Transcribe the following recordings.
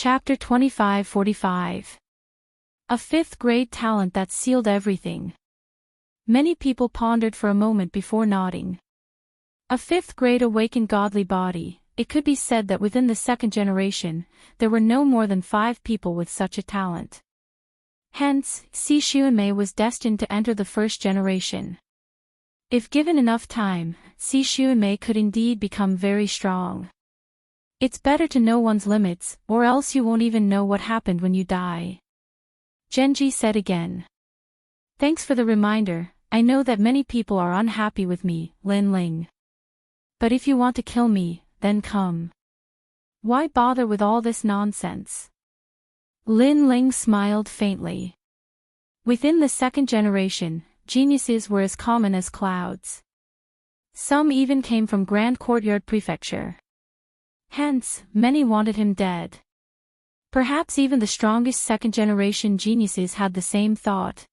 Chapter 25-45. A fifth-grade talent that sealed everything. Many people pondered for a moment before nodding. A fifth-grade awakened godly body. It could be said that within the second generation, there were no more than 5 people with such a talent. Hence, Si Xuanmei was destined to enter the first generation. If given enough time, Si Xuanmei could indeed become very strong. It's better to know one's limits, or else you won't even know what happened when you die. Genji said again. Thanks for the reminder. I know that many people are unhappy with me, Lin Ling. But if you want to kill me, then come. Why bother with all this nonsense? Lin Ling smiled faintly. Within the second generation, geniuses were as common as clouds. Some even came from Grand Courtyard Prefecture. Hence, many wanted him dead. Perhaps even the strongest second-generation geniuses had the same thought.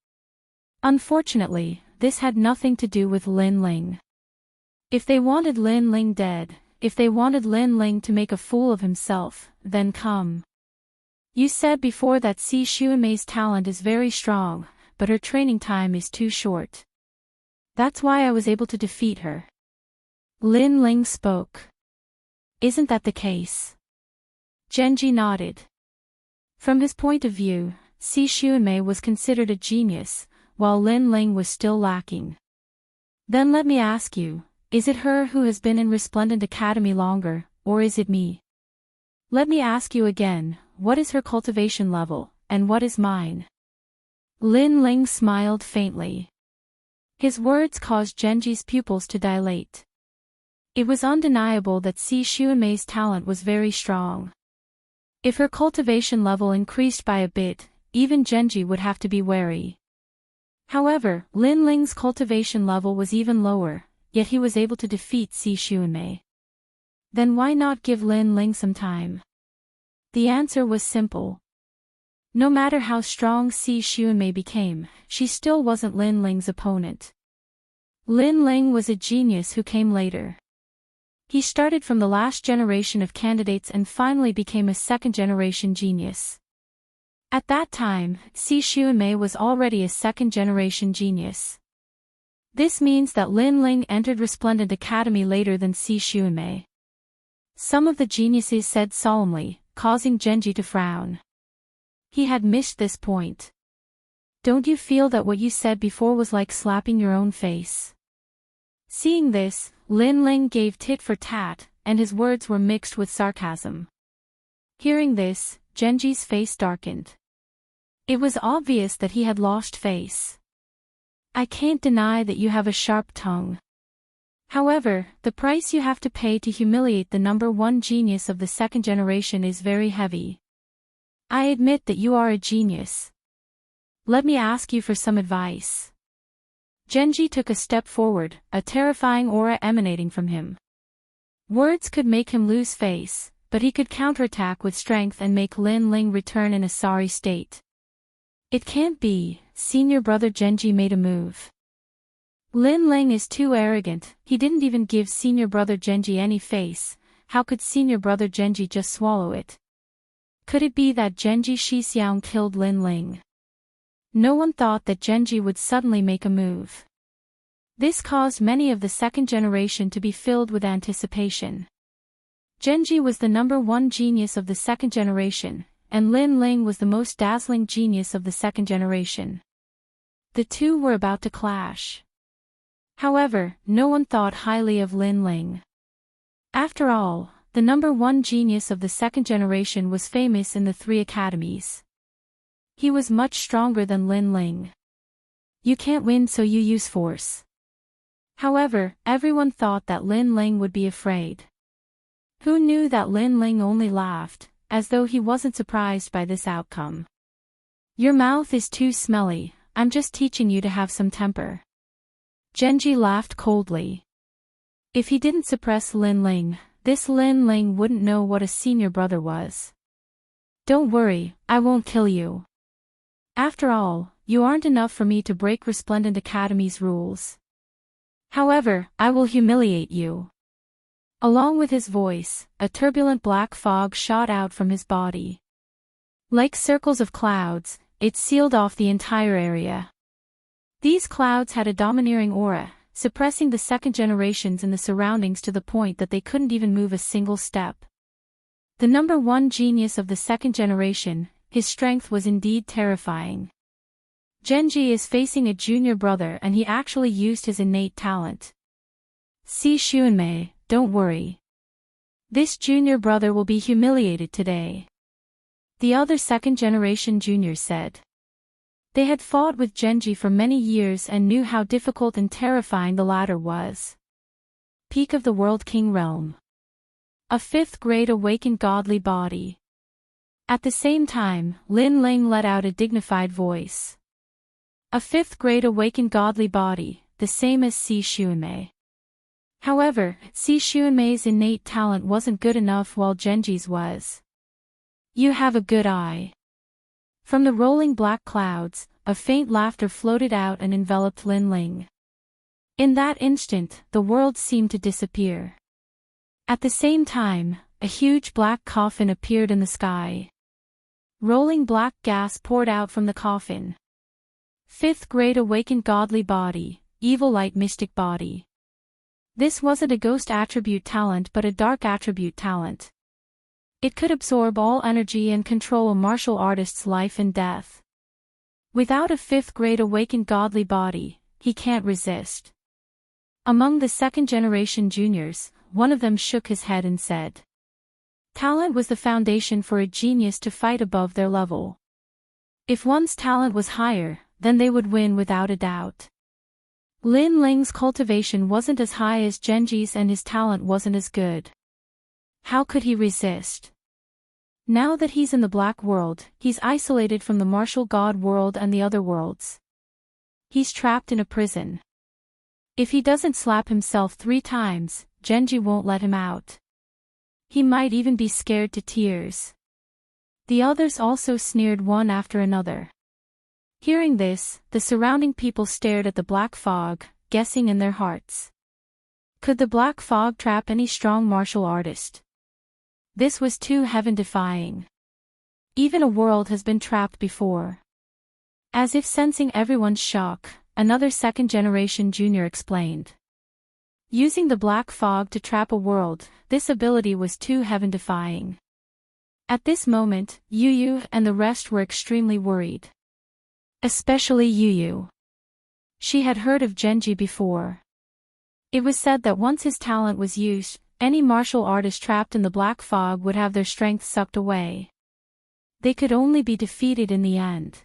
Unfortunately, this had nothing to do with Lin Ling. If they wanted Lin Ling dead, if they wanted Lin Ling to make a fool of himself, then come. You said before that Si Xuanmei's talent is very strong, but her training time is too short. That's why I was able to defeat her. Lin Ling spoke. Isn't that the case? Genji nodded. From his point of view, Si Xuanmei was considered a genius, while Lin Ling was still lacking. Then let me ask you, is it her who has been in Resplendent Academy longer, or is it me? Let me ask you again, what is her cultivation level, and what is mine? Lin Ling smiled faintly. His words caused Genji's pupils to dilate. It was undeniable that Si Xuanmei's talent was very strong. If her cultivation level increased by a bit, even Genji would have to be wary. However, Lin Ling's cultivation level was even lower, yet he was able to defeat Si Xuanmei. Then why not give Lin Ling some time? The answer was simple. No matter how strong Si Xuanmei became, she still wasn't Lin Ling's opponent. Lin Ling was a genius who came later. He started from the last generation of candidates and finally became a second-generation genius. At that time, Si Xuanmei was already a second-generation genius. This means that Lin Ling entered Resplendent Academy later than Si Xuanmei. Some of the geniuses said solemnly, causing Genji to frown. He had missed this point. Don't you feel that what you said before was like slapping your own face? Seeing this, Lin Ling gave tit for tat, and his words were mixed with sarcasm. Hearing this, Genji's face darkened. It was obvious that he had lost face. I can't deny that you have a sharp tongue. However, the price you have to pay to humiliate the number 1 genius of the second generation is very heavy. I admit that you are a genius. Let me ask you for some advice. Genji took a step forward, a terrifying aura emanating from him. Words could make him lose face, but he could counterattack with strength and make Lin Ling return in a sorry state. It can't be, senior brother Genji made a move. Lin Ling is too arrogant, he didn't even give senior brother Genji any face, how could senior brother Genji just swallow it? Could it be that Genji Shixiang killed Lin Ling? No one thought that Genji would suddenly make a move. This caused many of the second generation to be filled with anticipation. Genji was the number 1 genius of the second generation, and Lin Ling was the most dazzling genius of the second generation. The two were about to clash. However, no one thought highly of Lin Ling. After all, the number 1 genius of the second generation was famous in the 3 academies. He was much stronger than Lin Ling. You can't win, so you use force. However, everyone thought that Lin Ling would be afraid. Who knew that Lin Ling only laughed, as though he wasn't surprised by this outcome. Your mouth is too smelly, I'm just teaching you to have some temper. Genji laughed coldly. If he didn't suppress Lin Ling, this Lin Ling wouldn't know what a senior brother was. Don't worry, I won't kill you. After all, you aren't enough for me to break Resplendent Academy's rules. However, I will humiliate you. Along with his voice, a turbulent black fog shot out from his body. Like circles of clouds, it sealed off the entire area. These clouds had a domineering aura, suppressing the second generations in the surroundings to the point that they couldn't even move a single step. The number one genius of the second generation, his strength was indeed terrifying. Genji is facing a junior brother and he actually used his innate talent. See Xuanmei, don't worry. This junior brother will be humiliated today. The other second generation juniors said. They had fought with Genji for many years and knew how difficult and terrifying the latter was. Peak of the World King Realm. A fifth grade awakened godly body. At the same time, Lin Ling let out a dignified voice. A fifth grade awakened godly body, the same as Si Xuanmei. However, Si Xuanmei's innate talent wasn't good enough while Genji's was. You have a good eye. From the rolling black clouds, a faint laughter floated out and enveloped Lin Ling. In that instant, the world seemed to disappear. At the same time, a huge black coffin appeared in the sky. Rolling black gas poured out from the coffin. Fifth grade awakened godly body, evil light mystic body. This wasn't a ghost attribute talent but a dark attribute talent. It could absorb all energy and control a martial artist's life and death. Without a fifth grade awakened godly body, he can't resist. Among the second generation juniors, one of them shook his head and said. Talent was the foundation for a genius to fight above their level. If one's talent was higher, then they would win without a doubt. Lin Ling's cultivation wasn't as high as Genji's and his talent wasn't as good. How could he resist? Now that he's in the black world, he's isolated from the martial god world and the other worlds. He's trapped in a prison. If he doesn't slap himself 3 times, Genji won't let him out. He might even be scared to tears. The others also sneered one after another. Hearing this, the surrounding people stared at the black fog, guessing in their hearts. Could the black fog trap any strong martial artist? This was too heaven-defying. Even a world has been trapped before. As if sensing everyone's shock, another second-generation junior explained. Using the black fog to trap a world, this ability was too heaven-defying. At this moment, Yu Yu and the rest were extremely worried. Especially Yu Yu. She had heard of Genji before. It was said that once his talent was used, any martial artist trapped in the black fog would have their strength sucked away. They could only be defeated in the end.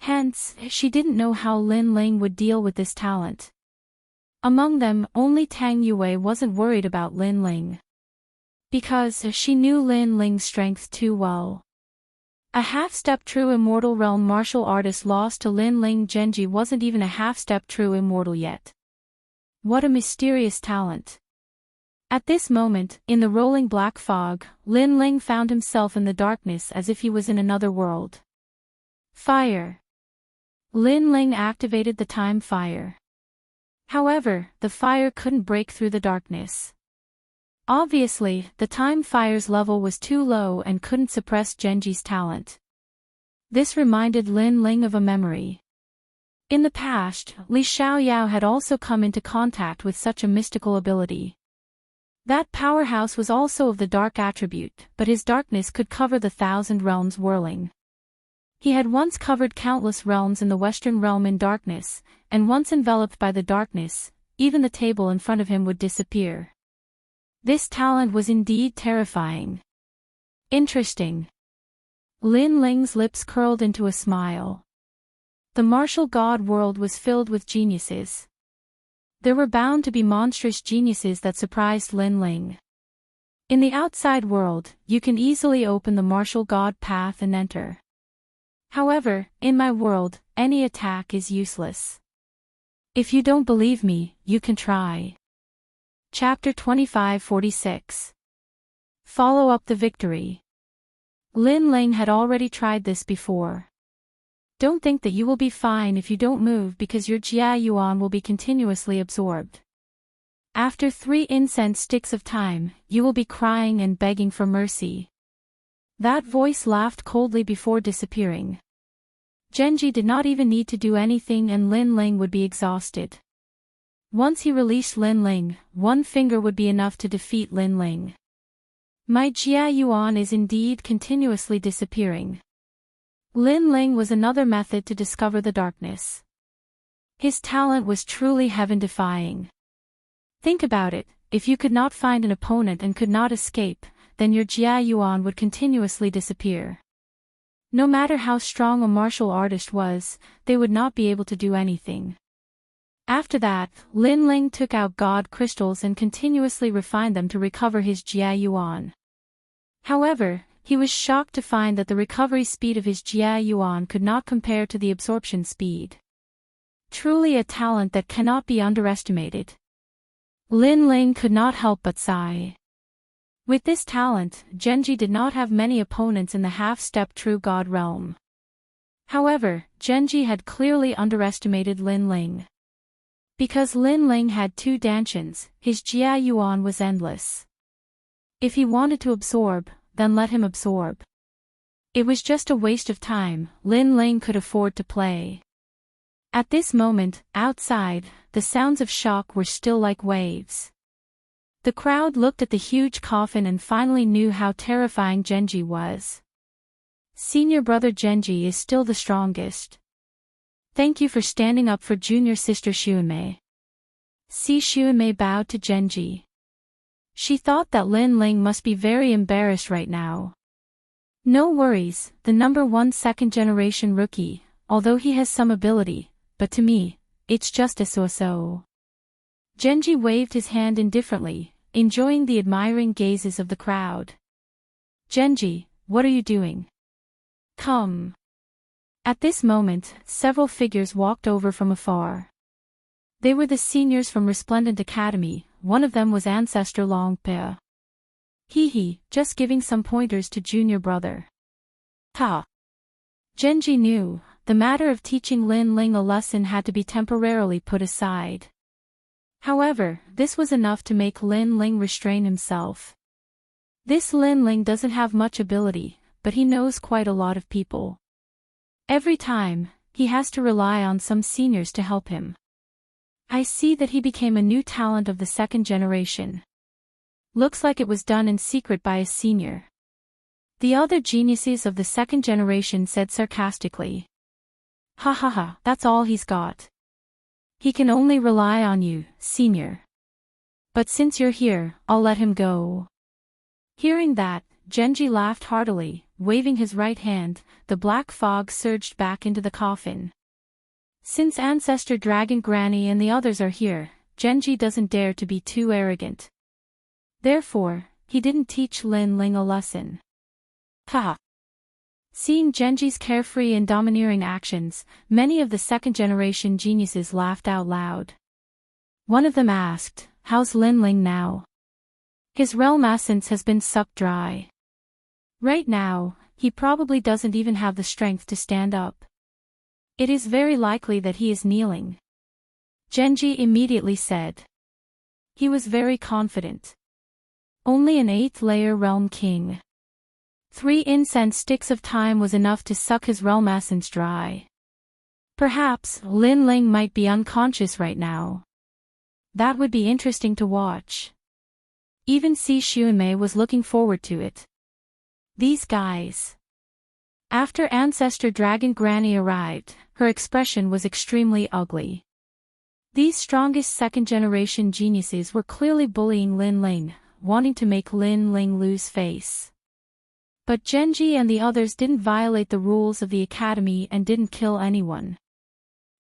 Hence, she didn't know how Lin Ling would deal with this talent. Among them, only Tang Yue wasn't worried about Lin Ling. Because she knew Lin Ling's strength too well. A half-step true immortal realm martial artist lost to Lin Ling. Genji wasn't even a half-step true immortal yet. What a mysterious talent. At this moment, in the rolling black fog, Lin Ling found himself in the darkness as if he was in another world. Fire. Lin Ling activated the time fire. However, the fire couldn't break through the darkness. Obviously, the time fire's level was too low and couldn't suppress Genji's talent. This reminded Lin Ling of a memory. In the past, Li Xiaoyao had also come into contact with such a mystical ability. That powerhouse was also of the dark attribute, but his darkness could cover the 1,000 realms whirling. He had once covered countless realms in the Western realm in darkness, and once enveloped by the darkness, even the table in front of him would disappear. This talent was indeed terrifying. Interesting. Lin Ling's lips curled into a smile. The martial god world was filled with geniuses. There were bound to be monstrous geniuses that surprised Lin Ling. In the outside world, you can easily open the martial god path and enter. However, in my world, any attack is useless. If you don't believe me, you can try. Chapter 25-46. Follow up the victory. Lin Ling had already tried this before. Don't think that you will be fine if you don't move because your Jia Yuan will be continuously absorbed. After 3 incense sticks of time, you will be crying and begging for mercy. That voice laughed coldly before disappearing. Genji did not even need to do anything and Lin Ling would be exhausted. Once he released Lin Ling, one finger would be enough to defeat Lin Ling. My Jia Yuan is indeed continuously disappearing. Lin Ling was another method to discover the darkness. His talent was truly heaven-defying. Think about it, if you could not find an opponent and could not escape, then your Jia Yuan would continuously disappear. No matter how strong a martial artist was, they would not be able to do anything. After that, Lin Ling took out God crystals and continuously refined them to recover his Jia Yuan. However, he was shocked to find that the recovery speed of his Jia Yuan could not compare to the absorption speed. Truly a talent that cannot be underestimated. Lin Ling could not help but sigh. With this talent, Genji did not have many opponents in the half-step true god realm. However, Genji had clearly underestimated Lin Ling. Because Lin Ling had 2 dantians, his Jia Yuan was endless. If he wanted to absorb, then let him absorb. It was just a waste of time, Lin Ling could afford to play. At this moment, outside, the sounds of shock were still like waves. The crowd looked at the huge coffin and finally knew how terrifying Genji was. Senior brother Genji is still the strongest. Thank you for standing up for junior sister Xuanmei. Si Xuanmei bowed to Genji. She thought that Lin Ling must be very embarrassed right now. No worries, the number 1 second-generation rookie, although he has some ability, but to me, it's just a so-so. Genji waved his hand indifferently, enjoying the admiring gazes of the crowd. Genji, what are you doing? Come. At this moment, several figures walked over from afar. They were the seniors from Resplendent Academy, one of them was Ancestor Longpe. Hee, just giving some pointers to junior brother. Ha! Genji knew, the matter of teaching Lin Ling a lesson had to be temporarily put aside. However, this was enough to make Lin Ling restrain himself. This Lin Ling doesn't have much ability, but he knows quite a lot of people. Every time, he has to rely on some seniors to help him. I see that he became a new talent of the 2nd generation. Looks like it was done in secret by a senior. The other geniuses of the 2nd generation said sarcastically. Ha ha ha, that's all he's got. He can only rely on you, senior. But since you're here, I'll let him go. Hearing that, Genji laughed heartily, waving his right hand, the black fog surged back into the coffin. Since Ancestor Dragon Granny and the others are here, Genji doesn't dare to be too arrogant. Therefore, he didn't teach Lin Ling a lesson. Ha! Seeing Genji's carefree and domineering actions, many of the 2nd generation geniuses laughed out loud. One of them asked, how's Lin Ling now? His realm essence has been sucked dry. Right now, he probably doesn't even have the strength to stand up. It is very likely that he is kneeling. Genji immediately said. He was very confident. Only an 8th layer realm king. 3 incense sticks of time was enough to suck his realm essence dry. Perhaps Lin Ling might be unconscious right now. That would be interesting to watch. Even Si Xuanmei was looking forward to it. These guys. After Ancestor Dragon Granny arrived, her expression was extremely ugly. These strongest 2nd generation geniuses were clearly bullying Lin Ling, wanting to make Lin Ling lose face. But Genji and the others didn't violate the rules of the academy and didn't kill anyone.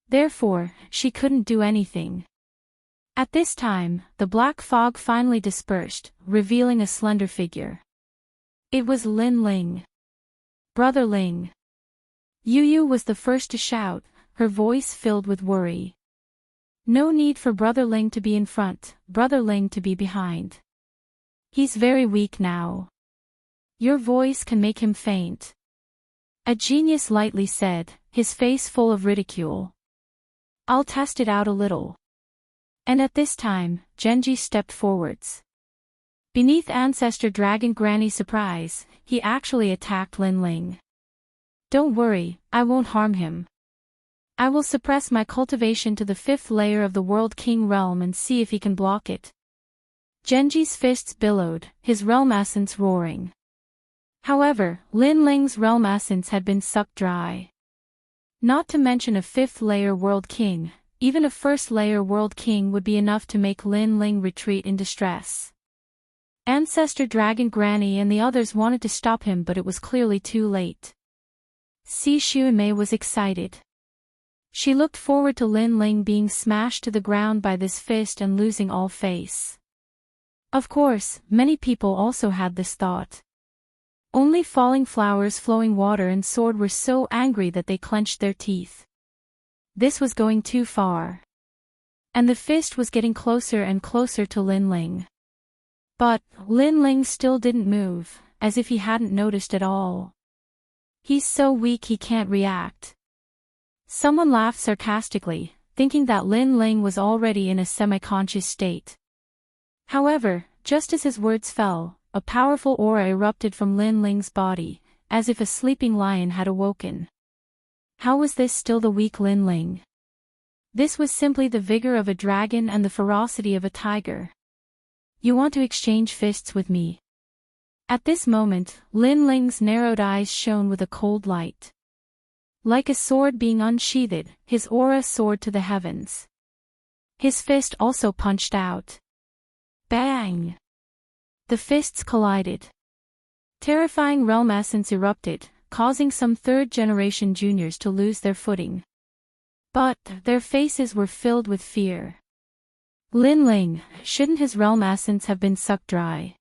Therefore, she couldn't do anything. At this time, the black fog finally dispersed, revealing a slender figure. It was Lin Ling. Brother Ling. Yu was the first to shout, her voice filled with worry. No need for Brother Ling to be in front, Brother Ling to be behind. He's very weak now. Your voice can make him faint. A genius lightly said, his face full of ridicule. I'll test it out a little. And at this time, Genji stepped forwards. Beneath Ancestor Dragon Granny's surprise, he actually attacked Lin Ling. Don't worry, I won't harm him. I will suppress my cultivation to the 5th layer of the World King realm and see if he can block it. Genji's fists billowed, his realm essence roaring. However, Lin Ling's realm essence had been sucked dry. Not to mention a 5th layer World King, even a 1st layer World King would be enough to make Lin Ling retreat in distress. Ancestor Dragon Granny and the others wanted to stop him, but it was clearly too late. Si Xuemei was excited. She looked forward to Lin Ling being smashed to the ground by this fist and losing all face. Of course, many people also had this thought. Only falling flowers, flowing water and sword were so angry that they clenched their teeth. This was going too far. And the fist was getting closer and closer to Lin Ling. But, Lin Ling still didn't move, as if he hadn't noticed at all. He's so weak he can't react. Someone laughed sarcastically, thinking that Lin Ling was already in a semi-conscious state. However, just as his words fell, a powerful aura erupted from Lin Ling's body, as if a sleeping lion had awoken. How was this still the weak Lin Ling? This was simply the vigor of a dragon and the ferocity of a tiger. You want to exchange fists with me? At this moment, Lin Ling's narrowed eyes shone with a cold light. Like a sword being unsheathed, his aura soared to the heavens. His fist also punched out. Bang! The fists collided. Terrifying realm essence erupted, causing some 3rd-generation juniors to lose their footing. But, their faces were filled with fear. Lin Ling, shouldn't his realm essence have been sucked dry?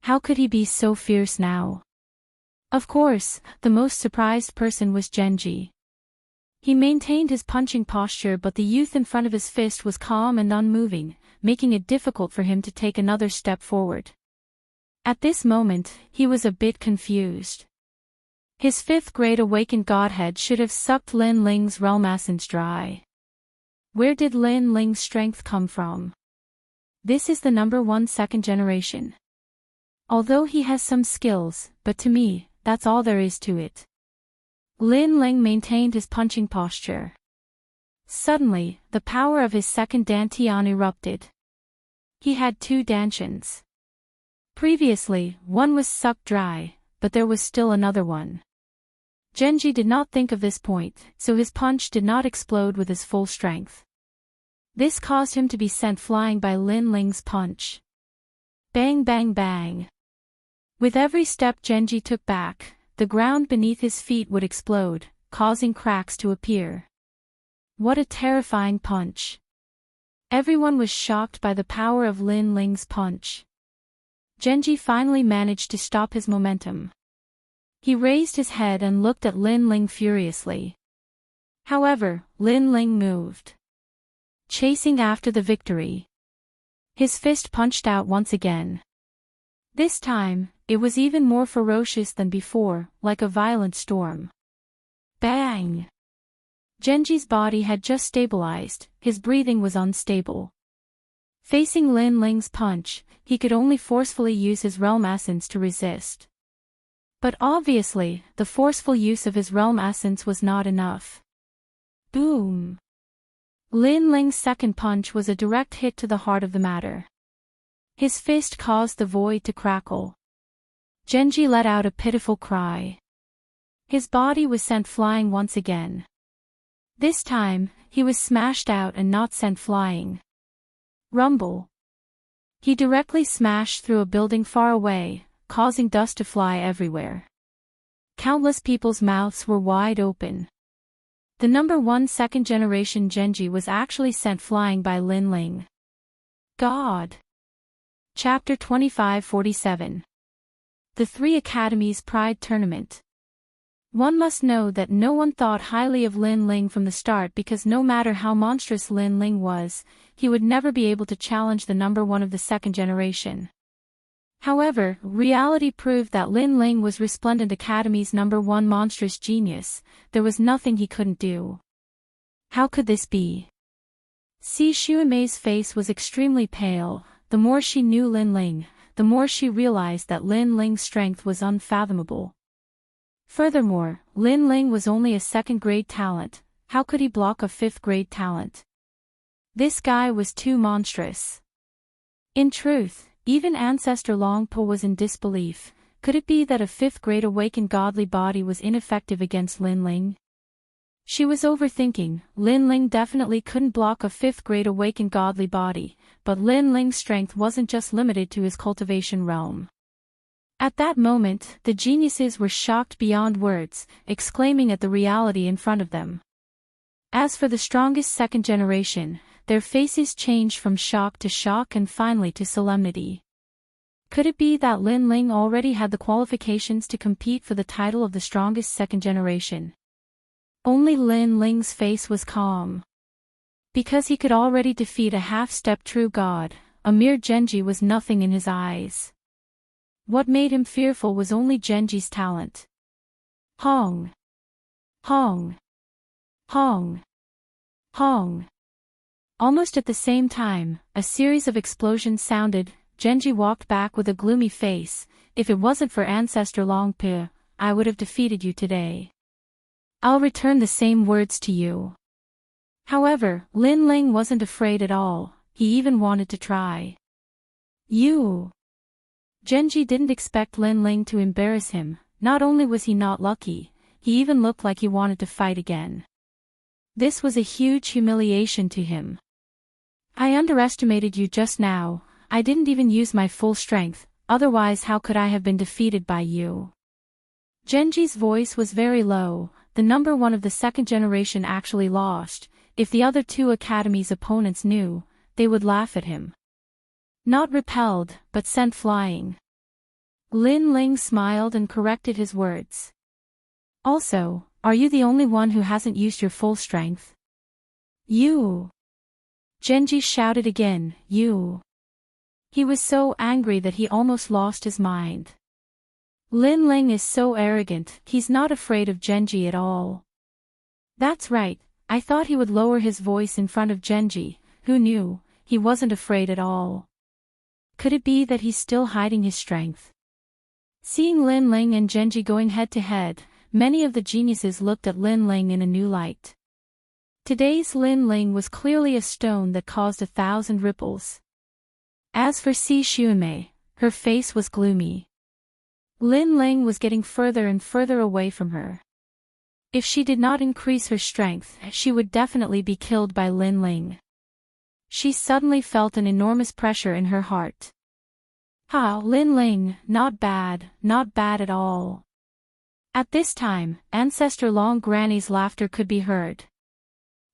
How could he be so fierce now? Of course, the most surprised person was Genji. He maintained his punching posture, but the youth in front of his fist was calm and unmoving, making it difficult for him to take another step forward. At this moment, he was a bit confused. His 5th grade awakened godhead should have sucked Lin Ling's realm essence dry. Where did Lin Ling's strength come from? This is the number 1 2nd generation. Although he has some skills, but to me, that's all there is to it. Lin Ling maintained his punching posture. Suddenly, the power of his 2nd dantian erupted. He had 2 dantians. Previously, one was sucked dry, but there was still another one. Genji did not think of this point, so his punch did not explode with his full strength. This caused him to be sent flying by Lin Ling's punch. Bang bang bang. With every step Genji took back, the ground beneath his feet would explode, causing cracks to appear. What a terrifying punch. Everyone was shocked by the power of Lin Ling's punch. Genji finally managed to stop his momentum. He raised his head and looked at Lin Ling furiously. However, Lin Ling moved, chasing after the victory. His fist punched out once again. This time, it was even more ferocious than before, like a violent storm. Bang! Genji's body had just stabilized, his breathing was unstable. Facing Lin Ling's punch, he could only forcefully use his realm essence to resist. But obviously, the forceful use of his realm essence was not enough. Boom! Lin Ling's 2nd punch was a direct hit to the heart of the matter. His fist caused the void to crackle. Genji let out a pitiful cry. His body was sent flying once again. This time, he was smashed out and not sent flying. Rumble. He directly smashed through a building far away, causing dust to fly everywhere. Countless people's mouths were wide open. The number 1 2nd generation Genji was actually sent flying by Lin Ling. God! Chapter 2547. The 3 Academies Pride Tournament. One must know that no one thought highly of Lin Ling from the start, because no matter how monstrous Lin Ling was, he would never be able to challenge the number 1 of the 2nd generation. However, reality proved that Lin Ling was Resplendent Academy's number 1 monstrous genius. There was nothing he couldn't do. How could this be? Si Xuemei's face was extremely pale. The more she knew Lin Ling, the more she realized that Lin Ling's strength was unfathomable. Furthermore, Lin Ling was only a second-grade talent. How could he block a fifth-grade talent? This guy was too monstrous. In truth, even Ancestor Longpo was in disbelief. Could it be that a fifth-grade awakened godly body was ineffective against Lin Ling? She was overthinking. Lin Ling definitely couldn't block a fifth-grade awakened godly body, but Lin Ling's strength wasn't just limited to his cultivation realm. At that moment, the geniuses were shocked beyond words, exclaiming at the reality in front of them. As for the strongest second generation, their faces changed from shock to shock and finally to solemnity. Could it be that Lin Ling already had the qualifications to compete for the title of the strongest second generation? Only Lin Ling's face was calm. Because he could already defeat a half-step true god, a mere Genji was nothing in his eyes. What made him fearful was only Genji's talent. Hong! Hong! Hong! Hong! Almost at the same time, a series of explosions sounded. Genji walked back with a gloomy face. If it wasn't for Ancestor Longpo, I would have defeated you today. I'll return the same words to you. However, Lin Ling wasn't afraid at all. He even wanted to try. You! Genji didn't expect Lin Ling to embarrass him. Not only was he not lucky, he even looked like he wanted to fight again. This was a huge humiliation to him. I underestimated you just now. I didn't even use my full strength, otherwise how could I have been defeated by you? Genji's voice was very low. The number one of the second generation actually lost. If the other two academies' opponents knew, they would laugh at him. Not repelled, but sent flying. Lin Ling smiled and corrected his words. Also, are you the only one who hasn't used your full strength? You! Genji shouted again, you! He was so angry that he almost lost his mind. Lin Ling is so arrogant, he's not afraid of Genji at all. That's right, I thought he would lower his voice in front of Genji. Who knew, he wasn't afraid at all. Could it be that he's still hiding his strength? Seeing Lin Ling and Genji going head-to-head, many of the geniuses looked at Lin Ling in a new light. Today's Lin Ling was clearly a stone that caused 1,000 ripples. As for Si Xuemei, her face was gloomy. Lin Ling was getting further and further away from her. If she did not increase her strength, she would definitely be killed by Lin Ling. She suddenly felt an enormous pressure in her heart. Ha, Lin Ling, not bad at all. At this time, Ancestor Long Granny's laughter could be heard.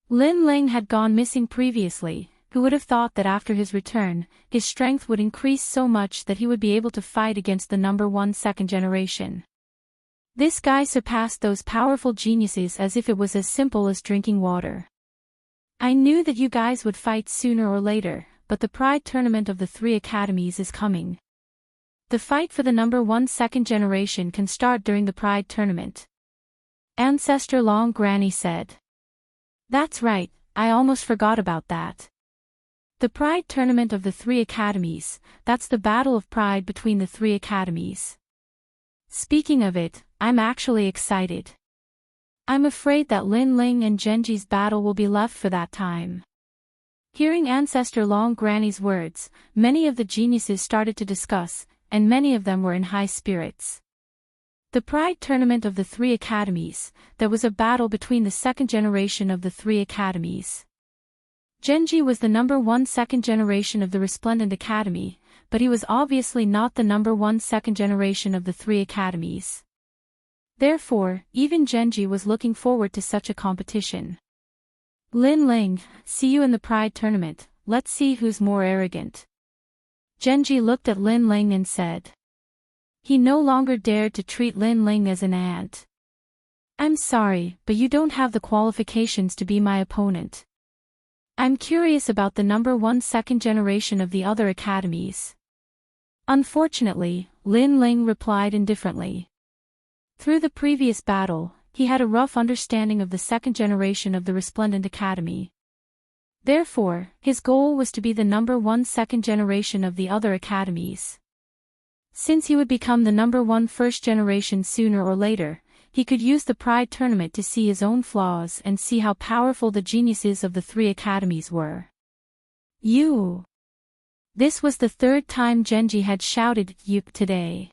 Lin Ling had gone missing previously. Who would have thought that after his return, his strength would increase so much that he would be able to fight against the number one second generation. This guy surpassed those powerful geniuses as if it was as simple as drinking water. I knew that you guys would fight sooner or later, but the Pride Tournament of the 3 academies is coming. The fight for the number one second generation can start during the Pride Tournament. Ancestor Long Granny said. That's right, I almost forgot about that. The Pride Tournament of the 3 academies, that's the battle of pride between the 3 academies. Speaking of it, I'm actually excited. I'm afraid that Lin Ling and Genji's battle will be left for that time. Hearing Ancestor Long Granny's words, many of the geniuses started to discuss, and many of them were in high spirits. The Pride Tournament of the 3 academies, there was a battle between the second generation of the 3 academies. Genji was the number one second generation of the Resplendent Academy, but he was obviously not the number one second generation of the 3 academies. Therefore, even Genji was looking forward to such a competition. Lin Ling, see you in the Pride Tournament, let's see who's more arrogant. Genji looked at Lin Ling and said. He no longer dared to treat Lin Ling as an ant. I'm sorry, but you don't have the qualifications to be my opponent. I'm curious about the number one second generation of the other academies. Unfortunately, Lin Ling replied indifferently. Through the previous battle, he had a rough understanding of the second generation of the Resplendent Academy. Therefore, his goal was to be the number one second generation of the other academies. Since he would become the #1 first generation sooner or later, he could use the Pride tournament to see his own flaws and see how powerful the geniuses of the 3 academies were. You! This was the 3rd time Genji had shouted "you" today.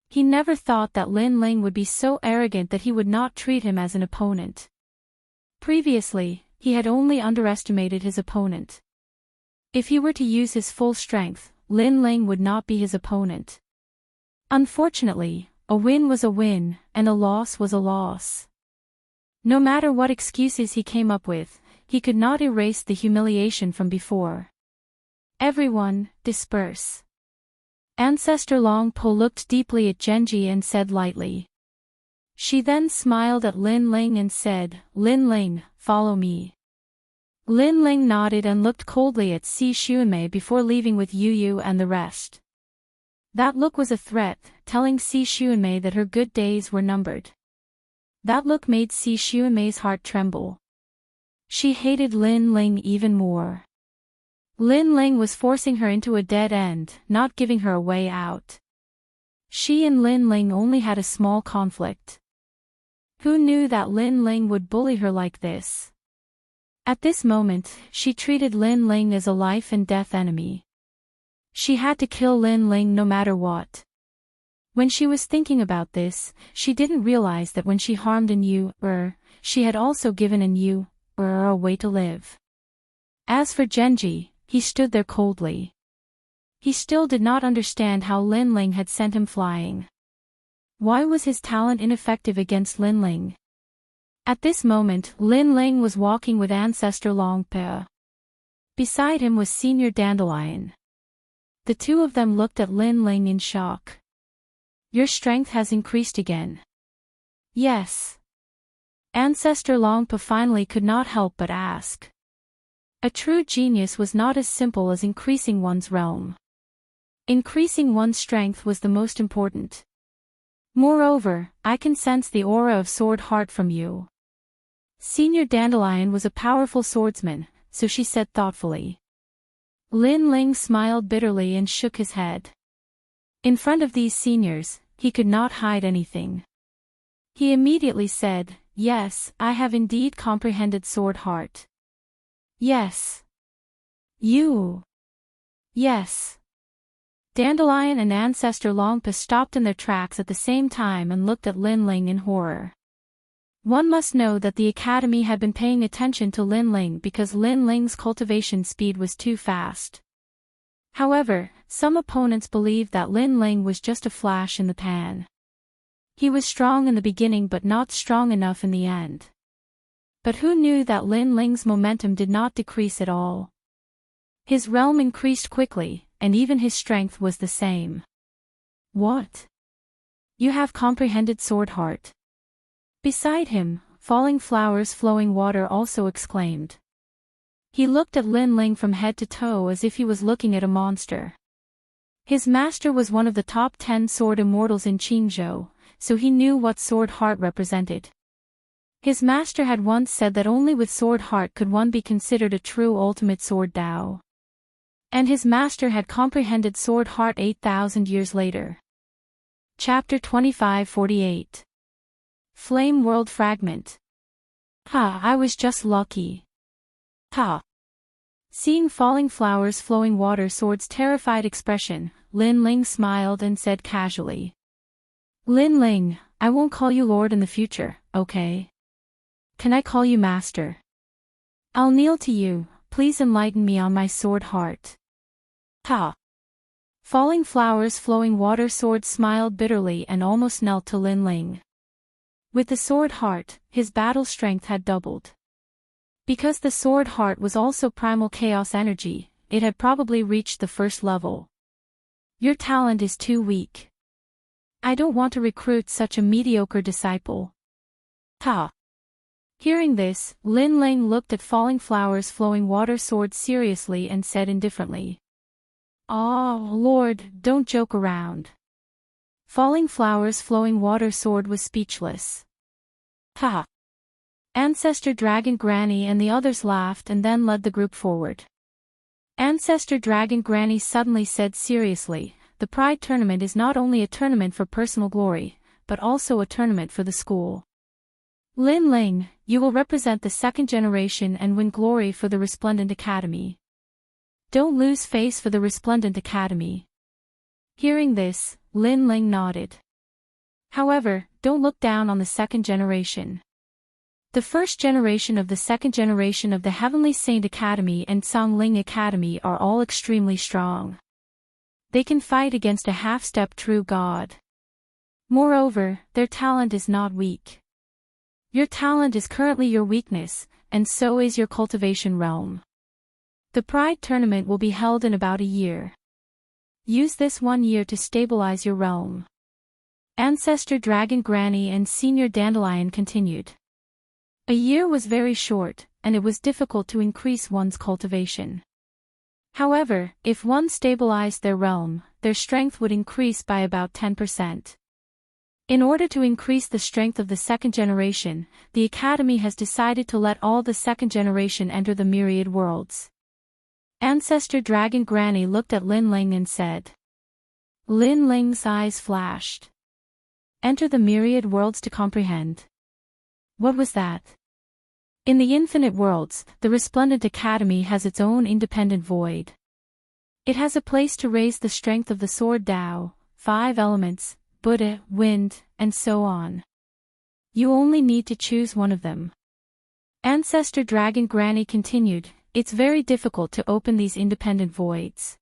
He never thought that Lin Ling would be so arrogant that he would not treat him as an opponent. Previously, he had only underestimated his opponent. If he were to use his full strength, Lin Ling would not be his opponent. Unfortunately, a win was a win, and a loss was a loss. No matter what excuses he came up with, he could not erase the humiliation from before. Everyone, disperse. Ancestor Long Po looked deeply at Genji and said lightly. She then smiled at Lin Ling and said, "Lin Ling, follow me." Lin Ling nodded and looked coldly at Si Xuanmei before leaving with Yu Yu and the rest. That look was a threat, telling Si Xuanmei that her good days were numbered. That look made Si Xuanmei's heart tremble. She hated Lin Ling even more. Lin Ling was forcing her into a dead end, not giving her a way out. She and Lin Ling only had a small conflict. Who knew that Lin Ling would bully her like this? At this moment, she treated Lin Ling as a life and death enemy. She had to kill Lin Ling no matter what. When she was thinking about this, she didn't realize that when she harmed an Yu, she had also given an Yu, a way to live. As for Genji, he stood there coldly. He still did not understand how Lin Ling had sent him flying. Why was his talent ineffective against Lin Ling? At this moment, Lin Ling was walking with Ancestor Long Po. Beside him was Senior Dandelion. The two of them looked at Lin Ling in shock. Your strength has increased again. Yes. Ancestor Long Po finally could not help but ask. A true genius was not as simple as increasing one's realm. Increasing one's strength was the most important. Moreover, I can sense the aura of Sword Heart from you. Senior Dandelion was a powerful swordsman, so she said thoughtfully. Lin Ling smiled bitterly and shook his head. In front of these seniors, he could not hide anything. He immediately said, "Yes, I have indeed comprehended Sword Heart." Yes. You. Yes. Dandelion and Ancestor Long Po stopped in their tracks at the same time and looked at Lin Ling in horror. One must know that the Academy had been paying attention to Lin Ling because Lin Ling's cultivation speed was too fast. However, some opponents believed that Lin Ling was just a flash in the pan. He was strong in the beginning but not strong enough in the end. But who knew that Lin Ling's momentum did not decrease at all? His realm increased quickly, and even his strength was the same. What? You have comprehended Sword Heart. Beside him, Falling Flowers Flowing Water also exclaimed. He looked at Lin Ling from head to toe as if he was looking at a monster. His master was one of the top 10 sword immortals in Qingzhou, so he knew what Sword Heart represented. His master had once said that only with Sword Heart could one be considered a true ultimate sword Dao. And his master had comprehended Sword Heart 8,000 years later. Chapter 2548. Flame World Fragment. Ha, I was just lucky. Ha. Seeing Falling Flowers Flowing Water Sword's terrified expression, Lin Ling smiled and said casually. Lin Ling, I won't call you Lord in the future, okay? Can I call you Master? I'll kneel to you, please enlighten me on my Sword Heart. Ha. Falling Flowers Flowing Water Sword smiled bitterly and almost knelt to Lin Ling. With the Sword Heart, his battle strength had doubled. Because the Sword Heart was also primal chaos energy, it had probably reached the first level. Your talent is too weak. I don't want to recruit such a mediocre disciple. Ha. Hearing this, Lin Ling looked at Falling Flowers Flowing Water Sword seriously and said indifferently. Oh, Lord, don't joke around. Falling Flowers Flowing Water Sword was speechless. Ha! Ancestor Dragon Granny and the others laughed and then led the group forward. Ancestor Dragon Granny suddenly said seriously, the Pride Tournament is not only a tournament for personal glory, but also a tournament for the school. Lin Ling, you will represent the second generation and win glory for the Resplendent Academy. Don't lose face for the Resplendent Academy. Hearing this, Lin Ling nodded. However, don't look down on the second generation. The first generation of the second generation of the Heavenly Saint Academy and Songling Academy are all extremely strong. They can fight against a half-step true god. Moreover, their talent is not weak. Your talent is currently your weakness, and so is your cultivation realm. The Pride Tournament will be held in about a year. Use this 1 year to stabilize your realm. Ancestor Dragon Granny and Senior Dandelion continued. A year was very short, and it was difficult to increase one's cultivation. However, if one stabilized their realm, their strength would increase by about 10%. In order to increase the strength of the second generation, the Academy has decided to let all the second generation enter the myriad worlds. Ancestor Dragon Granny looked at Lin Ling and said. Lin Ling's eyes flashed. Enter the myriad worlds to comprehend. What was that? In the infinite worlds, the Resplendent Academy has its own independent void. It has a place to raise the strength of the Sword Tao, 5 elements, Buddha, wind, and so on. You only need to choose one of them. Ancestor Dragon Granny continued, it's very difficult to open these independent voids.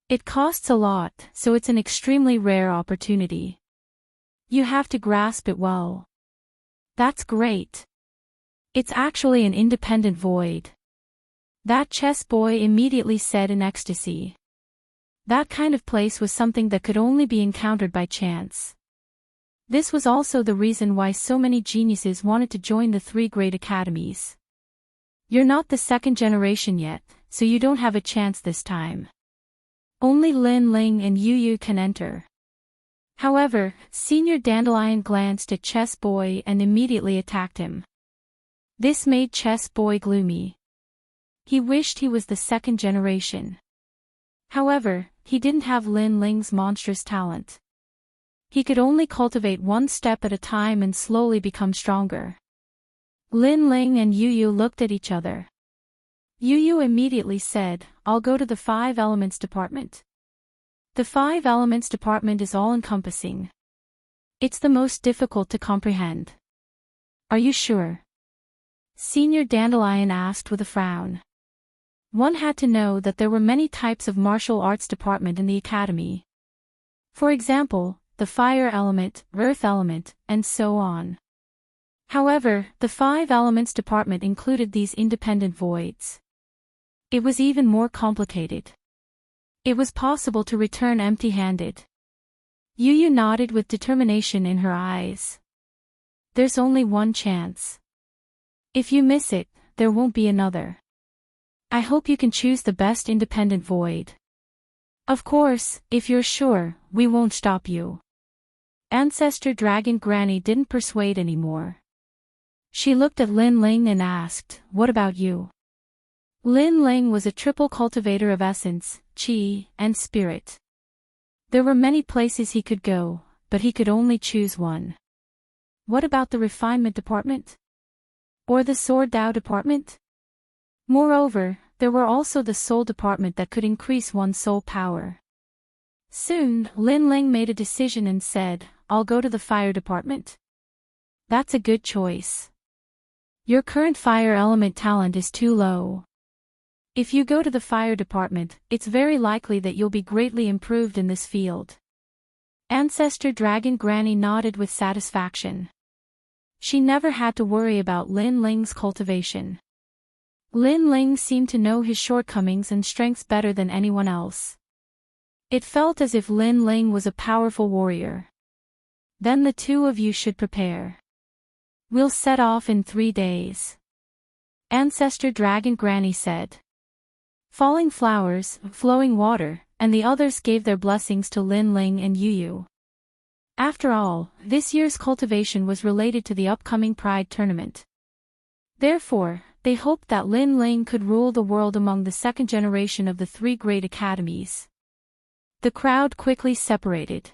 It costs a lot, so it's an extremely rare opportunity. You have to grasp it well. That's great. It's actually an independent void. That chess boy immediately said in ecstasy. That kind of place was something that could only be encountered by chance. This was also the reason why so many geniuses wanted to join the 3 great academies. You're not the second generation yet, so you don't have a chance this time. Only Lin Ling and Yu Yu can enter. However, Senior Dandelion glanced at Chess Boy and immediately attacked him. This made Chess Boy gloomy. He wished he was the second generation. However, he didn't have Lin Ling's monstrous talent. He could only cultivate 1 step at a time and slowly become stronger. Lin Ling and Yu Yu looked at each other. Yu Yu immediately said, I'll go to the 5 elements department. The 5 elements department is all-encompassing. It's the most difficult to comprehend. Are you sure? Senior Dandelion asked with a frown. One had to know that there were many types of martial arts department in the academy. For example, the fire element, earth element, and so on. However, the 5 elements department included these independent voids. It was even more complicated. It was possible to return empty-handed. Yu Yu nodded with determination in her eyes. There's only one chance. If you miss it, there won't be another. I hope you can choose the best independent void. Of course, if you're sure, we won't stop you. Ancestor Dragon Granny didn't persuade anymore. She looked at Lin Ling and asked, what about you? Lin Ling was a triple cultivator of essence, qi, and spirit. There were many places he could go, but he could only choose one. What about the refinement department? Or the sword Tao department? Moreover, there were also the soul department that could increase one's soul power. Soon, Lin Ling made a decision and said, I'll go to the fire department. That's a good choice. Your current fire element talent is too low. If you go to the fire department, it's very likely that you'll be greatly improved in this field. Ancestor Dragon Granny nodded with satisfaction. She never had to worry about Lin Ling's cultivation. Lin Ling seemed to know his shortcomings and strengths better than anyone else. It felt as if Lin Ling was a powerful warrior. Then the 2 of you should prepare. We'll set off in 3 days. Ancestor Dragon Granny said. Falling flowers, flowing water, and the others gave their blessings to Lin Ling and Yu Yu. After all, this year's cultivation was related to the upcoming Pride Tournament. Therefore, they hoped that Lin Ling could rule the world among the second generation of the 3 great academies. The crowd quickly separated.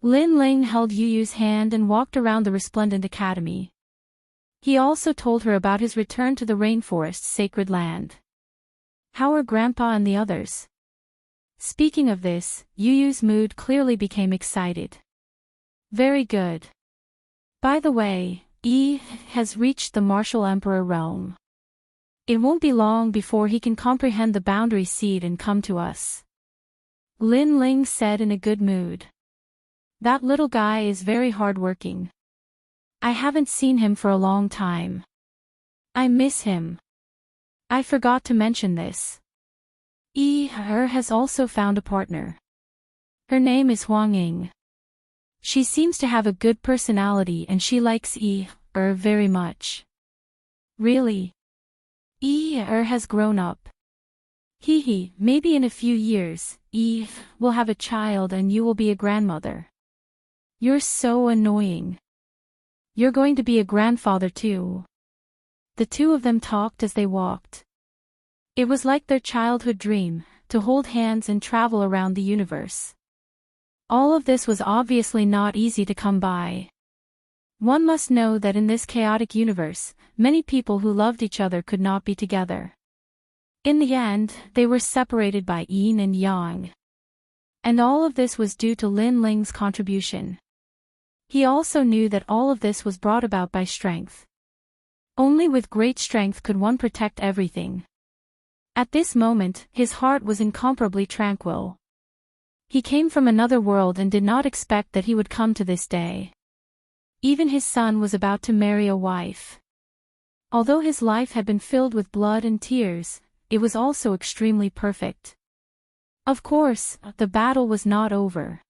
Lin Ling held Yu Yu's hand and walked around the resplendent academy. He also told her about his return to the rainforest's sacred land. How are Grandpa and the others? Speaking of this, Yu Yu's mood clearly became excited. Very good. By the way, has reached the martial emperor realm. It won't be long before he can comprehend the boundary seed and come to us. Lin Ling said in a good mood. That little guy is very hardworking. I haven't seen him for a long time. I miss him. I forgot to mention this. Her has also found a partner. Her name is Huang Ying. She seems to have a good personality and she likes very much. Really? Has grown up. Maybe in a few years, will have a child and you will be a grandmother. You're so annoying. You're going to be a grandfather too. The two of them talked as they walked. It was like their childhood dream, to hold hands and travel around the universe. All of this was obviously not easy to come by. One must know that in this chaotic universe, many people who loved each other could not be together. In the end, they were separated by yin and yang. And all of this was due to Lin Ling's contribution. He also knew that all of this was brought about by strength. Only with great strength could one protect everything. At this moment, his heart was incomparably tranquil. He came from another world and did not expect that he would come to this day. Even his son was about to marry a wife. Although his life had been filled with blood and tears, it was also extremely perfect. Of course, the battle was not over.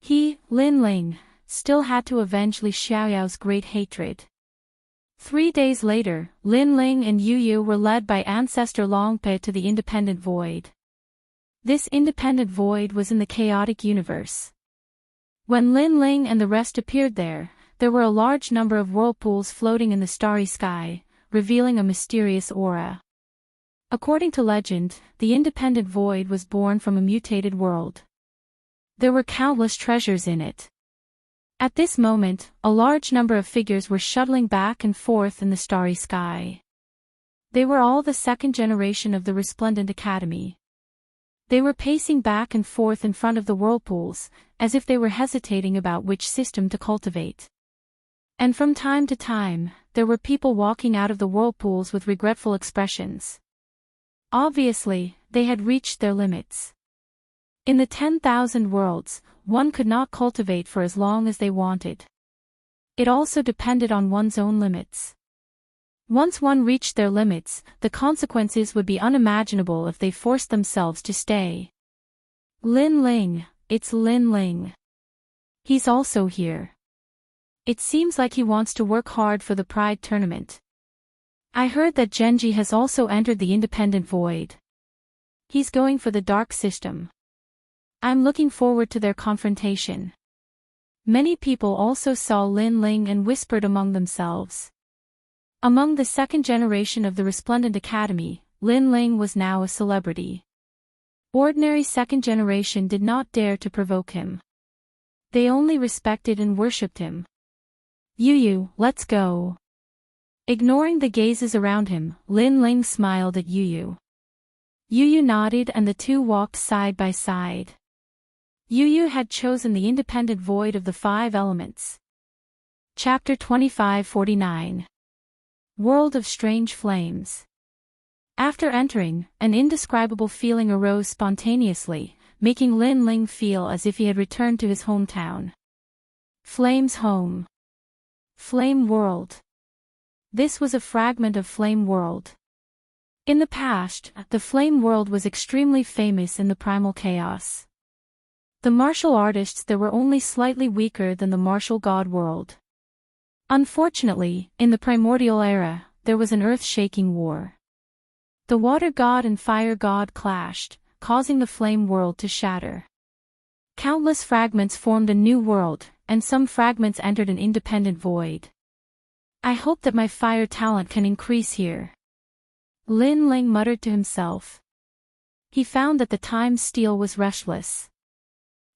Lin Ling, still had to avenge Li Xiaoyao's great hatred. 3 days later, Lin Ling and Yu Yu were led by ancestor Longpe to the independent void. This independent void was in the chaotic universe. When Lin Ling and the rest appeared there were a large number of whirlpools floating in the starry sky, revealing a mysterious aura. According to legend, the independent void was born from a mutated world. There were countless treasures in it. At this moment, a large number of figures were shuttling back and forth in the starry sky. They were all the second generation of the Resplendent Academy. They were pacing back and forth in front of the whirlpools, as if they were hesitating about which system to cultivate. And from time to time, there were people walking out of the whirlpools with regretful expressions. Obviously, they had reached their limits. In the 10,000 worlds, one could not cultivate for as long as they wanted. It also depended on one's own limits. Once one reached their limits, the consequences would be unimaginable if they forced themselves to stay. Lin Ling, it's Lin Ling. He's also here. It seems like he wants to work hard for the Pride tournament. I heard that Genji has also entered the independent void. He's going for the dark system. I'm looking forward to their confrontation. Many people also saw Lin Ling and whispered among themselves. Among the second generation of the Resplendent Academy, Lin Ling was now a celebrity. Ordinary second generation did not dare to provoke him. They only respected and worshipped him. Yu Yu, let's go. Ignoring the gazes around him, Lin Ling smiled at Yu Yu. Yu Yu nodded and the two walked side by side. Yu Yu had chosen the independent void of the 5 elements. Chapter 2549. World of Strange Flames. After entering, an indescribable feeling arose spontaneously, making Lin Ling feel as if he had returned to his hometown. Flame's home. Flame World. This was a fragment of Flame World. In the past, the Flame World was extremely famous in the primal chaos. The martial artists there were only slightly weaker than the martial god world. Unfortunately, in the primordial era, there was an earth-shaking war. The water god and fire god clashed, causing the flame world to shatter. Countless fragments formed a new world, and some fragments entered an independent void. I hope that my fire talent can increase here. Lin Ling muttered to himself. He found that the time steel was restless.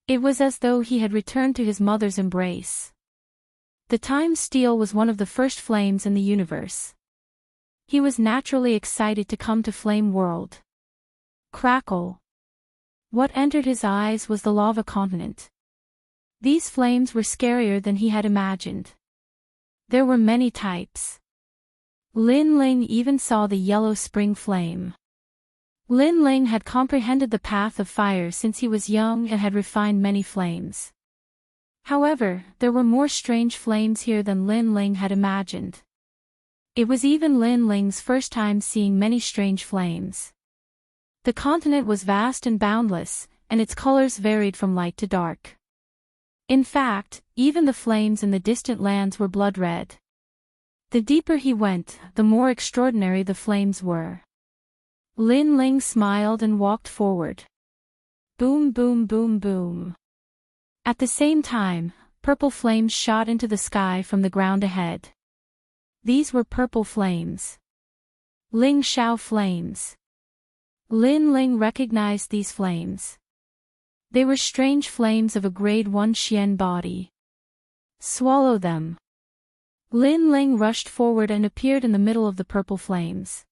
It was as though he had returned to his mother's embrace. The time steel was one of the first flames in the universe. He was naturally excited to come to Flame World. Crackle. What entered his eyes was the lava continent. These flames were scarier than he had imagined. There were many types. Lin Ling even saw the yellow spring flame. Lin Ling had comprehended the path of fire since he was young and had refined many flames. However, there were more strange flames here than Lin Ling had imagined. It was even Lin Ling's first time seeing many strange flames. The continent was vast and boundless, and its colors varied from light to dark. In fact, even the flames in the distant lands were blood red. The deeper he went, the more extraordinary the flames were. Lin Ling smiled and walked forward. Boom, boom, boom, boom. At the same time, purple flames shot into the sky from the ground ahead. These were purple flames. Ling Xiao flames. Lin Ling recognized these flames. They were strange flames of a grade 1 Xian body. Swallow them. Lin Ling rushed forward and appeared in the middle of the purple flames.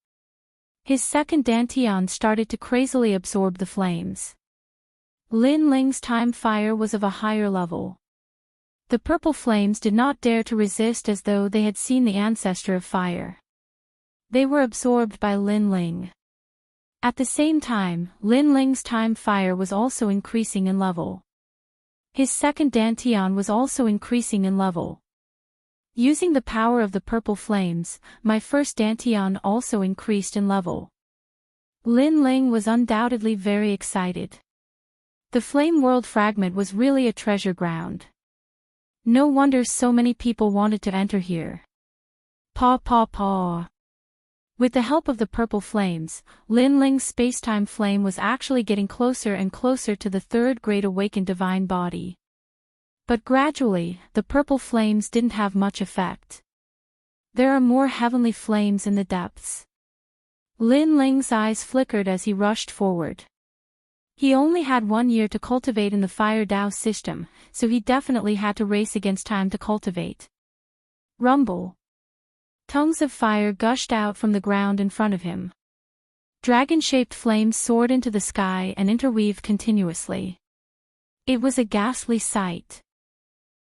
His second dantian started to crazily absorb the flames. Lin Ling's time fire was of a higher level. The purple flames did not dare to resist as though they had seen the ancestor of fire. They were absorbed by Lin Ling. At the same time, Lin Ling's time fire was also increasing in level. His second dantian was also increasing in level. Using the power of the purple flames, my first dantian also increased in level. Lin Ling was undoubtedly very excited. The Flame World fragment was really a treasure ground. No wonder so many people wanted to enter here. Paw paw paw. With the help of the purple flames, Lin Ling's spacetime flame was actually getting closer and closer to the third grade awakened divine body. But gradually, the purple flames didn't have much effect. There are more heavenly flames in the depths. Lin Ling's eyes flickered as he rushed forward. He only had 1 year to cultivate in the Fire Dao system, so he definitely had to race against time to cultivate. Rumble. Tongues of fire gushed out from the ground in front of him. Dragon-shaped flames soared into the sky and interweaved continuously. It was a ghastly sight.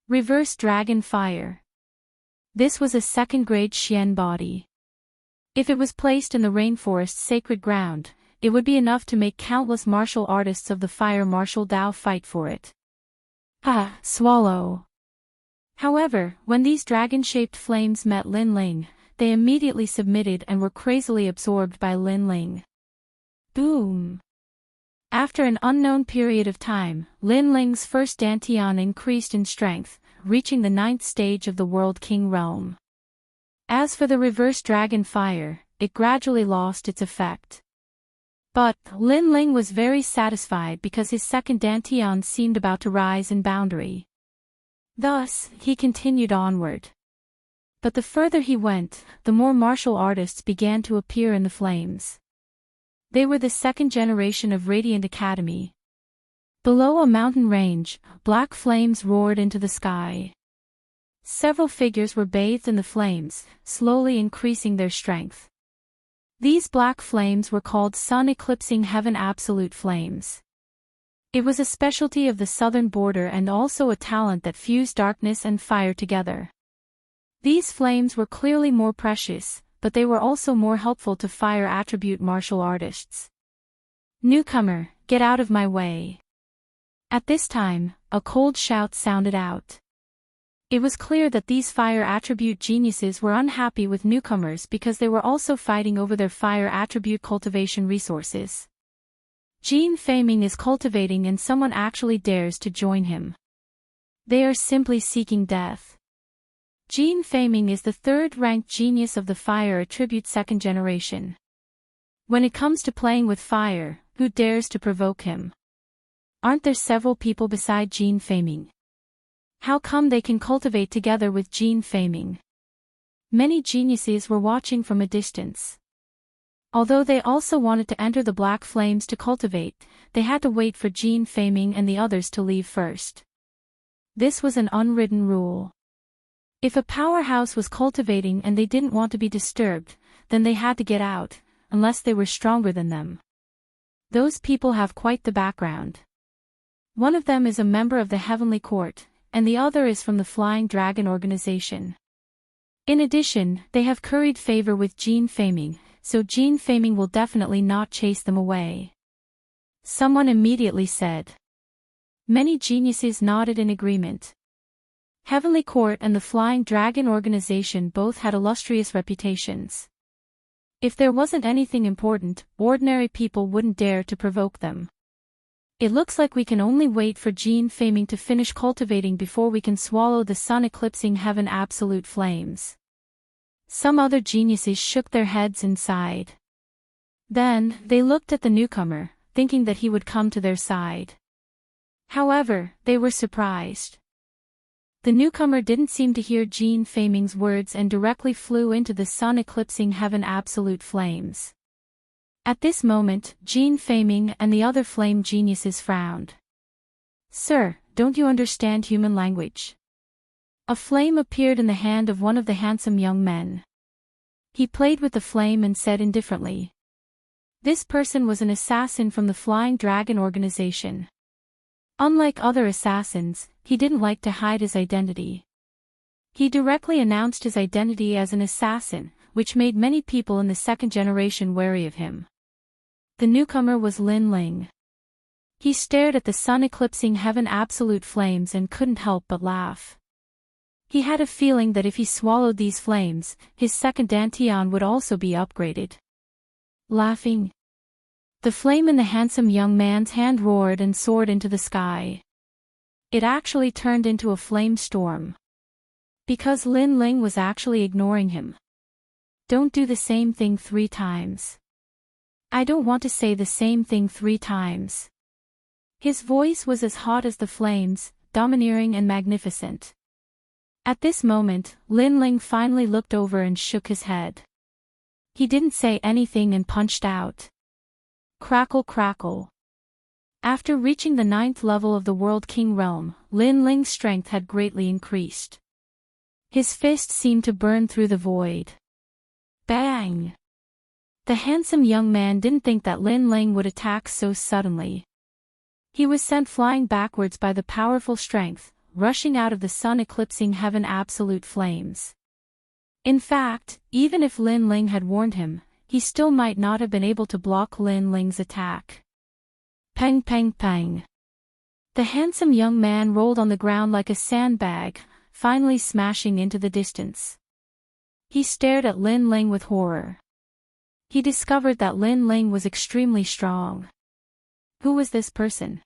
Reverse dragon fire. This was a second-grade Xian body. If it was placed in the rainforest's sacred ground, it would be enough to make countless martial artists of the fire martial Dao fight for it. Swallow. However, when these dragon-shaped flames met Lin Ling, they immediately submitted and were crazily absorbed by Lin Ling. Boom. After an unknown period of time, Lin Ling's first dantian increased in strength, reaching the 9th stage of the World King realm. As for the reverse dragon fire, it gradually lost its effect. But Lin Ling was very satisfied because his second dantian seemed about to rise in boundary. Thus, he continued onward. But the further he went, the more martial artists began to appear in the flames. They were the second generation of Radiant Academy. Below a mountain range, black flames roared into the sky. Several figures were bathed in the flames, slowly increasing their strength. These black flames were called sun-eclipsing heaven absolute flames. It was a specialty of the southern border and also a talent that fused darkness and fire together. These flames were clearly more precious, but they were also more helpful to fire attribute martial artists. Newcomer, get out of my way. At this time, a cold shout sounded out. It was clear that these fire attribute geniuses were unhappy with newcomers because they were also fighting over their fire attribute cultivation resources. Jin Feiming is cultivating and someone actually dares to join him. They are simply seeking death. Jin Feiming is the third-ranked genius of the fire attribute second generation. When it comes to playing with fire, who dares to provoke him? Aren't there several people beside Jin Feiming? How come they can cultivate together with Jin Feiming? Many geniuses were watching from a distance. Although they also wanted to enter the black flames to cultivate, they had to wait for Jin Feiming and the others to leave first. This was an unwritten rule. If a powerhouse was cultivating and they didn't want to be disturbed, then they had to get out, unless they were stronger than them. Those people have quite the background. One of them is a member of the Heavenly Court, and the other is from the Flying Dragon organization. In addition, they have curried favor with Jin Feiming, so Jin Feiming will definitely not chase them away. Someone immediately said. Many geniuses nodded in agreement. Heavenly Court and the Flying Dragon organization both had illustrious reputations. If there wasn't anything important, ordinary people wouldn't dare to provoke them. It looks like we can only wait for Jin Feiming to finish cultivating before we can swallow the sun-eclipsing heaven absolute flames. Some other geniuses shook their heads and sighed. Then, they looked at the newcomer, thinking that he would come to their side. However, they were surprised. The newcomer didn't seem to hear Jin Feiming's words and directly flew into the sun-eclipsing heaven absolute flames. At this moment, Jin Feiming and the other flame geniuses frowned. Sir, don't you understand human language? A flame appeared in the hand of one of the handsome young men. He played with the flame and said indifferently. This person was an assassin from the Flying Dragon organization. Unlike other assassins, he didn't like to hide his identity. He directly announced his identity as an assassin, which made many people in the second generation wary of him. The newcomer was Lin Ling. He stared at the sun-eclipsing heaven absolute flames and couldn't help but laugh. He had a feeling that if he swallowed these flames, his second dantian would also be upgraded. Laughing. The flame in the handsome young man's hand roared and soared into the sky. It actually turned into a flame storm. Because Lin Ling was actually ignoring him. Don't do the same thing 3 times. I don't want to say the same thing 3 times. His voice was as hot as the flames, domineering and magnificent. At this moment, Lin Ling finally looked over and shook his head. He didn't say anything and punched out. Crackle crackle. After reaching the 9th level of the World King realm, Lin Ling's strength had greatly increased. His fist seemed to burn through the void. Bang! The handsome young man didn't think that Lin Ling would attack so suddenly. He was sent flying backwards by the powerful strength, rushing out of the sun-eclipsing heaven absolute flames. In fact, even if Lin Ling had warned him, he still might not have been able to block Lin Ling's attack. Pang pang pang. The handsome young man rolled on the ground like a sandbag, finally smashing into the distance. He stared at Lin Ling with horror. He discovered that Lin Ling was extremely strong. Who was this person?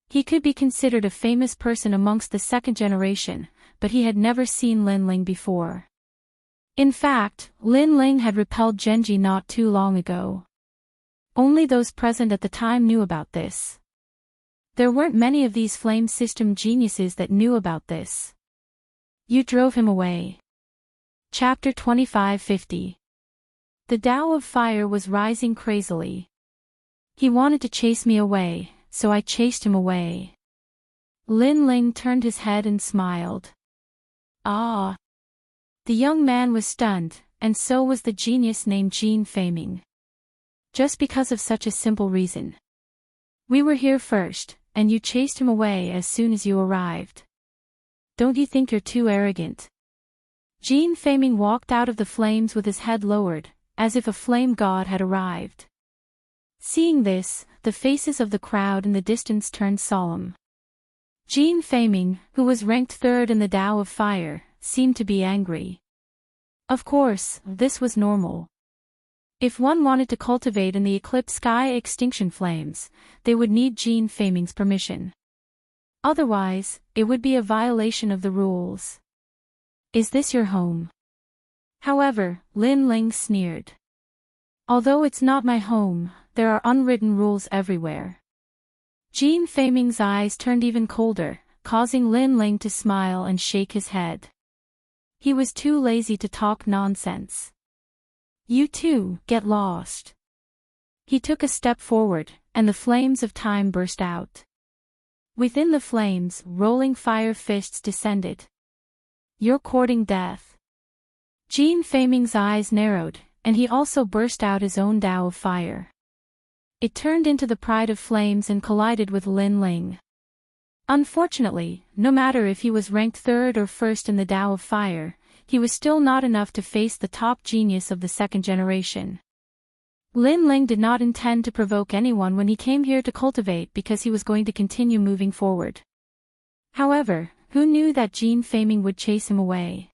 He could be considered a famous person amongst the second generation, but he had never seen Lin Ling before. In fact, Lin Ling had repelled Genji not too long ago. Only those present at the time knew about this. There weren't many of these flame system geniuses that knew about this. You drove him away. Chapter 2550. The Tao of Fire was rising crazily. He wanted to chase me away, so I chased him away. Lin Ling turned his head and smiled. Ah! The young man was stunned, and so was the genius named Jin Feiming. Just because of such a simple reason. We were here first, and you chased him away as soon as you arrived. Don't you think you're too arrogant? Jin Feiming walked out of the flames with his head lowered, as if a flame god had arrived. Seeing this, the faces of the crowd in the distance turned solemn. Jin Feiming, who was ranked 3rd in the Tao of Fire, seemed to be angry. Of course, this was normal. If one wanted to cultivate in the eclipse sky extinction flames, they would need Jin Feiming's permission. Otherwise, it would be a violation of the rules. Is this your home? However, Lin Ling sneered. Although it's not my home, there are unwritten rules everywhere. Jin Feiming's eyes turned even colder, causing Lin Ling to smile and shake his head. He was too lazy to talk nonsense. You too, get lost. He took a step forward, and the flames of time burst out. Within the flames, rolling fire fists descended. You're courting death. Jin Feiming's eyes narrowed, and he also burst out his own Tao of fire. It turned into the pride of flames and collided with Lin Ling. Unfortunately, no matter if he was ranked third or first in the Tao of fire, he was still not enough to face the top genius of the second generation. Lin Ling did not intend to provoke anyone when he came here to cultivate because he was going to continue moving forward. However, who knew that Jin Feiming would chase him away?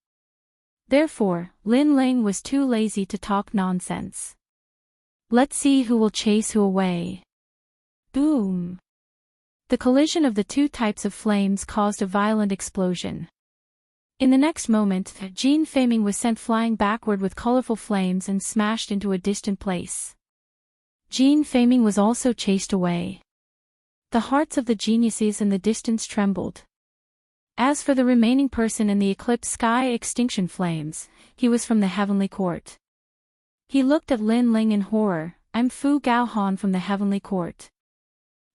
Therefore, Lin Ling was too lazy to talk nonsense. Let's see who will chase who away. Boom! The collision of the two types of flames caused a violent explosion. In the next moment, Jin Feiming was sent flying backward with colorful flames and smashed into a distant place. Jin Feiming was also chased away. The hearts of the geniuses in the distance trembled. As for the remaining person in the eclipse sky extinction flames, he was from the heavenly court. He looked at Lin Ling in horror. I'm Fu Gaohan from the heavenly court.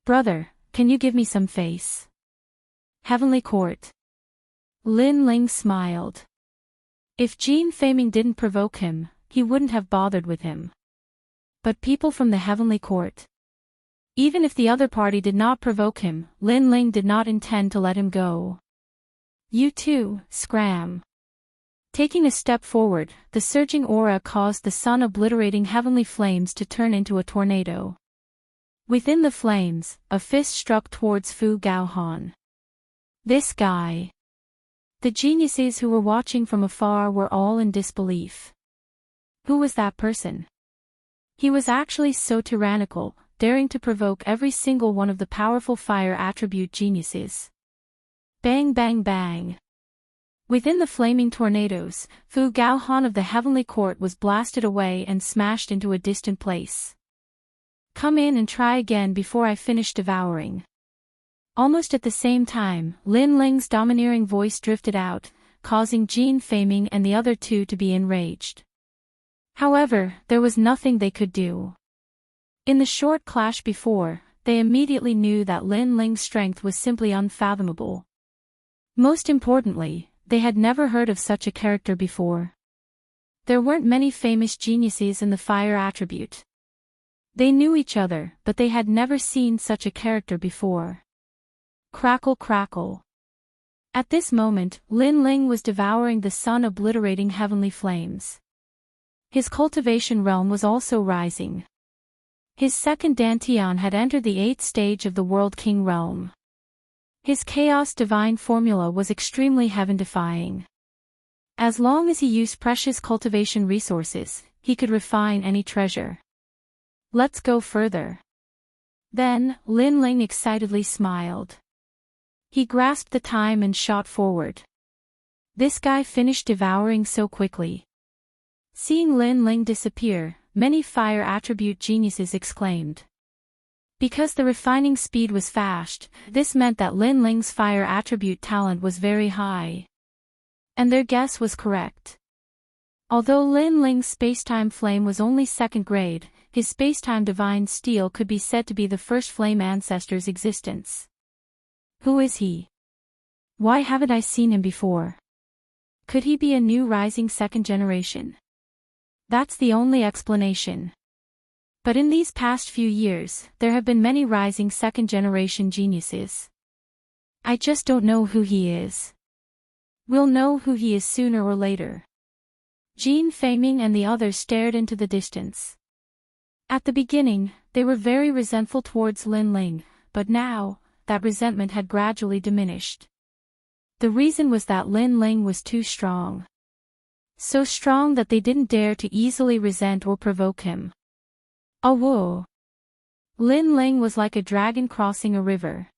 Brother, can you give me some face? Heavenly court. Lin Ling smiled. If Jin Feiming didn't provoke him, he wouldn't have bothered with him. But people from the heavenly court. Even if the other party did not provoke him, Lin Ling did not intend to let him go. You too, scram. Taking a step forward, the surging aura caused the sun-obliterating heavenly flames to turn into a tornado. Within the flames, a fist struck towards Fu Gaohan. This guy. The geniuses who were watching from afar were all in disbelief. Who was that person? He was actually so tyrannical, daring to provoke every single one of the powerful fire attribute geniuses. Bang bang bang. Within the flaming tornadoes, Fu Gaohan of the heavenly court was blasted away and smashed into a distant place. Come in and try again before I finish devouring. Almost at the same time, Lin Ling's domineering voice drifted out, causing Jin Feiming and the other two to be enraged. However, there was nothing they could do. In the short clash before, they immediately knew that Lin Ling's strength was simply unfathomable. Most importantly, they had never heard of such a character before. There weren't many famous geniuses in the fire attribute. They knew each other, but they had never seen such a character before. Crackle crackle. At this moment, Lin Ling was devouring the sun-obliterating heavenly flames. His cultivation realm was also rising. His second dantian had entered the 8th stage of the World King realm. His chaos divine formula was extremely heaven-defying. As long as he used precious cultivation resources, he could refine any treasure. Let's go further. Then, Lin Ling excitedly smiled. He grasped the time and shot forward. This guy finished devouring so quickly. Seeing Lin Ling disappear, many fire attribute geniuses exclaimed. Because the refining speed was fast, this meant that Lin Ling's fire attribute talent was very high. And their guess was correct. Although Lin Ling's spacetime flame was only 2nd grade, his spacetime divine steel could be said to be the first flame ancestor's existence. Who is he? Why haven't I seen him before? Could he be a new rising second generation? That's the only explanation. But in these past few years, there have been many rising second-generation geniuses. I just don't know who he is. We'll know who he is sooner or later. Jin Feiming and the others stared into the distance. At the beginning, they were very resentful towards Lin Ling, but now, that resentment had gradually diminished. The reason was that Lin Ling was too strong. So strong that they didn't dare to easily resent or provoke him. Oh whoa! Lin Ling was like a dragon crossing a river.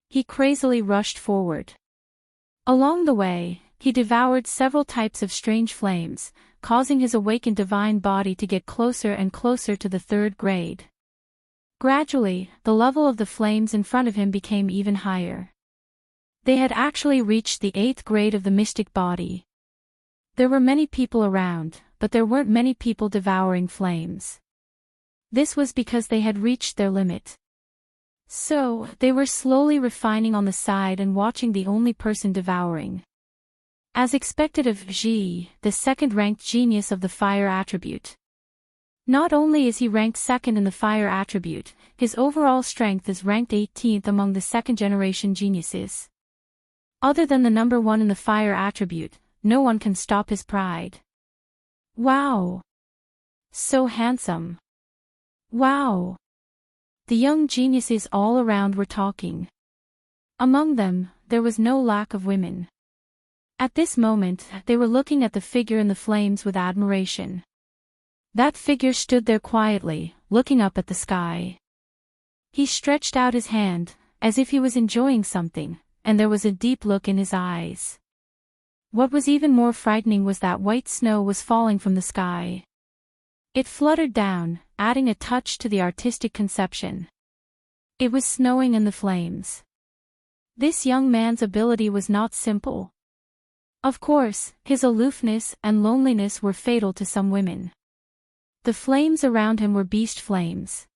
He crazily rushed forward. Along the way, he devoured several types of strange flames, causing his awakened divine body to get closer and closer to the 3rd grade. Gradually, the level of the flames in front of him became even higher. They had actually reached the 8th grade of the mystic body. There were many people around, but there weren't many people devouring flames. This was because they had reached their limit. So, they were slowly refining on the side and watching the only person devouring. As expected of Ji, the second-ranked genius of the fire attribute. Not only is he ranked second in the fire attribute, his overall strength is ranked 18th among the second-generation geniuses. Other than the number one in the fire attribute, no one can stop his pride. Wow! So handsome. Wow! The young geniuses all around were talking. Among them, there was no lack of women. At this moment, they were looking at the figure in the flames with admiration. That figure stood there quietly, looking up at the sky. He stretched out his hand, as if he was enjoying something, and there was a deep look in his eyes. What was even more frightening was that white snow was falling from the sky. It fluttered down, adding a touch to the artistic conception. It was snowing in the flames. This young man's ability was not simple. Of course, his aloofness and loneliness were fatal to some women. The flames around him were beast flames.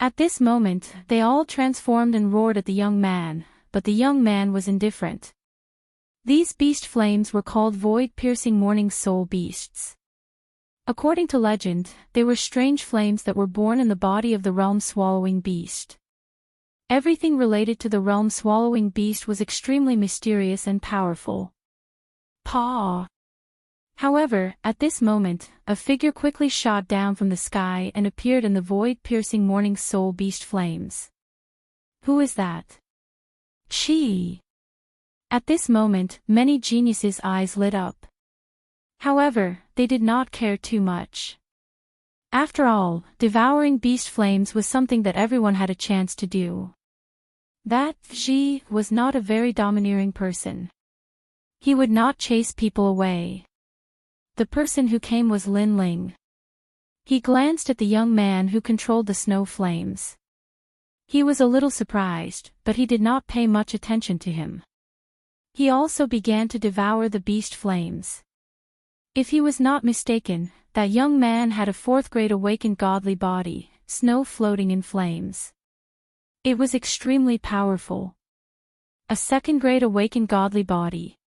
At this moment, they all transformed and roared at the young man, but the young man was indifferent. These beast flames were called void-piercing morning soul beasts. According to legend, they were strange flames that were born in the body of the realm-swallowing beast. Everything related to the realm-swallowing beast was extremely mysterious and powerful. Paw! However, at this moment, a figure quickly shot down from the sky and appeared in the void-piercing morning soul beast flames. Who is that? Chi! At this moment, many geniuses' eyes lit up. However, they did not care too much. After all, devouring beast flames was something that everyone had a chance to do. That Ji was not a very domineering person. He would not chase people away. The person who came was Lin Ling. He glanced at the young man who controlled the snow flames. He was a little surprised, but he did not pay much attention to him. He also began to devour the beast flames. If he was not mistaken, that young man had a fourth-grade awakened godly body, snow floating in flames. It was extremely powerful. A second-grade awakened godly body.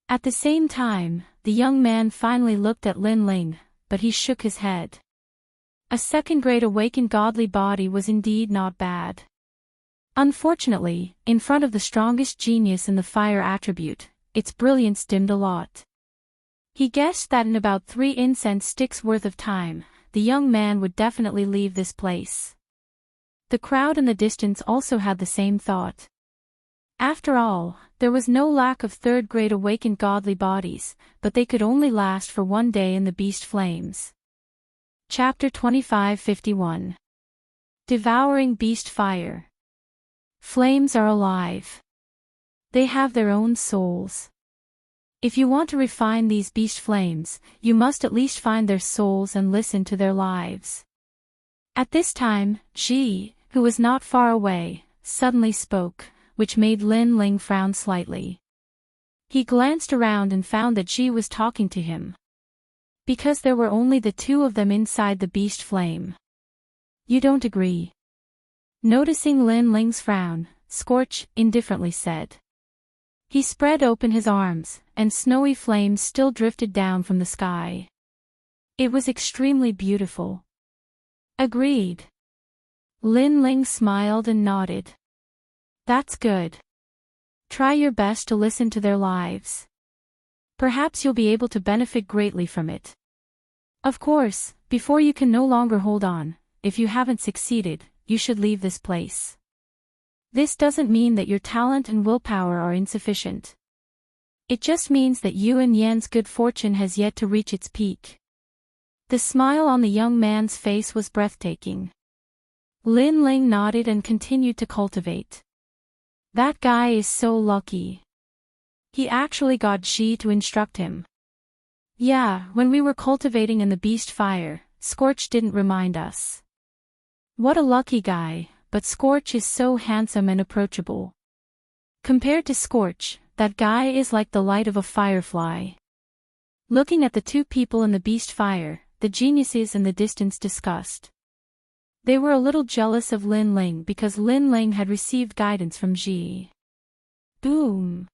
At the same time, the young man finally looked at Lin Ling, but he shook his head. A second-grade awakened godly body was indeed not bad. Unfortunately, in front of the strongest genius in the fire attribute, its brilliance dimmed a lot. He guessed that in about 3 incense sticks worth of time, the young man would definitely leave this place. The crowd in the distance also had the same thought. After all, there was no lack of third-grade awakened godly bodies, but they could only last for 1 day in the beast flames. Chapter 25:51. Devouring Beast Fire. Flames are alive. They have their own souls. If you want to refine these beast flames, you must at least find their souls and listen to their lives. At this time, Ji, who was not far away, suddenly spoke, which made Lin Ling frown slightly. He glanced around and found that Ji was talking to him. Because there were only the two of them inside the beast flame. You don't agree? Noticing Lin Ling's frown, Scorch indifferently said. He spread open his arms, and snowy flames still drifted down from the sky. It was extremely beautiful. Agreed. Lin Ling smiled and nodded. That's good. Try your best to listen to their lives. Perhaps you'll be able to benefit greatly from it. Of course, before you can no longer hold on, if you haven't succeeded, you should leave this place. This doesn't mean that your talent and willpower are insufficient. It just means that you and Yan's good fortune has yet to reach its peak. The smile on the young man's face was breathtaking. Lin Ling nodded and continued to cultivate. That guy is so lucky. He actually got Ji to instruct him. Yeah, when we were cultivating in the beast fire, Scorch didn't remind us. What a lucky guy, but Scorch is so handsome and approachable. Compared to Scorch, that guy is like the light of a firefly. Looking at the two people in the beast fire, the geniuses in the distance discussed. They were a little jealous of Lin Ling because Lin Ling had received guidance from Ji. Boom!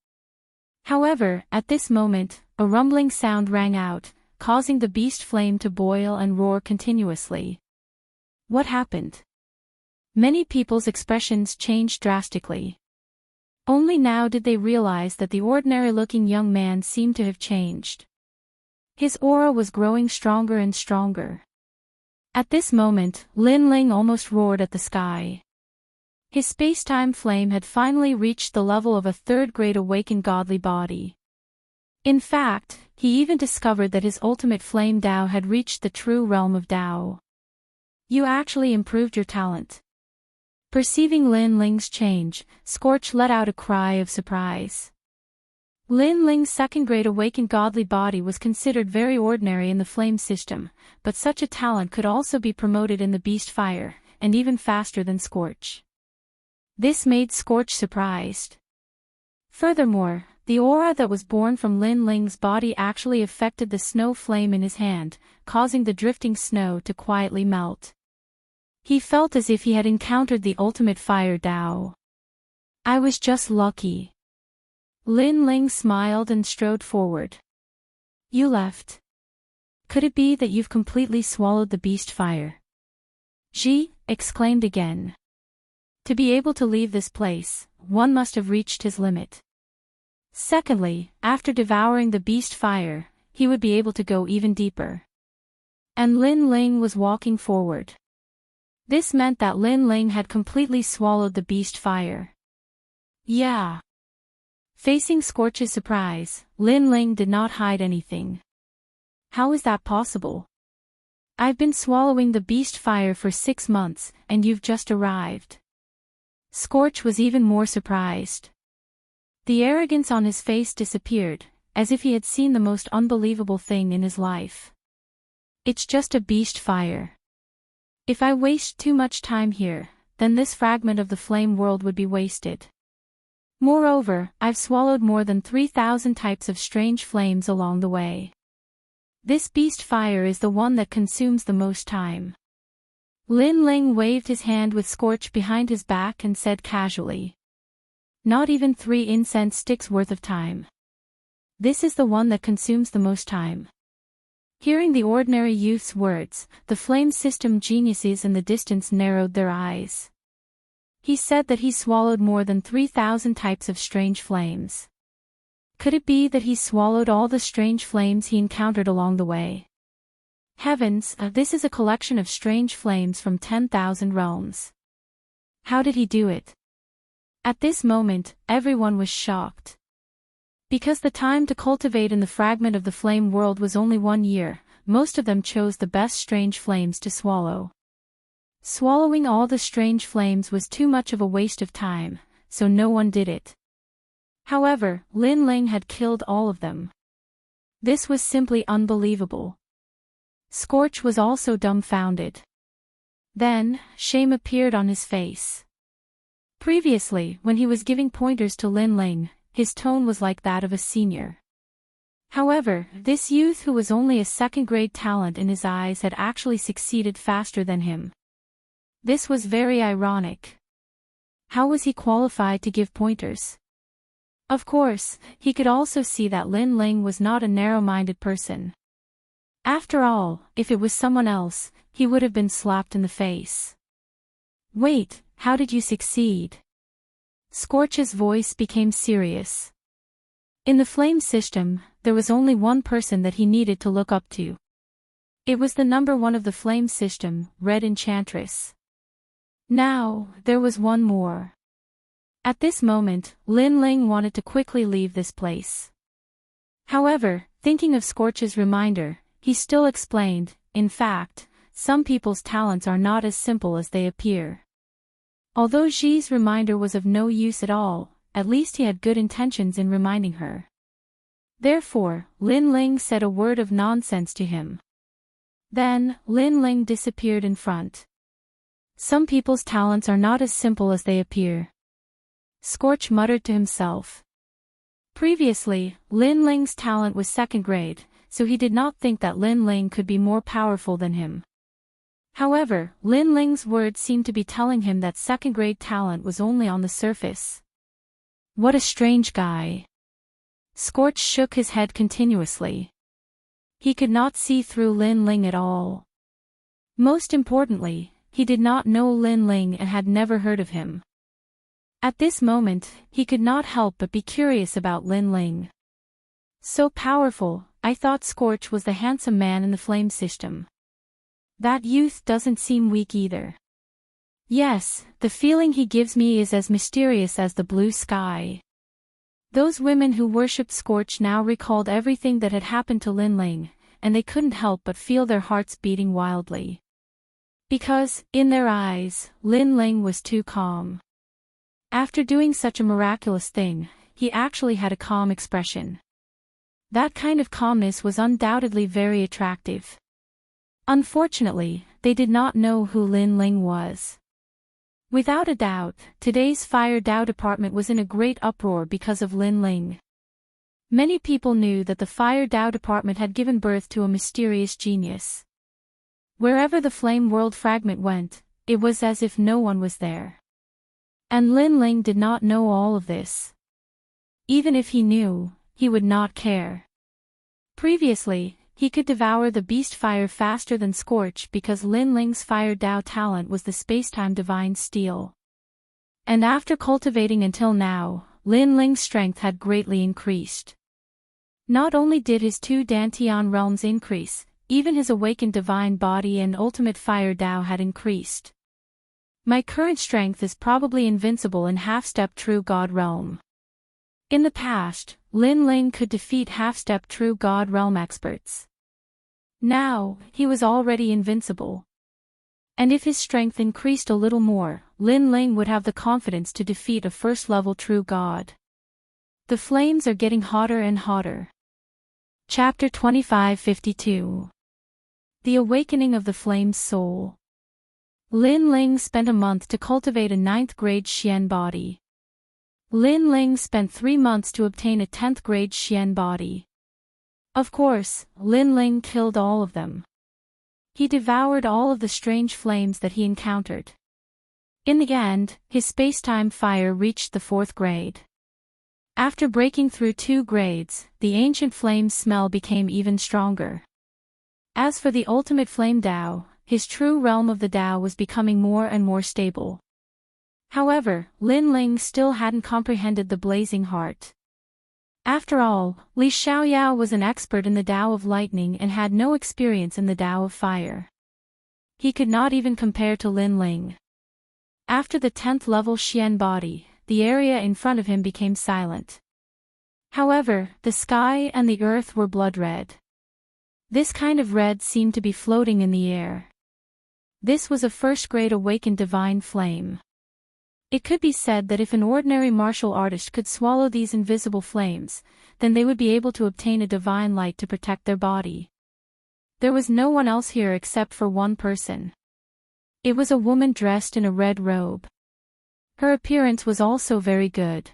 However, at this moment, a rumbling sound rang out, causing the beast flame to boil and roar continuously. What happened? Many people's expressions changed drastically. Only now did they realize that the ordinary-looking young man seemed to have changed. His aura was growing stronger and stronger. At this moment, Lin Ling almost roared at the sky. His space-time flame had finally reached the level of a third-grade awakened godly body. In fact, he even discovered that his ultimate flame Dao had reached the true realm of Dao. You actually improved your talent. Perceiving Lin Ling's change, Scorch let out a cry of surprise. Lin Ling's second-grade awakened godly body was considered very ordinary in the flame system, but such a talent could also be promoted in the beast fire, and even faster than Scorch. This made Scorch surprised. Furthermore, the aura that was born from Lin Ling's body actually affected the snow flame in his hand, causing the drifting snow to quietly melt. He felt as if he had encountered the ultimate fire Dao. I was just lucky. Lin Ling smiled and strode forward. You left. Could it be that you've completely swallowed the beast fire? Ji exclaimed again. To be able to leave this place, one must have reached his limit. Secondly, after devouring the beast fire, he would be able to go even deeper. And Lin Ling was walking forward. This meant that Lin Ling had completely swallowed the beast fire. Yeah. Facing Scorch's surprise, Lin Ling did not hide anything. How is that possible? I've been swallowing the beast fire for 6 months, and you've just arrived. Scorch was even more surprised. The arrogance on his face disappeared, as if he had seen the most unbelievable thing in his life. It's just a beast fire. If I waste too much time here, then this fragment of the flame world would be wasted. Moreover, I've swallowed more than 3,000 types of strange flames along the way. This beast fire is the one that consumes the most time. Lin Ling waved his hand with Scorch behind his back and said casually. Not even 3 incense sticks worth of time. This is the one that consumes the most time. Hearing the ordinary youth's words, the flame system geniuses in the distance narrowed their eyes. He said that he swallowed more than 3,000 types of strange flames. Could it be that he swallowed all the strange flames he encountered along the way? Heavens, this is a collection of strange flames from 10,000 realms. How did he do it? At this moment, everyone was shocked. Because the time to cultivate in the fragment of the flame world was only 1 year, most of them chose the best strange flames to swallow. Swallowing all the strange flames was too much of a waste of time, so no one did it. However, Lin Ling had killed all of them. This was simply unbelievable. Scorch was also dumbfounded. Then, shame appeared on his face. Previously, when he was giving pointers to Lin Ling, his tone was like that of a senior. However, this youth who was only a second-grade talent in his eyes had actually succeeded faster than him. This was very ironic. How was he qualified to give pointers? Of course, he could also see that Lin Ling was not a narrow-minded person. After all, if it was someone else, he would have been slapped in the face. Wait, how did you succeed? Scorch's voice became serious. In the flame system, there was only one person that he needed to look up to. It was the number 1 of the flame system, Red Enchantress. Now, there was one more. At this moment, Lin Ling wanted to quickly leave this place. However, thinking of Scorch's reminder, he still explained, in fact, some people's talents are not as simple as they appear. Although Ji's reminder was of no use at all, at least he had good intentions in reminding her. Therefore, Lin Ling said a word of nonsense to him. Then, Lin Ling disappeared in front. Some people's talents are not as simple as they appear. Scorch muttered to himself. Previously, Lin Ling's talent was second grade, so he did not think that Lin Ling could be more powerful than him. However, Lin Ling's words seemed to be telling him that second-grade talent was only on the surface. What a strange guy. Scorch shook his head continuously. He could not see through Lin Ling at all. Most importantly, he did not know Lin Ling and had never heard of him. At this moment, he could not help but be curious about Lin Ling. So powerful, I thought Scorch was the handsome man in the flame system. That youth doesn't seem weak either. Yes, the feeling he gives me is as mysterious as the blue sky. Those women who worshipped Scorch now recalled everything that had happened to Lin Ling, and they couldn't help but feel their hearts beating wildly. Because, in their eyes, Lin Ling was too calm. After doing such a miraculous thing, he actually had a calm expression. That kind of calmness was undoubtedly very attractive. Unfortunately, they did not know who Lin Ling was. Without a doubt, today's Fire Dao department was in a great uproar because of Lin Ling. Many people knew that the Fire Dao department had given birth to a mysterious genius. Wherever the Flame World fragment went, it was as if no one was there. And Lin Ling did not know all of this. Even if he knew, he would not care. Previously, he could devour the beast fire faster than Scorch because Lin Ling's Fire Dao talent was the spacetime divine steel. And after cultivating until now, Lin Ling's strength had greatly increased. Not only did his two Dantian realms increase, even his awakened divine body and ultimate Fire Dao had increased. My current strength is probably invincible in half-step true God realm. In the past, Lin Ling could defeat half-step true God realm experts. Now, he was already invincible. And if his strength increased a little more, Lin Ling would have the confidence to defeat a first-level true God. The flames are getting hotter and hotter. Chapter 2552. The Awakening of the Flame's Soul. Lin Ling spent a month to cultivate a 9th-grade Xian body. Lin Ling spent 3 months to obtain a 10th-grade Xian body. Of course, Lin Ling killed all of them. He devoured all of the strange flames that he encountered. In the end, his spacetime fire reached the 4th grade. After breaking through 2 grades, the ancient flame's smell became even stronger. As for the ultimate flame Dao, his true realm of the Dao was becoming more and more stable. However, Lin Ling still hadn't comprehended the blazing heart. After all, Li Xiaoyao was an expert in the Dao of lightning and had no experience in the Dao of fire. He could not even compare to Lin Ling. After the 10th level Xian body, the area in front of him became silent. However, the sky and the earth were blood red. This kind of red seemed to be floating in the air. This was a first-grade awakened divine flame. It could be said that if an ordinary martial artist could swallow these invisible flames, then they would be able to obtain a divine light to protect their body. There was no one else here except for one person. It was a woman dressed in a red robe. Her appearance was also very good.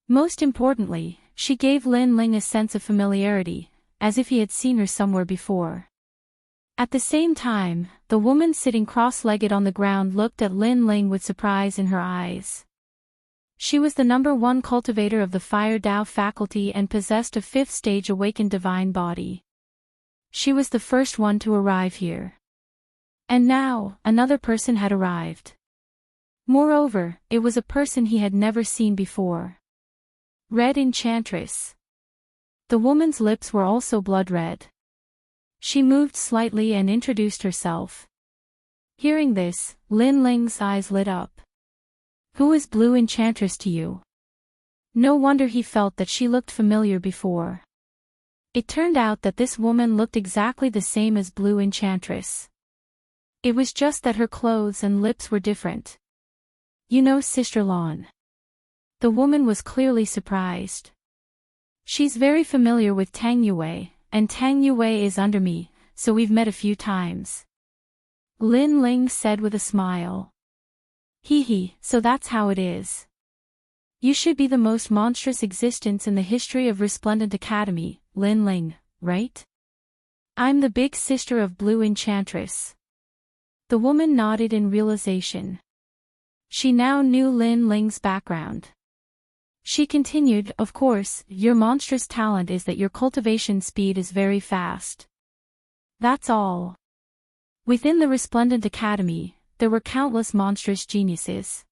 Most importantly, she gave Lin Ling a sense of familiarity, as if he had seen her somewhere before. At the same time, the woman sitting cross-legged on the ground looked at Lin Ling with surprise in her eyes. She was the #1 cultivator of the Fire Dao faculty and possessed a 5th stage awakened divine body. She was the first one to arrive here. And now, another person had arrived. Moreover, it was a person he had never seen before. Red Enchantress. The woman's lips were also blood red. She moved slightly and introduced herself. Hearing this, Lin Ling's eyes lit up. Who is Blue Enchantress to you? No wonder he felt that she looked familiar before. It turned out that this woman looked exactly the same as Blue Enchantress. It was just that her clothes and lips were different. You know Sister Lan. The woman was clearly surprised. She's very familiar with Tang Yue, and Tang Yue is under me, so we've met a few times. Lin Ling said with a smile. Hee, so that's how it is. You should be the most monstrous existence in the history of Resplendent Academy, Lin Ling, right? I'm the big sister of Blue Enchantress. The woman nodded in realization. She now knew Lin Ling's background. She continued, of course, your monstrous talent is that your cultivation speed is very fast. That's all. Within the resplendent academy, there were countless monstrous geniuses.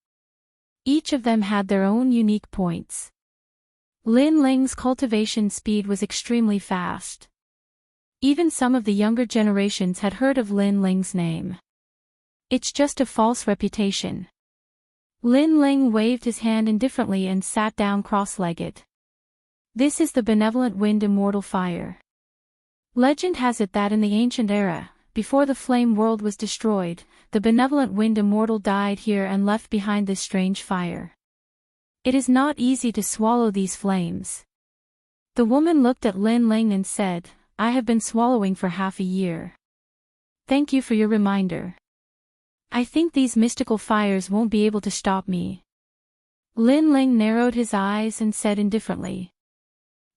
Each of them had their own unique points. Lin Ling's cultivation speed was extremely fast. Even some of the younger generations had heard of Lin Ling's name. It's just a false reputation. Lin Ling waved his hand indifferently and sat down cross-legged. This is the benevolent wind immortal fire. Legend has it that in the ancient era, before the flame world was destroyed, the benevolent wind immortal died here and left behind this strange fire. It is not easy to swallow these flames. The woman looked at Lin Ling and said, I have been swallowing for half a year. Thank you for your reminder. I think these mystical fires won't be able to stop me. Lin Ling narrowed his eyes and said indifferently.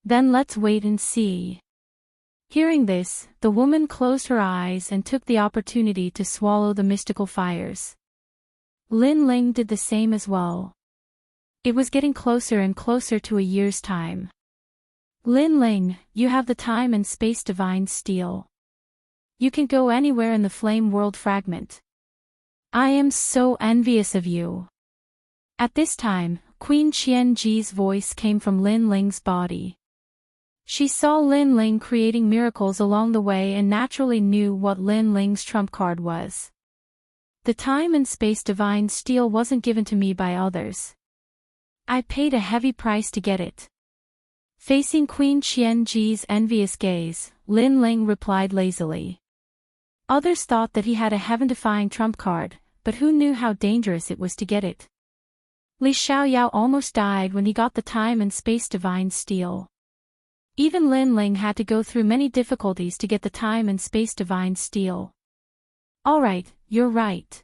Then let's wait and see. Hearing this, the woman closed her eyes and took the opportunity to swallow the mystical fires. Lin Ling did the same as well. It was getting closer and closer to a year's time. Lin Ling, you have the time and space divine steel. You can go anywhere in the flame world fragment. I am so envious of you. At this time, Queen Qianji's voice came from Lin Ling's body. She saw Lin Ling creating miracles along the way and naturally knew what Lin Ling's trump card was. The time and space divine steel wasn't given to me by others. I paid a heavy price to get it. Facing Queen Qianji's envious gaze, Lin Ling replied lazily. Others thought that he had a heaven-defying trump card, but who knew how dangerous it was to get it? Li Xiaoyao almost died when he got the time and space divine steel. Even Lin Ling had to go through many difficulties to get the time and space divine steel. Alright, you're right.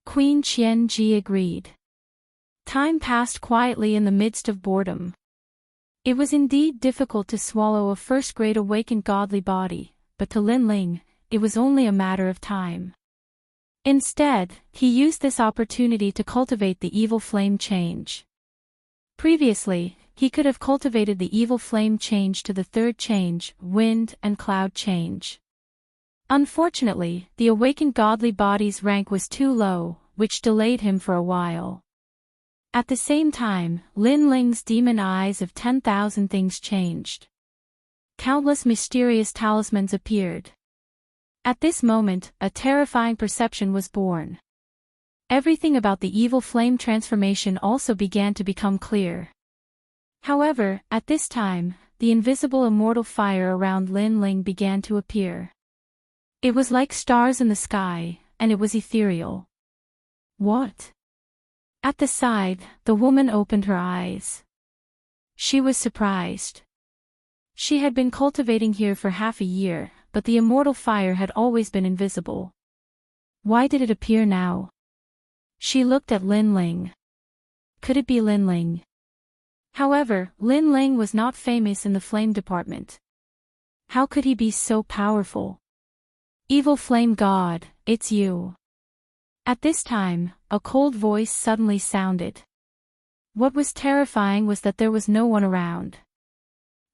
Queen Qianji agreed. Time passed quietly in the midst of boredom. It was indeed difficult to swallow a first-grade awakened godly body, but to Lin Ling, it was only a matter of time. Instead, he used this opportunity to cultivate the evil flame change. Previously, he could have cultivated the evil flame change to the third change, wind and cloud change. Unfortunately, the awakened godly body's rank was too low, which delayed him for a while. At the same time, Lin Ling's demon eyes of 10,000 things changed. Countless mysterious talismans appeared. At this moment, a terrifying perception was born. Everything about the evil flame transformation also began to become clear. However, at this time, the invisible immortal fire around Lin Ling began to appear. It was like stars in the sky, and it was ethereal. What? At the side, the woman opened her eyes. She was surprised. She had been cultivating here for half a year, but the immortal fire had always been invisible. Why did it appear now? She looked at Lin Ling. Could it be Lin Ling? However, Lin Ling was not famous in the flame department. How could he be so powerful? Evil flame god, it's you. At this time, a cold voice suddenly sounded. What was terrifying was that there was no one around.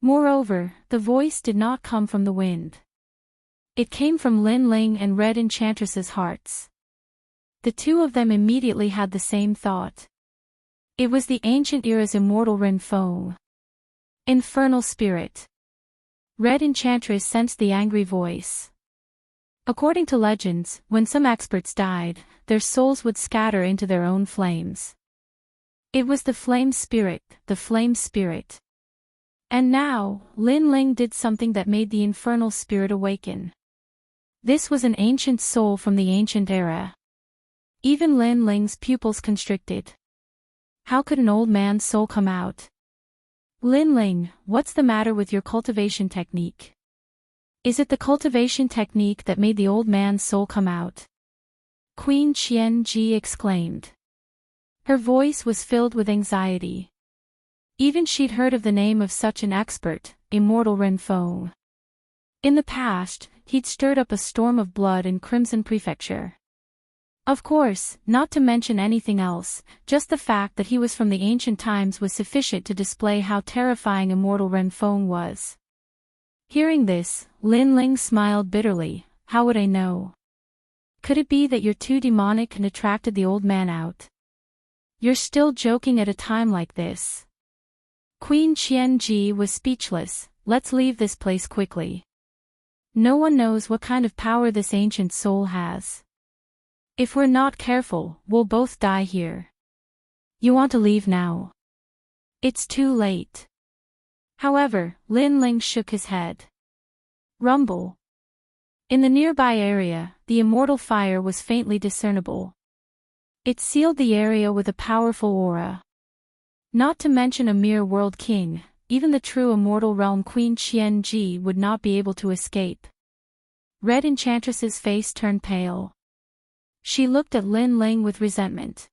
Moreover, the voice did not come from the wind. It came from Lin Ling and Red Enchantress's hearts. The two of them immediately had the same thought. It was the ancient era's immortal Ren Feng. Infernal spirit. Red Enchantress sensed the angry voice. According to legends, when some experts died, their souls would scatter into their own flames. It was the flame spirit, the flame spirit. And now, Lin Ling did something that made the infernal spirit awaken. This was an ancient soul from the ancient era. Even Lin Ling's pupils constricted. How could an old man's soul come out? Lin Ling, what's the matter with your cultivation technique? Is it the cultivation technique that made the old man's soul come out? Queen Qianji exclaimed. Her voice was filled with anxiety. Even she'd heard of the name of such an expert, Immortal Ren Feng. In the past, he'd stirred up a storm of blood in Crimson Prefecture. Of course, not to mention anything else, just the fact that he was from the ancient times was sufficient to display how terrifying Immortal Renfeng was. Hearing this, Lin Ling smiled bitterly. How would I know? Could it be that you're too demonic and attracted the old man out? You're still joking at a time like this. Queen Qianji was speechless. Let's leave this place quickly. No one knows what kind of power this ancient soul has. If we're not careful, we'll both die here. You want to leave now? It's too late. However, Lin Ling shook his head. Rumble. In the nearby area, the immortal fire was faintly discernible. It sealed the area with a powerful aura. Not to mention a mere world king, even the true immortal realm Queen Qianji would not be able to escape. Red Enchantress's face turned pale. She looked at Lin Ling with resentment.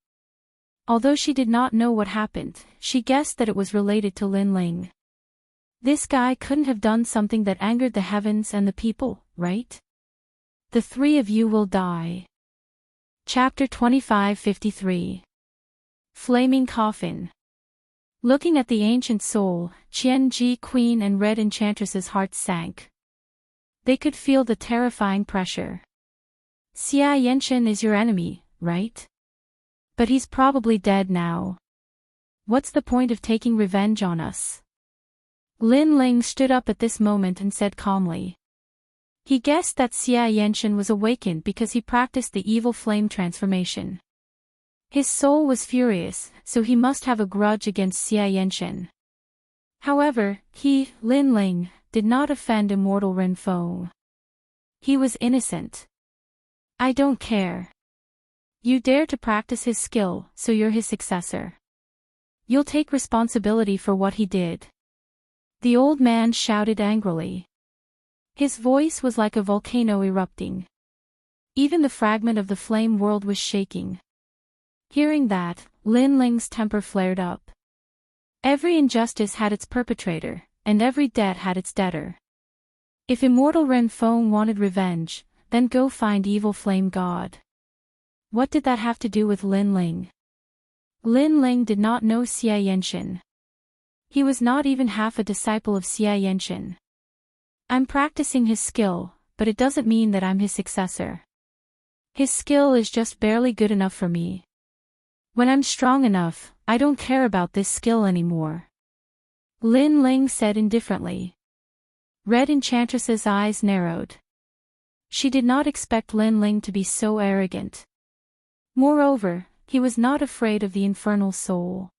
Although she did not know what happened, she guessed that it was related to Lin Ling. This guy couldn't have done something that angered the heavens and the people, right? The three of you will die. Chapter 25:53. Flaming Coffin. Looking at the ancient soul, Qianji Queen and Red Enchantress's hearts sank. They could feel the terrifying pressure. Xia Yenshin is your enemy, right? But he's probably dead now. What's the point of taking revenge on us? Lin Ling stood up at this moment and said calmly. He guessed that Xia Yenshin was awakened because he practiced the evil flame transformation. His soul was furious, so he must have a grudge against Xia Yenshin. However, he, Lin Ling, did not offend Immortal Renfeng. He was innocent. I don't care. You dare to practice his skill, so you're his successor. You'll take responsibility for what he did. The old man shouted angrily. His voice was like a volcano erupting. Even the fragment of the flame world was shaking. Hearing that, Lin Ling's temper flared up. Every injustice had its perpetrator, and every debt had its debtor. If Immortal Renfeng wanted revenge, then go find Evil Flame God. What did that have to do with Lin Ling? Lin Ling did not know Xia Yenshin. He was not even half a disciple of Xia Yenshin. I'm practicing his skill, but it doesn't mean that I'm his successor. His skill is just barely good enough for me. When I'm strong enough, I don't care about this skill anymore. Lin Ling said indifferently. Red Enchantress's eyes narrowed. She did not expect Lin Ling to be so arrogant. Moreover, he was not afraid of the infernal soul.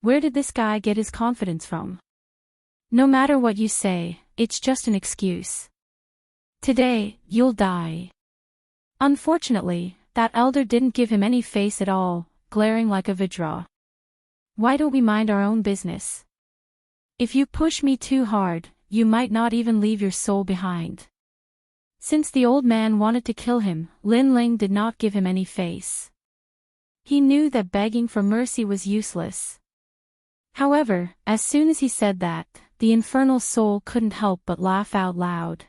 Where did this guy get his confidence from? No matter what you say, it's just an excuse. Today, you'll die. Unfortunately, that elder didn't give him any face at all, glaring like a Vidra. Why don't we mind our own business? If you push me too hard, you might not even leave your soul behind. Since the old man wanted to kill him, Lin Ling did not give him any face. He knew that begging for mercy was useless. However, as soon as he said that, the infernal soul couldn't help but laugh out loud.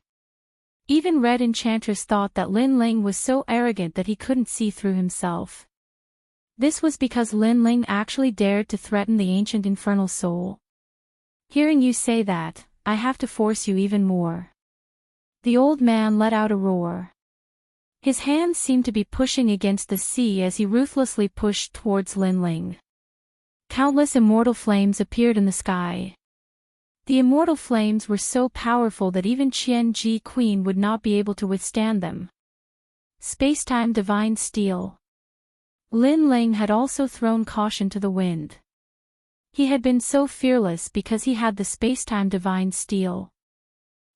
Even Red Enchantress thought that Lin Ling was so arrogant that he couldn't see through himself. This was because Lin Ling actually dared to threaten the ancient infernal soul. Hearing you say that, I have to force you even more. The old man let out a roar. His hands seemed to be pushing against the sea as he ruthlessly pushed towards Lin Ling. Countless immortal flames appeared in the sky. The immortal flames were so powerful that even Qianji Queen would not be able to withstand them. Spacetime Divine Steel. Lin Ling had also thrown caution to the wind. He had been so fearless because he had the Spacetime Divine Steel.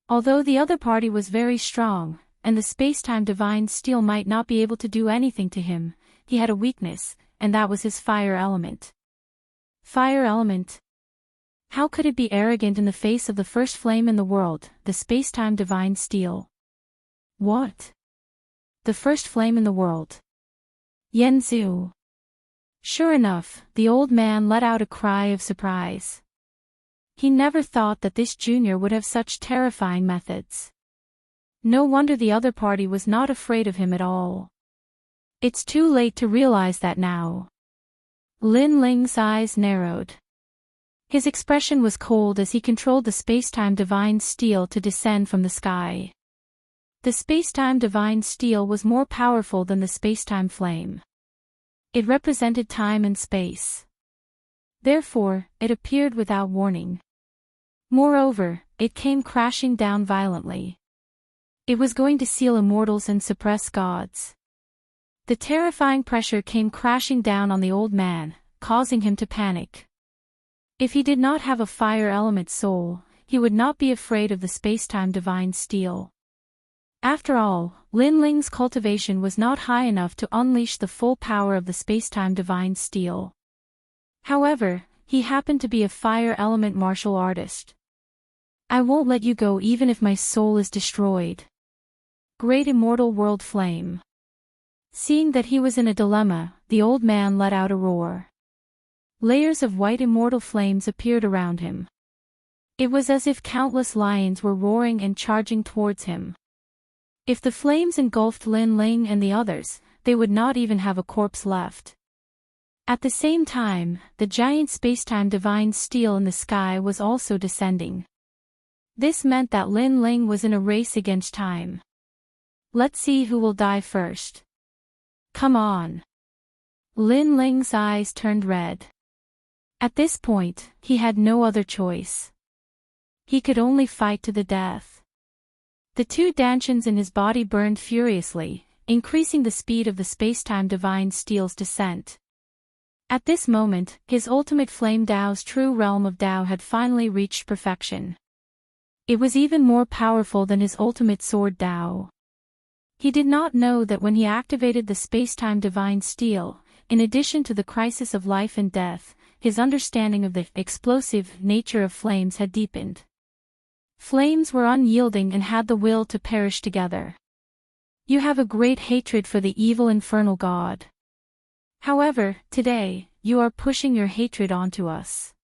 Although the other party was very strong, and the Spacetime Divine Steel might not be able to do anything to him, he had a weakness, and that was his fire element. Fire element. How could it be arrogant in the face of the first flame in the world, the Spacetime Divine Steel? What? The first flame in the world. Yanzu. Sure enough, the old man let out a cry of surprise. He never thought that this junior would have such terrifying methods. No wonder the other party was not afraid of him at all. It's too late to realize that now. Lin Ling's eyes narrowed. His expression was cold as he controlled the spacetime divine steel to descend from the sky. The spacetime divine steel was more powerful than the spacetime flame. It represented time and space. Therefore, it appeared without warning. Moreover, it came crashing down violently. It was going to seal immortals and suppress gods. The terrifying pressure came crashing down on the old man, causing him to panic. If he did not have a fire element soul, he would not be afraid of the spacetime divine steel. After all, Lin Ling's cultivation was not high enough to unleash the full power of the spacetime divine steel. However, he happened to be a fire element martial artist. I won't let you go even if my soul is destroyed. Great immortal world flame. Seeing that he was in a dilemma, the old man let out a roar. Layers of white immortal flames appeared around him. It was as if countless lions were roaring and charging towards him. If the flames engulfed Lin Ling and the others, they would not even have a corpse left. At the same time, the giant spacetime divine steel in the sky was also descending. This meant that Lin Ling was in a race against time. Let's see who will die first. Come on. Lin Ling's eyes turned red. At this point, he had no other choice. He could only fight to the death. The two dantians in his body burned furiously, increasing the speed of the spacetime divine steel's descent. At this moment, his ultimate flame Dao's true realm of Dao had finally reached perfection. It was even more powerful than his ultimate sword Dao. He did not know that when he activated the spacetime divine steel, in addition to the crisis of life and death, his understanding of the explosive nature of flames had deepened. Flames were unyielding and had the will to perish together. You have a great hatred for the evil infernal god. However, today, you are pushing your hatred onto us.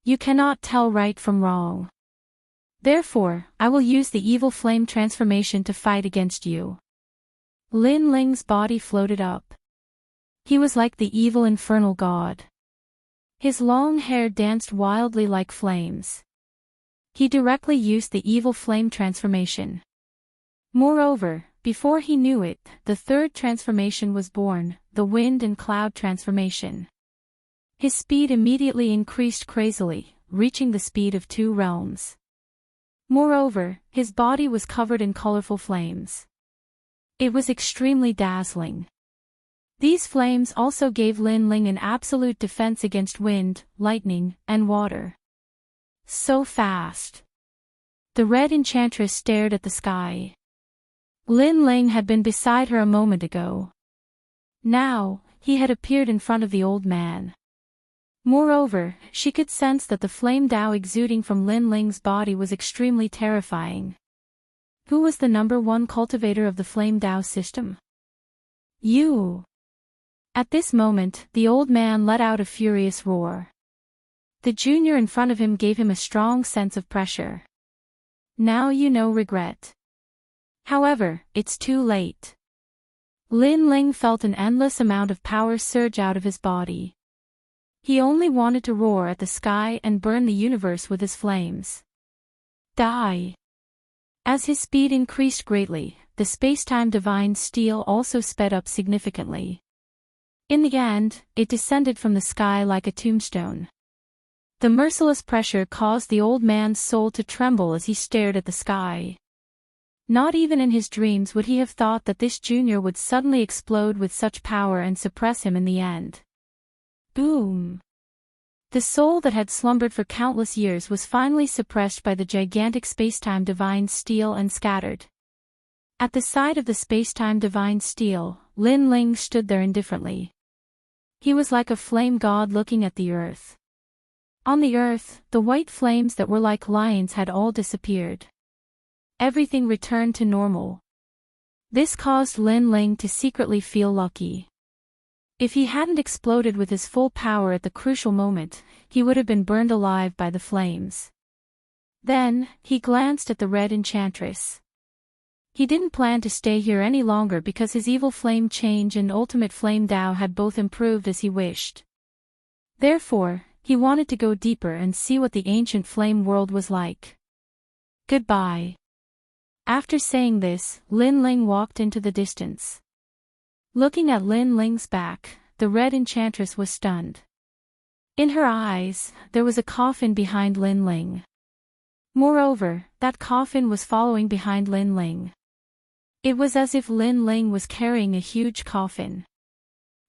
You cannot tell right from wrong. Therefore, I will use the evil flame transformation to fight against you. Lin Ling's body floated up. He was like the evil infernal god. His long hair danced wildly like flames. He directly used the evil flame transformation. Moreover, before he knew it, the third transformation was born, the wind and cloud transformation. His speed immediately increased crazily, reaching the speed of 2 realms. Moreover, his body was covered in colorful flames. It was extremely dazzling. These flames also gave Lin Ling an absolute defense against wind, lightning, and water. So fast. The red enchantress stared at the sky. Lin Ling had been beside her a moment ago. Now, he had appeared in front of the old man. Moreover, she could sense that the flame Dao exuding from Lin Ling's body was extremely terrifying. Who was the #1 cultivator of the flame Dao system? You! At this moment, the old man let out a furious roar. The junior in front of him gave him a strong sense of pressure. Now you know regret. However, it's too late. Lin Ling felt an endless amount of power surge out of his body. He only wanted to roar at the sky and burn the universe with his flames. Die! As his speed increased greatly, the spacetime divine steel also sped up significantly. In the end, it descended from the sky like a tombstone. The merciless pressure caused the old man's soul to tremble as he stared at the sky. Not even in his dreams would he have thought that this junior would suddenly explode with such power and suppress him in the end. Boom! The soul that had slumbered for countless years was finally suppressed by the gigantic spacetime divine steel and scattered. At the side of the spacetime divine steel, Lin Ling stood there indifferently. He was like a flame god looking at the earth. On the earth, the white flames that were like lions had all disappeared. Everything returned to normal. This caused Lin Ling to secretly feel lucky. If he hadn't exploded with his full power at the crucial moment, he would have been burned alive by the flames. Then, he glanced at the red enchantress. He didn't plan to stay here any longer because his evil flame change and ultimate flame Tao had both improved as he wished. Therefore, he wanted to go deeper and see what the ancient flame world was like. Goodbye. After saying this, Lin Ling walked into the distance. Looking at Lin Ling's back, the red enchantress was stunned. In her eyes, there was a coffin behind Lin Ling. Moreover, that coffin was following behind Lin Ling. It was as if Lin Ling was carrying a huge coffin.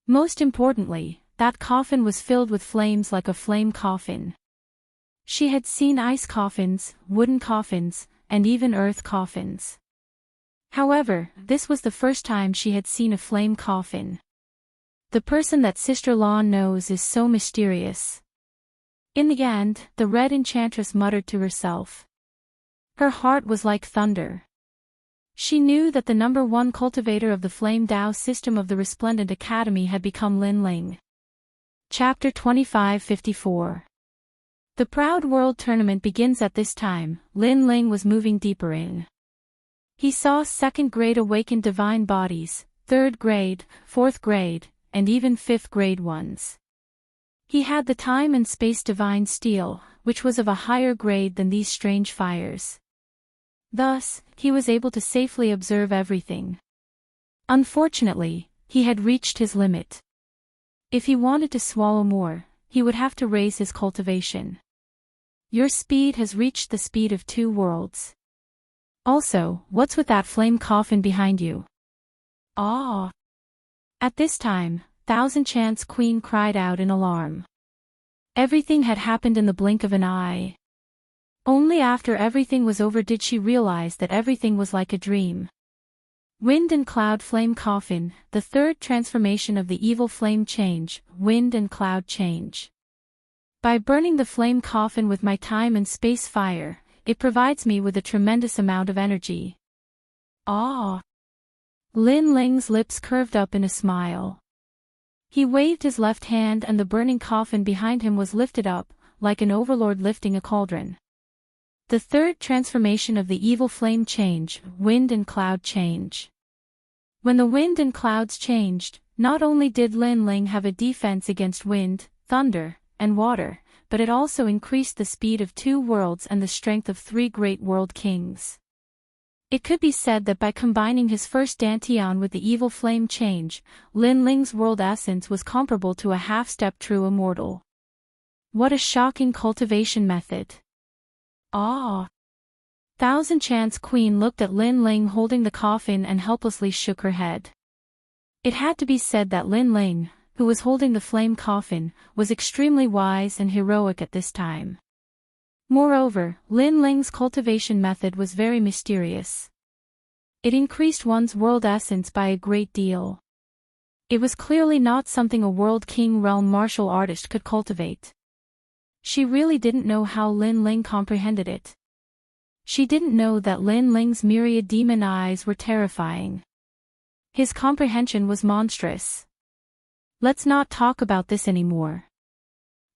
Most importantly, that coffin was filled with flames like a flame coffin. She had seen ice coffins, wooden coffins, and even earth coffins. However, this was the first time she had seen a flame coffin. The person that Sister Lan knows is so mysterious. In the end, the red enchantress muttered to herself. Her heart was like thunder. She knew that the #1 cultivator of the Flame Dao system of the Resplendent Academy had become Lin Ling. Chapter 2554. The Proud World Tournament begins at this time. Lin Ling was moving deeper in. He saw 2nd grade awakened divine bodies, 3rd grade, 4th grade, and even 5th grade ones. He had the time and space divine steel, which was of a higher grade than these strange fires. Thus, he was able to safely observe everything. Unfortunately, he had reached his limit. If he wanted to swallow more, he would have to raise his cultivation. Your speed has reached the speed of 2 worlds. Also, what's with that flame coffin behind you? Ah! At this time, Thousand Chance Queen cried out in alarm. Everything had happened in the blink of an eye. Only after everything was over did she realize that everything was like a dream. Wind and Cloud Flame Coffin, the 3rd transformation of the evil flame change, wind and cloud change. By burning the flame coffin with my time and space fire, it provides me with a tremendous amount of energy. Ah! Lin Ling's lips curved up in a smile. He waved his left hand and the burning coffin behind him was lifted up, like an overlord lifting a cauldron. The 3rd transformation of the evil flame change, wind and cloud change. When the wind and clouds changed, not only did Lin Ling have a defense against wind, thunder, and water, but it also increased the speed of 2 worlds and the strength of 3 great world kings. It could be said that by combining his first Dantian with the evil flame change, Lin Ling's world essence was comparable to a half-step true immortal. What a shocking cultivation method! Ah! Thousand Chance Queen looked at Lin Ling holding the coffin and helplessly shook her head. It had to be said that Lin Ling, who was holding the flame coffin, was extremely wise and heroic at this time. Moreover, Lin Ling's cultivation method was very mysterious. It increased one's world essence by a great deal. It was clearly not something a World King realm martial artist could cultivate. She really didn't know how Lin Ling comprehended it. She didn't know that Lin Ling's myriad demon eyes were terrifying. His comprehension was monstrous. Let's not talk about this anymore.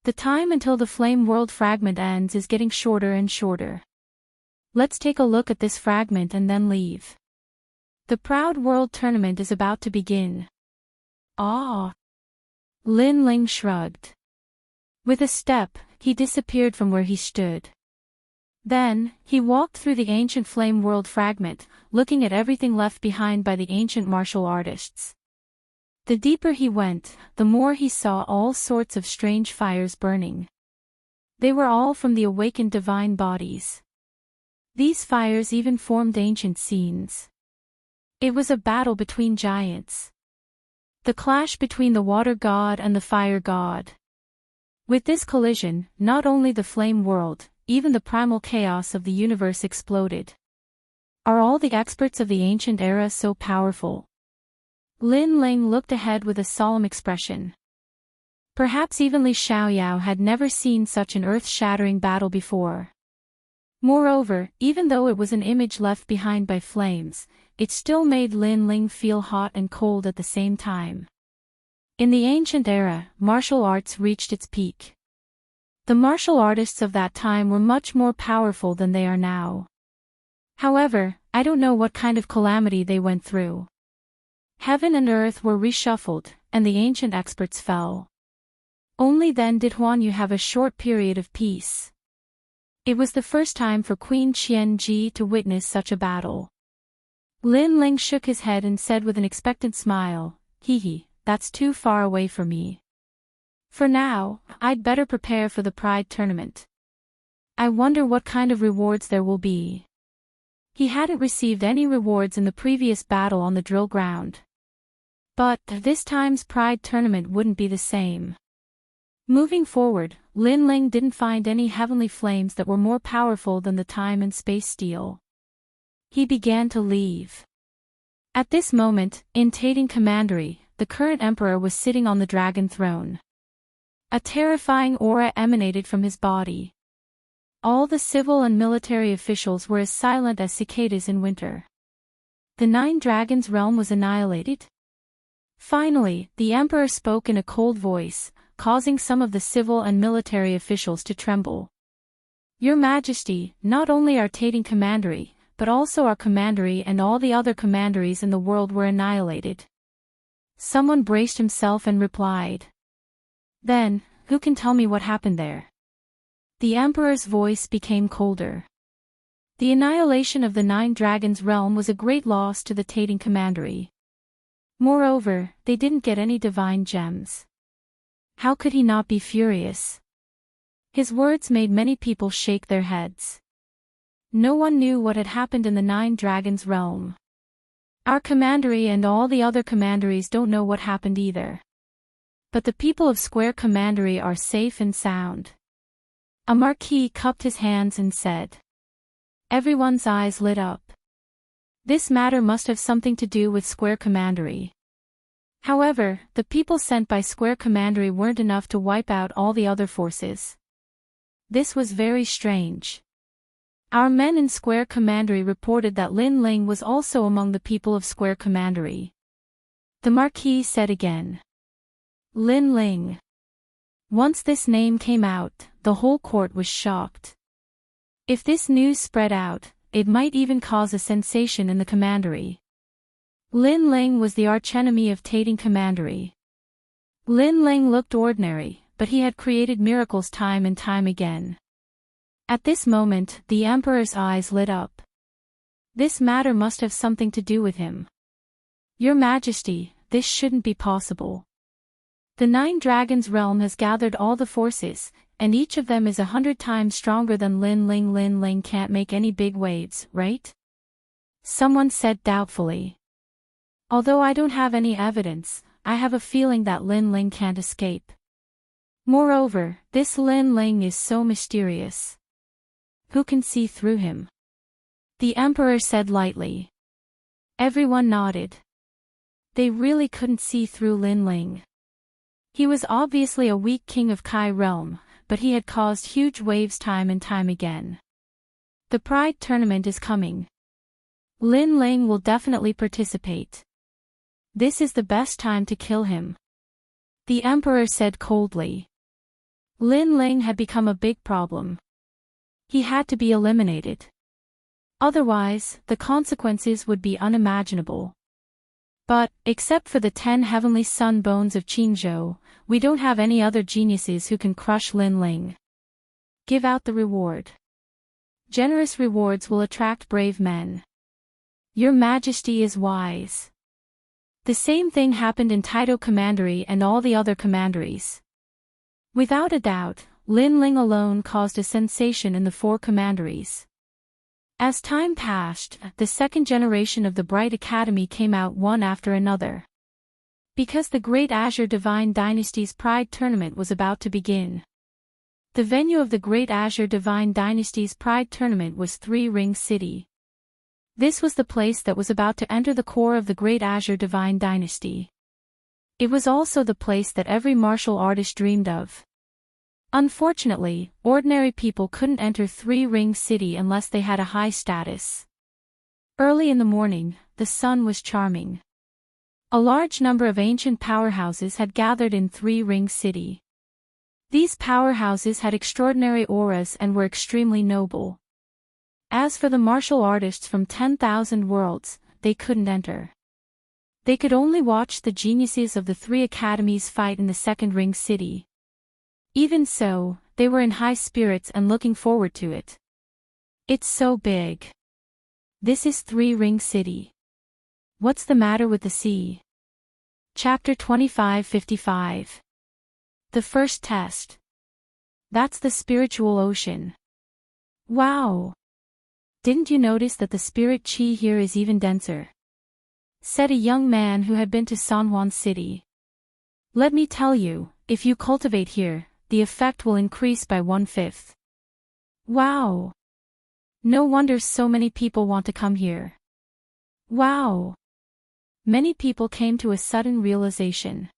The time until the flame world fragment ends is getting shorter and shorter. Let's take a look at this fragment and then leave. The Proud World Tournament is about to begin. Ah! Lin Ling shrugged. With a step, he disappeared from where he stood. Then, he walked through the ancient flame world fragment, looking at everything left behind by the ancient martial artists. The deeper he went, the more he saw all sorts of strange fires burning. They were all from the awakened divine bodies. These fires even formed ancient scenes. It was a battle between giants. The clash between the water god and the fire god. With this collision, not only the flame world, even the primal chaos of the universe exploded. Are all the experts of the ancient era so powerful? Lin Ling looked ahead with a solemn expression. Perhaps even Li Xiaoyao had never seen such an earth-shattering battle before. Moreover, even though it was an image left behind by flames, it still made Lin Ling feel hot and cold at the same time. In the ancient era, martial arts reached its peak. The martial artists of that time were much more powerful than they are now. However, I don't know what kind of calamity they went through. Heaven and earth were reshuffled, and the ancient experts fell. Only then did Huan Yu have a short period of peace. It was the first time for Queen Qian-ji to witness such a battle. Lin Ling shook his head and said with an expectant smile, "Hee, that's too far away for me. For now, I'd better prepare for the Pride tournament. I wonder what kind of rewards there will be." He hadn't received any rewards in the previous battle on the drill ground. But this time's Pride tournament wouldn't be the same. Moving forward, Lin Ling didn't find any heavenly flames that were more powerful than the time and space steel. He began to leave. At this moment, in Tating Commandery, the current emperor was sitting on the dragon throne. A terrifying aura emanated from his body. All the civil and military officials were as silent as cicadas in winter. The 9 Dragons realm was annihilated? Finally, the emperor spoke in a cold voice, causing some of the civil and military officials to tremble. "Your Majesty, not only our Tating Commandery, but also our commandery and all the other commanderies in the world were annihilated." Someone braced himself and replied. "Then, who can tell me what happened there?" The emperor's voice became colder. The annihilation of the 9 Dragons realm was a great loss to the Tating Commandery. Moreover, they didn't get any divine gems. How could he not be furious? His words made many people shake their heads. No one knew what had happened in the 9 Dragons realm. Our commandery and all the other commanderies don't know what happened either. But the people of Square Commandery are safe and sound. A marquis cupped his hands and said. Everyone's eyes lit up. This matter must have something to do with Square Commandery. However, the people sent by Square Commandery weren't enough to wipe out all the other forces. This was very strange. Our men in Square Commandery reported that Lin Ling was also among the people of Square Commandery. The Marquis said again. Lin Ling. Once this name came out, the whole court was shocked. If this news spread out, it might even cause a sensation in the commandery. Lin Ling was the archenemy of Tating Commandery. Lin Ling looked ordinary, but he had created miracles time and time again. At this moment, the emperor's eyes lit up. This matter must have something to do with him. Your Majesty, this shouldn't be possible. The 9 Dragons realm has gathered all the forces, and each of them is 100 times stronger than Lin Ling. Lin Ling can't make any big waves, right? Someone said doubtfully. Although I don't have any evidence, I have a feeling that Lin Ling can't escape. Moreover, this Lin Ling is so mysterious. Who can see through him? The emperor said lightly. Everyone nodded. They really couldn't see through Lin Ling. He was obviously a weak king of Kai realm, but he had caused huge waves time and time again. The Pride tournament is coming. Lin Ling will definitely participate. This is the best time to kill him. The emperor said coldly. Lin Ling had become a big problem. He had to be eliminated. Otherwise, the consequences would be unimaginable. But, except for the 10 heavenly sun bones of Qingzhou, we don't have any other geniuses who can crush Lin Ling. Give out the reward. Generous rewards will attract brave men. Your Majesty is wise. The same thing happened in Taito Commandery and all the other commanderies. Without a doubt, Lin Ling alone caused a sensation in the 4 commanderies. As time passed, the second generation of the Bright Academy came out one after another. Because the Great Azure Divine Dynasty's Pride tournament was about to begin. The venue of the Great Azure Divine Dynasty's Pride tournament was 3 Ring City. This was the place that was about to enter the core of the Great Azure Divine Dynasty. It was also the place that every martial artist dreamed of. Unfortunately, ordinary people couldn't enter 3 Ring City unless they had a high status. Early in the morning, the sun was charming. A large number of ancient powerhouses had gathered in 3 Ring City. These powerhouses had extraordinary auras and were extremely noble. As for the martial artists from 10,000 worlds, they couldn't enter. They could only watch the geniuses of the three academies fight in the second ring city. Even so, they were in high spirits and looking forward to it. It's so big. This is Three-Ring City. What's the matter with the sea? Chapter 25:55. The first test. That's the spiritual ocean. Wow! Didn't you notice that the spirit chi here is even denser? Said a young man who had been to San Juan City. Let me tell you, if you cultivate here, the effect will increase by 1/5. Wow! No wonder so many people want to come here. Wow! Many people came to a sudden realization.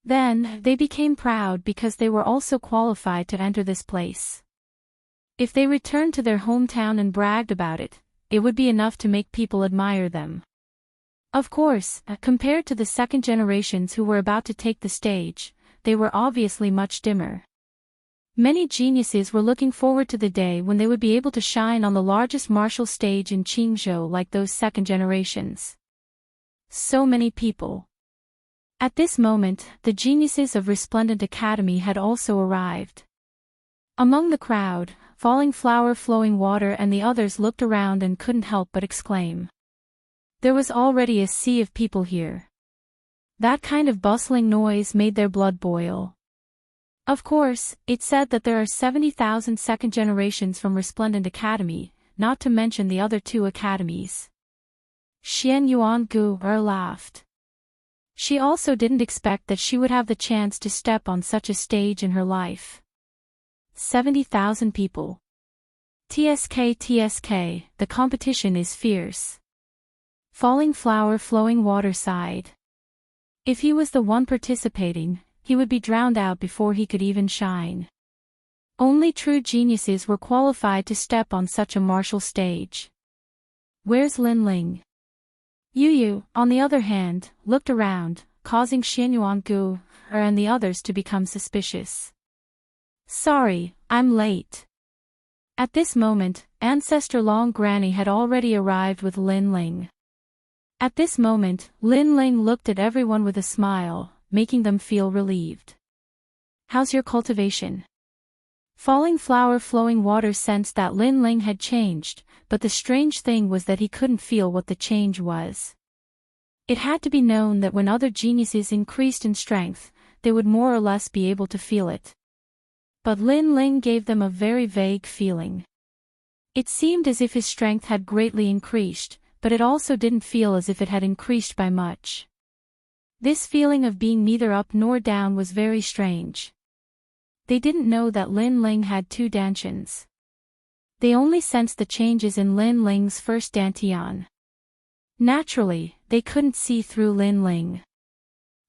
Then, they became proud because they were also qualified to enter this place. If they returned to their hometown and bragged about it, it would be enough to make people admire them. Of course, compared to the second generations who were about to take the stage, they were obviously much dimmer. Many geniuses were looking forward to the day when they would be able to shine on the largest martial stage in Qingzhou like those second generations. So many people. At this moment, the geniuses of Resplendent Academy had also arrived. Among the crowd, Falling Flower, Flowing Water and the others looked around and couldn't help but exclaim. There was already a sea of people here. That kind of bustling noise made their blood boil. Of course, it said that there are 70,000 second generations from Resplendent Academy, not to mention the other two academies. Xian Yuan Gu laughed. She also didn't expect that she would have the chance to step on such a stage in her life. 70,000 people. TSK, the competition is fierce. Falling Flower, Flowing Water sighed. If he was the one participating, he would be drowned out before he could even shine. Only true geniuses were qualified to step on such a martial stage. Where's Lin Ling? Yu Yu, on the other hand, looked around, causing Xianyuan Gu and the others to become suspicious. Sorry, I'm late. At this moment, Ancestor Long Granny had already arrived with Lin Ling. At this moment, Lin Ling looked at everyone with a smile, making them feel relieved. How's your cultivation? Falling Flower, Flowing Water sensed that Lin Ling had changed, but the strange thing was that he couldn't feel what the change was. It had to be known that when other geniuses increased in strength, they would more or less be able to feel it. But Lin Ling gave them a very vague feeling. It seemed as if his strength had greatly increased, but it also didn't feel as if it had increased by much. This feeling of being neither up nor down was very strange. They didn't know that Lin Ling had two dantians. They only sensed the changes in Lin Ling's first dantian. Naturally, they couldn't see through Lin Ling.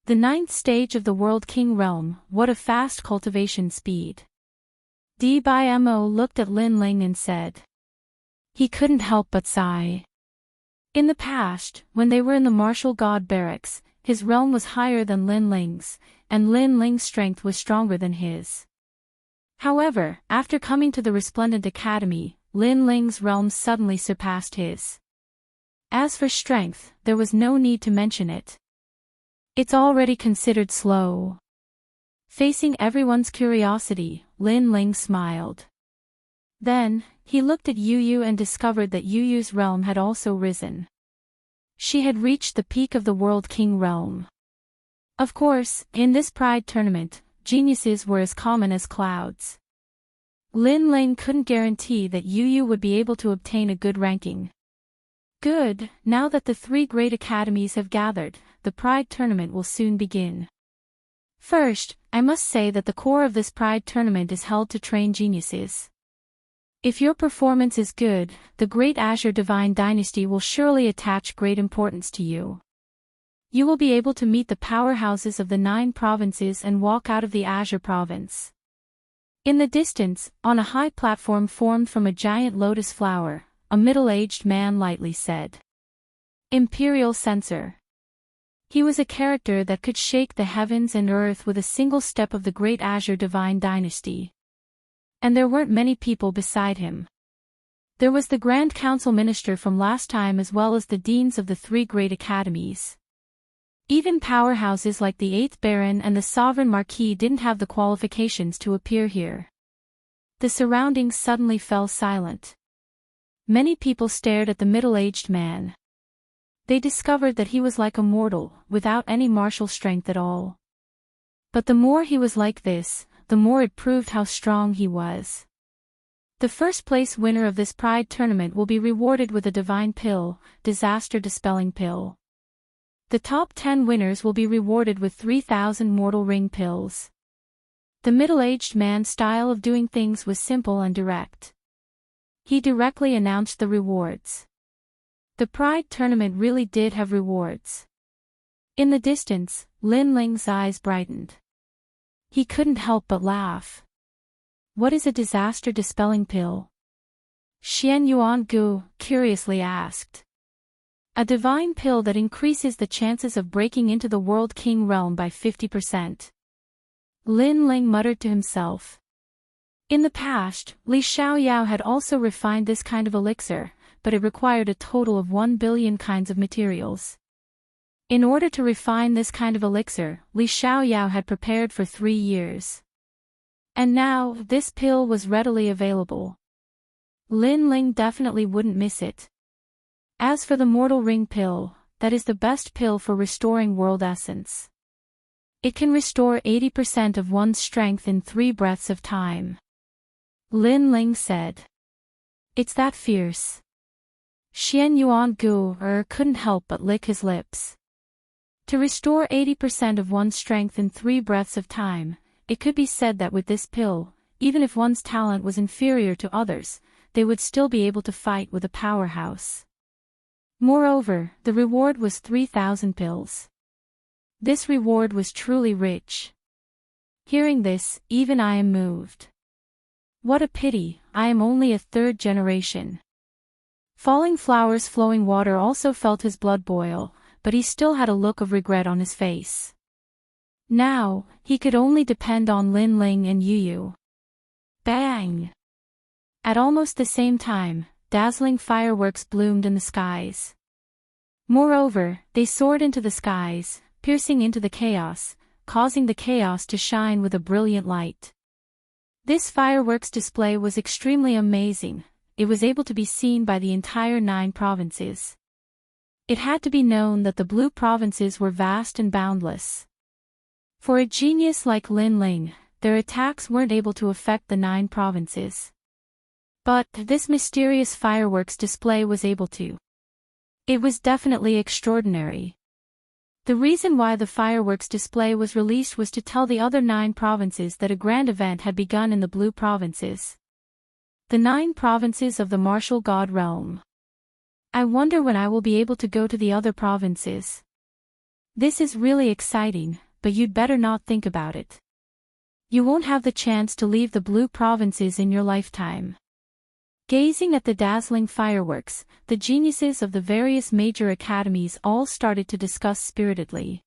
The 9th stage of the World King realm, what a fast cultivation speed. Mo looked at Lin Ling and said. He couldn't help but sigh. In the past, when they were in the martial god barracks, his realm was higher than Lin Ling's, and Lin Ling's strength was stronger than his. However, after coming to the Resplendent Academy, Lin Ling's realm suddenly surpassed his. As for strength, there was no need to mention it. It's already considered slow. Facing everyone's curiosity, Lin Ling smiled. Then, he looked at Yu Yu and discovered that Yu Yu's realm had also risen. She had reached the peak of the World King realm. Of course, in this Pride tournament, geniuses were as common as clouds. Lin Ling couldn't guarantee that Yu Yu would be able to obtain a good ranking. Good, now that the three great academies have gathered, the Pride tournament will soon begin. First, I must say that the core of this Pride tournament is held to train geniuses. If your performance is good, the Great Azure Divine Dynasty will surely attach great importance to you. You will be able to meet the powerhouses of the 9 provinces and walk out of the Azure province. In the distance, on a high platform formed from a giant lotus flower, a middle-aged man lightly said. Imperial Censor. He was a character that could shake the heavens and earth with a single step of the Great Azure Divine Dynasty. And there weren't many people beside him. There was the Grand Council Minister from last time as well as the deans of the 3 great academies. Even powerhouses like the 8th Baron and the Sovereign Marquis didn't have the qualifications to appear here. The surroundings suddenly fell silent. Many people stared at the middle-aged man. They discovered that he was like a mortal, without any martial strength at all. But the more he was like this, the more it proved how strong he was. The first place winner of this Pride tournament will be rewarded with a divine pill, disaster dispelling pill. The top 10 winners will be rewarded with 3,000 mortal ring pills. The middle-aged man's style of doing things was simple and direct. He directly announced the rewards. The Pride tournament really did have rewards. In the distance, Lin Ling's eyes brightened. He couldn't help but laugh. What is a disaster-dispelling pill? Xian Yuan Gu curiously asked. A divine pill that increases the chances of breaking into the World King realm by 50%. Lin Ling muttered to himself. In the past, Li Xiaoyao had also refined this kind of elixir, but it required a total of 1 billion kinds of materials. In order to refine this kind of elixir, Li Xiaoyao had prepared for 3 years. And now, this pill was readily available. Lin Ling definitely wouldn't miss it. As for the Mortal Ring pill, that is the best pill for restoring world essence. It can restore 80% of one's strength in 3 breaths of time. Lin Ling said. It's that fierce. Xian Yuan Gu couldn't help but lick his lips. To restore 80% of one's strength in 3 breaths of time, it could be said that with this pill, even if one's talent was inferior to others, they would still be able to fight with a powerhouse. Moreover, the reward was 3,000 pills. This reward was truly rich. Hearing this, even I am moved. What a pity, I am only a 3rd generation. Falling Flowers Flowing Water also felt his blood boil, but he still had a look of regret on his face. Now, he could only depend on Lin Ling and Yu Yu. Bang! At almost the same time, dazzling fireworks bloomed in the skies. Moreover, they soared into the skies, piercing into the chaos, causing the chaos to shine with a brilliant light. This fireworks display was extremely amazing. It was able to be seen by the entire 9 provinces. It had to be known that the blue provinces were vast and boundless. For a genius like Lin Ling, their attacks weren't able to affect the 9 provinces. But this mysterious fireworks display was able to. It was definitely extraordinary. The reason why the fireworks display was released was to tell the other 9 provinces that a grand event had begun in the blue provinces. The 9 provinces of the martial god realm. I wonder when I will be able to go to the other provinces. This is really exciting, but you'd better not think about it. You won't have the chance to leave the blue provinces in your lifetime. Gazing at the dazzling fireworks, the geniuses of the various major academies all started to discuss spiritedly.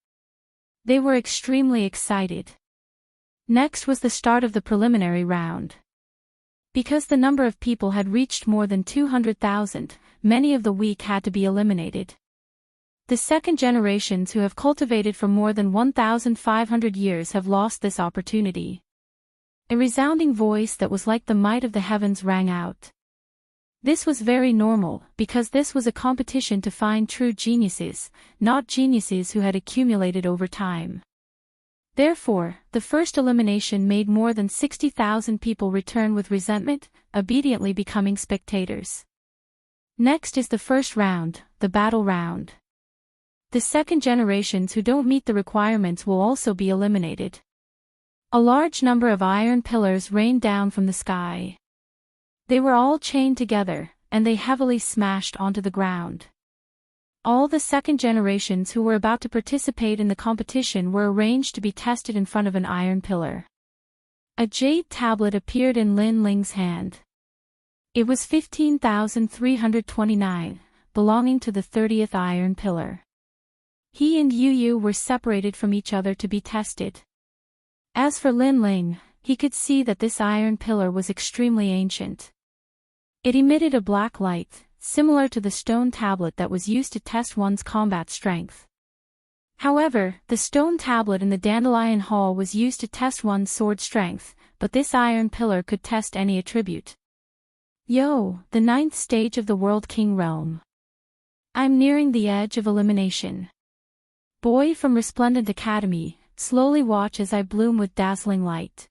They were extremely excited. Next was the start of the preliminary round. Because the number of people had reached more than 200,000, many of the weak had to be eliminated. The second generations who have cultivated for more than 1,500 years have lost this opportunity. A resounding voice that was like the might of the heavens rang out. This was very normal, because this was a competition to find true geniuses, not geniuses who had accumulated over time. Therefore, the first elimination made more than 60,000 people return with resentment, obediently becoming spectators. Next is the first round, the battle round. The second generations who don't meet the requirements will also be eliminated. A large number of iron pillars rained down from the sky. They were all chained together, and they heavily smashed onto the ground. All the second generations who were about to participate in the competition were arranged to be tested in front of an iron pillar. A jade tablet appeared in Lin Ling's hand. It was 15,329, belonging to the 30th iron pillar. He and Yu Yu were separated from each other to be tested. As for Lin Ling, he could see that this iron pillar was extremely ancient. It emitted a black light, similar to the stone tablet that was used to test one's combat strength. However, the stone tablet in the Dandelion Hall was used to test one's sword strength, but this iron pillar could test any attribute. Yo, the 9th stage of the World King realm. I'm nearing the edge of elimination. Boy from Resplendent Academy, slowly watch as I bloom with dazzling light.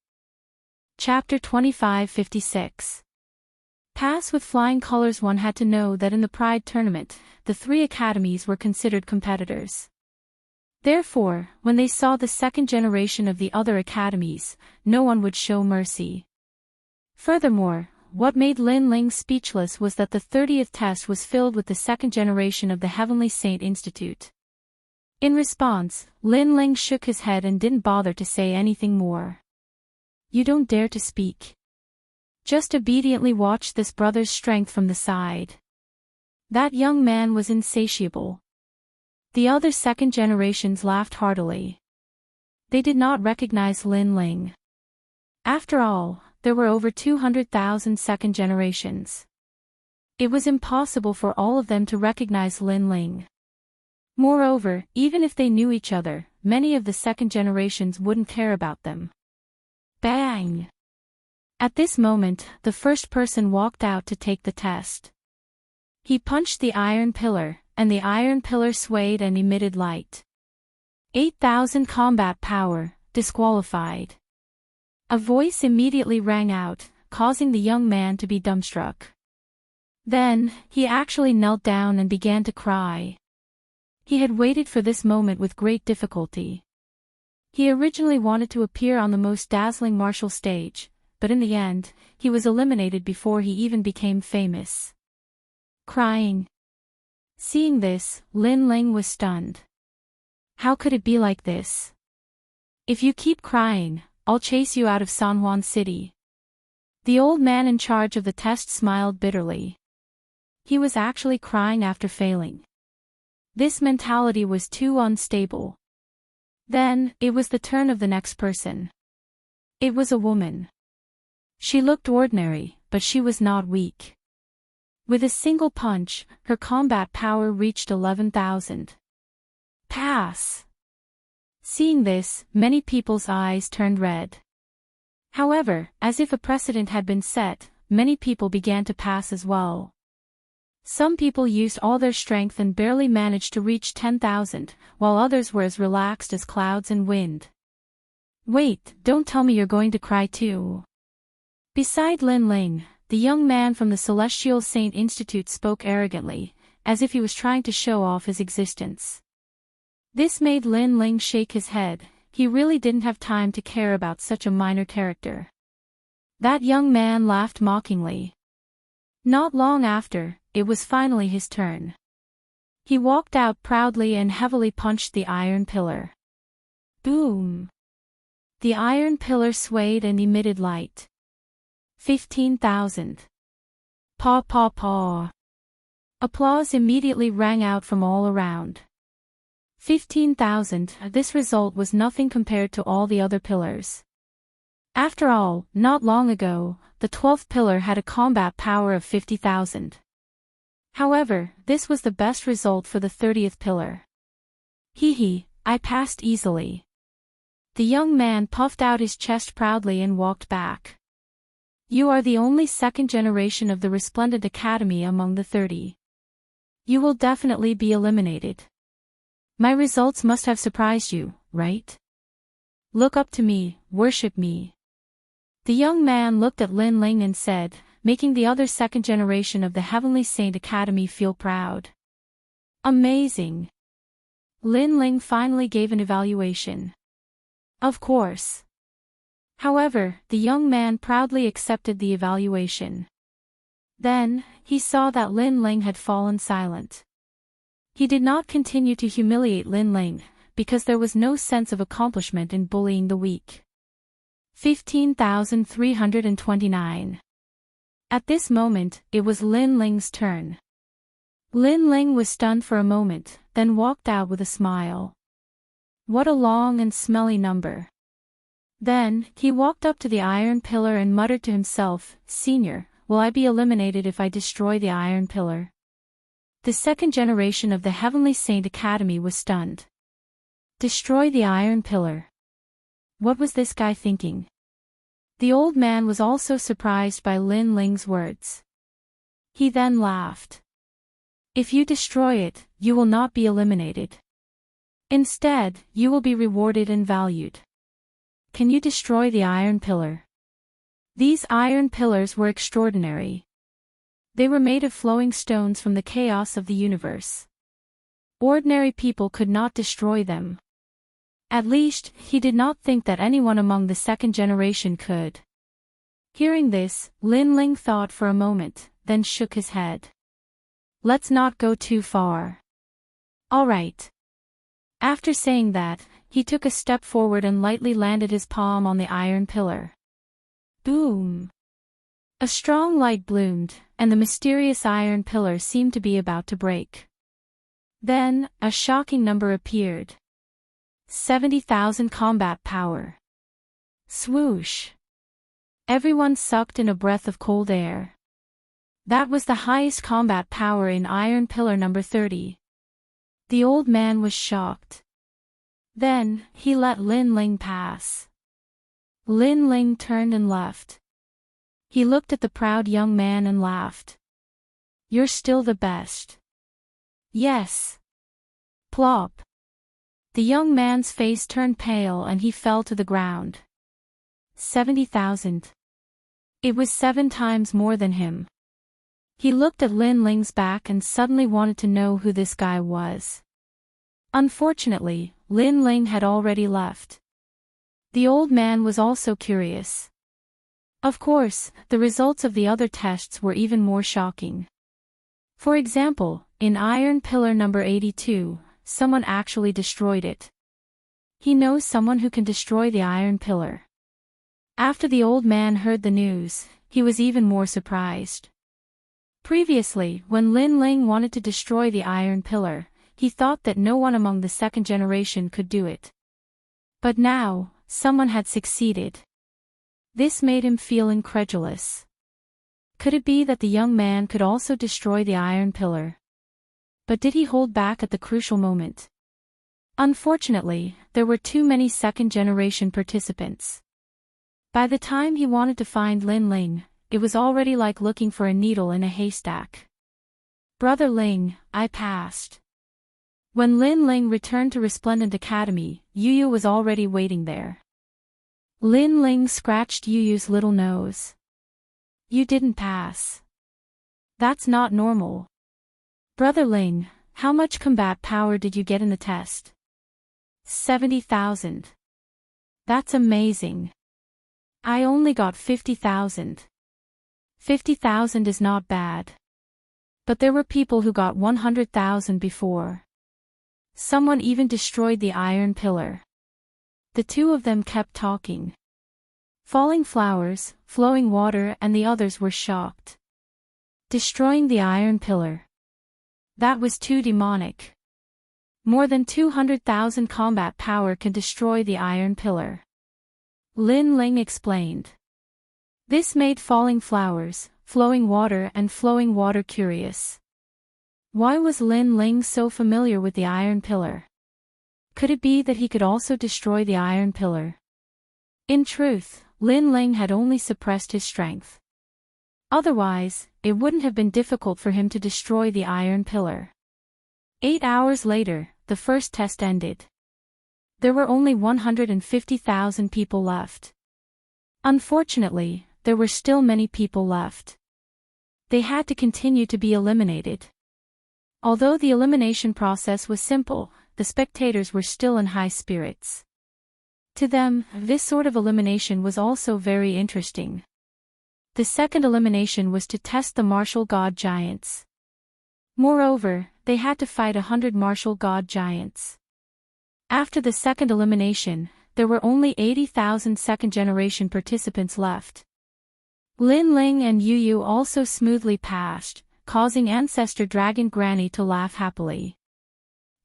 Chapter 2556. Pass with flying colors. One had to know that in the Pride tournament, the 3 academies were considered competitors. Therefore, when they saw the second generation of the other academies, no one would show mercy. Furthermore, what made Lin Ling speechless was that the 30th test was filled with the second generation of the Heavenly Saint Institute. In response, Lin Ling shook his head and didn't bother to say anything more. You don't dare to speak. Just obediently watch this brother's strength from the side. That young man was insatiable. The other second generations laughed heartily. They did not recognize Lin Ling. After all, there were over 200,000 second generations. It was impossible for all of them to recognize Lin Ling. Moreover, even if they knew each other, many of the second generations wouldn't care about them. Bang! At this moment, the first person walked out to take the test. He punched the iron pillar, and the iron pillar swayed and emitted light. 8,000 combat power, disqualified. A voice immediately rang out, causing the young man to be dumbstruck. Then, he actually knelt down and began to cry. He had waited for this moment with great difficulty. He originally wanted to appear on the most dazzling martial stage, but in the end, he was eliminated before he even became famous. Crying. Seeing this, Lin Ling was stunned. How could it be like this? If you keep crying, I'll chase you out of San Juan City. The old man in charge of the test smiled bitterly. He was actually crying after failing. This mentality was too unstable. Then, it was the turn of the next person. It was a woman. She looked ordinary, but she was not weak. With a single punch, her combat power reached 11,000. Pass! Seeing this, many people's eyes turned red. However, as if a precedent had been set, many people began to pass as well. Some people used all their strength and barely managed to reach 10,000, while others were as relaxed as clouds and wind. Wait, don't tell me you're going to cry too. Beside Lin Ling, the young man from the Celestial Saint Institute spoke arrogantly, as if he was trying to show off his existence. This made Lin Ling shake his head. He really didn't have time to care about such a minor character. That young man laughed mockingly. Not long after, it was finally his turn. He walked out proudly and heavily punched the iron pillar. Boom! The iron pillar swayed and emitted light. 15,000. Paw paw paw. Applause immediately rang out from all around. 15,000, this result was nothing compared to all the other pillars. After all, not long ago, the 12th pillar had a combat power of 50,000. However, this was the best result for the 30th pillar. Hee, I passed easily. The young man puffed out his chest proudly and walked back. You are the only second generation of the Resplendent Academy among the 30. You will definitely be eliminated. My results must have surprised you, right? Look up to me, worship me. The young man looked at Lin Ling and said, making the other second generation of the Heavenly Saint Academy feel proud. Amazing. Lin Ling finally gave an evaluation. Of course. However, the young man proudly accepted the evaluation. Then, he saw that Lin Ling had fallen silent. He did not continue to humiliate Lin Ling, because there was no sense of accomplishment in bullying the weak. 15,329. At this moment, it was Lin Ling's turn. Lin Ling was stunned for a moment, then walked out with a smile. What a long and smelly number. Then, he walked up to the iron pillar and muttered to himself, Senior, will I be eliminated if I destroy the Iron Pillar? The second generation of the Heavenly Saint Academy was stunned. Destroy the Iron Pillar. What was this guy thinking? The old man was also surprised by Lin Ling's words. He then laughed. If you destroy it, you will not be eliminated. Instead, you will be rewarded and valued. Can you destroy the Iron Pillar? These iron pillars were extraordinary. They were made of flowing stones from the chaos of the universe. Ordinary people could not destroy them. At least, he did not think that anyone among the second generation could. Hearing this, Lin Ling thought for a moment, then shook his head. Let's not go too far. All right. After saying that, he took a step forward and lightly landed his palm on the iron pillar. Boom! A strong light bloomed, and the mysterious iron pillar seemed to be about to break. Then, a shocking number appeared. 70,000 combat power. Swoosh! Everyone sucked in a breath of cold air. That was the highest combat power in Iron Pillar number 30. The old man was shocked. Then, he let Lin Ling pass. Lin Ling turned and left. He looked at the proud young man and laughed. You're still the best. Yes. Plop. The young man's face turned pale and he fell to the ground. 70,000. It was 7 times more than him. He looked at Lin Ling's back and suddenly wanted to know who this guy was. Unfortunately, Lin Ling had already left. The old man was also curious. Of course, the results of the other tests were even more shocking. For example, in Iron Pillar number 82, someone actually destroyed it. He knows someone who can destroy the Iron Pillar. After the old man heard the news, he was even more surprised. Previously, when Lin Ling wanted to destroy the Iron Pillar, he thought that no one among the second generation could do it. But now, someone had succeeded. This made him feel incredulous. Could it be that the young man could also destroy the Iron Pillar? But did he hold back at the crucial moment? Unfortunately, there were too many second-generation participants. By the time he wanted to find Lin Ling, it was already like looking for a needle in a haystack. Brother Ling, I passed. When Lin Ling returned to Resplendent Academy, Yu was already waiting there. Lin Ling scratched Yu's little nose. You didn't pass. That's not normal. Brother Ling, how much combat power did you get in the test? 70,000. That's amazing. I only got 50,000. 50,000 is not bad. But there were people who got 100,000 before. Someone even destroyed the Iron Pillar. The two of them kept talking. Falling flowers, flowing water and the others were shocked. Destroying the Iron Pillar. That was too demonic. More than 200,000 combat power can destroy the Iron Pillar. Lin Ling explained. This made falling flowers, flowing water and flowing water curious. Why was Lin Ling so familiar with the Iron Pillar? Could it be that he could also destroy the Iron Pillar? In truth, Lin Ling had only suppressed his strength. Otherwise, it wouldn't have been difficult for him to destroy the Iron Pillar. 8 hours later, the first test ended. There were only 150,000 people left. Unfortunately, there were still many people left. They had to continue to be eliminated. Although the elimination process was simple, the spectators were still in high spirits. To them, this sort of elimination was also very interesting. The second elimination was to test the martial god giants. Moreover, they had to fight 100 martial god giants. After the second elimination, there were only 80,000 second-generation participants left. Lin Ling and Yu also smoothly passed, causing Ancestor Dragon Granny to laugh happily.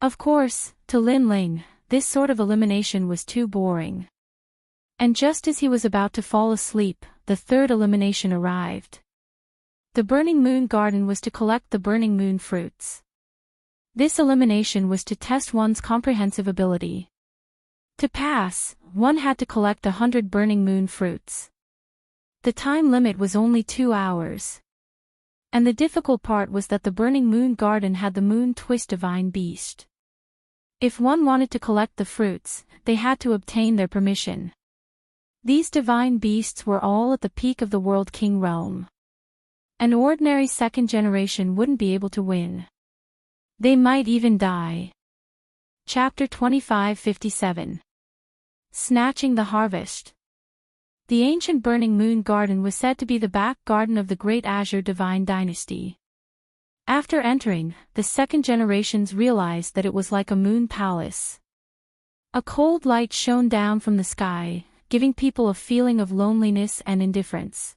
Of course, to Lin Ling, this sort of elimination was too boring. And just as he was about to fall asleep, the third elimination arrived. The Burning Moon Garden was to collect the Burning Moon fruits. This elimination was to test one's comprehensive ability. To pass, one had to collect 100 Burning Moon fruits. The time limit was only 2 hours. And the difficult part was that the Burning Moon Garden had the Moon Twist Divine Beast. If one wanted to collect the fruits, they had to obtain their permission. These divine beasts were all at the peak of the World King realm. An ordinary second generation wouldn't be able to win. They might even die. Chapter 25:57. Snatching the Harvest. The ancient Burning Moon Garden was said to be the back garden of the Great Azure Divine Dynasty. After entering, the second generations realized that it was like a moon palace. A cold light shone down from the sky, giving people a feeling of loneliness and indifference.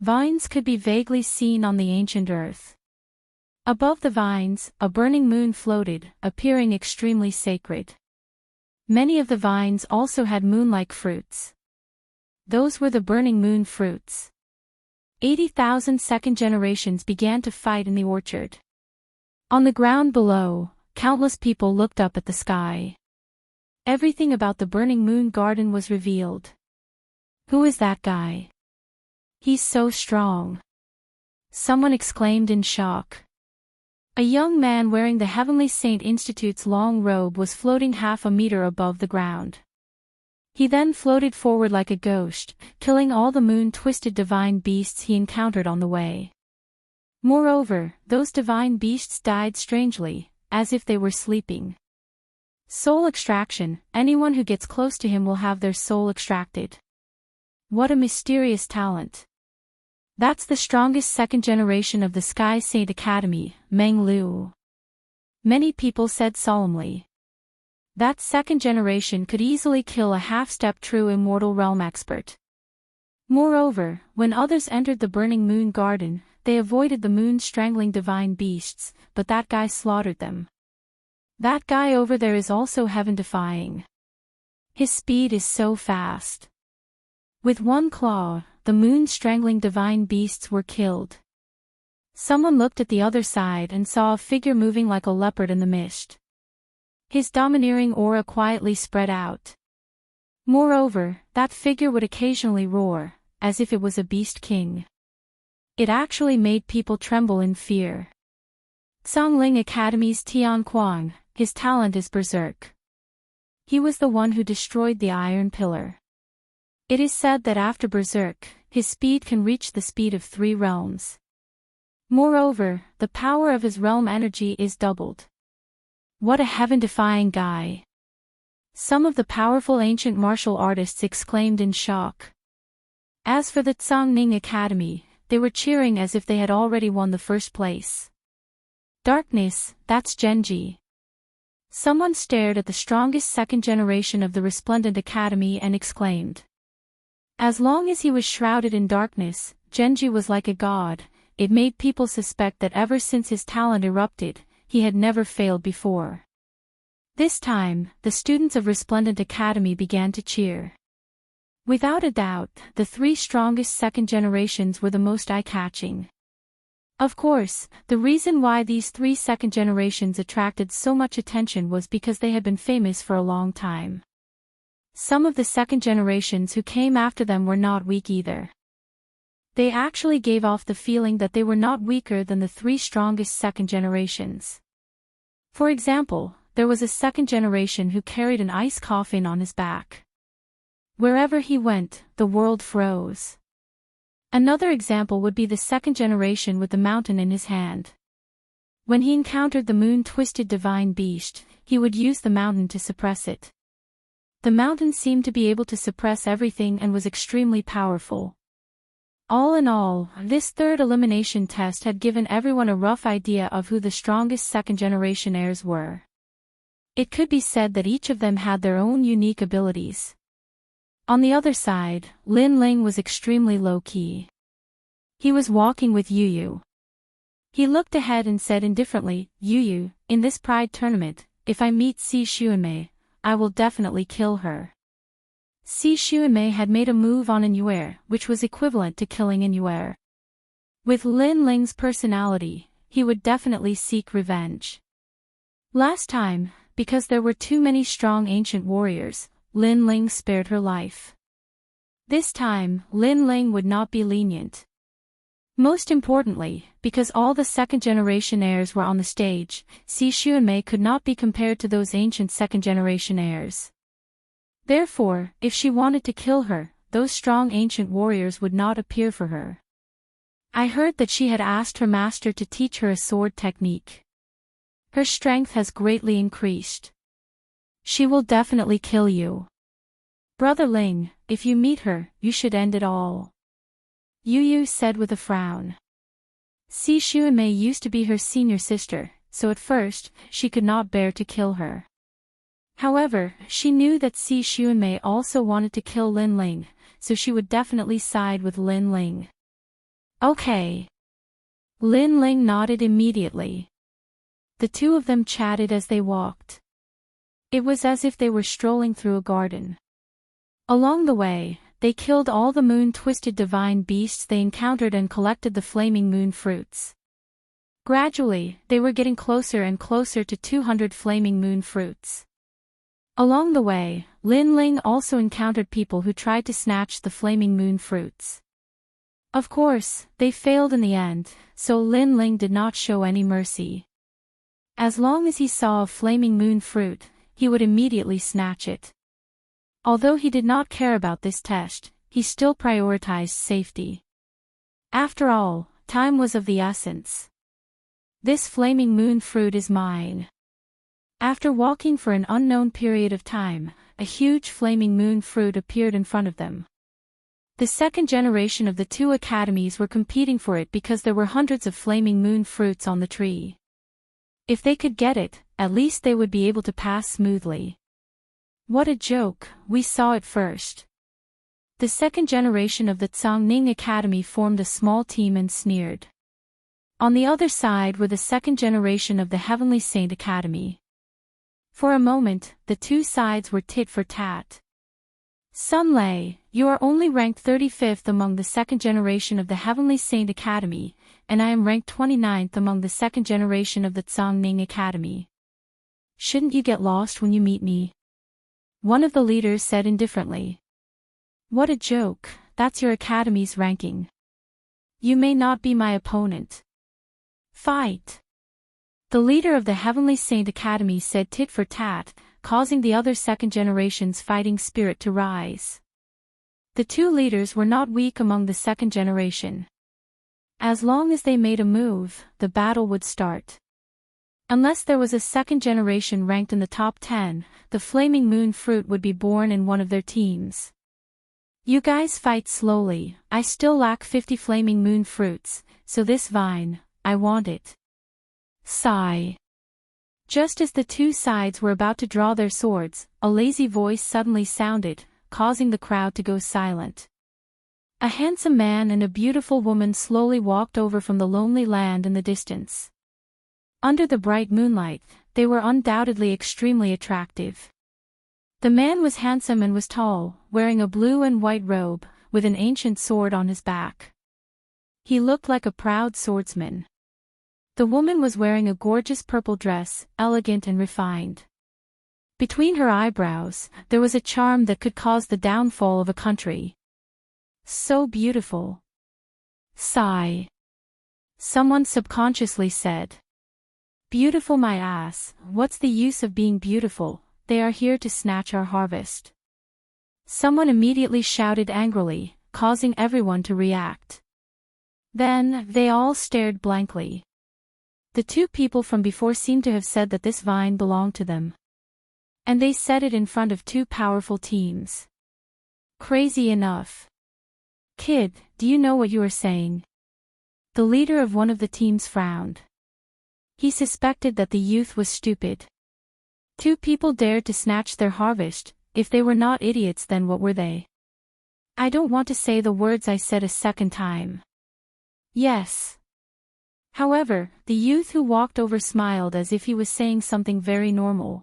Vines could be vaguely seen on the ancient earth. Above the vines, a burning moon floated, appearing extremely sacred. Many of the vines also had moon-like fruits. Those were the burning moon fruits. 80,000 second generations began to fight in the orchard. On the ground below, countless people looked up at the sky. Everything about the Burning Moon Garden was revealed. Who is that guy? He's so strong. Someone exclaimed in shock. A young man wearing the Heavenly Saint Institute's long robe was floating half a meter above the ground. He then floated forward like a ghost, killing all the moon-twisted divine beasts he encountered on the way. Moreover, those divine beasts died strangely, as if they were sleeping. Soul extraction: anyone who gets close to him will have their soul extracted. What a mysterious talent. That's the strongest second generation of the Sky Saint Academy, Meng Lu. Many people said solemnly. That second generation could easily kill a half-step true immortal realm expert. Moreover, when others entered the Burning Moon Garden, they avoided the moon-strangling divine beasts, but that guy slaughtered them. That guy over there is also heaven-defying. His speed is so fast. With one claw, the moon-strangling divine beasts were killed. Someone looked at the other side and saw a figure moving like a leopard in the mist. His domineering aura quietly spread out. Moreover, that figure would occasionally roar, as if it was a beast king. It actually made people tremble in fear. Zhongling Academy's Tian Kuang, his talent is berserk. He was the one who destroyed the Iron Pillar. It is said that after berserk, his speed can reach the speed of 3 realms. Moreover, the power of his realm energy is doubled. What a heaven-defying guy. Some of the powerful ancient martial artists exclaimed in shock. As for the Zhongning Academy, they were cheering as if they had already won the first place. Darkness, that's Genji. Someone stared at the strongest second generation of the Resplendent Academy and exclaimed. As long as he was shrouded in darkness, Genji was like a god. It made people suspect that ever since his talent erupted, he had never failed before. This time, the students of Resplendent Academy began to cheer. Without a doubt, the 3 strongest second generations were the most eye-catching. Of course, the reason why these 3 second generations attracted so much attention was because they had been famous for a long time. Some of the second generations who came after them were not weak either. They actually gave off the feeling that they were not weaker than the 3 strongest second generations. For example, there was a second generation who carried an ice coffin on his back. Wherever he went, the world froze. Another example would be the second generation with the mountain in his hand. When he encountered the moon-twisted divine beast, he would use the mountain to suppress it. The mountain seemed to be able to suppress everything and was extremely powerful. All in all, this third elimination test had given everyone a rough idea of who the strongest second-generation heirs were. It could be said that each of them had their own unique abilities. On the other side, Lin Ling was extremely low-key. He was walking with Yu Yu. He looked ahead and said indifferently, Yu Yu, in this pride tournament, if I meet Si Xuanmei, I will definitely kill her. Si Xuanmei had made a move on Inyuer, which was equivalent to killing Inyuer. With Lin Ling's personality, he would definitely seek revenge. Last time, because there were too many strong ancient warriors, Lin Ling spared her life. This time, Lin Ling would not be lenient. Most importantly, because all the second-generation heirs were on the stage, Xi Xuanmei could not be compared to those ancient second-generation heirs. Therefore, if she wanted to kill her, those strong ancient warriors would not appear for her. I heard that she had asked her master to teach her a sword technique. Her strength has greatly increased. She will definitely kill you. Brother Ling, if you meet her, you should end it all. Yu Yu said with a frown. Xi Xuanmei used to be her senior sister, so at first, she could not bear to kill her. However, she knew that Xi Xuanmei also wanted to kill Lin Ling, so she would definitely side with Lin Ling. Okay. Lin Ling nodded immediately. The two of them chatted as they walked. It was as if they were strolling through a garden. Along the way, they killed all the moon-twisted divine beasts they encountered and collected the flaming moon fruits. Gradually, they were getting closer and closer to 200 flaming moon fruits. Along the way, Lin Ling also encountered people who tried to snatch the flaming moon fruits. Of course, they failed in the end, so Lin Ling did not show any mercy. As long as he saw a flaming moon fruit, he would immediately snatch it. Although he did not care about this test, he still prioritized safety. After all, time was of the essence. This flaming moon fruit is mine. After walking for an unknown period of time, a huge flaming moon fruit appeared in front of them. The second generation of the two academies were competing for it because there were hundreds of flaming moon fruits on the tree. If they could get it, at least they would be able to pass smoothly. What a joke, we saw it first. The second generation of the Zhangning Academy formed a small team and sneered. On the other side were the second generation of the Heavenly Saint Academy. For a moment, the two sides were tit for tat. Sun Lei, you are only ranked 35th among the second generation of the Heavenly Saint Academy, and I am ranked 29th among the second generation of the Zhangning Academy. Shouldn't you get lost when you meet me? One of the leaders said indifferently. What a joke, that's your academy's ranking. You may not be my opponent. Fight! The leader of the Heavenly Saint Academy said tit for tat, causing the other second generation's fighting spirit to rise. The two leaders were not weak among the second generation. As long as they made a move, the battle would start. Unless there was a second generation ranked in the top 10, the flaming moon fruit would be born in one of their teams. You guys fight slowly, I still lack 50 flaming moon fruits, so this vine, I want it. Sigh. Just as the two sides were about to draw their swords, a lazy voice suddenly sounded, causing the crowd to go silent. A handsome man and a beautiful woman slowly walked over from the lonely land in the distance. Under the bright moonlight, they were undoubtedly extremely attractive. The man was handsome and was tall, wearing a blue and white robe, with an ancient sword on his back. He looked like a proud swordsman. The woman was wearing a gorgeous purple dress, elegant and refined. Between her eyebrows, there was a charm that could cause the downfall of a country. So beautiful. Sigh. Someone subconsciously said. Beautiful my ass, what's the use of being beautiful, they are here to snatch our harvest. Someone immediately shouted angrily, causing everyone to react. Then, they all stared blankly. The two people from before seemed to have said that this vine belonged to them. And they said it in front of two powerful teams. Crazy enough. Kid, do you know what you are saying? The leader of one of the teams frowned. He suspected that the youth was stupid. Two people dared to snatch their harvest, if they were not idiots then what were they? I don't want to say the words I said a second time. Yes. However, the youth who walked over smiled as if he was saying something very normal.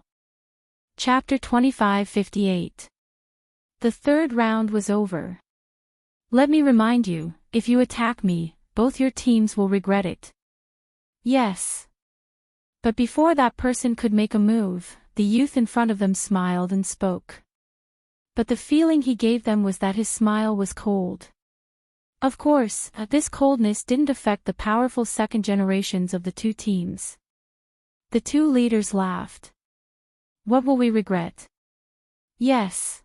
Chapter 25:58. The third round was over. Let me remind you, if you attack me, both your teams will regret it. Yes. But before that person could make a move, the youth in front of them smiled and spoke. But the feeling he gave them was that his smile was cold. Of course, this coldness didn't affect the powerful second generations of the two teams. The two leaders laughed. What will we regret? Yes.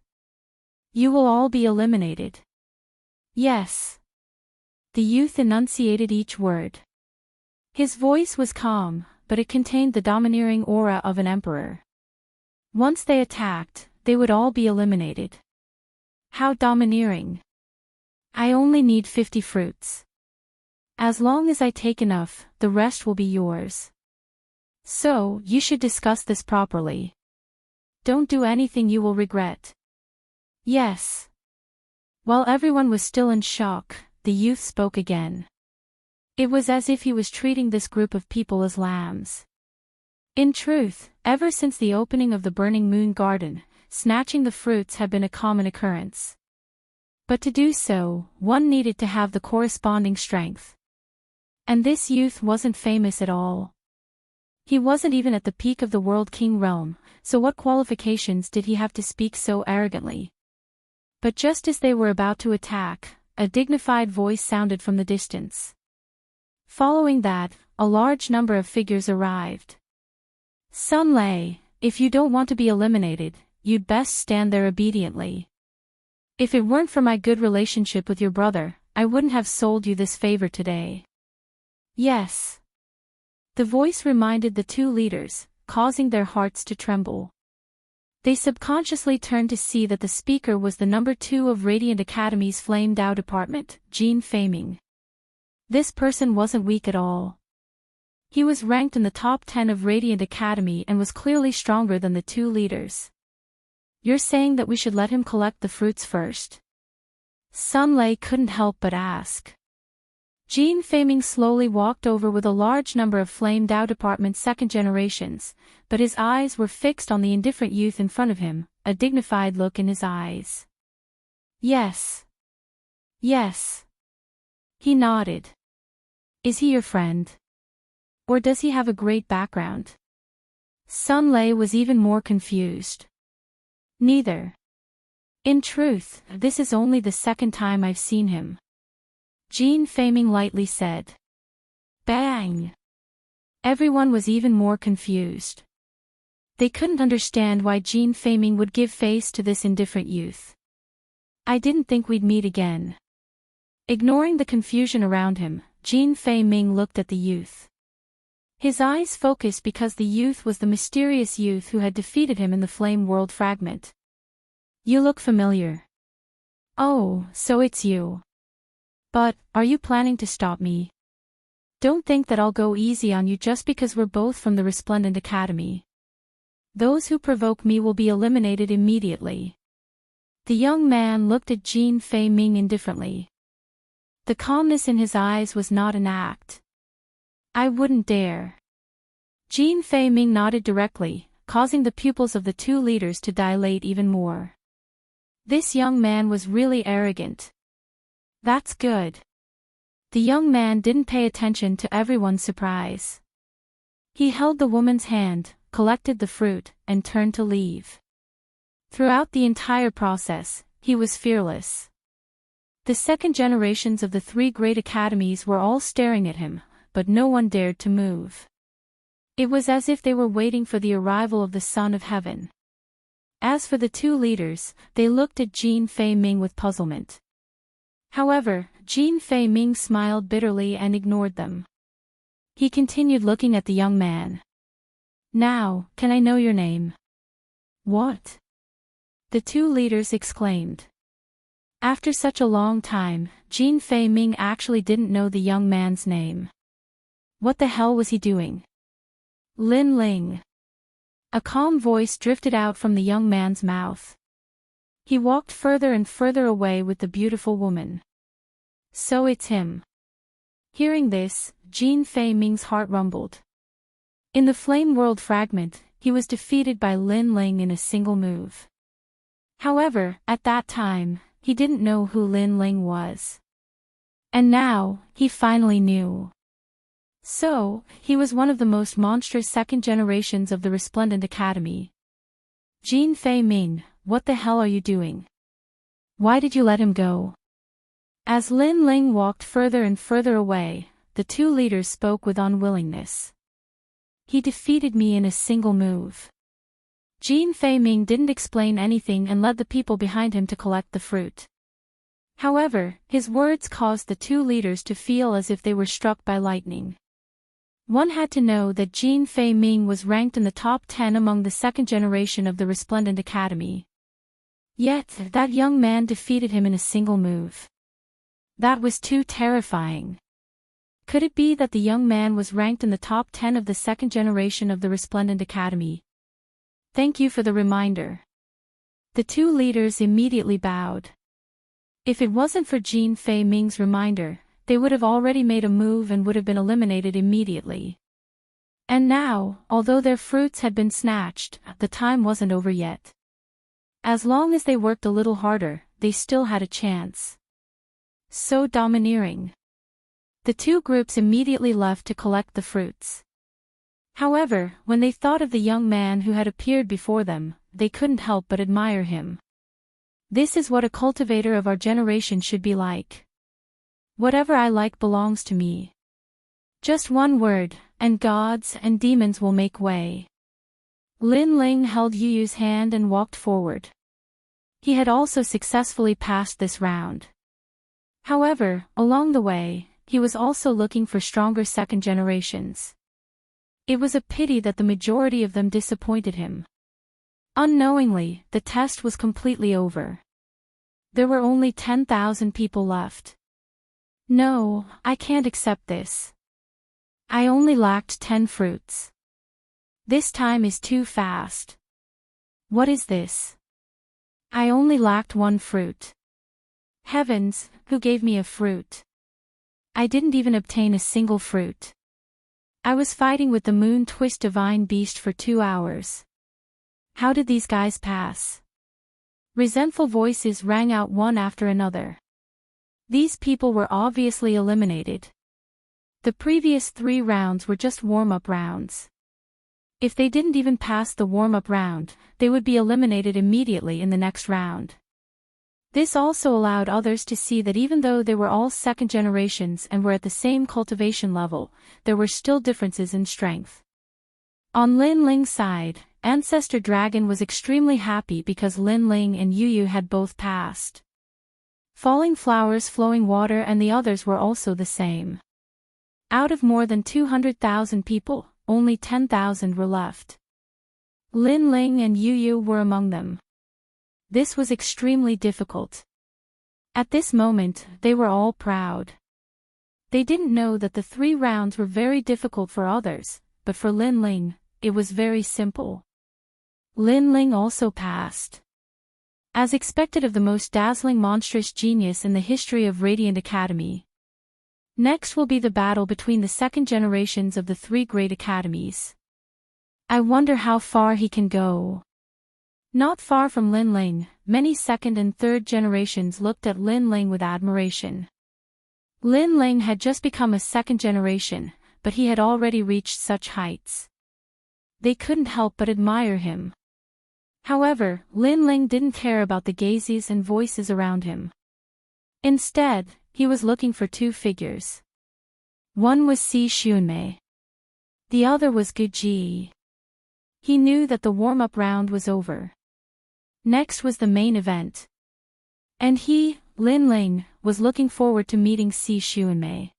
You will all be eliminated. Yes. The youth enunciated each word. His voice was calm, but it contained the domineering aura of an emperor. Once they attacked, they would all be eliminated. How domineering. I only need 50 fruits. As long as I take enough, the rest will be yours. So, you should discuss this properly. Don't do anything you will regret. Yes. While everyone was still in shock, the youth spoke again. It was as if he was treating this group of people as lambs. In truth, ever since the opening of the Burning Moon Garden, snatching the fruits had been a common occurrence. But to do so, one needed to have the corresponding strength. And this youth wasn't famous at all. He wasn't even at the peak of the World King realm, so what qualifications did he have to speak so arrogantly? But just as they were about to attack, a dignified voice sounded from the distance. Following that, a large number of figures arrived. Sun Lei, if you don't want to be eliminated, you'd best stand there obediently. If it weren't for my good relationship with your brother, I wouldn't have sold you this favor today. Yes. The voice reminded the two leaders, causing their hearts to tremble. They subconsciously turned to see that the speaker was the number 2 of Radiant Academy's Flame Dao department, Jin Feiming. This person wasn't weak at all. He was ranked in the top 10 of Radiant Academy and was clearly stronger than the two leaders. You're saying that we should let him collect the fruits first? Sun Lei couldn't help but ask. Jin Feiming slowly walked over with a large number of Flame Dao department second generations, but his eyes were fixed on the indifferent youth in front of him, a dignified look in his eyes. Yes. Yes. He nodded. Is he your friend? Or does he have a great background? Sun Lei was even more confused. Neither. In truth, this is only the second time I've seen him. Jin Feiming lightly said. Bang! Everyone was even more confused. They couldn't understand why Jin Feiming would give face to this indifferent youth. I didn't think we'd meet again. Ignoring the confusion around him, Jin Feiming looked at the youth. His eyes focused because the youth was the mysterious youth who had defeated him in the Flame World Fragment. You look familiar. Oh, so it's you. But, are you planning to stop me? Don't think that I'll go easy on you just because we're both from the Resplendent Academy. Those who provoke me will be eliminated immediately. The young man looked at Jin Feiming indifferently. The calmness in his eyes was not an act. I wouldn't dare. Jin Feiming nodded directly, causing the pupils of the two leaders to dilate even more. This young man was really arrogant. That's good. The young man didn't pay attention to everyone's surprise. He held the woman's hand, collected the fruit, and turned to leave. Throughout the entire process, he was fearless. The second generations of the 3 great academies were all staring at him, but no one dared to move. It was as if they were waiting for the arrival of the Son of Heaven. As for the two leaders, they looked at Jin Feiming with puzzlement. However, Jin Feiming smiled bitterly and ignored them. He continued looking at the young man. Now, can I know your name? What? The two leaders exclaimed. After such a long time, Jin Feiming actually didn't know the young man's name. What the hell was he doing? Lin Ling. A calm voice drifted out from the young man's mouth. He walked further and further away with the beautiful woman. So it's him. Hearing this, Jin Feiming's heart rumbled. In the Flame World Fragment, he was defeated by Lin Ling in a single move. However, at that time, he didn't know who Lin Ling was. And now, he finally knew. So, he was one of the most monstrous second generations of the Resplendent Academy. Jin Fei Ming, what the hell are you doing? Why did you let him go? As Lin Ling walked further and further away, the two leaders spoke with unwillingness. He defeated me in a single move. Jin Fei Ming didn't explain anything and led the people behind him to collect the fruit. However, his words caused the two leaders to feel as if they were struck by lightning. One had to know that Jin Fei Ming was ranked in the top 10 among the second generation of the Resplendent Academy. Yet, that young man defeated him in a single move. That was too terrifying. Could it be that the young man was ranked in the top 10 of the second generation of the Resplendent Academy? Thank you for the reminder. The two leaders immediately bowed. If it wasn't for Jin Fei Ming's reminder, they would have already made a move and would have been eliminated immediately. And now, although their fruits had been snatched, the time wasn't over yet. As long as they worked a little harder, they still had a chance. So domineering. The two groups immediately left to collect the fruits. However, when they thought of the young man who had appeared before them, they couldn't help but admire him. This is what a cultivator of our generation should be like. Whatever I like belongs to me. Just one word, and gods and demons will make way. Lin Ling held Yu Yu's hand and walked forward. He had also successfully passed this round. However, along the way, he was also looking for stronger second generations. It was a pity that the majority of them disappointed him. Unknowingly, the test was completely over. There were only 10,000 people left. No, I can't accept this. I only lacked 10 fruits. This time is too fast. What is this? I only lacked 1 fruit. Heavens, who gave me a fruit? I didn't even obtain a single fruit. I was fighting with the Moon Twist Divine Beast for 2 hours. How did these guys pass? Resentful voices rang out one after another. These people were obviously eliminated. The previous 3 rounds were just warm-up rounds. If they didn't even pass the warm-up round, they would be eliminated immediately in the next round. This also allowed others to see that even though they were all second generations and were at the same cultivation level, there were still differences in strength. On Lin Ling's side, Ancestor Dragon was extremely happy because Lin Ling and Yu Yu had both passed. Falling Flowers, Flowing Water and the others were also the same. Out of more than 200,000 people, only 10,000 were left. Lin Ling and Yu Yu were among them. This was extremely difficult. At this moment, they were all proud. They didn't know that the 3 rounds were very difficult for others, but for Lin Ling, it was very simple. Lin Ling also passed. As expected of the most dazzling monstrous genius in the history of Radiant Academy. Next will be the battle between the second generations of the 3 great academies. I wonder how far he can go. Not far from Lin Ling, many second and third generations looked at Lin Ling with admiration. Lin Ling had just become a second generation, but he had already reached such heights. They couldn't help but admire him. However, Lin Ling didn't care about the gazes and voices around him. Instead, he was looking for 2 figures. One was Si Xunmei. The other was Gu Ji. He knew that the warm-up round was over. Next was the main event. And he, Lin Ling, was looking forward to meeting Si Xunmei.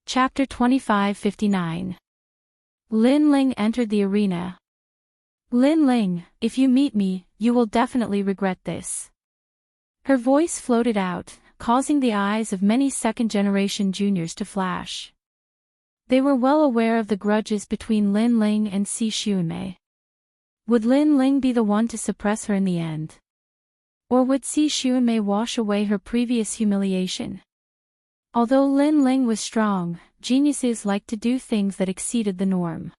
Chapter 2559. Lin Ling entered the arena. Lin Ling, if you meet me, you will definitely regret this. Her voice floated out, causing the eyes of many second-generation juniors to flash. They were well aware of the grudges between Lin Ling and Si Xunmei. Would Lin Ling be the one to suppress her in the end? Or would Si Xunmei wash away her previous humiliation? Although Lin Ling was strong, geniuses liked to do things that exceeded the norm.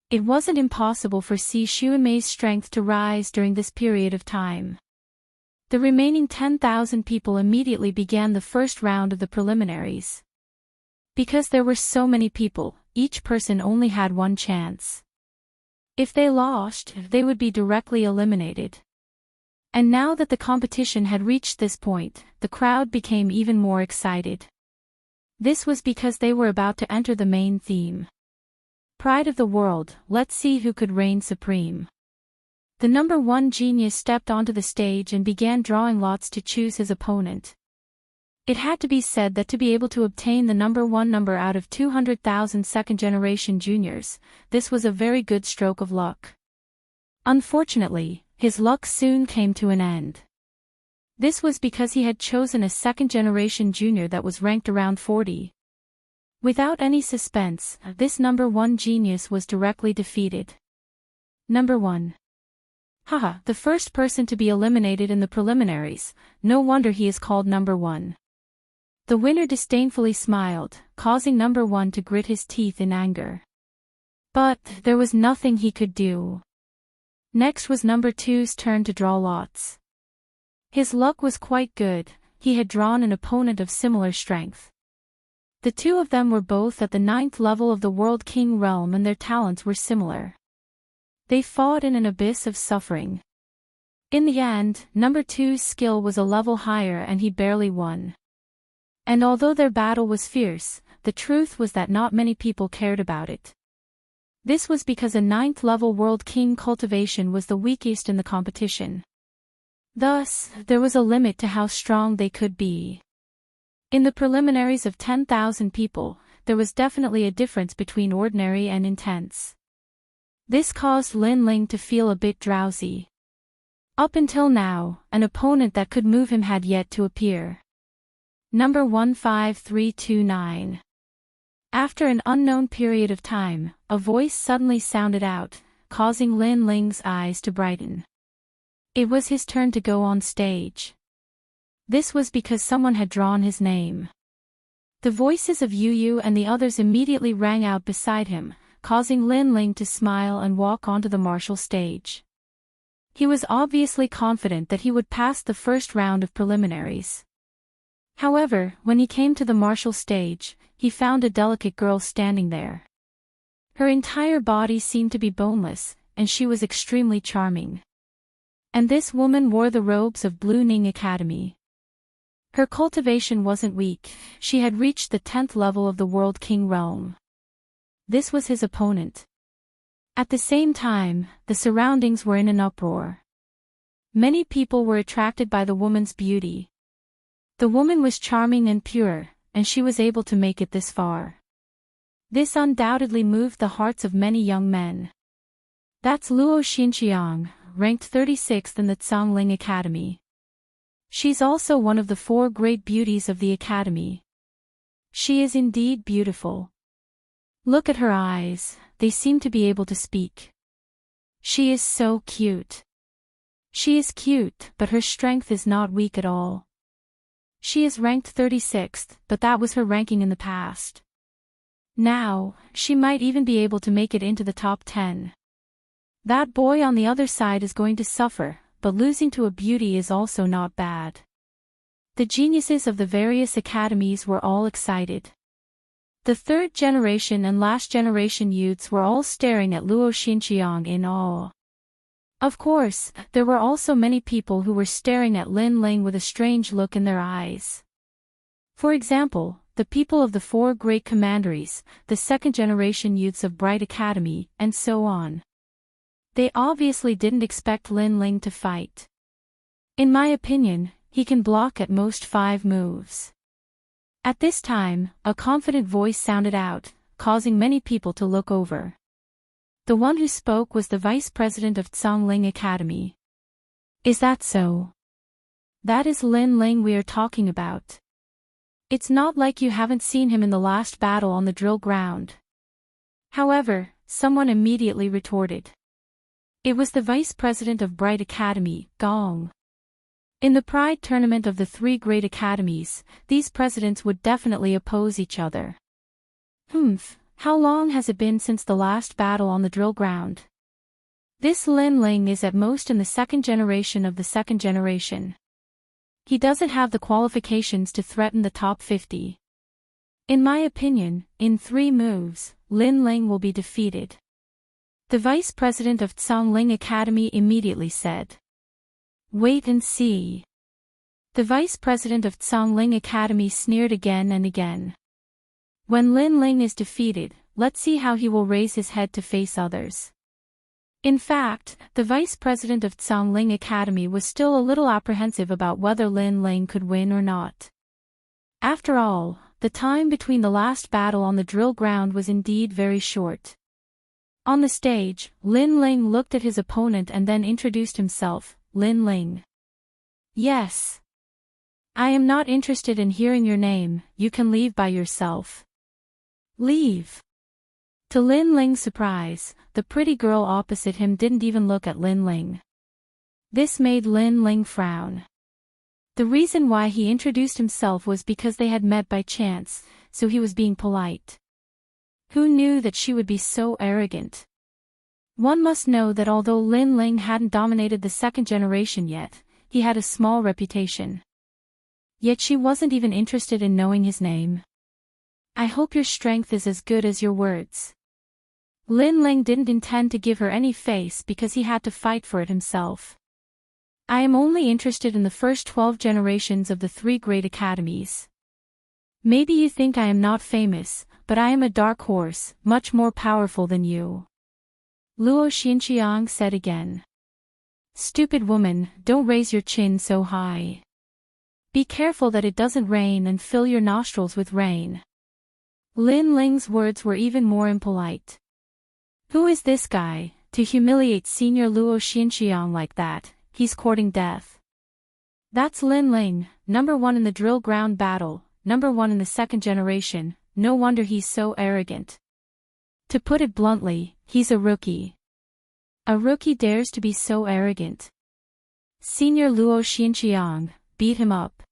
It wasn't impossible for Si Xunmei's strength to rise during this period of time. The remaining 10,000 people immediately began the first round of the preliminaries. Because there were so many people, each person only had one chance. If they lost, they would be directly eliminated. And now that the competition had reached this point, the crowd became even more excited. This was because they were about to enter the main theme. Pride of the world, let's see who could reign supreme. The number one genius stepped onto the stage and began drawing lots to choose his opponent. It had to be said that to be able to obtain the number one number out of 200,000 second-generation juniors, this was a very good stroke of luck. Unfortunately, his luck soon came to an end. This was because he had chosen a second-generation junior that was ranked around 40. Without any suspense, this number one genius was directly defeated. Number 1. Haha, the first person to be eliminated in the preliminaries, no wonder he is called number 1. The winner disdainfully smiled, causing number 1 to grit his teeth in anger. But there was nothing he could do. Next was number 2's turn to draw lots. His luck was quite good, he had drawn an opponent of similar strength. The two of them were both at the 9th level of the World King realm and their talents were similar. They fought in an abyss of suffering. In the end, number 2's skill was a level higher and he barely won. And although their battle was fierce, the truth was that not many people cared about it. This was because a 9th level World King Cultivation was the weakest in the competition. Thus, there was a limit to how strong they could be. In the preliminaries of 10,000 people, there was definitely a difference between ordinary and intense. This caused Lin Ling to feel a bit drowsy. Up until now, an opponent that could move him had yet to appear. Number 15329. After an unknown period of time, a voice suddenly sounded out, causing Lin Ling's eyes to brighten. It was his turn to go on stage. This was because someone had drawn his name. The voices of Yu Yu and the others immediately rang out beside him, causing Lin Ling to smile and walk onto the martial stage. He was obviously confident that he would pass the first round of preliminaries. However, when he came to the martial stage, he found a delicate girl standing there. Her entire body seemed to be boneless, and she was extremely charming. And this woman wore the robes of Blue Ning Academy. Her cultivation wasn't weak, she had reached the 10th level of the World King realm. This was his opponent. At the same time, the surroundings were in an uproar. Many people were attracted by the woman's beauty. The woman was charming and pure, and she was able to make it this far. This undoubtedly moved the hearts of many young men. That's Luo Xinqiang, ranked 36th in the Zhongling Academy. She's also one of the 4 great beauties of the academy. She is indeed beautiful. Look at her eyes, they seem to be able to speak. She is so cute. She is cute, but her strength is not weak at all. She is ranked 36th, but that was her ranking in the past. Now, she might even be able to make it into the top 10. That boy on the other side is going to suffer, but losing to a beauty is also not bad. The geniuses of the various academies were all excited. The 3rd generation and last generation youths were all staring at Luo Xinqiang in awe. Of course, there were also many people who were staring at Lin Ling with a strange look in their eyes. For example, the people of the 4 great commanderies, the 2nd generation youths of Bright Academy, and so on. They obviously didn't expect Lin Ling to fight. In my opinion, he can block at most 5 moves. At this time, a confident voice sounded out, causing many people to look over. The one who spoke was the vice president of Zhongling Academy. Is that so? That is Lin Ling we are talking about. It's not like you haven't seen him in the last battle on the drill ground. However, someone immediately retorted. It was the vice president of Bright Academy, Gong. In the Pride tournament of the 3 great academies, these presidents would definitely oppose each other. How long has it been since the last battle on the drill ground? This Lin Ling is at most in the 2nd generation of the 2nd generation. He doesn't have the qualifications to threaten the top 50. In my opinion, in 3 moves, Lin Ling will be defeated. The vice president of Zhongling Academy immediately said. Wait and see. The vice president of Zhongling Academy sneered again and again. When Lin Ling is defeated, let's see how he will raise his head to face others. In fact, the vice president of Zhongling Academy was still a little apprehensive about whether Lin Ling could win or not. After all, the time between the last battle on the drill ground was indeed very short. On the stage, Lin Ling looked at his opponent and then introduced himself, Lin Ling. Yes. I am not interested in hearing your name, you can leave by yourself. Leave. To Lin Ling's surprise, the pretty girl opposite him didn't even look at Lin Ling. This made Lin Ling frown. The reason why he introduced himself was because they had met by chance, so he was being polite. Who knew that she would be so arrogant? One must know that although Lin Ling hadn't dominated the second generation yet, he had a small reputation. Yet she wasn't even interested in knowing his name. I hope your strength is as good as your words. Lin Ling didn't intend to give her any face because he had to fight for it himself. I am only interested in the first 12 generations of the 3 great academies. Maybe you think I am not famous, but I am a dark horse, much more powerful than you. Luo Xinqiang said again. Stupid woman, don't raise your chin so high. Be careful that it doesn't rain and fill your nostrils with rain. Lin Ling's words were even more impolite. Who is this guy, to humiliate Senior Luo Xinqiang like that? He's courting death. That's Lin Ling, number 1 in the drill ground battle, number 1 in the second generation, no wonder he's so arrogant. To put it bluntly, he's a rookie. A rookie dares to be so arrogant. Senior Luo Xinqiang, beat him up.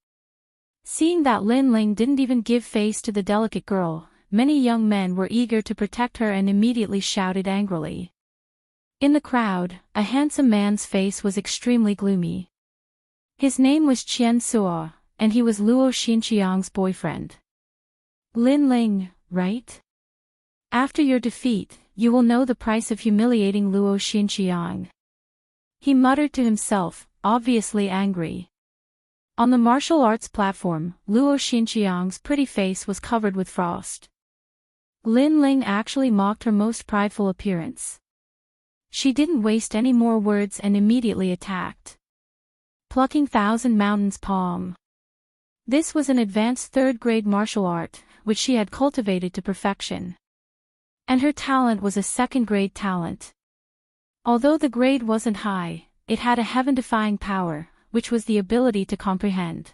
Seeing that Lin Ling didn't even give face to the delicate girl, many young men were eager to protect her and immediately shouted angrily. In the crowd, a handsome man's face was extremely gloomy. His name was Soar, and he was Luo Xinqiang's boyfriend. Lin Ling, right? After your defeat, you will know the price of humiliating Luo Xinqiang. He muttered to himself, obviously angry. On the martial arts platform, Luo Xinqiang's pretty face was covered with frost. Lin Ling actually mocked her most prideful appearance. She didn't waste any more words and immediately attacked. Plucking Thousand Mountains Palm. This was an advanced 3rd-grade martial art, which she had cultivated to perfection. And her talent was a 2nd-grade talent. Although the grade wasn't high, it had a heaven-defying power, which was the ability to comprehend.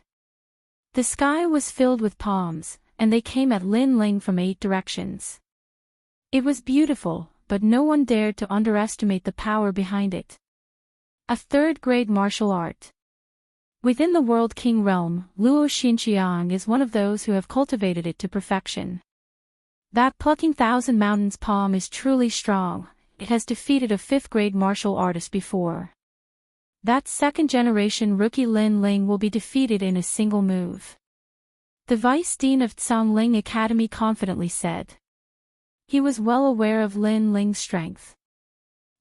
The sky was filled with palms, and they came at Lin Ling from 8 directions. It was beautiful, but no one dared to underestimate the power behind it. A 3rd-grade martial art. Within the World King realm, Luo Xinqiang is one of those who have cultivated it to perfection. That plucking Thousand Mountains palm is truly strong, it has defeated a 5th-grade martial artist before. That 2nd-generation rookie Lin Ling will be defeated in a single move. The Vice Dean of Zhongling Academy confidently said. He was well aware of Lin Ling's strength.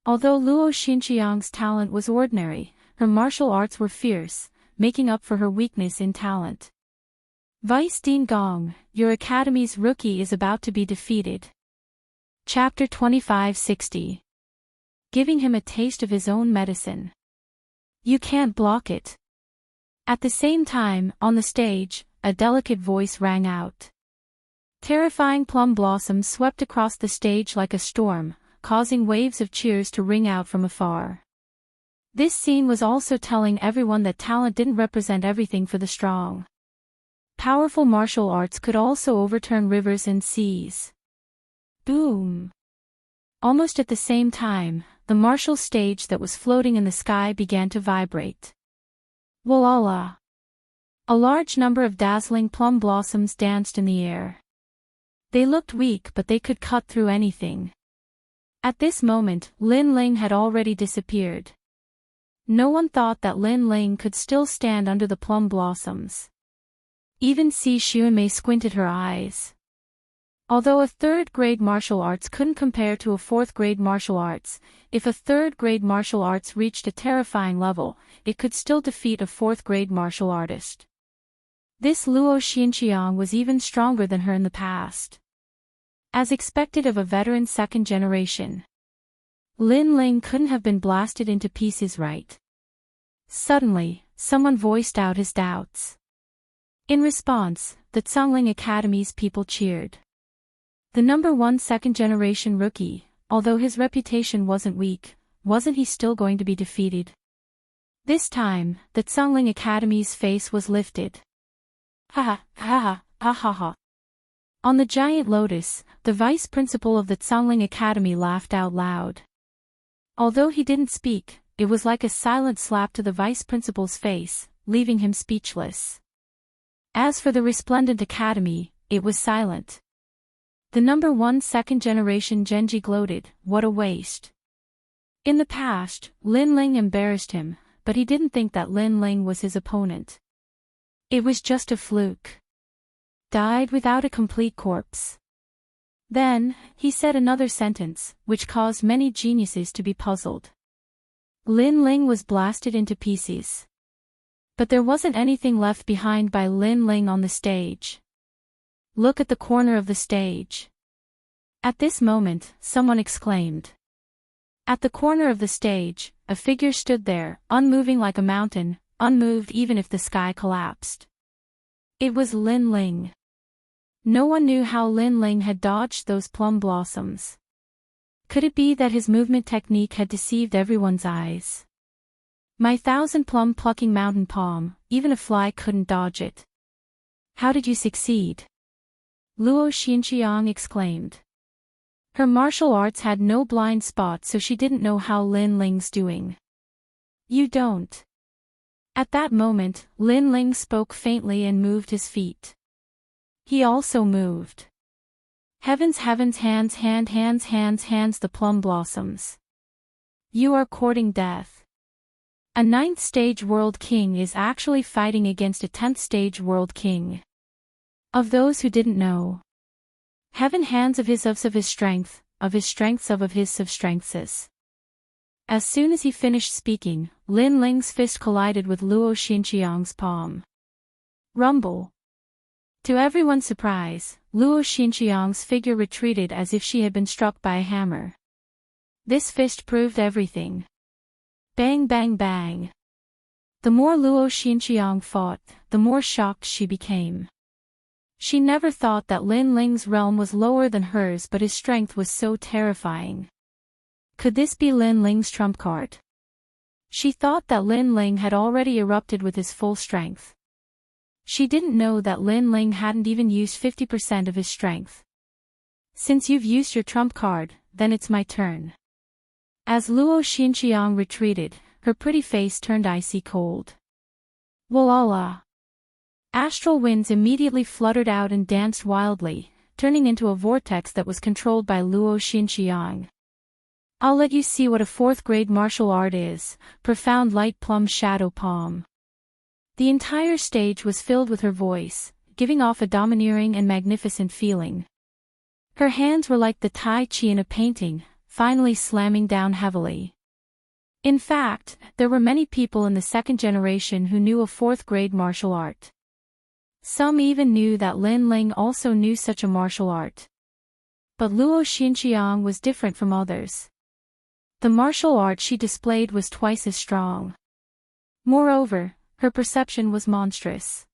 Although Luo Xinqiang's talent was ordinary, her martial arts were fierce, making up for her weakness in talent. Vice Dean Gong, your academy's rookie is about to be defeated. Chapter 2560. Giving him a taste of his own medicine. You can't block it. At the same time, on the stage, a delicate voice rang out. Terrifying plum blossoms swept across the stage like a storm, causing waves of cheers to ring out from afar. This scene was also telling everyone that talent didn't represent everything for the strong. Powerful martial arts could also overturn rivers and seas. Boom! Almost at the same time, the martial stage that was floating in the sky began to vibrate. Wolala! A large number of dazzling plum blossoms danced in the air. They looked weak, but they could cut through anything. At this moment, Lin Ling had already disappeared. No one thought that Lin Ling could still stand under the plum blossoms. Even Si Xuemei squinted her eyes. Although a third-grade martial arts couldn't compare to a fourth-grade martial arts, if a third-grade martial arts reached a terrifying level, it could still defeat a fourth-grade martial artist. This Luo Xinqiang was even stronger than her in the past. As expected of a veteran second generation, Lin Ling couldn't have been blasted into pieces, right? Suddenly, someone voiced out his doubts. In response, the Zhongling Academy's people cheered. The number 1 second-generation rookie, although his reputation wasn't weak, wasn't he still going to be defeated? This time, the Zhongling Academy's face was lifted. Ha ha ha ha ha ha. On the giant lotus, the vice principal of the Zhongling Academy laughed out loud. Although he didn't speak, it was like a silent slap to the vice principal's face, leaving him speechless. As for the resplendent academy, it was silent. The number 1 second-generation Genji gloated, what a waste. In the past, Lin Ling embarrassed him, but he didn't think that Lin Ling was his opponent. It was just a fluke. Died without a complete corpse. Then, he said another sentence, which caused many geniuses to be puzzled. Lin Ling was blasted into pieces. But there wasn't anything left behind by Lin Ling on the stage. Look at the corner of the stage. At this moment, someone exclaimed. At the corner of the stage, a figure stood there, unmoving like a mountain, unmoved even if the sky collapsed. It was Lin Ling. No one knew how Lin Ling had dodged those plum blossoms. Could it be that his movement technique had deceived everyone's eyes? My 1,000-plum plucking mountain palm, even a fly couldn't dodge it. How did you succeed? Luo Xinqiang exclaimed. Her martial arts had no blind spot, so she didn't know how Lin Ling's doing. You don't. At that moment, Lin Ling spoke faintly and moved his feet. He also moved. Heavens, heavens, hands, hands, the plum blossoms. You are courting death. A 9th stage world king is actually fighting against a 10th stage world king. Of those who didn't know. Heaven hands of his strength, of his strengths of his strengths. As soon as he finished speaking, Lin Ling's fist collided with Luo Xinqiang's palm. Rumble. To everyone's surprise, Luo Xinqiang's figure retreated as if she had been struck by a hammer. This fist proved everything. Bang bang bang. The more Luo Xinqiang fought, the more shocked she became. She never thought that Lin Ling's realm was lower than hers, but his strength was so terrifying. Could this be Lin Ling's trump card? She thought that Lin Ling had already erupted with his full strength. She didn't know that Lin Ling hadn't even used 50% of his strength. Since you've used your trump card, then it's my turn. As Luo Xinqiang retreated, her pretty face turned icy cold. Walala. Astral winds immediately fluttered out and danced wildly, turning into a vortex that was controlled by Luo Xinqiang. I'll let you see what a 4th-grade martial art is, profound light plum shadow palm. The entire stage was filled with her voice, giving off a domineering and magnificent feeling. Her hands were like the Tai Chi in a painting, finally slamming down heavily. In fact, there were many people in the second generation who knew a 4th-grade martial art. Some even knew that Lin Ling also knew such a martial art. But Luo Xinqiang was different from others. The martial art she displayed was twice as strong. Moreover, her perception was monstrous.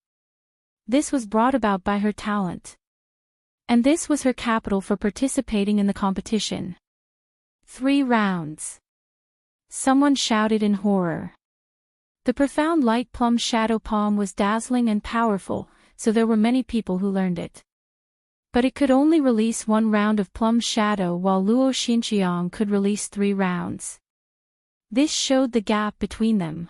This was brought about by her talent. And this was her capital for participating in the competition. 3 rounds. Someone shouted in horror. The profound light plum shadow palm was dazzling and powerful, so there were many people who learned it. But it could only release 1 round of plum shadow while Luo Xinqiang could release 3 rounds. This showed the gap between them.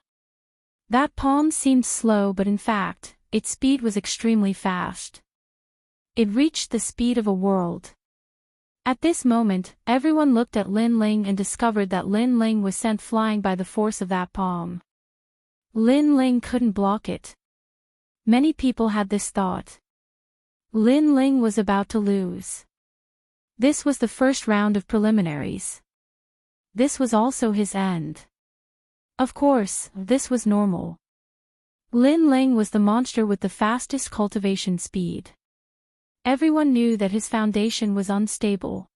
That palm seemed slow, but in fact, its speed was extremely fast. It reached the speed of a world. At this moment, everyone looked at Lin Ling and discovered that Lin Ling was sent flying by the force of that palm. Lin Ling couldn't block it. Many people had this thought. Lin Ling was about to lose. This was the first round of preliminaries. This was also his end. Of course, this was normal. Lin Ling was the monster with the fastest cultivation speed. Everyone knew that his foundation was unstable.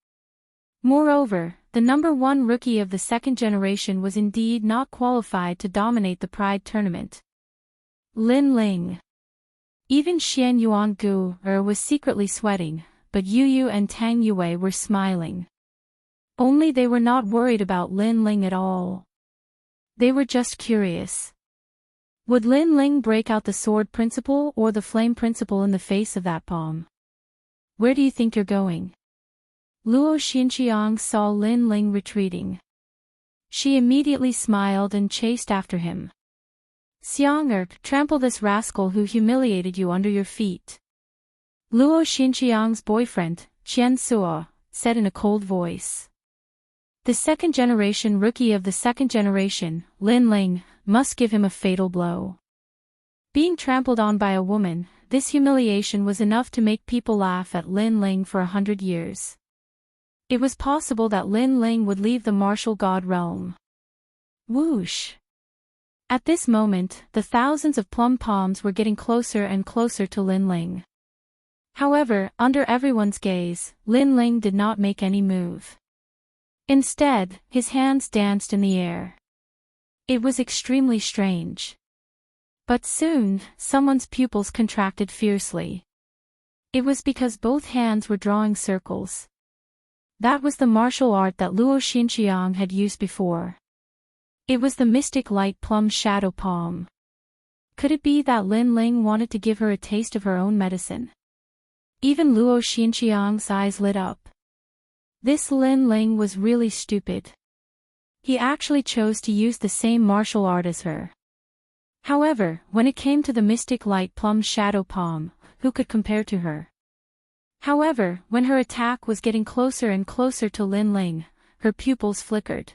Moreover, the number 1 rookie of the second generation was indeed not qualified to dominate the Pride tournament. Lin Ling. Even Xian Yuangu was secretly sweating, but Yu Yu and Tang Yue were smiling. Only they were not worried about Lin Ling at all. They were just curious. Would Lin Ling break out the sword principle or the flame principle in the face of that palm? Where do you think you're going? Luo Xinqiang saw Lin Ling retreating. She immediately smiled and chased after him. Xiang trample this rascal who humiliated you under your feet. Luo Xinqiang's boyfriend, Qian Suo, said in a cold voice. The second-generation rookie of the second generation, Lin Ling, must give him a fatal blow. Being trampled on by a woman, this humiliation was enough to make people laugh at Lin Ling for 100 years. It was possible that Lin Ling would leave the martial god realm. Whoosh! At this moment, the thousands of plum palms were getting closer and closer to Lin Ling. However, under everyone's gaze, Lin Ling did not make any move. Instead, his hands danced in the air. It was extremely strange. But soon, someone's pupils contracted fiercely. It was because both hands were drawing circles. That was the martial art that Luo Xinqiang had used before. It was the mystic light plum shadow palm. Could it be that Lin Ling wanted to give her a taste of her own medicine? Even Luo Xinqiang's eyes lit up. This Lin Ling was really stupid. He actually chose to use the same martial art as her. However, when it came to the mystic light plum shadow palm, who could compare to her? However, when her attack was getting closer and closer to Lin Ling, her pupils flickered.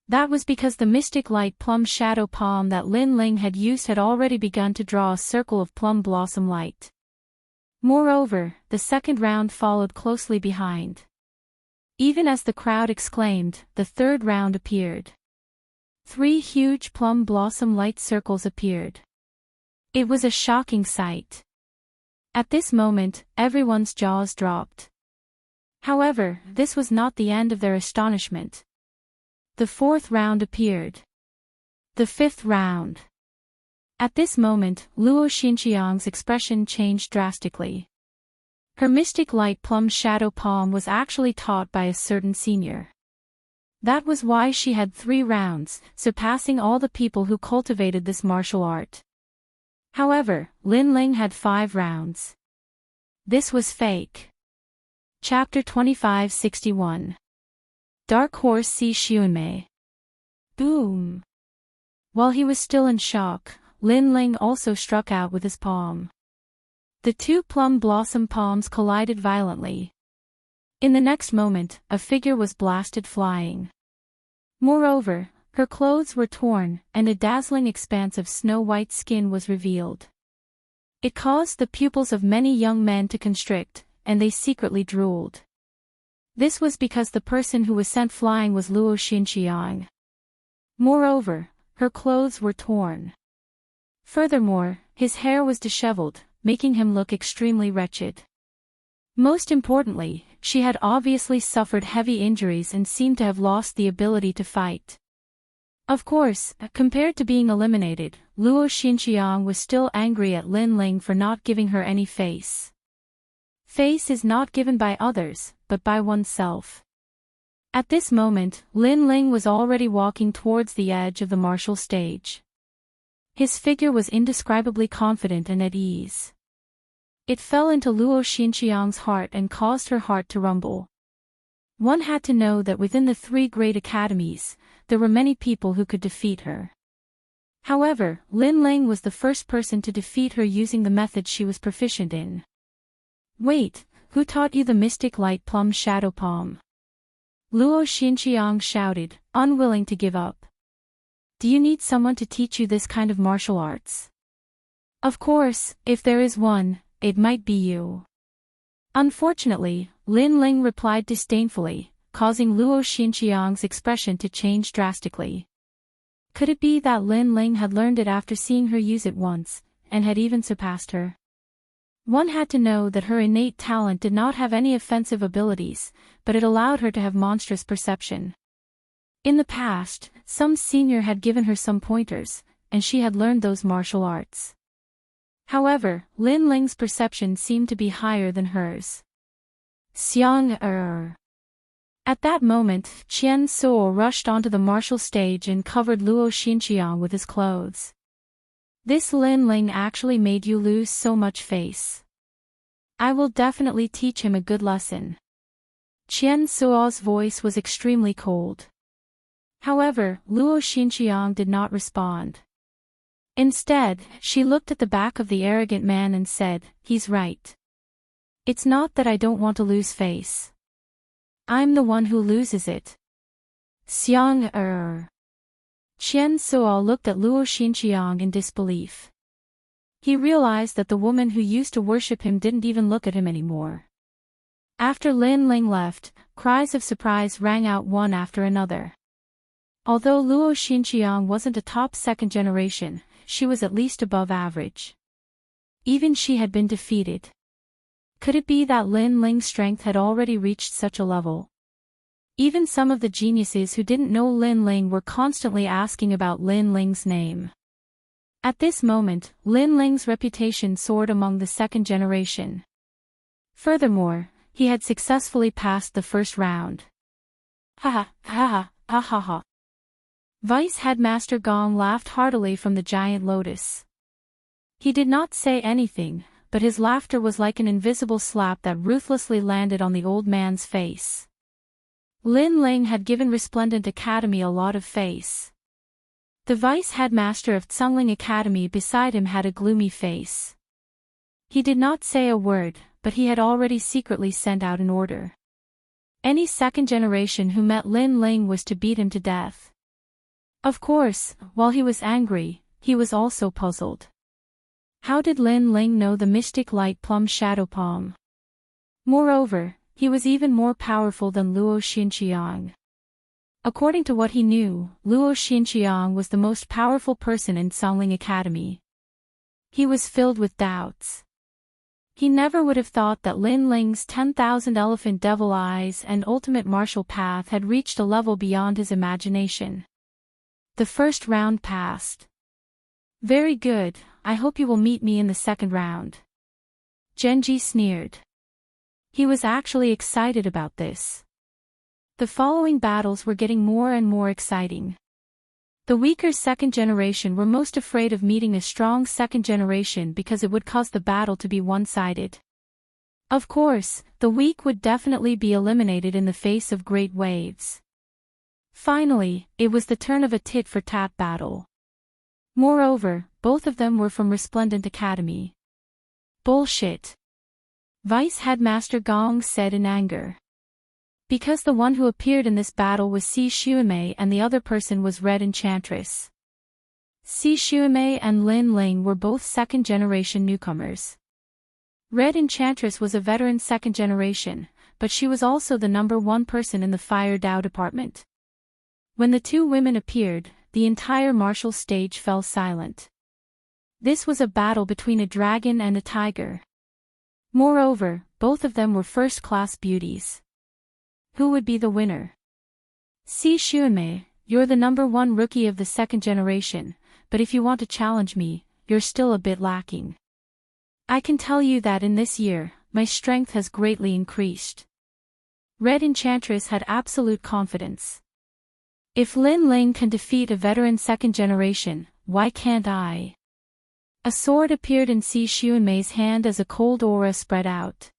That was because the mystic light plum shadow palm that Lin Ling had used had already begun to draw a circle of plum blossom light. Moreover, the second round followed closely behind. Even as the crowd exclaimed, the third round appeared. 3 huge plum blossom light circles appeared. It was a shocking sight. At this moment, everyone's jaws dropped. However, this was not the end of their astonishment. The 4th round appeared. The 5th round. At this moment, Luo Xinqiang's expression changed drastically. Her mystic light plum shadow palm was actually taught by a certain senior. That was why she had 3 rounds, surpassing all the people who cultivated this martial art. However, Lin Ling had 5 rounds. This was fake. Chapter 2561. Dark Horse See Xiunmei. Boom! While he was still in shock, Lin Ling also struck out with his palm. The 2 plum blossom palms collided violently. In the next moment, a figure was blasted flying. Moreover, her clothes were torn, and a dazzling expanse of snow-white skin was revealed. It caused the pupils of many young men to constrict, and they secretly drooled. This was because the person who was sent flying was Luo Xinqiang. Moreover, her clothes were torn. Furthermore, his hair was disheveled, making him look extremely wretched. Most importantly, she had obviously suffered heavy injuries and seemed to have lost the ability to fight. Of course, compared to being eliminated, Luo Xinqiang was still angry at Lin Ling for not giving her any face. Face is not given by others, but by oneself. At this moment, Lin Ling was already walking towards the edge of the martial stage. His figure was indescribably confident and at ease. It fell into Luo Xinqiang's heart and caused her heart to rumble. One had to know that within the 3 great academies, there were many people who could defeat her. However, Lin Ling was the first person to defeat her using the method she was proficient in. Wait, Who taught you the mystic light plum shadow palm? Luo Xinqiang shouted, unwilling to give up. Do you need someone to teach you this kind of martial arts? Of course, if there is one, it might be you. Unfortunately, Lin Ling replied disdainfully, causing Luo Xinqiang's expression to change drastically. Could it be that Lin Ling had learned it after seeing her use it once, and had even surpassed her? One had to know that her innate talent did not have any offensive abilities, but it allowed her to have monstrous perception. In the past, some senior had given her some pointers, and she had learned those martial arts. However, Lin Ling's perception seemed to be higher than hers. Xiang. At that moment, Qian Soar rushed onto the martial stage and covered Luo Xinqiang with his clothes. This Lin Ling actually made you lose so much face. I will definitely teach him a good lesson. Qian Soar's voice was extremely cold. However, Luo Xinqiang did not respond. Instead, she looked at the back of the arrogant man and said, he's right. It's not that I don't want to lose face. I'm the one who loses it. Xiang. Qian Soa looked at Luo Xinqiang in disbelief. He realized that the woman who used to worship him didn't even look at him anymore. After Lin Ling left, cries of surprise rang out one after another. Although Luo Xinqiang wasn't a top second generation, she was at least above average. Even she had been defeated. Could it be that Lin Ling's strength had already reached such a level? Even some of the geniuses who didn't know Lin Ling were constantly asking about Lin Ling's name. At this moment, Lin Ling's reputation soared among the second generation. Furthermore, he had successfully passed the first round. Ha ha. Vice Headmaster Gong laughed heartily from the giant lotus. He did not say anything, but his laughter was like an invisible slap that ruthlessly landed on the old man's face. Lin Ling had given Resplendent Academy a lot of face. The vice headmaster of Tsungling Academy beside him had a gloomy face. He did not say a word, but he had already secretly sent out an order. Any second generation who met Lin Ling was to beat him to death. Of course, while he was angry, he was also puzzled. How did Lin Ling know the mystic light plum shadow palm? Moreover, he was even more powerful than Luo Xinqiang. According to what he knew, Luo Xinqiang was the most powerful person in Tsungling Academy. He was filled with doubts. He never would have thought that Lin Ling's 10,000 elephant devil eyes and ultimate martial path had reached a level beyond his imagination. The first round passed. Very good, I hope you will meet me in the second round. Genji sneered. He was actually excited about this. The following battles were getting more and more exciting. The weaker second generation were most afraid of meeting a strong second generation because it would cause the battle to be one-sided. Of course, the weak would definitely be eliminated in the face of great waves. Finally, it was the turn of a tit-for-tat battle. Moreover, both of them were from Resplendent Academy. Bullshit. Vice Headmaster Gong said in anger. Because the one who appeared in this battle was Si Xuemei and the other person was Red Enchantress. Si Xuemei and Lin Ling were both second-generation newcomers. Red Enchantress was a veteran second generation, but she was also the #1 person in the Fire Dao department. When the two women appeared, the entire martial stage fell silent. This was a battle between a dragon and a tiger. Moreover, both of them were first-class beauties. Who would be the winner? Si Xuemei, you're the #1 rookie of the second generation, but if you want to challenge me, you're still a bit lacking. I can tell you that in this year, my strength has greatly increased. Red Enchantress had absolute confidence. If Lin Ling can defeat a veteran second generation, why can't I? A sword appeared in Si Xuemei's hand as a cold aura spread out.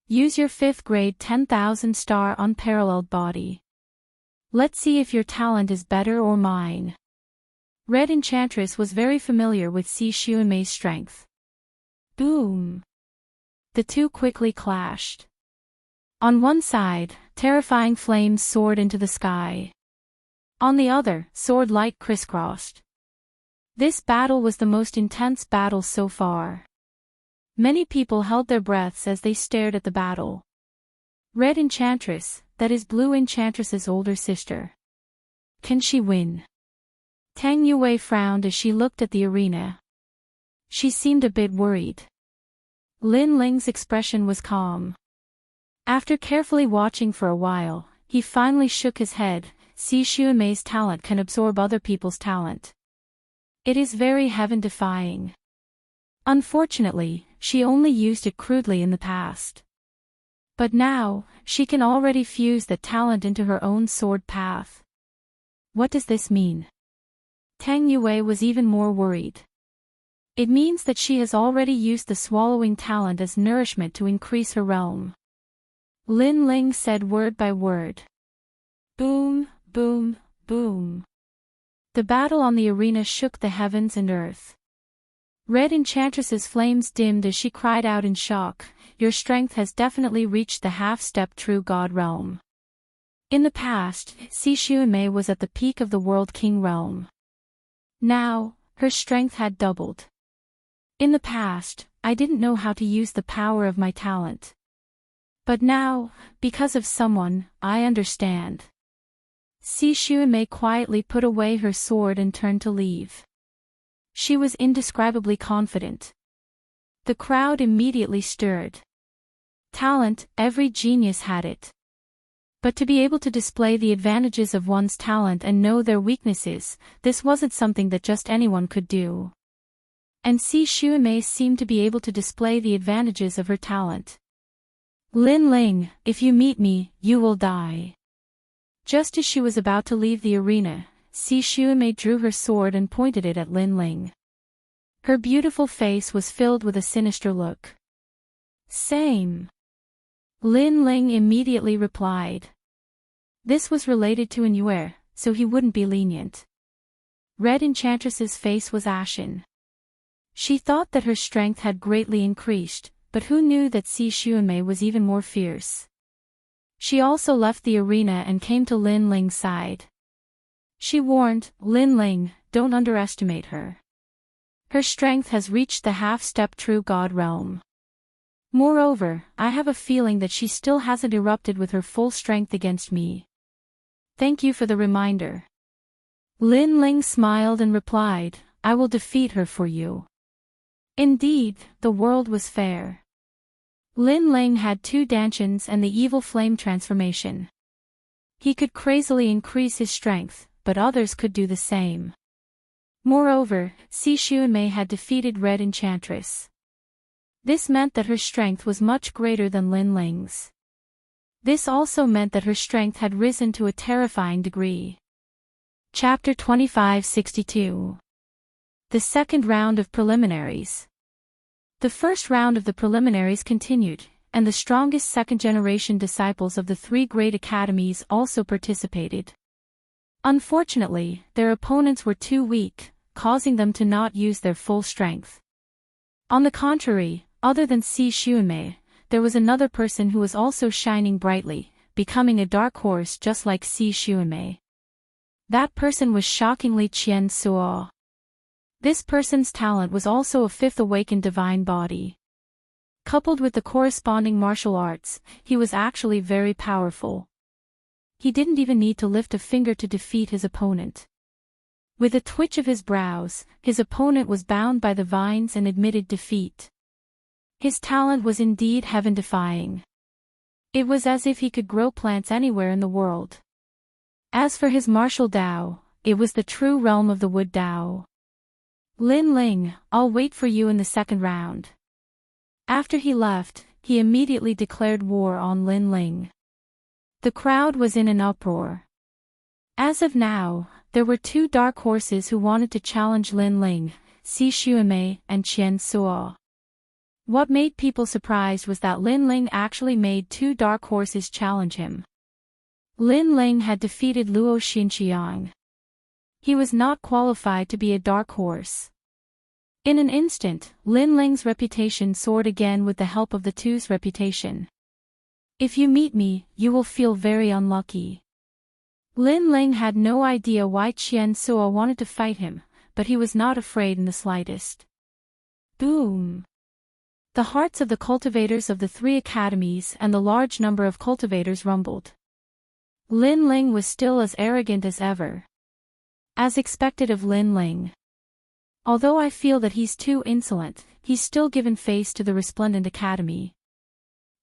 Use your 5th grade 10,000 star unparalleled body. Let's see if your talent is better or mine. Red Enchantress was very familiar with Si Xuemei's strength. Boom! The two quickly clashed. On one side, terrifying flames soared into the sky. On the other, sword light crisscrossed. This battle was the most intense battle so far. Many people held their breaths as they stared at the battle. Red Enchantress, that is Blue Enchantress's older sister. Can she win? Tang Yue frowned as she looked at the arena. She seemed a bit worried. Lin Ling's expression was calm. After carefully watching for a while, he finally shook his head. Si Xuemei's talent can absorb other people's talent. It is very heaven-defying. Unfortunately, she only used it crudely in the past. But now, she can already fuse that talent into her own sword path. What does this mean? Tang Yue was even more worried. It means that she has already used the swallowing talent as nourishment to increase her realm. Lin Ling said word by word. Boom, boom, boom. The battle on the arena shook the heavens and earth. Red Enchantress's flames dimmed as she cried out in shock, "Your strength has definitely reached the half-step true god realm." In the past, Si Xuemei was at the peak of the World King realm. Now, her strength had doubled. In the past, I didn't know how to use the power of my talent. But now, because of someone, I understand. Si Xuemei quietly put away her sword and turned to leave. She was indescribably confident. The crowd immediately stirred. Talent, every genius had it. But to be able to display the advantages of one's talent and know their weaknesses, this wasn't something that just anyone could do. And Si Xuemei seemed to be able to display the advantages of her talent. Lin Ling, if you meet me, you will die. Just as she was about to leave the arena, Si Xuemei drew her sword and pointed it at Lin Ling. Her beautiful face was filled with a sinister look. Same. Lin Ling immediately replied. This was related to Inyue, so he wouldn't be lenient. Red Enchantress's face was ashen. She thought that her strength had greatly increased, but who knew that Si Xuemei was even more fierce? She also left the arena and came to Lin Ling's side. She warned, "Lin Ling, don't underestimate her. Her strength has reached the half-step true god realm. Moreover, I have a feeling that she still hasn't erupted with her full strength against me. Thank you for the reminder." Lin Ling smiled and replied, "I will defeat her for you." Indeed, the world was fair. Lin Ling had 2 dantians and the evil flame transformation. He could crazily increase his strength, but others could do the same. Moreover, Si Xuemei had defeated Red Enchantress. This meant that her strength was much greater than Lin Ling's. This also meant that her strength had risen to a terrifying degree. Chapter 2562. The second round of preliminaries. The first round of the preliminaries continued, and the strongest second-generation disciples of the 3 great academies also participated. Unfortunately, their opponents were too weak, causing them to not use their full strength. On the contrary, other than Si Xuemei, there was another person who was also shining brightly, becoming a dark horse just like Si Xuemei. That person was shockingly soar. This person's talent was also a 5th awakened divine body. Coupled with the corresponding martial arts, he was actually very powerful. He didn't even need to lift a finger to defeat his opponent. With a twitch of his brows, his opponent was bound by the vines and admitted defeat. His talent was indeed heaven-defying. It was as if he could grow plants anywhere in the world. As for his martial Dao, it was the true realm of the wood Dao. Lin Ling, I'll wait for you in the second round. After he left, he immediately declared war on Lin Ling. The crowd was in an uproar. As of now, there were 2 dark horses who wanted to challenge Lin Ling, Si Xuemei and soar. What made people surprised was that Lin Ling actually made 2 dark horses challenge him. Lin Ling had defeated Luo Xinqiang. He was not qualified to be a dark horse. In an instant, Lin Ling's reputation soared again with the help of the two's reputation. If you meet me, you will feel very unlucky. Lin Ling had no idea why Qian Suo wanted to fight him, but he was not afraid in the slightest. Boom! The hearts of the cultivators of the three academies and the large number of cultivators rumbled. Lin Ling was still as arrogant as ever. As expected of Lin Ling. Although I feel that he's too insolent, he's still given face to the resplendent academy.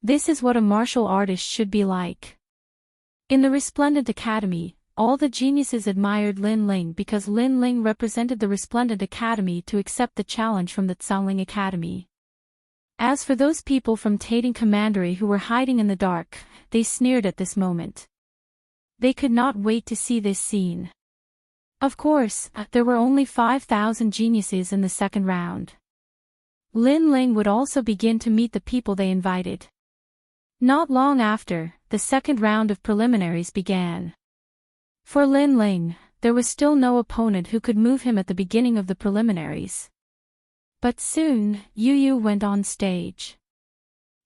This is what a martial artist should be like. In the resplendent academy, all the geniuses admired Lin Ling because Lin Ling represented the resplendent academy to accept the challenge from the Zhangling academy. As for those people from Tating Commandery who were hiding in the dark, they sneered at this moment. They could not wait to see this scene. Of course, there were only 5,000 geniuses in the second round. Lin Ling would also begin to meet the people they invited. Not long after, the second round of preliminaries began. For Lin Ling, there was still no opponent who could move him at the beginning of the preliminaries. But soon, Yu Yu went on stage.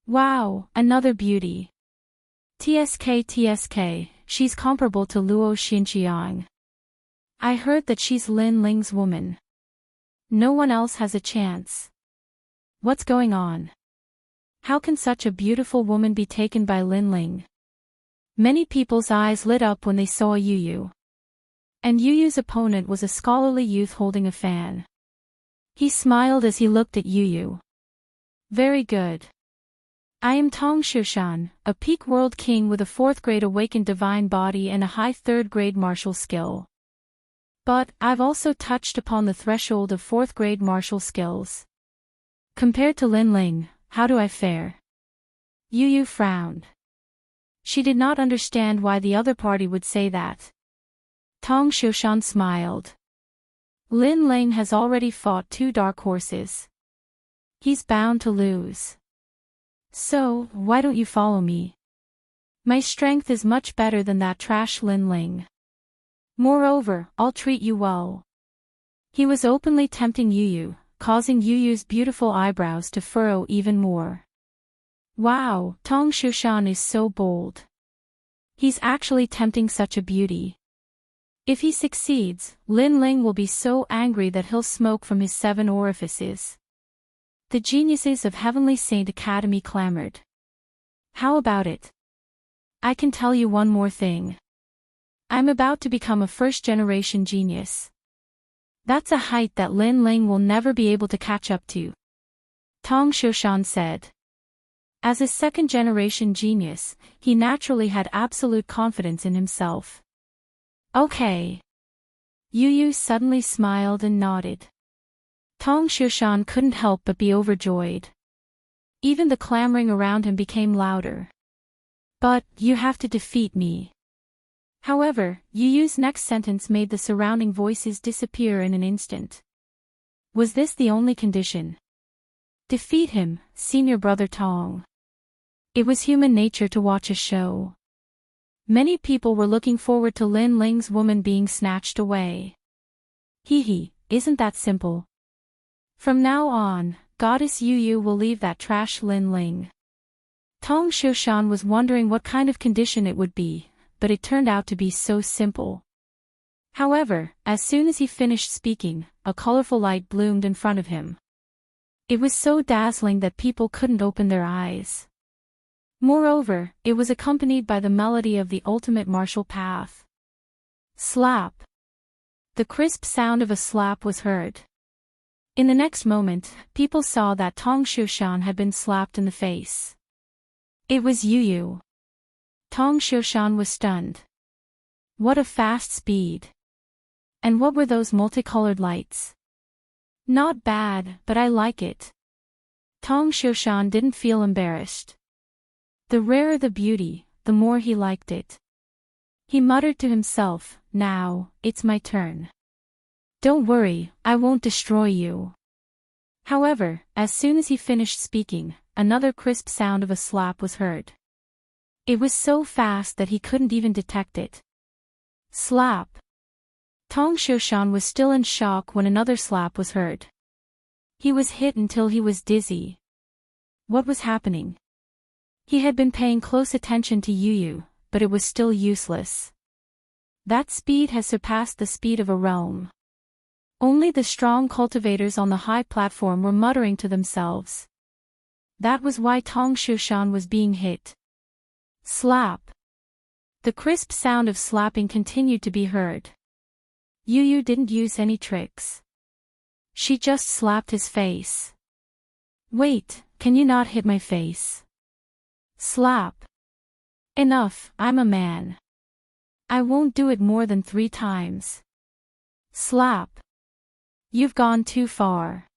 Wow, another beauty. TSK, she's comparable to Luo Xinqiang. I heard that she's Lin Ling's woman. No one else has a chance. What's going on? How can such a beautiful woman be taken by Lin Ling? Many people's eyes lit up when they saw Yu Yu. And Yu Yu's opponent was a scholarly youth holding a fan. He smiled as he looked at Yu Yu. Very good. I am Tong Shushan, a peak world king with a 4th grade awakened divine body and a high 3rd grade martial skill. But, I've also touched upon the threshold of 4th grade martial skills. Compared to Lin Ling, how do I fare? Yu Yu frowned. She did not understand why the other party would say that. Tong Shushan smiled. Lin Ling has already fought 2 dark horses. He's bound to lose. So, why don't you follow me? My strength is much better than that trash Lin Ling. Moreover, I'll treat you well. He was openly tempting Yu Yu, causing Yu Yu's beautiful eyebrows to furrow even more. Wow, Tong Shushan is so bold. He's actually tempting such a beauty. If he succeeds, Lin Ling will be so angry that he'll smoke from his 7 orifices. The geniuses of Heavenly Saint Academy clamored. How about it? I can tell you one more thing. I'm about to become a first-generation genius. That's a height that Lin Ling will never be able to catch up to. Tong Shushan said. As a second-generation genius, he naturally had absolute confidence in himself. Okay. Yu Yu suddenly smiled and nodded. Tong Shushan couldn't help but be overjoyed. Even the clamoring around him became louder. But, you have to defeat me. However, Yu Yu's next sentence made the surrounding voices disappear in an instant. Was this the only condition? Defeat him, senior brother Tong. It was human nature to watch a show. Many people were looking forward to Lin Ling's woman being snatched away. Hee, isn't that simple? From now on, Goddess Yu Yu will leave that trash Lin Ling. Tong Shushan was wondering what kind of condition it would be, but it turned out to be so simple. However, as soon as he finished speaking, a colorful light bloomed in front of him. It was so dazzling that people couldn't open their eyes. Moreover, it was accompanied by the melody of the ultimate martial path. Slap. The crisp sound of a slap was heard. In the next moment, people saw that Tong Shushan had been slapped in the face. It was Yu Yu. Tong Shushan was stunned. What a fast speed. And what were those multicolored lights? Not bad, but I like it. Tong Shushan didn't feel embarrassed. The rarer the beauty, the more he liked it. He muttered to himself, now, it's my turn. Don't worry, I won't destroy you. However, as soon as he finished speaking, another crisp sound of a slap was heard. It was so fast that he couldn't even detect it. Slap. Tong Shushan was still in shock when another slap was heard. He was hit until he was dizzy. What was happening? He had been paying close attention to Yu, but it was still useless. That speed has surpassed the speed of a realm. Only the strong cultivators on the high platform were muttering to themselves. That was why Tong Shushan was being hit. Slap. The crisp sound of slapping continued to be heard. Yu didn't use any tricks. She just slapped his face. Wait, can you not hit my face? Slap. Enough, I'm a man. I won't do it more than 3 times. Slap. You've gone too far.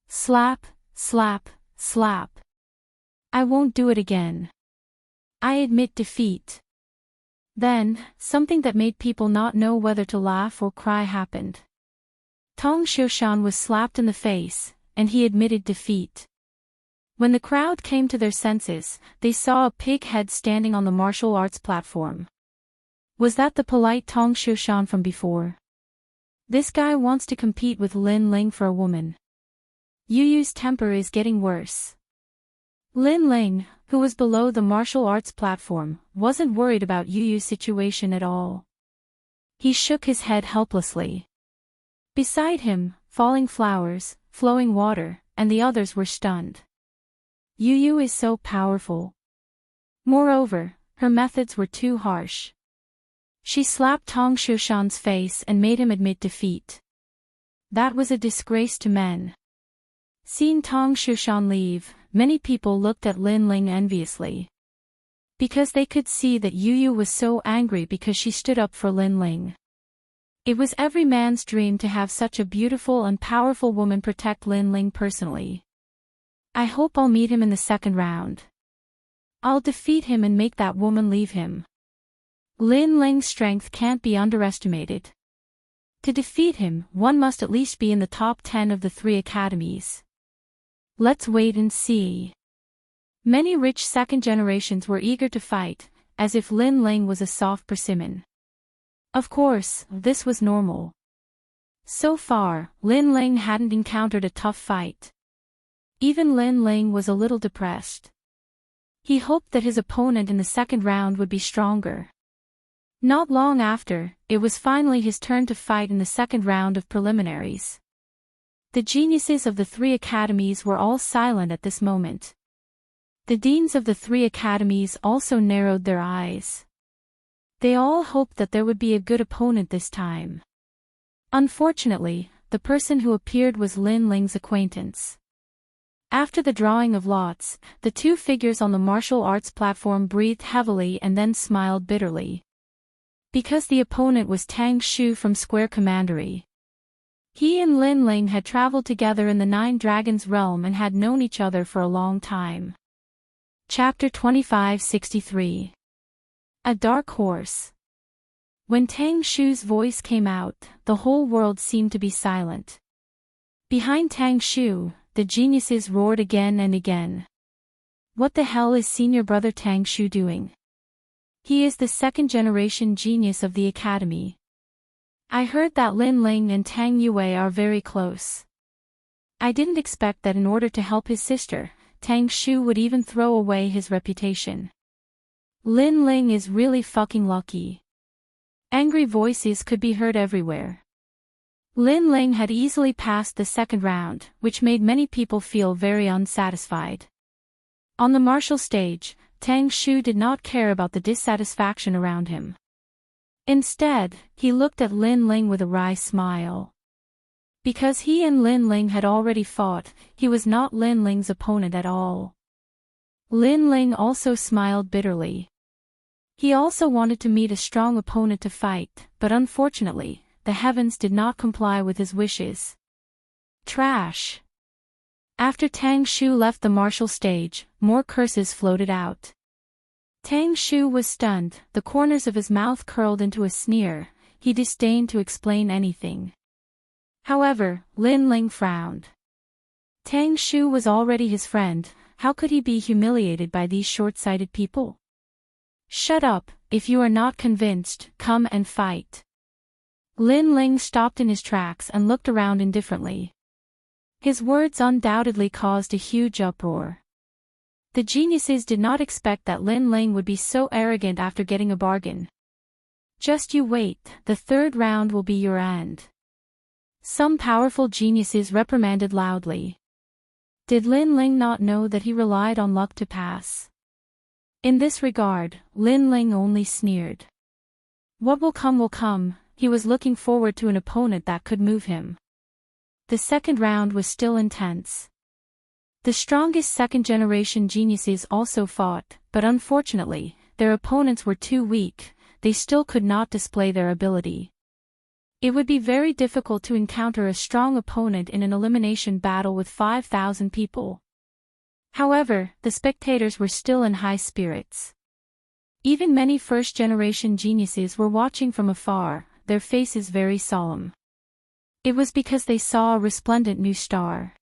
Slap, slap, slap. I won't do it again. I admit defeat. Then, something that made people not know whether to laugh or cry happened. Tong Shushan was slapped in the face, and he admitted defeat. When the crowd came to their senses, they saw a pig head standing on the martial arts platform. Was that the polite Tong Shushan from before? This guy wants to compete with Lin Ling for a woman. Yu's temper is getting worse. Lin Ling, who was below the martial arts platform, wasn't worried about Yu's situation at all. He shook his head helplessly. Beside him, falling flowers, flowing water, and the others were stunned. Yu is so powerful. Moreover, her methods were too harsh. She slapped Tong Shushan's face and made him admit defeat. That was a disgrace to men. Seeing Tong Shushan leave, many people looked at Lin Ling enviously. Because they could see that Yu was so angry because she stood up for Lin Ling. It was every man's dream to have such a beautiful and powerful woman protect Lin Ling personally. I hope I'll meet him in the second round. I'll defeat him and make that woman leave him. Lin Ling's strength can't be underestimated. To defeat him, one must at least be in the top 10 of the 3 academies. Let's wait and see. Many rich second generations were eager to fight, as if Lin Ling was a soft persimmon. Of course, this was normal. So far, Lin Ling hadn't encountered a tough fight. Even Lin Ling was a little depressed. He hoped that his opponent in the second round would be stronger. Not long after, it was finally his turn to fight in the second round of preliminaries. The geniuses of the 3 academies were all silent at this moment. The deans of the 3 academies also narrowed their eyes. They all hoped that there would be a good opponent this time. Unfortunately, the person who appeared was Lin Ling's acquaintance. After the drawing of lots, the 2 figures on the martial arts platform breathed heavily and then smiled bitterly. Because the opponent was Tang Shu from Square Commandery. He and Lin Ling had traveled together in the 9 Dragons realm and had known each other for a long time. Chapter 2563. A Dark Horse. When Tang Shu's voice came out, the whole world seemed to be silent. Behind Tang Shu, the geniuses roared again and again. What the hell is senior brother Tang Shu doing? He is the 2nd generation genius of the academy. I heard that Lin Ling and Tang Yue are very close. I didn't expect that in order to help his sister, Tang Shu would even throw away his reputation. Lin Ling is really fucking lucky. Angry voices could be heard everywhere. Lin Ling had easily passed the second round, which made many people feel very unsatisfied. On the martial stage, Tang Shu did not care about the dissatisfaction around him. Instead, he looked at Lin Ling with a wry smile. Because he and Lin Ling had already fought, he was not Lin Ling's opponent at all. Lin Ling also smiled bitterly. He also wanted to meet a strong opponent to fight, but unfortunately, the heavens did not comply with his wishes. Trash. After Tang Shu left the martial stage, more curses floated out. Tang Shu was stunned, the corners of his mouth curled into a sneer. He disdained to explain anything. However, Lin Ling frowned. Tang Shu was already his friend, how could he be humiliated by these short-sighted people? Shut up, if you are not convinced, come and fight. Lin Ling stopped in his tracks and looked around indifferently. His words undoubtedly caused a huge uproar. The geniuses did not expect that Lin Ling would be so arrogant after getting a bargain. Just you wait, the third round will be your end. Some powerful geniuses reprimanded loudly. Did Lin Ling not know that he relied on luck to pass? In this regard, Lin Ling only sneered. What will come, he was looking forward to an opponent that could move him. The second round was still intense. The strongest second-generation geniuses also fought, but unfortunately, their opponents were too weak, they still could not display their ability. It would be very difficult to encounter a strong opponent in an elimination battle with 5,000 people. However, the spectators were still in high spirits. Even many first-generation geniuses were watching from afar, their faces very solemn. It was because they saw a resplendent new star.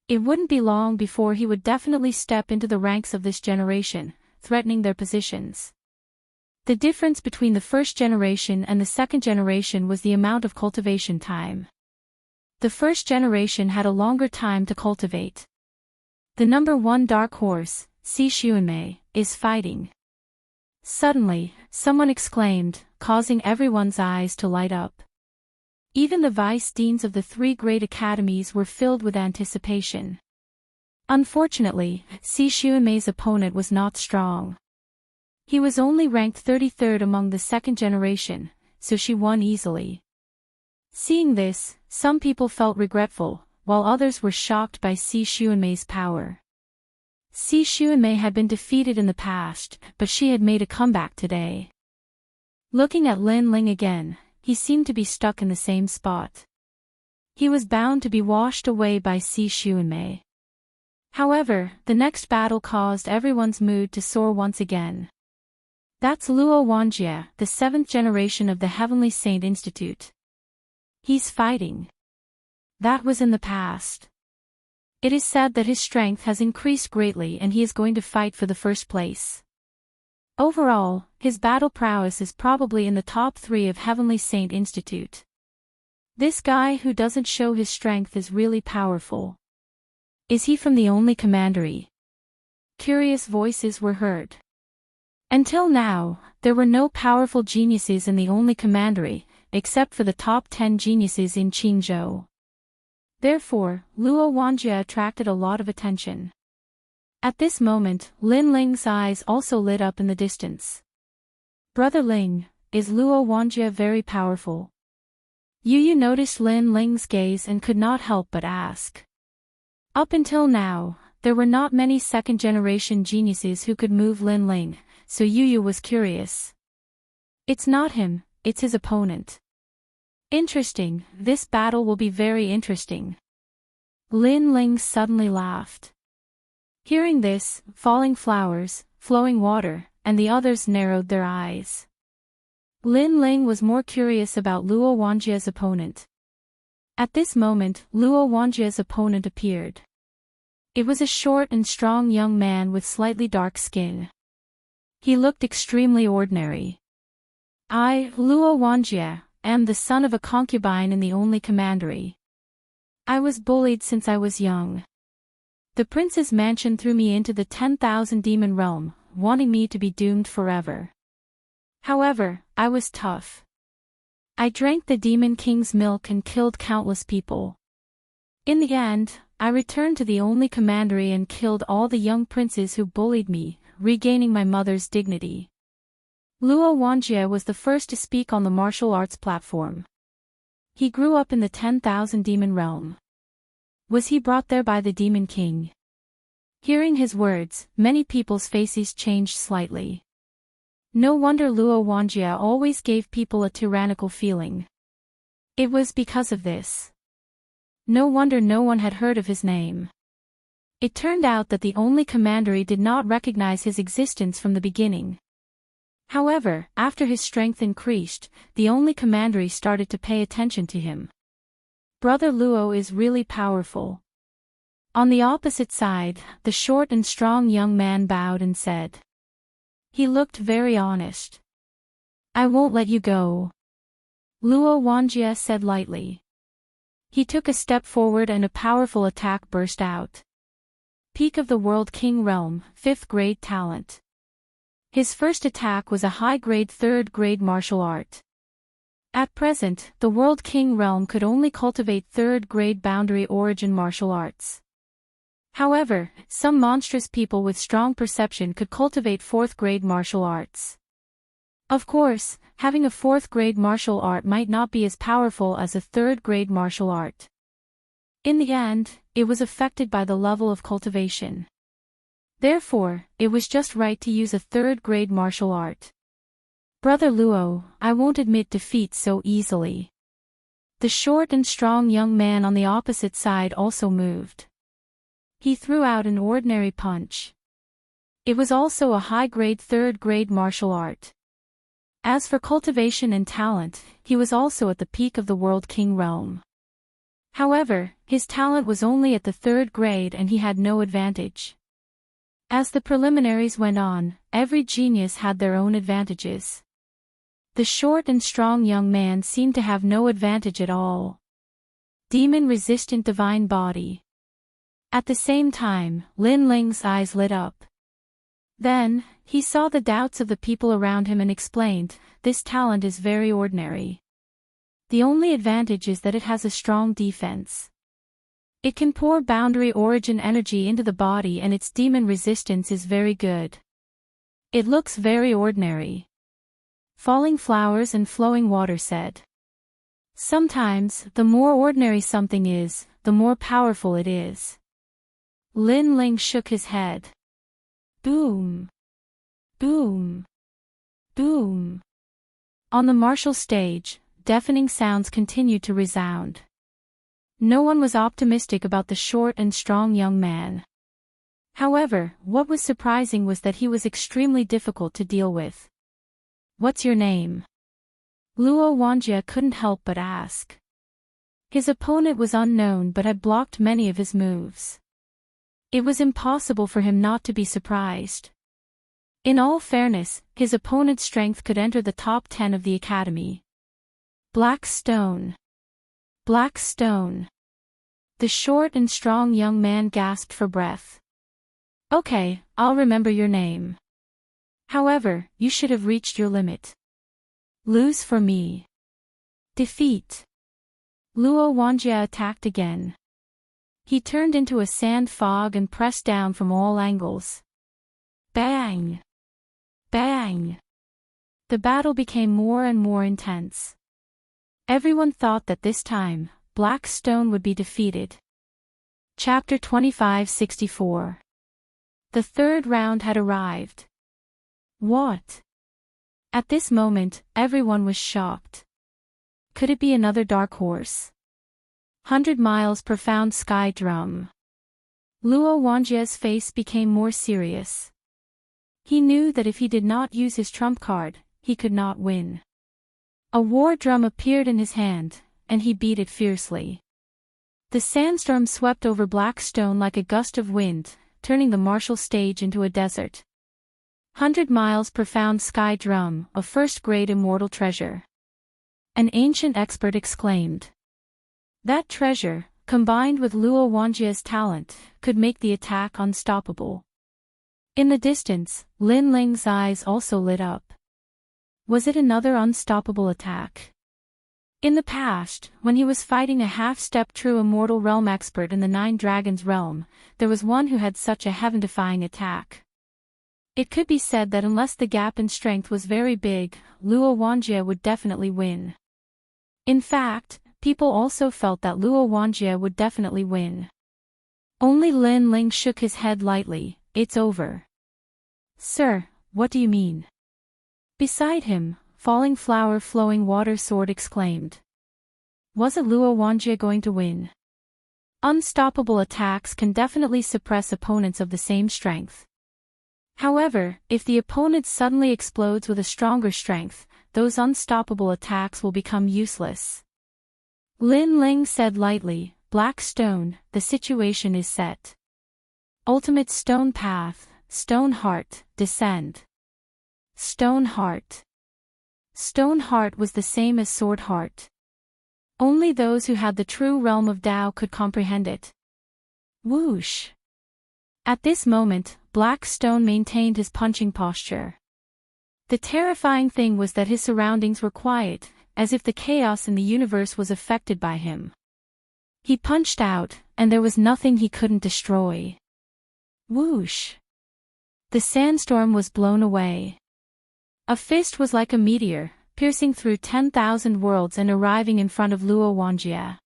It wouldn't be long before he would definitely step into the ranks of this generation, threatening their positions. The difference between the first generation and the second generation was the amount of cultivation time. The first generation had a longer time to cultivate. The number one dark horse, Si Xuanmei, is fighting. Suddenly, someone exclaimed, causing everyone's eyes to light up. Even the vice-deans of the three great academies were filled with anticipation. Unfortunately, Si Xuanmei's opponent was not strong. He was only ranked 33rd among the second generation, so she won easily. Seeing this, some people felt regretful, while others were shocked by Si Xuanmei's power. Si Xuanmei had been defeated in the past, but she had made a comeback today. Looking at Lin Ling again, he seemed to be stuck in the same spot. He was bound to be washed away by Si Xuanmei. However, the next battle caused everyone's mood to soar once again. That's Luo Wanjie, the seventh generation of the Heavenly Saint Institute. He's fighting. That was in the past. It is said that his strength has increased greatly and he is going to fight for the first place. Overall, his battle prowess is probably in the top 3 of Heavenly Saint Institute. This guy who doesn't show his strength is really powerful. Is he from the only commandery? Curious voices were heard. Until now, there were no powerful geniuses in the only commandery, except for the top 10 geniuses in Qingzhou. Therefore, Luo Wanjie attracted a lot of attention. At this moment, Lin Ling's eyes also lit up in the distance. Brother Ling, is Luo Wanjie very powerful? Yu noticed Lin Ling's gaze and could not help but ask. Up until now, there were not many second-generation geniuses who could move Lin Ling, so Yu was curious. It's not him, it's his opponent. Interesting, this battle will be very interesting. Lin Ling suddenly laughed. Hearing this, falling flowers, flowing water, and the others narrowed their eyes. Lin Ling was more curious about Luo Wanjie's opponent. At this moment, Luo Wanjie's opponent appeared. It was a short and strong young man with slightly dark skin. He looked extremely ordinary. I, Luo Wanjie, am the son of a concubine in the only commandery. I was bullied since I was young. The prince's mansion threw me into the 10,000 demon realm, wanting me to be doomed forever. However, I was tough. I drank the demon king's milk and killed countless people. In the end, I returned to the only commandery and killed all the young princes who bullied me, regaining my mother's dignity. Luo Wanjie was the first to speak on the martial arts platform. He grew up in the 10,000 demon realm. Was he brought there by the demon king? Hearing his words, many people's faces changed slightly. No wonder Luo Wanjie always gave people a tyrannical feeling. It was because of this. No wonder no one had heard of his name. It turned out that the only commandery did not recognize his existence from the beginning. However, after his strength increased, the only commandery started to pay attention to him. Brother Luo is really powerful. On the opposite side, the short and strong young man bowed and said. He looked very honest. I won't let you go. Luo Wanjie said lightly. He took a step forward and a powerful attack burst out. Peak of the World King Realm, 5th grade talent. His first attack was a high-grade 3rd grade martial art. At present, the World King Realm could only cultivate 3rd grade boundary origin martial arts. However, some monstrous people with strong perception could cultivate 4th grade martial arts. Of course, having a 4th grade martial art might not be as powerful as a 3rd grade martial art. In the end, it was affected by the level of cultivation. Therefore, it was just right to use a 3rd grade martial art. Brother Luo, I won't admit defeat so easily. The short and strong young man on the opposite side also moved. He threw out an ordinary punch. It was also a high-grade 3rd grade martial art. As for cultivation and talent, he was also at the peak of the World King Realm. However, his talent was only at the 3rd grade and he had no advantage. As the preliminaries went on, every genius had their own advantages. The short and strong young man seemed to have no advantage at all. Demon-resistant divine body. At the same time, Lin Ling's eyes lit up. Then, he saw the doubts of the people around him and explained, this talent is very ordinary. The only advantage is that it has a strong defense. It can pour boundary origin energy into the body and its demon resistance is very good. It looks very ordinary. Falling flowers and flowing water said. Sometimes, the more ordinary something is, the more powerful it is. Lin Ling shook his head. Boom. Boom. Boom. On the martial stage, deafening sounds continued to resound. No one was optimistic about the short and strong young man. However, what was surprising was that he was extremely difficult to deal with. What's your name? Luo Wanjie couldn't help but ask. His opponent was unknown but had blocked many of his moves. It was impossible for him not to be surprised. In all fairness, his opponent's strength could enter the top 10 of the academy. Black stone. Black stone. The short and strong young man gasped for breath. Okay, I'll remember your name. However, you should have reached your limit. Lose for me. Defeat. Luo Wanjie attacked again. He turned into a sand fog and pressed down from all angles. Bang! Bang! The battle became more and more intense. Everyone thought that this time, Black Stone would be defeated. Chapter 2564. The third round had arrived. What? At this moment, everyone was shocked. Could it be another dark horse? 100 miles profound sky drum. Luo Wanjie's face became more serious. He knew that if he did not use his trump card, he could not win. A war drum appeared in his hand, and he beat it fiercely. The sandstorm swept over Black Stone like a gust of wind, turning the martial stage into a desert. 100 miles profound sky drum, a first-grade immortal treasure. An ancient expert exclaimed. That treasure, combined with Luo Wanjie's talent, could make the attack unstoppable. In the distance, Lin Ling's eyes also lit up. Was it another unstoppable attack? In the past, when he was fighting a half-step true immortal realm expert in the Nine Dragons realm, there was one who had such a heaven-defying attack. It could be said that unless the gap in strength was very big, Luo Wanjie would definitely win. In fact, people also felt that Luo Wanjie would definitely win. Only Lin Ling shook his head lightly. It's over. Sir, what do you mean? Beside him, Falling Flower Flowing Water Sword exclaimed. Wasn't Luo Wanjie going to win? Unstoppable attacks can definitely suppress opponents of the same strength. However, if the opponent suddenly explodes with a stronger strength, those unstoppable attacks will become useless. Lin Ling said lightly, Black Stone, the situation is set. Ultimate Stone Path, Stone Heart, descend. Stone Heart. Stone Heart was the same as Sword Heart. Only those who had the true realm of Tao could comprehend it. Whoosh! At this moment, Black Stone maintained his punching posture. The terrifying thing was that his surroundings were quiet, as if the chaos in the universe was affected by him. He punched out, and there was nothing he couldn't destroy. Whoosh! The sandstorm was blown away. A fist was like a meteor, piercing through 10,000 worlds and arriving in front of Luo Wanjie.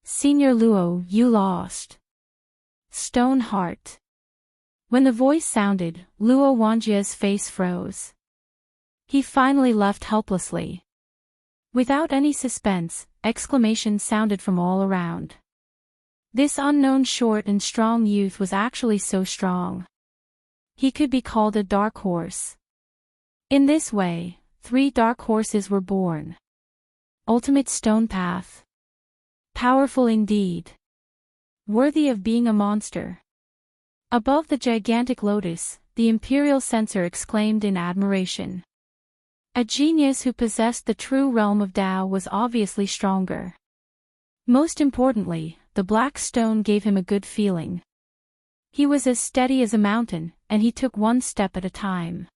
Senior Luo, you lost. Stone Heart. When the voice sounded, Luo Wanjie's face froze. He finally left helplessly. Without any suspense, exclamations sounded from all around. This unknown short and strong youth was actually so strong. He could be called a dark horse. In this way, 3 dark horses were born. Ultimate Stone Path. Powerful indeed. Worthy of being a monster. Above the gigantic lotus, the Imperial Censor exclaimed in admiration. A genius who possessed the true realm of Tao was obviously stronger. Most importantly, the black stone gave him a good feeling. He was as steady as a mountain, and he took one step at a time.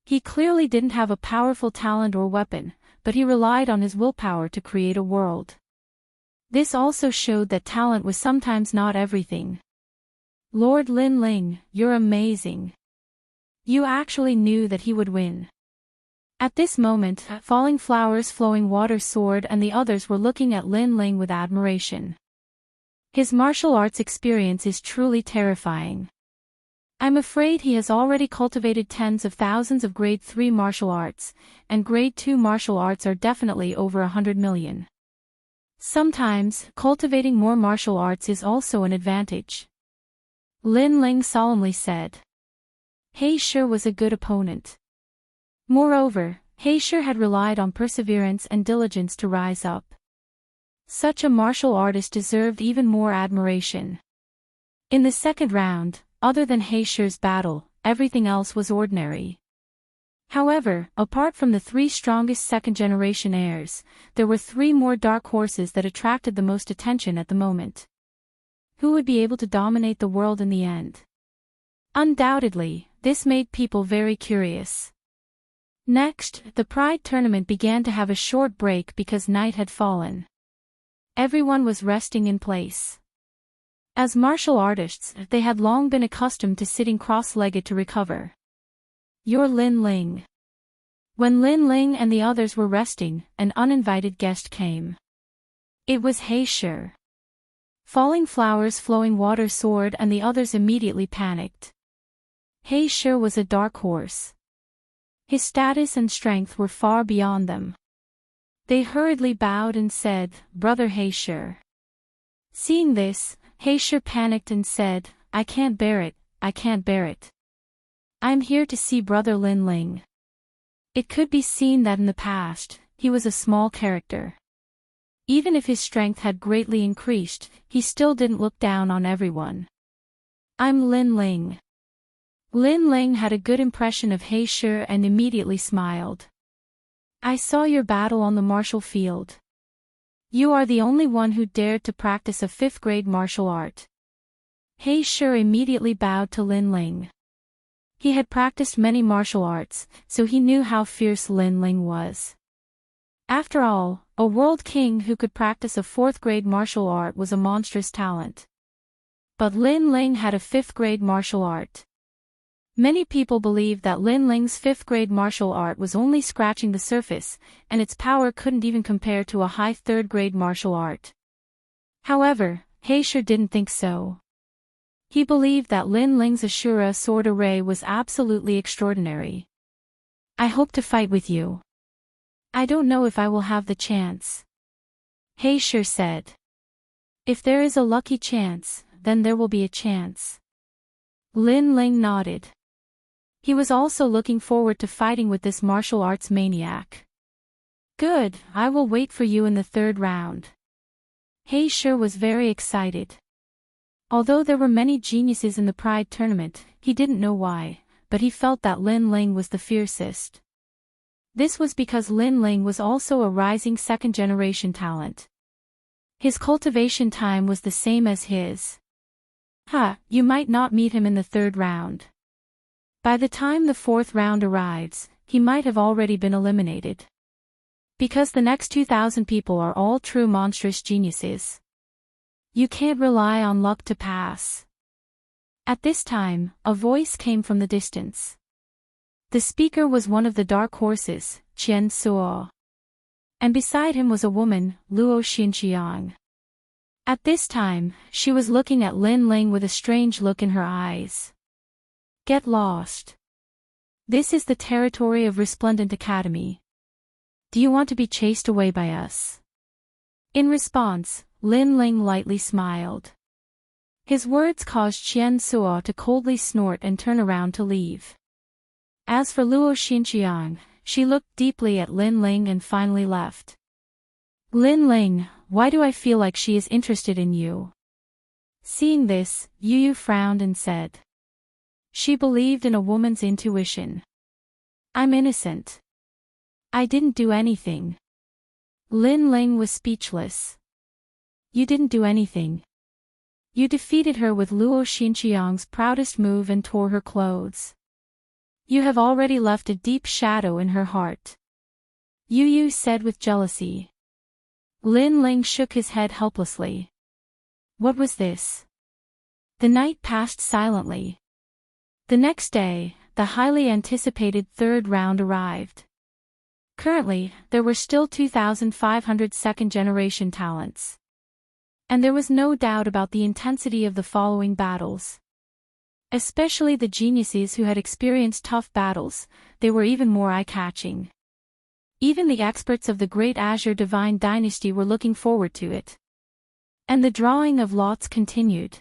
He clearly didn't have a powerful talent or weapon, but he relied on his willpower to create a world. This also showed that talent was sometimes not everything. Lord Lin Ling, you're amazing. You actually knew that he would win. At this moment, Falling Flowers Flowing Water soared and the others were looking at Lin Ling with admiration. His martial arts experience is truly terrifying. I'm afraid he has already cultivated tens of thousands of grade 3 martial arts, and grade 2 martial arts are definitely over 100 million. Sometimes, cultivating more martial arts is also an advantage. Lin Ling solemnly said. He Shi was a good opponent. Moreover, He Shi had relied on perseverance and diligence to rise up. Such a martial artist deserved even more admiration. In the second round, other than He Shi's battle, everything else was ordinary. However, apart from the 3 strongest second-generation heirs, there were 3 more dark horses that attracted the most attention at the moment. Who would be able to dominate the world in the end? Undoubtedly, this made people very curious. Next, the Pride tournament began to have a short break because night had fallen. Everyone was resting in place. As martial artists, they had long been accustomed to sitting cross-legged to recover. You're Lin Ling. When Lin Ling and the others were resting, an uninvited guest came. It was He Shi. Falling Flowers Flowing Water soared and the others immediately panicked. He Shi was a dark horse. His status and strength were far beyond them. They hurriedly bowed and said, Brother He Shi. Seeing this, He Shi panicked and said, I can't bear it, I can't bear it. I'm here to see Brother Lin Ling. It could be seen that in the past, he was a small character. Even if his strength had greatly increased, he still didn't look down on everyone. I'm Lin Ling. Lin Ling had a good impression of He Shi and immediately smiled. I saw your battle on the martial field. You are the only one who dared to practice a 5th grade martial art. He Shi immediately bowed to Lin Ling. He had practiced many martial arts, so he knew how fierce Lin Ling was. After all, a world king who could practice a 4th grade martial art was a monstrous talent. But Lin Ling had a 5th grade martial art. Many people believed that Lin Ling's 5th grade martial art was only scratching the surface, and its power couldn't even compare to a high 3rd grade martial art. However, He Shi didn't think so. He believed that Lin Ling's Ashura sword array was absolutely extraordinary. I hope to fight with you. I don't know if I will have the chance. He Shi said. If there is a lucky chance, then there will be a chance. Lin Ling nodded. He was also looking forward to fighting with this martial arts maniac. Good, I will wait for you in the 3rd round. He Shi was very excited. Although there were many geniuses in the Pride tournament, he didn't know why, but he felt that Lin Ling was the fiercest. This was because Lin Ling was also a rising second-generation talent. His cultivation time was the same as his. You might not meet him in the third round. By the time the fourth round arrives, he might have already been eliminated. Because the next 2,000 people are all true monstrous geniuses. You can't rely on luck to pass. At this time, a voice came from the distance. The speaker was one of the dark horses, soar. And beside him was a woman, Luo Xinqiang. At this time, she was looking at Lin Ling with a strange look in her eyes. Get lost. This is the territory of Resplendent Academy. Do you want to be chased away by us? In response, Lin Ling lightly smiled. His words caused soar to coldly snort and turn around to leave. As for Luo Xinqiang, she looked deeply at Lin Ling and finally left. Lin Ling, why do I feel like she is interested in you? Seeing this, Yu frowned and said. She believed in a woman's intuition. I'm innocent. I didn't do anything. Lin Ling was speechless. You didn't do anything. You defeated her with Luo Xinqiang's proudest move and tore her clothes. You have already left a deep shadow in her heart. Yu said with jealousy. Lin Ling shook his head helplessly. What was this? The night passed silently. The next day, the highly anticipated third round arrived. Currently, there were still 2,500 second-generation talents. And there was no doubt about the intensity of the following battles. Especially the geniuses who had experienced tough battles, they were even more eye-catching. Even the experts of the Great Azure Divine Dynasty were looking forward to it. And the drawing of lots continued.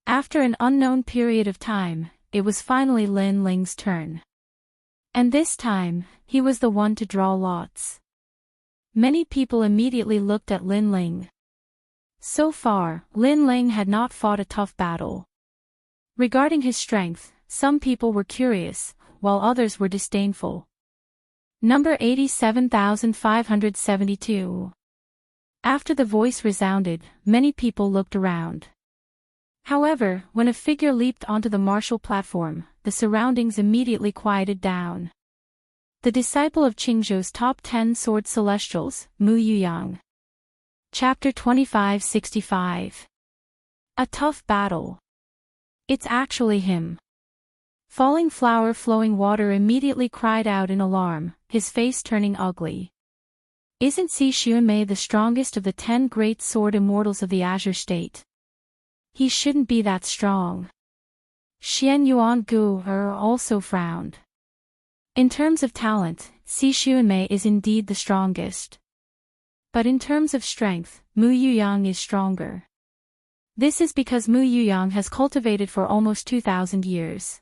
After an unknown period of time, it was finally Lin Ling's turn. And this time, he was the one to draw lots. Many people immediately looked at Lin Ling. So far, Lin Ling had not fought a tough battle. Regarding his strength, some people were curious, while others were disdainful. Number 87,572. After the voice resounded, many people looked around. However, when a figure leaped onto the martial platform, the surroundings immediately quieted down. The disciple of Qingzhou's top 10 sword celestials, Mu Yuyang. Chapter 2565. A tough battle. It's actually him. Falling Flower Flowing Water immediately cried out in alarm, his face turning ugly. Isn't Si Xuanmei the strongest of the 10 great sword immortals of the Azure State? He shouldn't be that strong. Xian Yuan Gu also frowned. In terms of talent, Si Xuanmei is indeed the strongest. But in terms of strength, Mu Yuyang is stronger. This is because Mu Yuyang has cultivated for almost 2,000 years.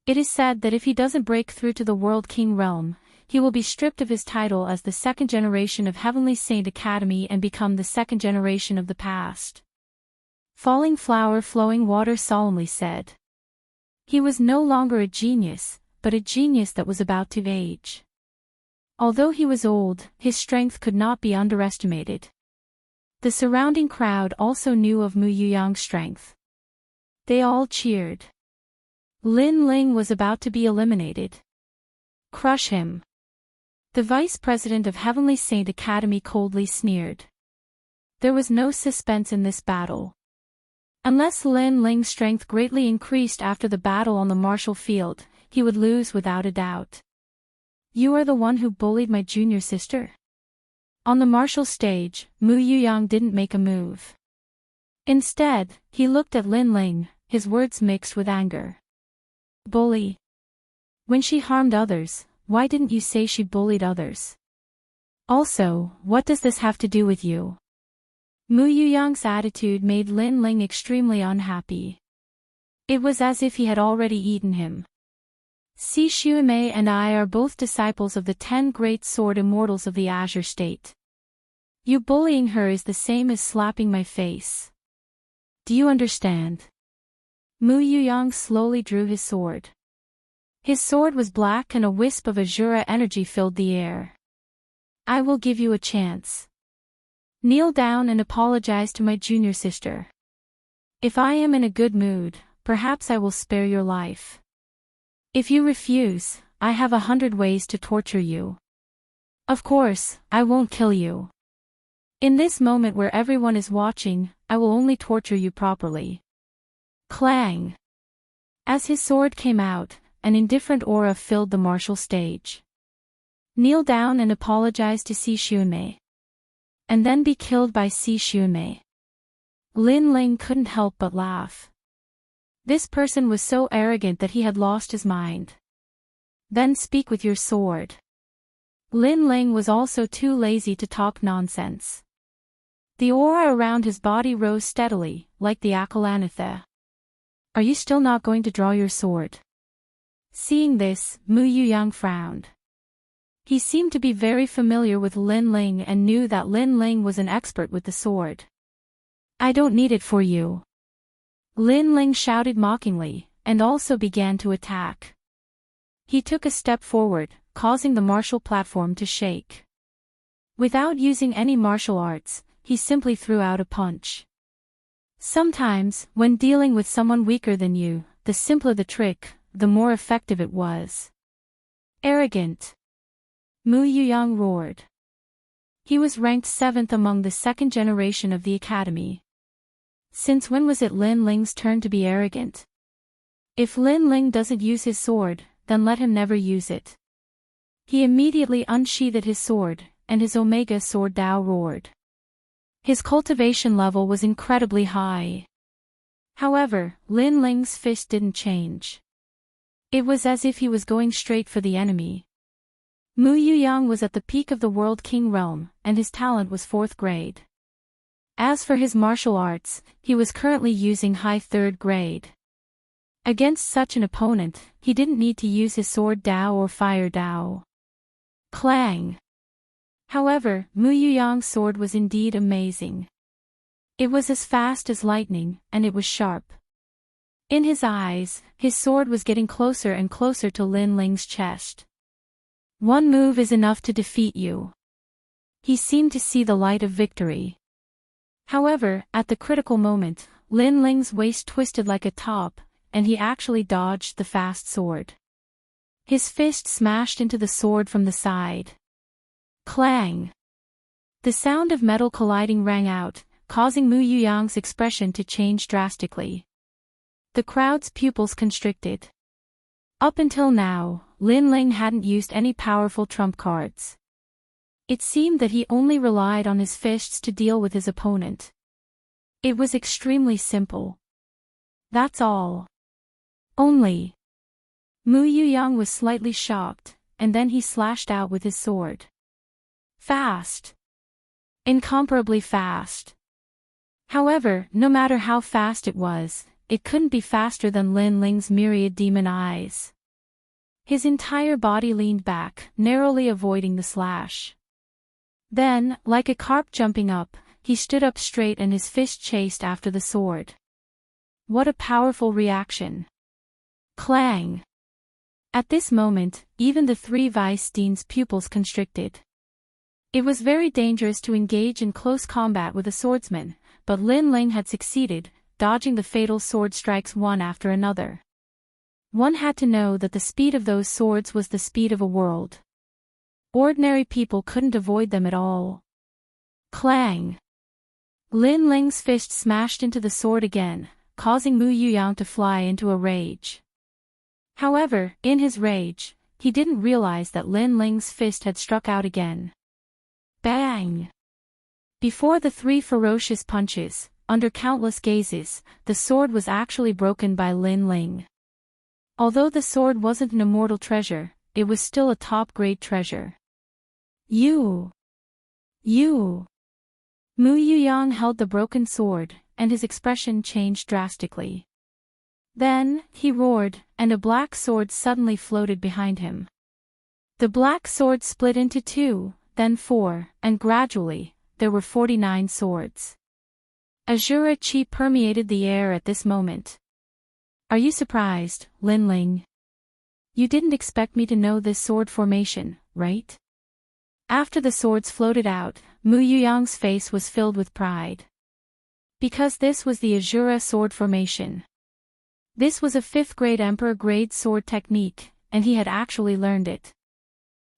It is said that if he doesn't break through to the World King realm, he will be stripped of his title as the second generation of Heavenly Saint Academy and become the second generation of the past. Falling Flower Flowing Water solemnly said. He was no longer a genius, but a genius that was about to age. Although he was old, his strength could not be underestimated. The surrounding crowd also knew of Mu Yuyang's strength. They all cheered. Lin Ling was about to be eliminated. Crush him. The vice president of Heavenly Saint Academy coldly sneered. There was no suspense in this battle. Unless Lin Ling's strength greatly increased after the battle on the martial field, he would lose without a doubt. You are the one who bullied my junior sister? On the martial stage, Mu Yuyang didn't make a move. Instead, he looked at Lin Ling, his words mixed with anger. Bully. When she harmed others, why didn't you say she bullied others? Also, what does this have to do with you? Mu Yuyang's attitude made Lin Ling extremely unhappy. It was as if he had already eaten him. Si Xuanmei and I are both disciples of the 10 great sword immortals of the Azure State. You bullying her is the same as slapping my face. Do you understand? Mu Yuyang slowly drew his sword. His sword was black and a wisp of azure energy filled the air. I will give you a chance. Kneel down and apologize to my junior sister. If I am in a good mood, perhaps I will spare your life. If you refuse, I have 100 ways to torture you. Of course, I won't kill you. In this moment where everyone is watching, I will only torture you properly. Clang! As his sword came out, an indifferent aura filled the martial stage. Kneel down and apologize to Si Xunmei. And then be killed by Si Xunmei. Lin Ling couldn't help but laugh. This person was so arrogant that he had lost his mind. Then speak with your sword. Lin Ling was also too lazy to talk nonsense. The aura around his body rose steadily, like the Akalanatha. Are you still not going to draw your sword? Seeing this, Mu Yuyang frowned. He seemed to be very familiar with Lin Ling and knew that Lin Ling was an expert with the sword. I don't need it for you. Lin Ling shouted mockingly, and also began to attack. He took a step forward, causing the martial platform to shake. Without using any martial arts, he simply threw out a punch. Sometimes, when dealing with someone weaker than you, the simpler the trick, the more effective it was. Arrogant! Mu Yuyang roared. He was ranked 7th among the second generation of the academy. Since when was it Lin Ling's turn to be arrogant? If Lin Ling doesn't use his sword, then let him never use it. He immediately unsheathed his sword, and his Omega Sword Dao roared. His cultivation level was incredibly high. However, Lin Ling's fist didn't change. It was as if he was going straight for the enemy. Mu Yuyang was at the peak of the World King realm, and his talent was 4th grade. As for his martial arts, he was currently using high 3rd grade. Against such an opponent, he didn't need to use his sword Dao or fire Dao. Clang! However, Mu Yuyang's sword was indeed amazing. It was as fast as lightning, and it was sharp. In his eyes, his sword was getting closer and closer to Lin Ling's chest. One move is enough to defeat you. He seemed to see the light of victory. However, at the critical moment, Lin Ling's waist twisted like a top, and he actually dodged the fast sword. His fist smashed into the sword from the side. Clang! The sound of metal colliding rang out, causing Mu Yuyang's expression to change drastically. The crowd's pupils constricted. Up until now, Lin Ling hadn't used any powerful trump cards. It seemed that he only relied on his fists to deal with his opponent. It was extremely simple. That's all. Only. Mu Yuyang was slightly shocked, and then he slashed out with his sword. Fast. Incomparably fast. However, no matter how fast it was, it couldn't be faster than Lin Ling's myriad demon eyes. His entire body leaned back, narrowly avoiding the slash. Then, like a carp jumping up, he stood up straight and his fist chased after the sword. What a powerful reaction. Clang! At this moment, even the 3 Vice Dean's pupils constricted. It was very dangerous to engage in close combat with a swordsman, but Lin Ling had succeeded, dodging the fatal sword strikes one after another. One had to know that the speed of those swords was the speed of a world. Ordinary people couldn't avoid them at all. Clang! Lin Ling's fist smashed into the sword again, causing Mu Yuyang to fly into a rage. However, in his rage, he didn't realize that Lin Ling's fist had struck out again. Bang! Before the 3 ferocious punches, under countless gazes, the sword was actually broken by Lin Ling. Although the sword wasn't an immortal treasure, it was still a top-grade treasure. You! Mu Yuyang held the broken sword, and his expression changed drastically. Then, he roared, and a black sword suddenly floated behind him. The black sword split into 2, then 4, and gradually, there were 49 swords. Azure chi permeated the air at this moment. Are you surprised, Lin Ling? You didn't expect me to know this sword formation, right? After the swords floated out, Mu Yuyang's face was filled with pride. Because this was the Azura sword formation. This was a 5th grade Emperor grade sword technique, and he had actually learned it.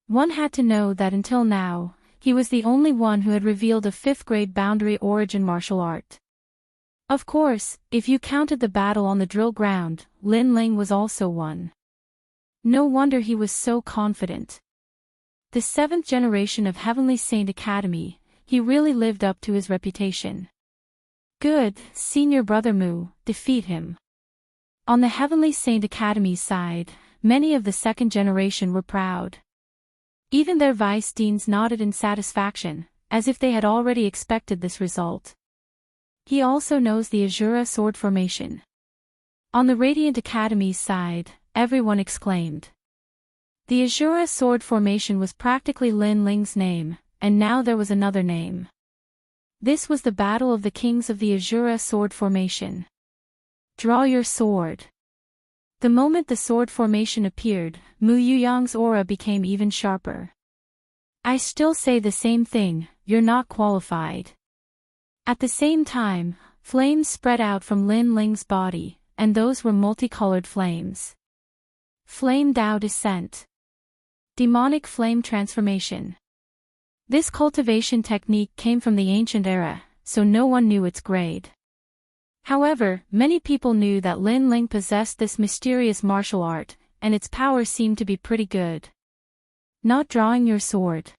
One had to know that until now, he was the only one who had revealed a 5th grade boundary origin martial art. Of course, if you counted the battle on the drill ground, Lin Ling was also one. No wonder he was so confident. The 7th generation of Heavenly Saint Academy, he really lived up to his reputation. Good, senior brother Mu, defeat him. On the Heavenly Saint Academy's side, many of the 2nd generation were proud. Even their vice deans nodded in satisfaction, as if they had already expected this result. He also knows the Azura sword formation. On the Radiant Academy's side, everyone exclaimed. The Azura sword formation was practically Lin Ling's name, and now there was another name. This was the battle of the kings of the Azura sword formation. Draw your sword. The moment the sword formation appeared, Mu Yuyang's aura became even sharper. I still say the same thing, you're not qualified. At the same time, flames spread out from Lin Ling's body, and those were multicolored flames. Flame Dao Descent. Demonic Flame Transformation. This cultivation technique came from the ancient era, so no one knew its grade. However, many people knew that Lin Ling possessed this mysterious martial art, and its power seemed to be pretty good. Not drawing your sword.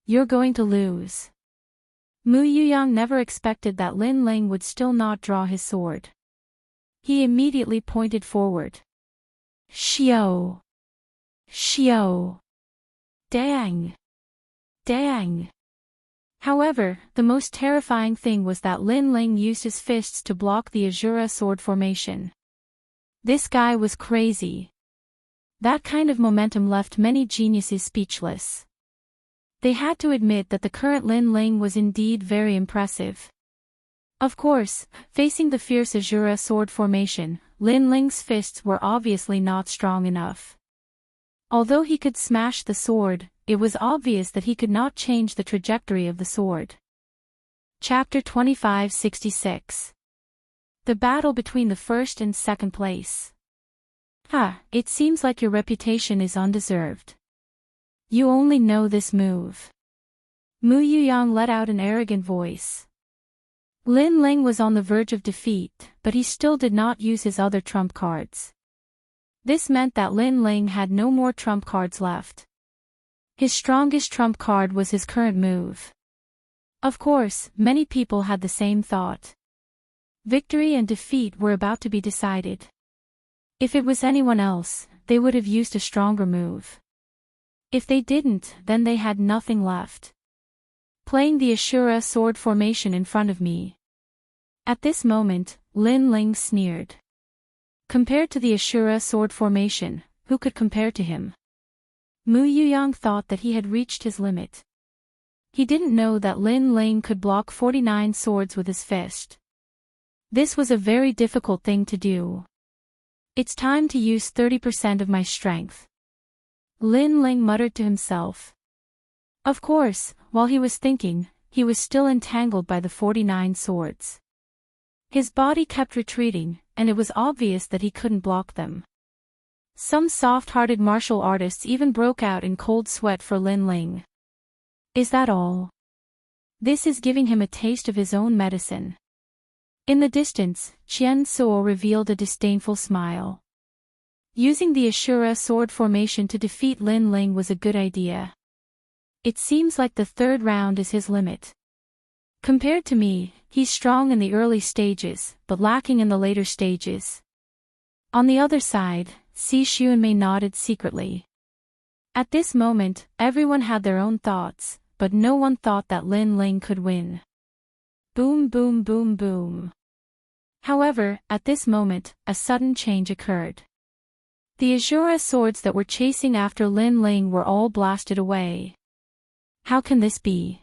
You're going to lose. Mu Yuyang never expected that Lin Ling would still not draw his sword. He immediately pointed forward. Xiao! Xiao! Dang! Dang! However, the most terrifying thing was that Lin Ling used his fists to block the Azura sword formation. This guy was crazy. That kind of momentum left many geniuses speechless. They had to admit that the current Lin Ling was indeed very impressive. Of course, facing the fierce Azura sword formation, Lin Ling's fists were obviously not strong enough. Although he could smash the sword, it was obvious that he could not change the trajectory of the sword. Chapter 2566. The battle between the 1st and 2nd place. It seems like your reputation is undeserved. You only know this move. Mu Yuyang let out an arrogant voice. Lin Ling was on the verge of defeat, but he still did not use his other trump cards. This meant that Lin Ling had no more trump cards left. His strongest trump card was his current move. Of course, many people had the same thought. Victory and defeat were about to be decided. If it was anyone else, they would have used a stronger move. If they didn't, then they had nothing left. Playing the Ashura sword formation in front of me. At this moment, Lin Ling sneered. Compared to the Ashura sword formation, who could compare to him? Mu Yuyang thought that he had reached his limit. He didn't know that Lin Ling could block 49 swords with his fist. This was a very difficult thing to do. It's time to use 30% of my strength. Lin Ling muttered to himself. Of course, while he was thinking, he was still entangled by the 49 swords. His body kept retreating, and it was obvious that he couldn't block them. Some soft-hearted martial artists even broke out in cold sweat for Lin Ling. Is that all? This is giving him a taste of his own medicine. In the distance, Qian Suo revealed a disdainful smile. Using the Ashura sword formation to defeat Lin Ling was a good idea. It seems like the 3rd round is his limit. Compared to me, he's strong in the early stages, but lacking in the later stages. On the other side, Si Xuanmei nodded secretly. At this moment, everyone had their own thoughts, but no one thought that Lin Ling could win. Boom boom boom boom. However, at this moment, a sudden change occurred. The Azura swords that were chasing after Lin Ling were all blasted away. How can this be?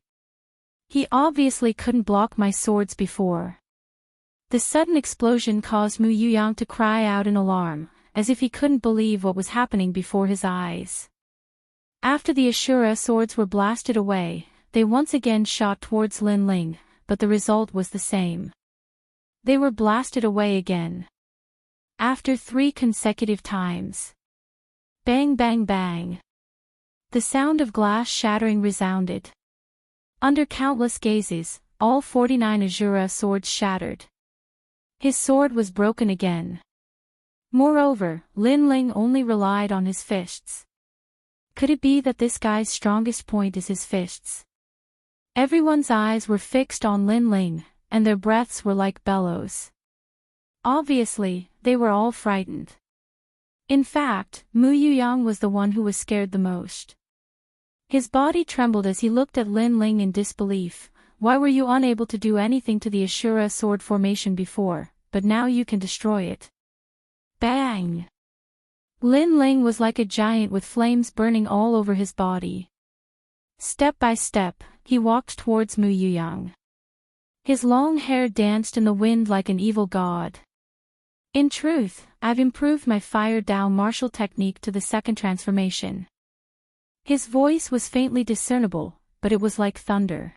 He obviously couldn't block my swords before. The sudden explosion caused Mu Yuyang to cry out in alarm, as if he couldn't believe what was happening before his eyes. After the Ashura swords were blasted away, they once again shot towards Lin Ling, but the result was the same. They were blasted away again. After 3 consecutive times. Bang bang bang. The sound of glass shattering resounded. Under countless gazes, all 49 Ashura swords shattered. His sword was broken again. Moreover, Lin Ling only relied on his fists. Could it be that this guy's strongest point is his fists? Everyone's eyes were fixed on Lin Ling, and their breaths were like bellows. Obviously, they were all frightened. In fact, Mu Yuyang was the one who was scared the most. His body trembled as he looked at Lin Ling in disbelief. Why were you unable to do anything to the Ashura sword formation before, but now you can destroy it? Bang! Lin Ling was like a giant with flames burning all over his body. Step by step, he walked towards Mu Yuyang. His long hair danced in the wind like an evil god. In truth, I've improved my fire Dao martial technique to the second transformation. His voice was faintly discernible, but it was like thunder.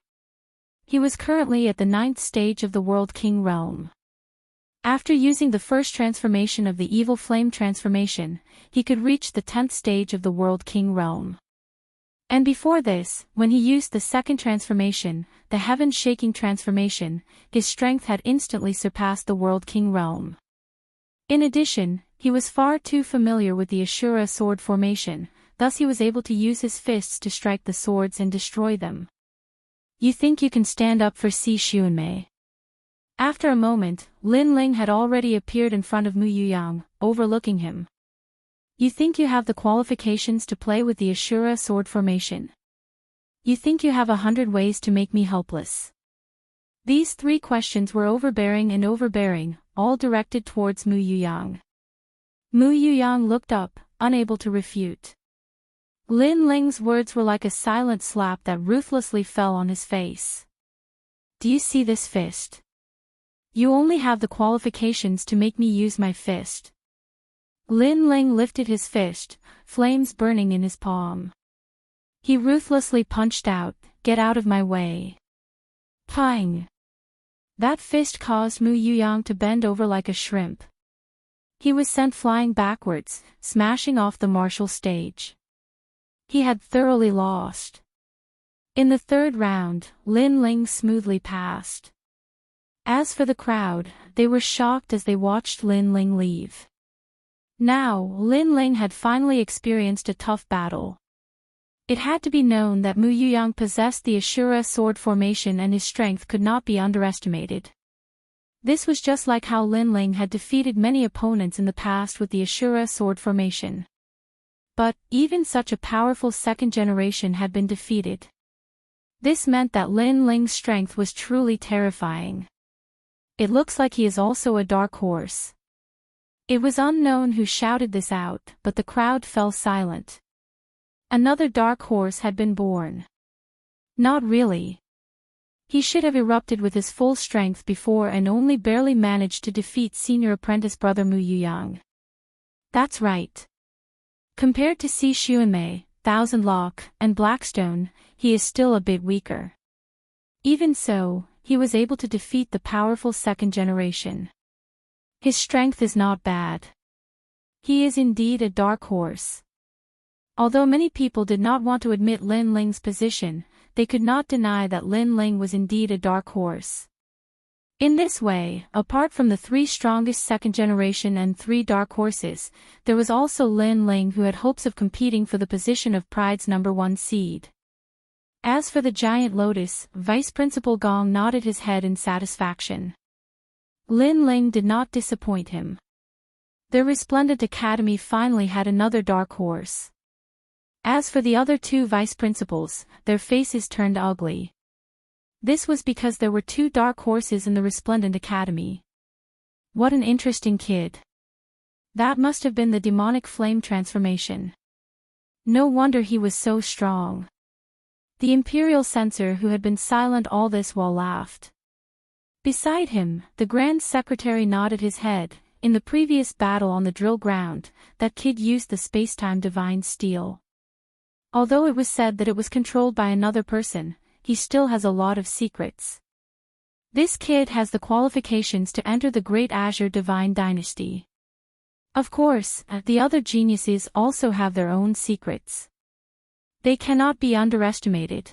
He was currently at the 9th stage of the World King realm. After using the first transformation of the evil flame transformation, he could reach the 10th stage of the World King realm. And before this, when he used the second transformation, the heaven-shaking transformation, his strength had instantly surpassed the World King realm. In addition, he was far too familiar with the Ashura sword formation, thus he was able to use his fists to strike the swords and destroy them. You think you can stand up for Si Xuanmei? After a moment, Lin Ling had already appeared in front of Mu Yuyang, overlooking him. You think you have the qualifications to play with the Ashura sword formation? You think you have 100 ways to make me helpless? These 3 questions were overbearing, all directed towards Mu Yuyang. Mu Yuyang looked up, unable to refute. Lin Ling's words were like a silent slap that ruthlessly fell on his face. Do you see this fist? You only have the qualifications to make me use my fist. Lin Ling lifted his fist, flames burning in his palm. He ruthlessly punched out, "Get out of my way." Pang! That fist caused Mu Yuyang to bend over like a shrimp. He was sent flying backwards, smashing off the martial stage. He had thoroughly lost. In the 3rd round, Lin Ling smoothly passed. As for the crowd, they were shocked as they watched Lin Ling leave. Now, Lin Ling had finally experienced a tough battle. It had to be known that Mu Yuyang possessed the Ashura sword formation and his strength could not be underestimated. This was just like how Lin Ling had defeated many opponents in the past with the Ashura sword formation. But, even such a powerful second generation had been defeated. This meant that Lin Ling's strength was truly terrifying. It looks like he is also a dark horse. It was unknown who shouted this out, but the crowd fell silent. Another dark horse had been born. Not really. He should have erupted with his full strength before and only barely managed to defeat senior apprentice brother Mu Yuyang. That's right. Compared to Si Xuanmei, Thousand Lock, and Blackstone, he is still a bit weaker. Even so, he was able to defeat the powerful second generation. His strength is not bad. He is indeed a dark horse. Although many people did not want to admit Lin Ling's position, they could not deny that Lin Ling was indeed a dark horse. In this way, apart from the 3 strongest second generation and 3 dark horses, there was also Lin Ling who had hopes of competing for the position of Pride's #1 seed. As for the giant lotus, Vice Principal Gong nodded his head in satisfaction. Lin Ling did not disappoint him. The Resplendent Academy finally had another dark horse. As for the other 2 vice principals, their faces turned ugly. This was because there were 2 dark horses in the Resplendent Academy. What an interesting kid. That must have been the demonic flame transformation. No wonder he was so strong. The Imperial Censor who had been silent all this while laughed. Beside him, the Grand Secretary nodded his head, in the previous battle on the drill ground, that kid used the spacetime divine steel. Although it was said that it was controlled by another person, he still has a lot of secrets. This kid has the qualifications to enter the Great Azure Divine Dynasty. Of course, the other geniuses also have their own secrets. They cannot be underestimated.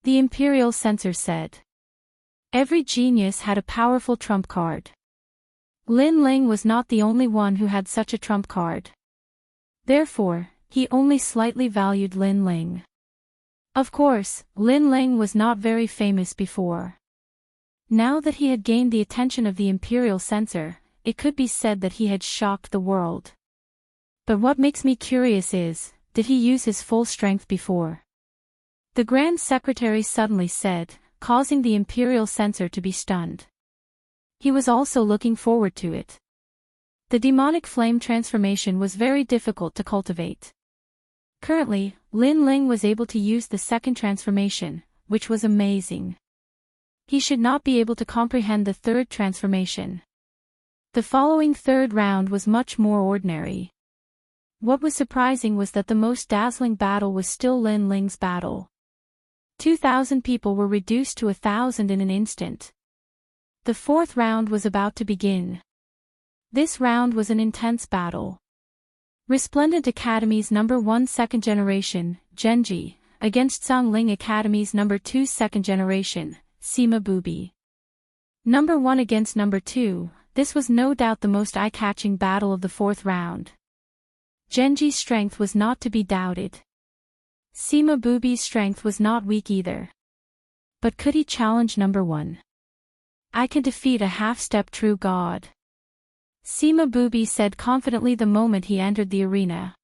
The Imperial Censor said. Every genius had a powerful trump card. Lin Ling was not the only one who had such a trump card. Therefore, he only slightly valued Lin Ling. Of course, Lin Ling was not very famous before. Now that he had gained the attention of the Imperial Censor, it could be said that he had shocked the world. But what makes me curious is, did he use his full strength before? The Grand Secretary suddenly said, causing the Imperial Censor to be stunned. He was also looking forward to it. The demonic flame transformation was very difficult to cultivate. Currently, Lin Ling was able to use the second transformation, which was amazing. He should not be able to comprehend the third transformation. The following third round was much more ordinary. What was surprising was that the most dazzling battle was still Lin Ling's battle. 2,000 people were reduced to 1,000 in an instant. The fourth round was about to begin. This round was an intense battle. Resplendent Academy's number 1 second generation, Genji, against Songling Academy's number 2 second generation, Sima Bubi. Number 1 against number 2, this was no doubt the most eye-catching battle of the fourth round. Genji's strength was not to be doubted. Sima Bubi's strength was not weak either. But could he challenge number 1? I can defeat a half-step true god. Sima Bubi said confidently the moment he entered the arena.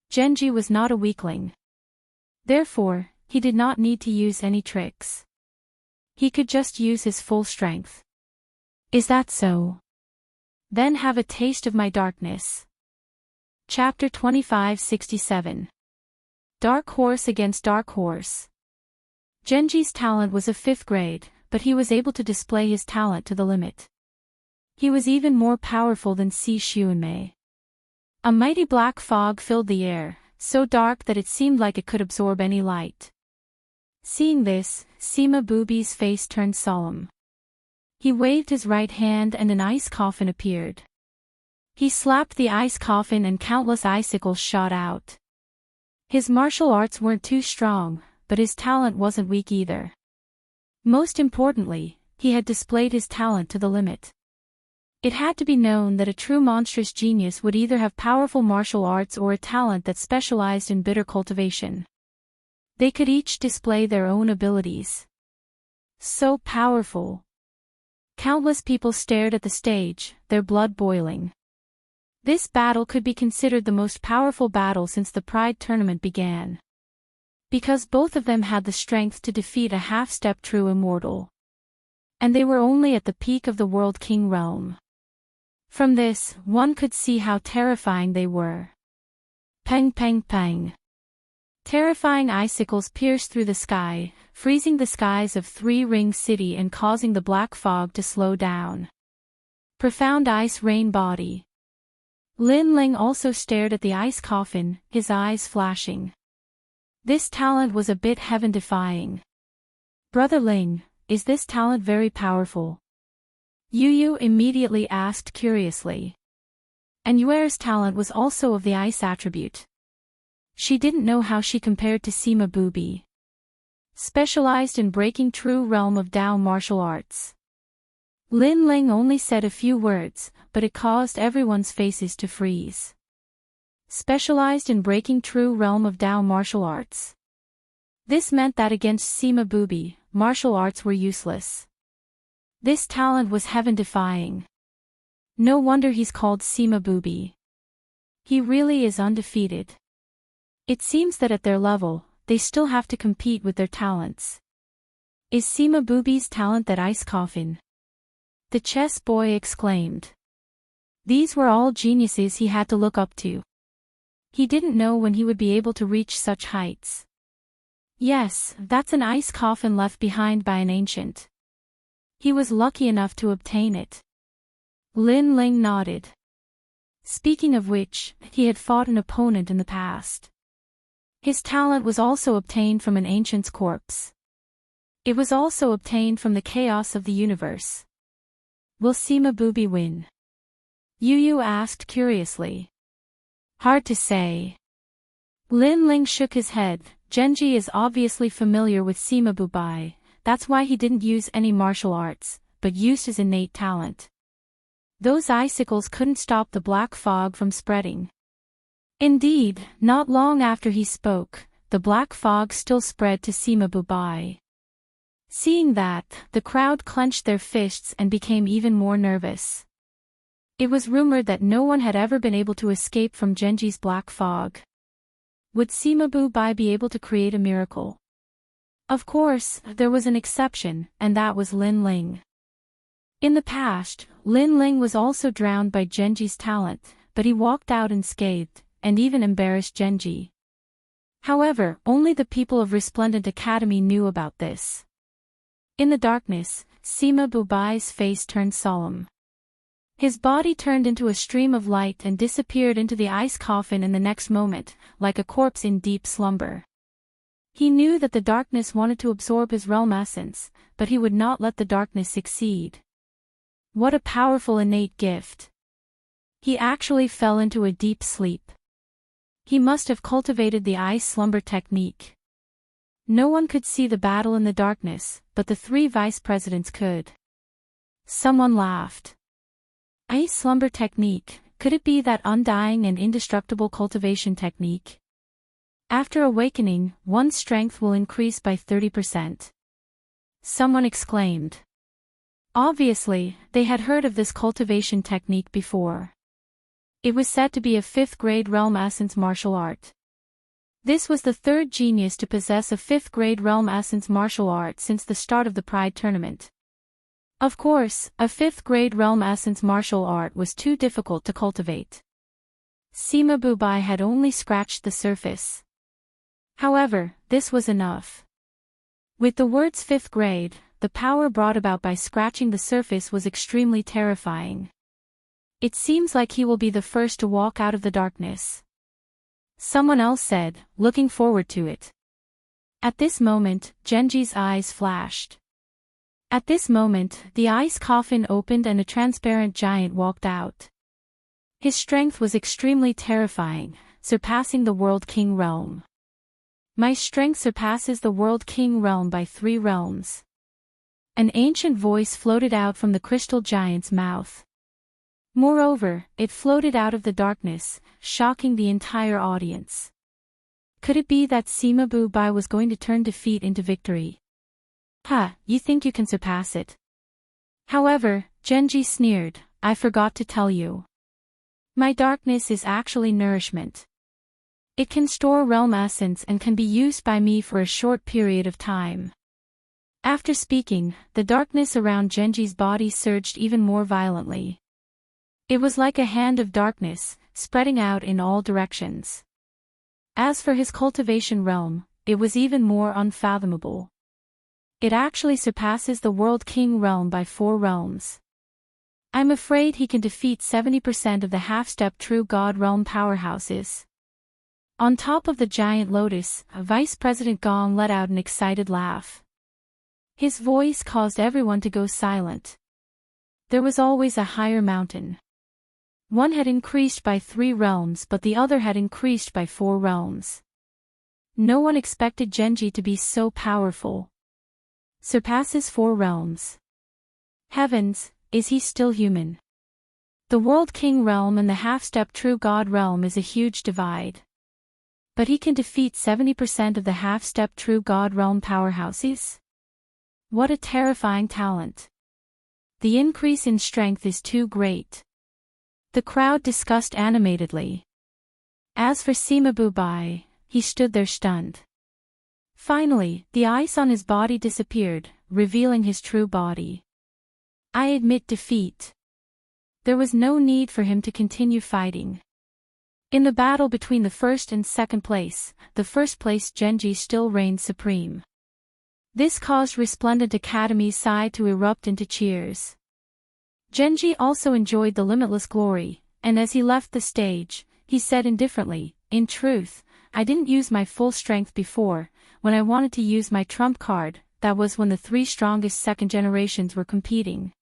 Genji was not a weakling. Therefore, he did not need to use any tricks. He could just use his full strength. Is that so? Then have a taste of my darkness. Chapter 2567. Dark Horse against Dark Horse. Genji's talent was of 5th grade, but he was able to display his talent to the limit. He was even more powerful than Si Xuanmei. A mighty black fog filled the air, so dark that it seemed like it could absorb any light. Seeing this, Sima Bubi's face turned solemn. He waved his right hand and an ice coffin appeared. He slapped the ice coffin and countless icicles shot out. His martial arts weren't too strong, but his talent wasn't weak either. Most importantly, he had displayed his talent to the limit. It had to be known that a true monstrous genius would either have powerful martial arts or a talent that specialized in bitter cultivation. They could each display their own abilities. So powerful. Countless people stared at the stage, their blood boiling. This battle could be considered the most powerful battle since the Pride tournament began. Because both of them had the strength to defeat a half-step true immortal. And they were only at the peak of the World King realm. From this, one could see how terrifying they were. Pang pang pang. Terrifying icicles pierced through the sky, freezing the skies of Three Ring City and causing the black fog to slow down. Profound ice rain body. Lin Ling also stared at the ice coffin, his eyes flashing. This talent was a bit heaven-defying. Brother Ling, is this talent very powerful? Yu Yu immediately asked curiously. And Yuer's talent was also of the ice attribute. She didn't know how she compared to Sima Bubi. Specialized in breaking true realm of Dao martial arts. Lin Ling only said a few words, but it caused everyone's faces to freeze. Specialized in breaking true realm of Dao martial arts. This meant that against Sima Bubi, martial arts were useless. This talent was heaven-defying. No wonder he's called Sima Bubi. He really is undefeated. It seems that at their level, they still have to compete with their talents. Is Sima Bubi's talent that ice coffin? The chess boy exclaimed. These were all geniuses he had to look up to. He didn't know when he would be able to reach such heights. Yes, that's an ice coffin left behind by an ancient. He was lucky enough to obtain it. Lin Ling nodded. Speaking of which, he had fought an opponent in the past. His talent was also obtained from an ancient's corpse. It was also obtained from the chaos of the universe. Will Sima Bubi win? Yu Yu asked curiously. Hard to say. Lin Ling shook his head. Genji is obviously familiar with Sima Bubi, that's why he didn't use any martial arts, but used his innate talent. Those icicles couldn't stop the black fog from spreading. Indeed, not long after he spoke, the black fog still spread to Sima Bubi. Seeing that, the crowd clenched their fists and became even more nervous. It was rumored that no one had ever been able to escape from Genji's black fog. Would Sima Bubi be able to create a miracle? Of course, there was an exception, and that was Lin Ling. In the past, Lin Ling was also drowned by Genji's talent, but he walked out unscathed, and even embarrassed Genji. However, only the people of Resplendent Academy knew about this. In the darkness, Sima Bubi's face turned solemn. His body turned into a stream of light and disappeared into the ice coffin in the next moment, like a corpse in deep slumber. He knew that the darkness wanted to absorb his realm essence, but he would not let the darkness succeed. What a powerful innate gift. He actually fell into a deep sleep. He must have cultivated the ice slumber technique. No one could see the battle in the darkness, but the three vice presidents could. Someone laughed. Ice slumber technique, could it be that undying and indestructible cultivation technique? After awakening, one's strength will increase by 30%. Someone exclaimed. Obviously, they had heard of this cultivation technique before. It was said to be a 5th grade realm essence martial art. This was the third genius to possess a 5th grade realm essence martial art since the start of the Pride Tournament. Of course, a 5th grade realm essence martial art was too difficult to cultivate. Sima Bubi had only scratched the surface. However, this was enough. With the words 5th grade, the power brought about by scratching the surface was extremely terrifying. It seems like he will be the first to walk out of the darkness. Someone else said, looking forward to it. At this moment, Genji's eyes flashed. At this moment, the ice coffin opened and a transparent giant walked out. His strength was extremely terrifying, surpassing the World King realm. My strength surpasses the World King realm by 3 realms. An ancient voice floated out from the crystal giant's mouth. Moreover, it floated out of the darkness, shocking the entire audience. Could it be that Sima Bubi was going to turn defeat into victory? You think you can surpass it? However, Genji sneered, I forgot to tell you. My darkness is actually nourishment. It can store realm essence and can be used by me for a short period of time. After speaking, the darkness around Genji's body surged even more violently. It was like a hand of darkness, spreading out in all directions. As for his cultivation realm, it was even more unfathomable. It actually surpasses the World King realm by 4 realms. I'm afraid he can defeat 70% of the half-step true God realm powerhouses. On top of the giant lotus, Vice President Gong let out an excited laugh. His voice caused everyone to go silent. There was always a higher mountain. One had increased by 3 realms but the other had increased by 4 realms. No one expected Genji to be so powerful. Surpasses 4 realms. Heavens, is he still human? The World King realm and the half-step true God realm is a huge divide. But he can defeat 70% of the half-step true God realm powerhouses? What a terrifying talent. The increase in strength is too great. The crowd discussed animatedly. As for Sima Bubi, he stood there stunned. Finally, the ice on his body disappeared, revealing his true body. I admit defeat. There was no need for him to continue fighting. In the battle between the first and second place, the first place Genji still reigned supreme. This caused Resplendent Academy's side to erupt into cheers. Genji also enjoyed the limitless glory, and as he left the stage, he said indifferently, "In truth, I didn't use my full strength before. When I wanted to use my trump card, that was when the three strongest second generations were competing.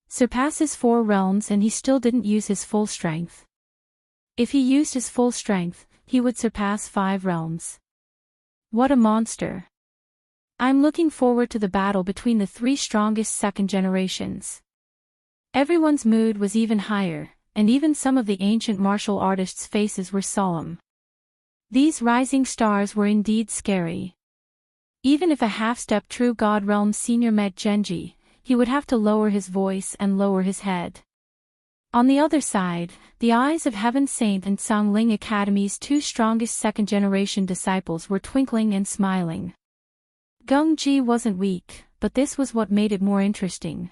Surpasses 4 realms and he still didn't use his full strength. If he used his full strength, he would surpass 5 realms. What a monster. I'm looking forward to the battle between the 3 strongest second generations." Everyone's mood was even higher, and even some of the ancient martial artists' faces were solemn. These rising stars were indeed scary. Even if a half-step true God Realm senior met Genji, he would have to lower his voice and lower his head. On the other side, the eyes of Heaven Saint and Sangling Academy's 2 strongest second-generation disciples were twinkling and smiling. Gung Ji wasn't weak, but this was what made it more interesting.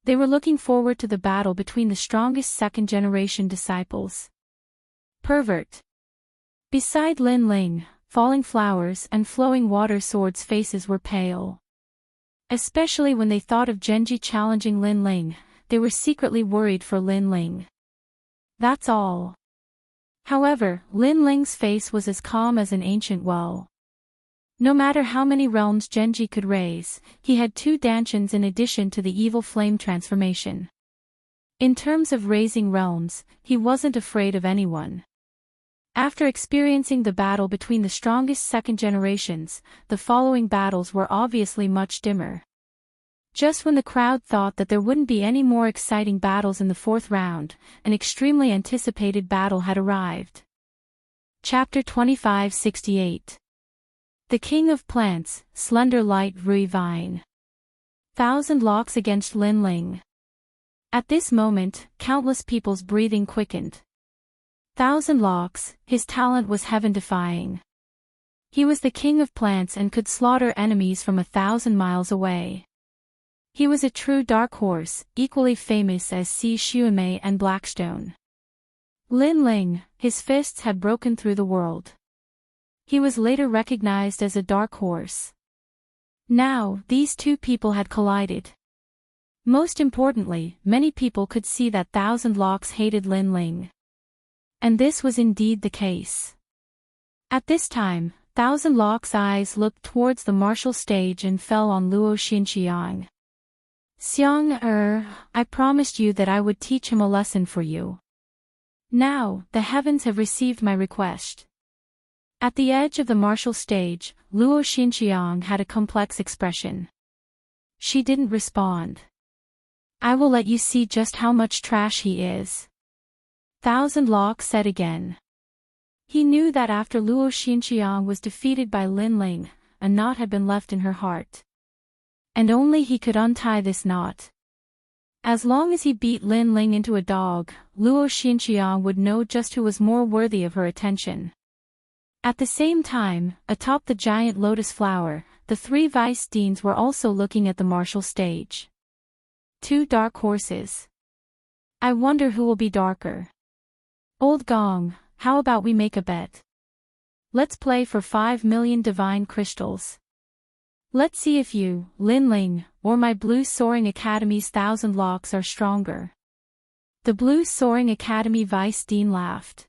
They were looking forward to the battle between the strongest second-generation disciples. Pervert. Beside Lin Ling, falling flowers and flowing water swords' faces were pale. Especially when they thought of Genji challenging Lin Ling, they were secretly worried for Lin Ling. That's all. However, Lin Ling's face was as calm as an ancient well. No matter how many realms Genji could raise, he had 2 dantians in addition to the evil flame transformation. In terms of raising realms, he wasn't afraid of anyone. After experiencing the battle between the strongest second generations, the following battles were obviously much dimmer. Just when the crowd thought that there wouldn't be any more exciting battles in the 4th round, an extremely anticipated battle had arrived. Chapter 2568. The King of Plants, Slender Light Rui Vine. 1,000 Locks against Lin Ling. At this moment, countless people's breathing quickened. 1,000 Locks, his talent was heaven-defying. He was the king of plants and could slaughter enemies from 1,000 miles away. He was a true dark horse, equally famous as Si Xuemei and Blackstone. Lin Ling, his fists had broken through the world. He was later recognized as a dark horse. Now, these 2 people had collided. Most importantly, many people could see that 1,000 Locks hated Lin Ling. And this was indeed the case. At this time, 1,000 Locks' eyes looked towards the martial stage and fell on Luo Xinqiang. "Xiang I promised you that I would teach him a lesson for you. Now, the heavens have received my request." At the edge of the martial stage, Luo Xinqiang had a complex expression. She didn't respond. "I will let you see just how much trash he is," 1,000 Locks said again. He knew that after Luo Xinqiang was defeated by Lin Ling, a knot had been left in her heart. And only he could untie this knot. As long as he beat Lin Ling into a dog, Luo Xinqiang would know just who was more worthy of her attention. At the same time, atop the giant lotus flower, the 3 vice deans were also looking at the martial stage. 2 dark horses. I wonder who will be darker. Old Gong, how about we make a bet? Let's play for 5 million divine crystals. Let's see if you, Lin Ling, or my Blue Soaring Academy's 1,000 Locks are stronger. The Blue Soaring Academy vice dean laughed.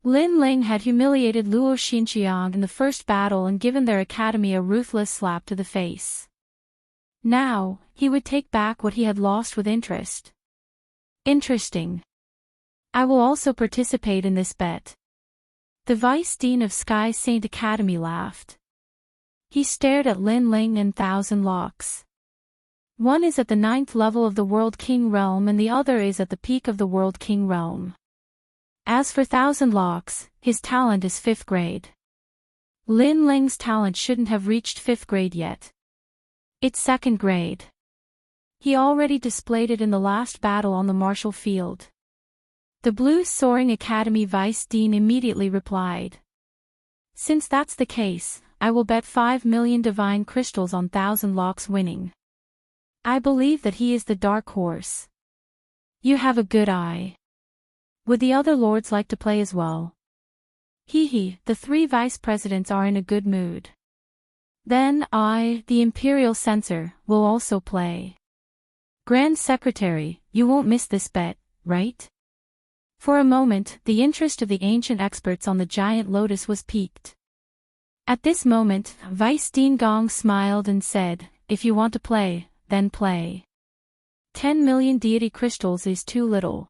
Lin Ling had humiliated Luo Xinqiang in the first battle and given their academy a ruthless slap to the face. Now, he would take back what he had lost with interest. Interesting. I will also participate in this bet. The vice dean of Sky Saint Academy laughed. He stared at Lin Ling and 1,000 Locks. One is at the 9th level of the World King Realm and the other is at the peak of the World King Realm. As for 1,000 Locks, his talent is 5th grade. Lin Ling's talent shouldn't have reached 5th grade yet. It's 2nd grade. He already displayed it in the last battle on the martial field. The Blue Soaring Academy vice dean immediately replied. Since that's the case, I will bet 5 million divine crystals on 1,000 Locks winning. I believe that he is the dark horse. You have a good eye. Would the other lords like to play as well? Hee, the 3 vice presidents are in a good mood. Then I, the imperial censor, will also play. Grand Secretary, you won't miss this bet, right? For a moment, the interest of the ancient experts on the giant lotus was piqued. At this moment, Vice Dean Gong smiled and said, if you want to play, then play. 10 million deity crystals is too little.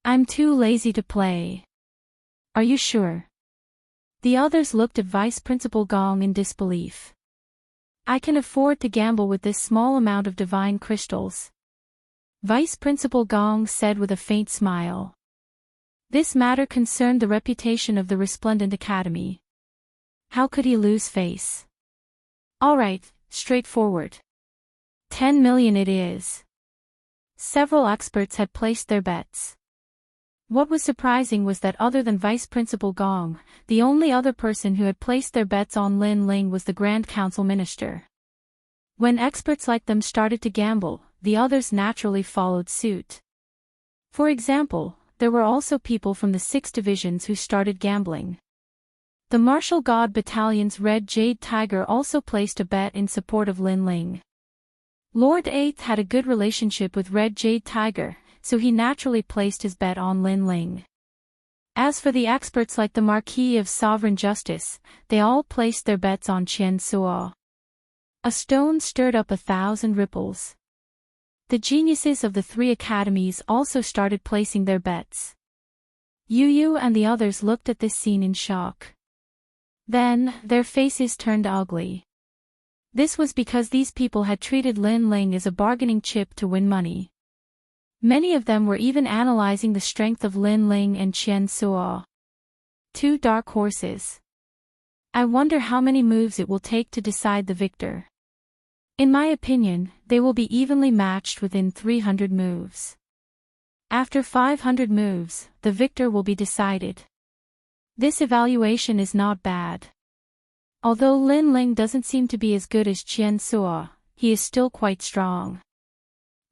I'm too lazy to play. Are you sure? The others looked at Vice Principal Gong in disbelief. I can afford to gamble with this small amount of divine crystals. Vice Principal Gong said with a faint smile. This matter concerned the reputation of the Resplendent Academy. How could he lose face? All right, straightforward. 10 million it is. Several experts had placed their bets. What was surprising was that other than Vice Principal Gong, the only other person who had placed their bets on Lin Ling was the Grand Council Minister. When experts like them started to gamble, the others naturally followed suit. For example, there were also people from the 6 divisions who started gambling. The Martial God Battalion's Red Jade Tiger also placed a bet in support of Lin Ling. Lord Eighth had a good relationship with Red Jade Tiger, so he naturally placed his bet on Lin Ling. As for the experts like the Marquis of Sovereign Justice, they all placed their bets on soar. A stone stirred up 1,000 ripples. The geniuses of the 3 academies also started placing their bets. Yu and the others looked at this scene in shock. Then, their faces turned ugly. This was because these people had treated Lin Ling as a bargaining chip to win money. Many of them were even analyzing the strength of Lin Ling and soar. 2 dark horses. I wonder how many moves it will take to decide the victor. In my opinion, they will be evenly matched within 300 moves. After 500 moves, the victor will be decided. This evaluation is not bad. Although Lin Ling doesn't seem to be as good as soar, he is still quite strong.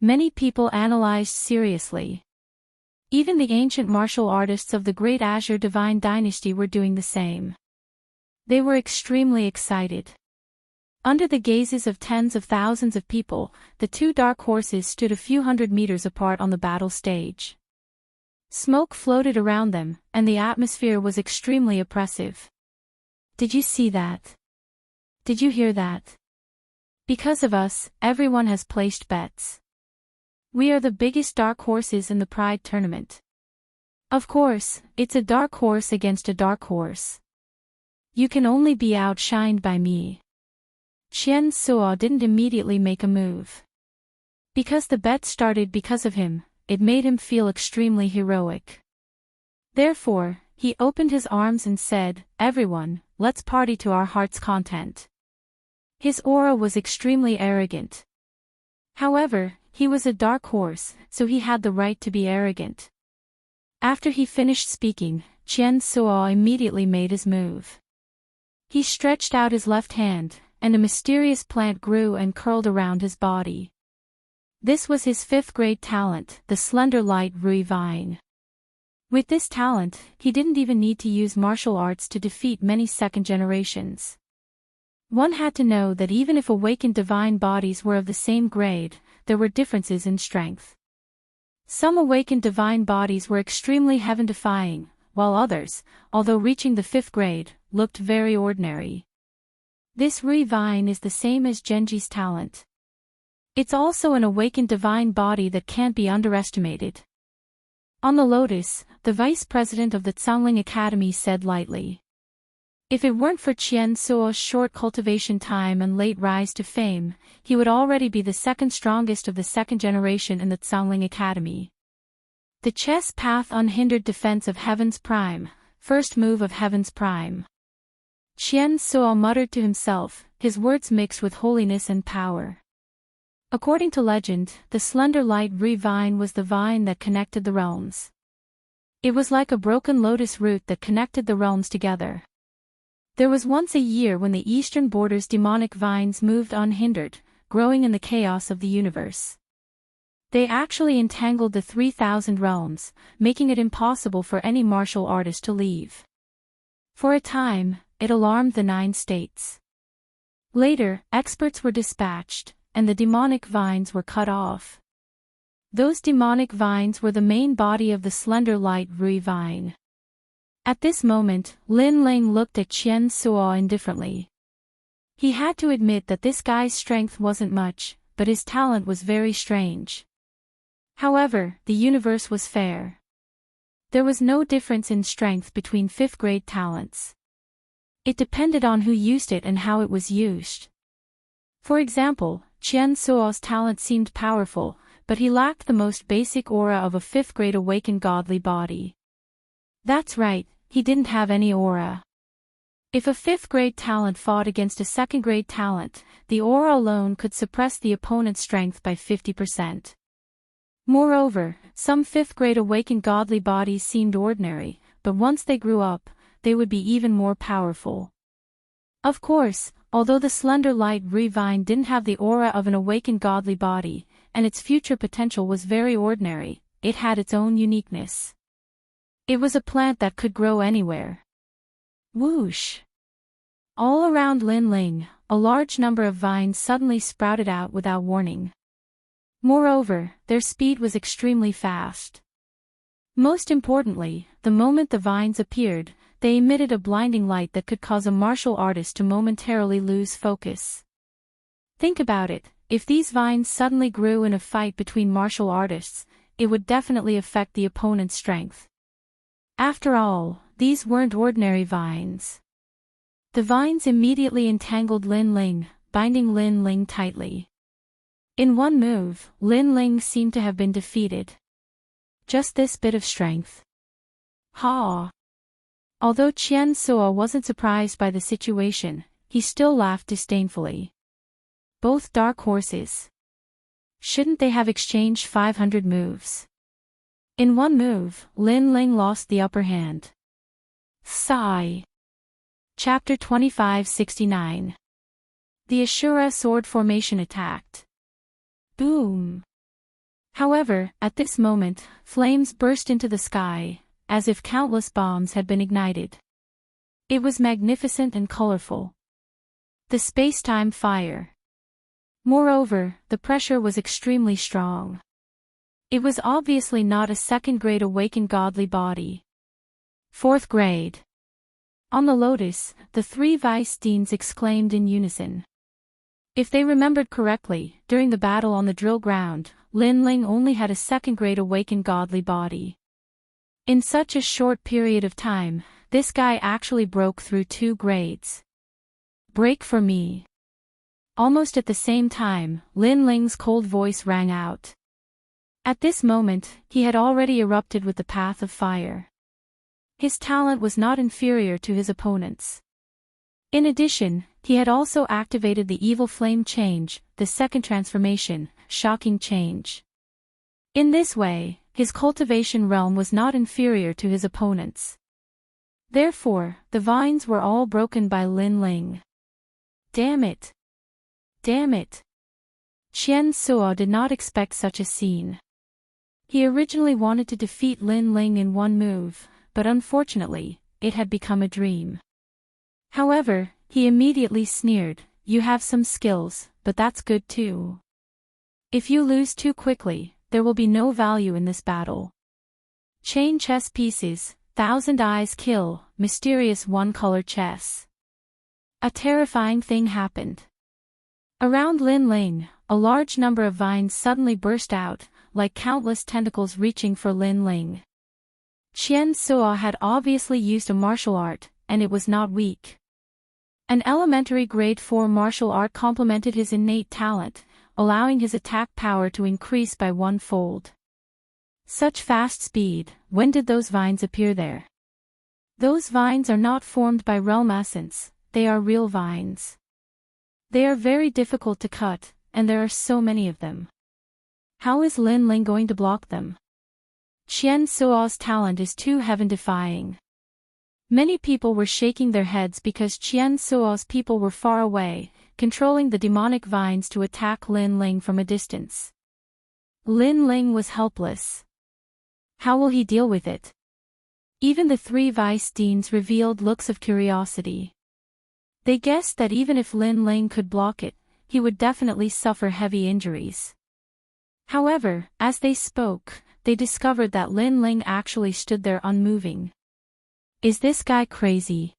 Many people analyzed seriously. Even the ancient martial artists of the Great Azure Divine Dynasty were doing the same. They were extremely excited. Under the gazes of tens of thousands of people, the 2 dark horses stood a few hundred meters apart on the battle stage. Smoke floated around them, and the atmosphere was extremely oppressive. Did you see that? Did you hear that? Because of us, everyone has placed bets. We are the biggest dark horses in the Pride tournament. Of course, it's a dark horse against a dark horse. You can only be outshined by me. soar didn't immediately make a move. Because the bet started because of him, it made him feel extremely heroic. Therefore, he opened his arms and said, everyone, let's party to our heart's content. His aura was extremely arrogant. However, he was a dark horse, so he had the right to be arrogant. After he finished speaking, soar immediately made his move. He stretched out his left hand, and a mysterious plant grew and curled around his body. This was his 5th grade talent, the Slender Light Rui Vine. With this talent, he didn't even need to use martial arts to defeat many second generations. One had to know that even if awakened divine bodies were of the same grade, there were differences in strength. Some awakened divine bodies were extremely heaven-defying, while others, although reaching the 5th grade, looked very ordinary. This Rui Vine is the same as Genji's talent. It's also an awakened divine body that can't be underestimated. On the lotus, the vice president of the Zhongling Academy said lightly. If it weren't for soar's short cultivation time and late rise to fame, he would already be the 2nd strongest of the 2nd generation in the Zhongling Academy. The chess path unhindered defense of Heaven's Prime, first move of Heaven's Prime. soar muttered to himself, his words mixed with holiness and power. According to legend, the Slender Light Rui Vine was the vine that connected the realms. It was like a broken lotus root that connected the realms together. There was once a year when the eastern border's demonic vines moved unhindered, growing in the chaos of the universe. They actually entangled the 3,000 realms, making it impossible for any martial artist to leave. For a time, it alarmed the 9 states. Later, experts were dispatched, and the demonic vines were cut off. Those demonic vines were the main body of the slender light Rui vine. At this moment, Lin Ling looked at Qian Suo indifferently. He had to admit that this guy's strength wasn't much, but his talent was very strange. However, the universe was fair. There was no difference in strength between fifth-grade talents. It depended on who used it and how it was used. For example, Qian Suo's talent seemed powerful, but he lacked the most basic aura of a fifth-grade awakened godly body. That's right, he didn't have any aura. If a fifth-grade talent fought against a second-grade talent, the aura alone could suppress the opponent's strength by 50%. Moreover, some fifth-grade awakened godly bodies seemed ordinary, but once they grew up, they would be even more powerful. Of course, although the slender light Rui vine didn't have the aura of an awakened godly body, and its future potential was very ordinary, it had its own uniqueness. It was a plant that could grow anywhere. Whoosh! All around Lin Ling, a large number of vines suddenly sprouted out without warning. Moreover, their speed was extremely fast. Most importantly, the moment the vines appeared, they emitted a blinding light that could cause a martial artist to momentarily lose focus. Think about it, if these vines suddenly grew in a fight between martial artists, it would definitely affect the opponent's strength. After all, these weren't ordinary vines. The vines immediately entangled Lin Ling, binding Lin Ling tightly. In one move, Lin Ling seemed to have been defeated. Just this bit of strength. Ha! Although Qian Suo wasn't surprised by the situation, he still laughed disdainfully. Both dark horses. Shouldn't they have exchanged 500 moves? In one move, Lin Ling lost the upper hand. Sigh. Chapter 2569. The Ashura sword formation attacked. Boom! However, at this moment, flames burst into the sky, as if countless bombs had been ignited. It was magnificent and colorful. The space-time fire. Moreover, the pressure was extremely strong. It was obviously not a second-grade awakened godly body. Fourth grade. On the lotus, the three vice deans exclaimed in unison. If they remembered correctly, during the battle on the drill ground, Lin Ling only had a second-grade awakened godly body. In such a short period of time, this guy actually broke through 2 grades. Break for me. Almost at the same time, Lin Ling's cold voice rang out. At this moment, he had already erupted with the path of fire. His talent was not inferior to his opponent's. In addition, he had also activated the evil flame change, the second transformation, shocking change. In this way, his cultivation realm was not inferior to his opponent's. Therefore, the vines were all broken by Lin Ling. Damn it! Damn it! Qian Suo did not expect such a scene. He originally wanted to defeat Lin Ling in one move, but unfortunately, it had become a dream. However, he immediately sneered, "You have some skills, but that's good too. If you lose too quickly, there will be no value in this battle." Chain chess pieces, 1,000 eyes kill, mysterious one-color chess. A terrifying thing happened. Around Lin Ling, a large number of vines suddenly burst out, like countless tentacles reaching for Lin Ling. Qian Suo had obviously used a martial art, and it was not weak. An elementary grade 4 martial art complemented his innate talent, allowing his attack power to increase by 1-fold. Such fast speed, when did those vines appear there? Those vines are not formed by realm essence, they are real vines. They are very difficult to cut, and there are so many of them. How is Lin Ling going to block them? Qian Suo's talent is too heaven-defying. Many people were shaking their heads because Qian Suo's people were far away, controlling the demonic vines to attack Lin Ling from a distance. Lin Ling was helpless. How will he deal with it? Even the 3 vice deans revealed looks of curiosity. They guessed that even if Lin Ling could block it, he would definitely suffer heavy injuries. However, as they spoke, they discovered that Lin Ling actually stood there unmoving. Is this guy crazy?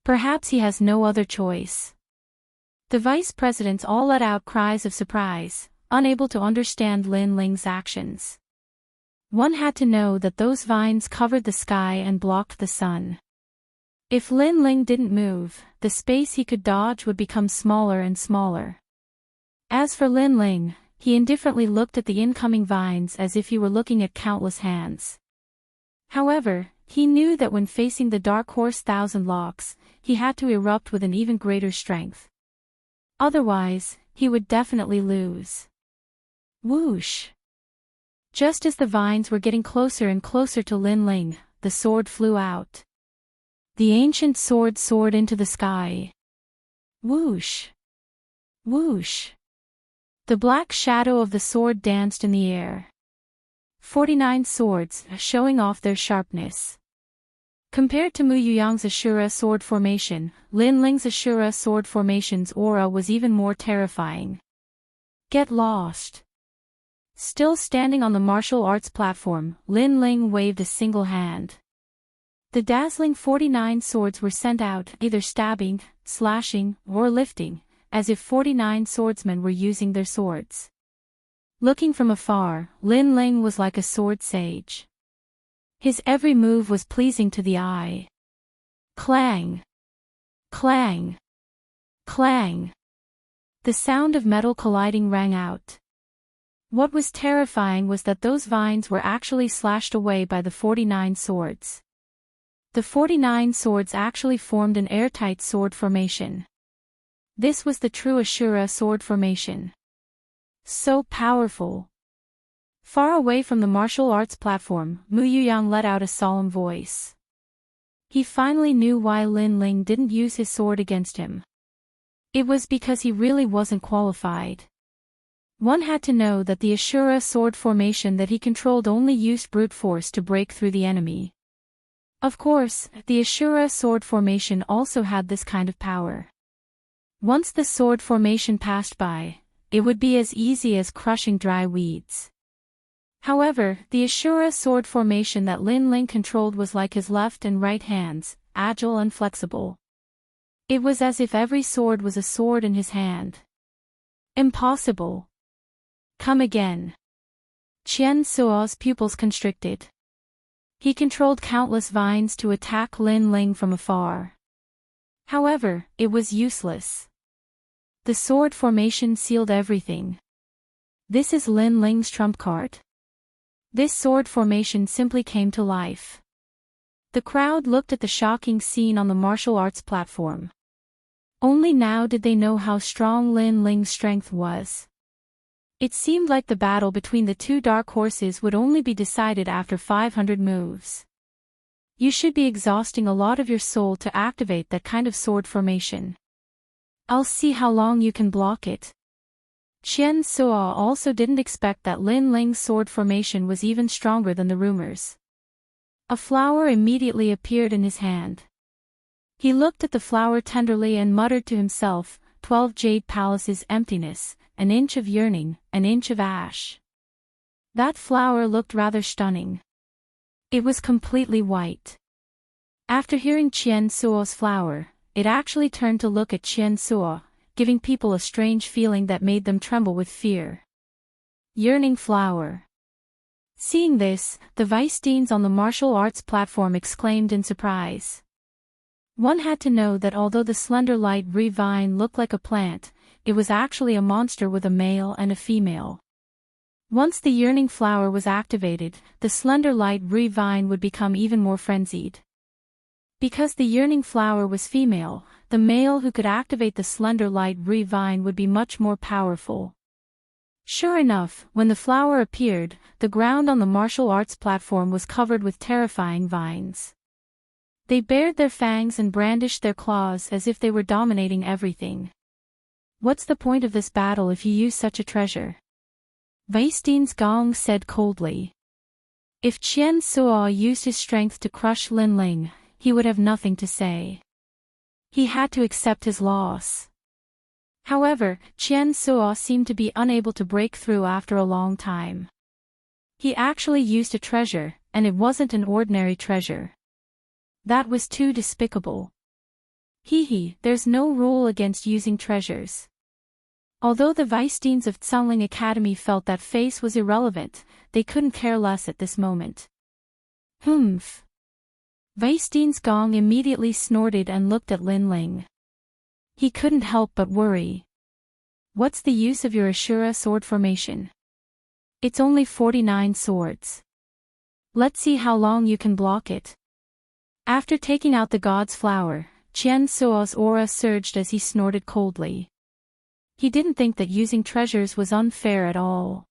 Perhaps he has no other choice. The vice presidents all let out cries of surprise, unable to understand Lin Ling's actions. One had to know that those vines covered the sky and blocked the sun. If Lin Ling didn't move, the space he could dodge would become smaller and smaller. As for Lin Ling, he indifferently looked at the incoming vines as if he were looking at countless hands. However, he knew that when facing the Dark Horse Thousand Locks, he had to erupt with an even greater strength. Otherwise, he would definitely lose. Whoosh! Just as the vines were getting closer and closer to Lin Ling, the sword flew out. The ancient sword soared into the sky. Whoosh! Whoosh! The black shadow of the sword danced in the air. 49 swords, showing off their sharpness. Compared to Mu Yuyang's Ashura sword formation, Lin Ling's Ashura sword formation's aura was even more terrifying. Get lost. Still standing on the martial arts platform, Lin Ling waved a single hand. The dazzling 49 swords were sent out, either stabbing, slashing, or lifting, as if 49 swordsmen were using their swords. Looking from afar, Lin Ling was like a sword sage. His every move was pleasing to the eye. Clang! Clang! Clang! The sound of metal colliding rang out. What was terrifying was that those vines were actually slashed away by the 49 swords. The 49 swords actually formed an airtight sword formation. This was the true Ashura sword formation. So powerful. Far away from the martial arts platform, Mu Yuyang let out a solemn voice. He finally knew why Lin Ling didn't use his sword against him. It was because he really wasn't qualified. One had to know that the Ashura sword formation that he controlled only used brute force to break through the enemy. Of course, the Ashura sword formation also had this kind of power. Once the sword formation passed by, it would be as easy as crushing dry weeds. However, the Ashura sword formation that Lin Ling controlled was like his left and right hands, agile and flexible. It was as if every sword was a sword in his hand. Impossible. Come again. Qian Suo's pupils constricted. He controlled countless vines to attack Lin Ling from afar. However, it was useless. The sword formation sealed everything. This is Lin Ling's trump card. This sword formation simply came to life. The crowd looked at the shocking scene on the martial arts platform. Only now did they know how strong Lin Ling's strength was. It seemed like the battle between the two dark horses would only be decided after 500 moves. You should be exhausting a lot of your soul to activate that kind of sword formation. I'll see how long you can block it. Qian Suo also didn't expect that Lin Ling's sword formation was even stronger than the rumors. A flower immediately appeared in his hand. He looked at the flower tenderly and muttered to himself, 12 jade palaces emptiness, an inch of yearning, an inch of ash. That flower looked rather stunning. It was completely white. After hearing Qian Suo's flower, it actually turned to look at Qian Suo, giving people a strange feeling that made them tremble with fear. Yearning flower. Seeing this, the vice deans on the martial arts platform exclaimed in surprise. One had to know that although the slender light vine looked like a plant, it was actually a monster with a male and a female. Once the yearning flower was activated, the slender light vine would become even more frenzied. Because the yearning flower was female, the male who could activate the slender light vine would be much more powerful. Sure enough, when the flower appeared, the ground on the martial arts platform was covered with terrifying vines. They bared their fangs and brandished their claws as if they were dominating everything. What's the point of this battle if you use such a treasure? Vice-Dean's Gong said coldly. If Qian Suo used his strength to crush Lin Ling, he would have nothing to say. He had to accept his loss. However, Qian Suo seemed to be unable to break through after a long time. He actually used a treasure, and it wasn't an ordinary treasure. That was too despicable. There's no rule against using treasures. Although the vice-deans of Tsangling Academy felt that face was irrelevant, they couldn't care less at this moment. Humph. Vice-dean's Gong immediately snorted and looked at Lin Ling. He couldn't help but worry. What's the use of your Ashura sword formation? It's only 49 swords. Let's see how long you can block it. After taking out the god's flower, Qian Suo's aura surged as he snorted coldly. He didn't think that using treasures was unfair at all.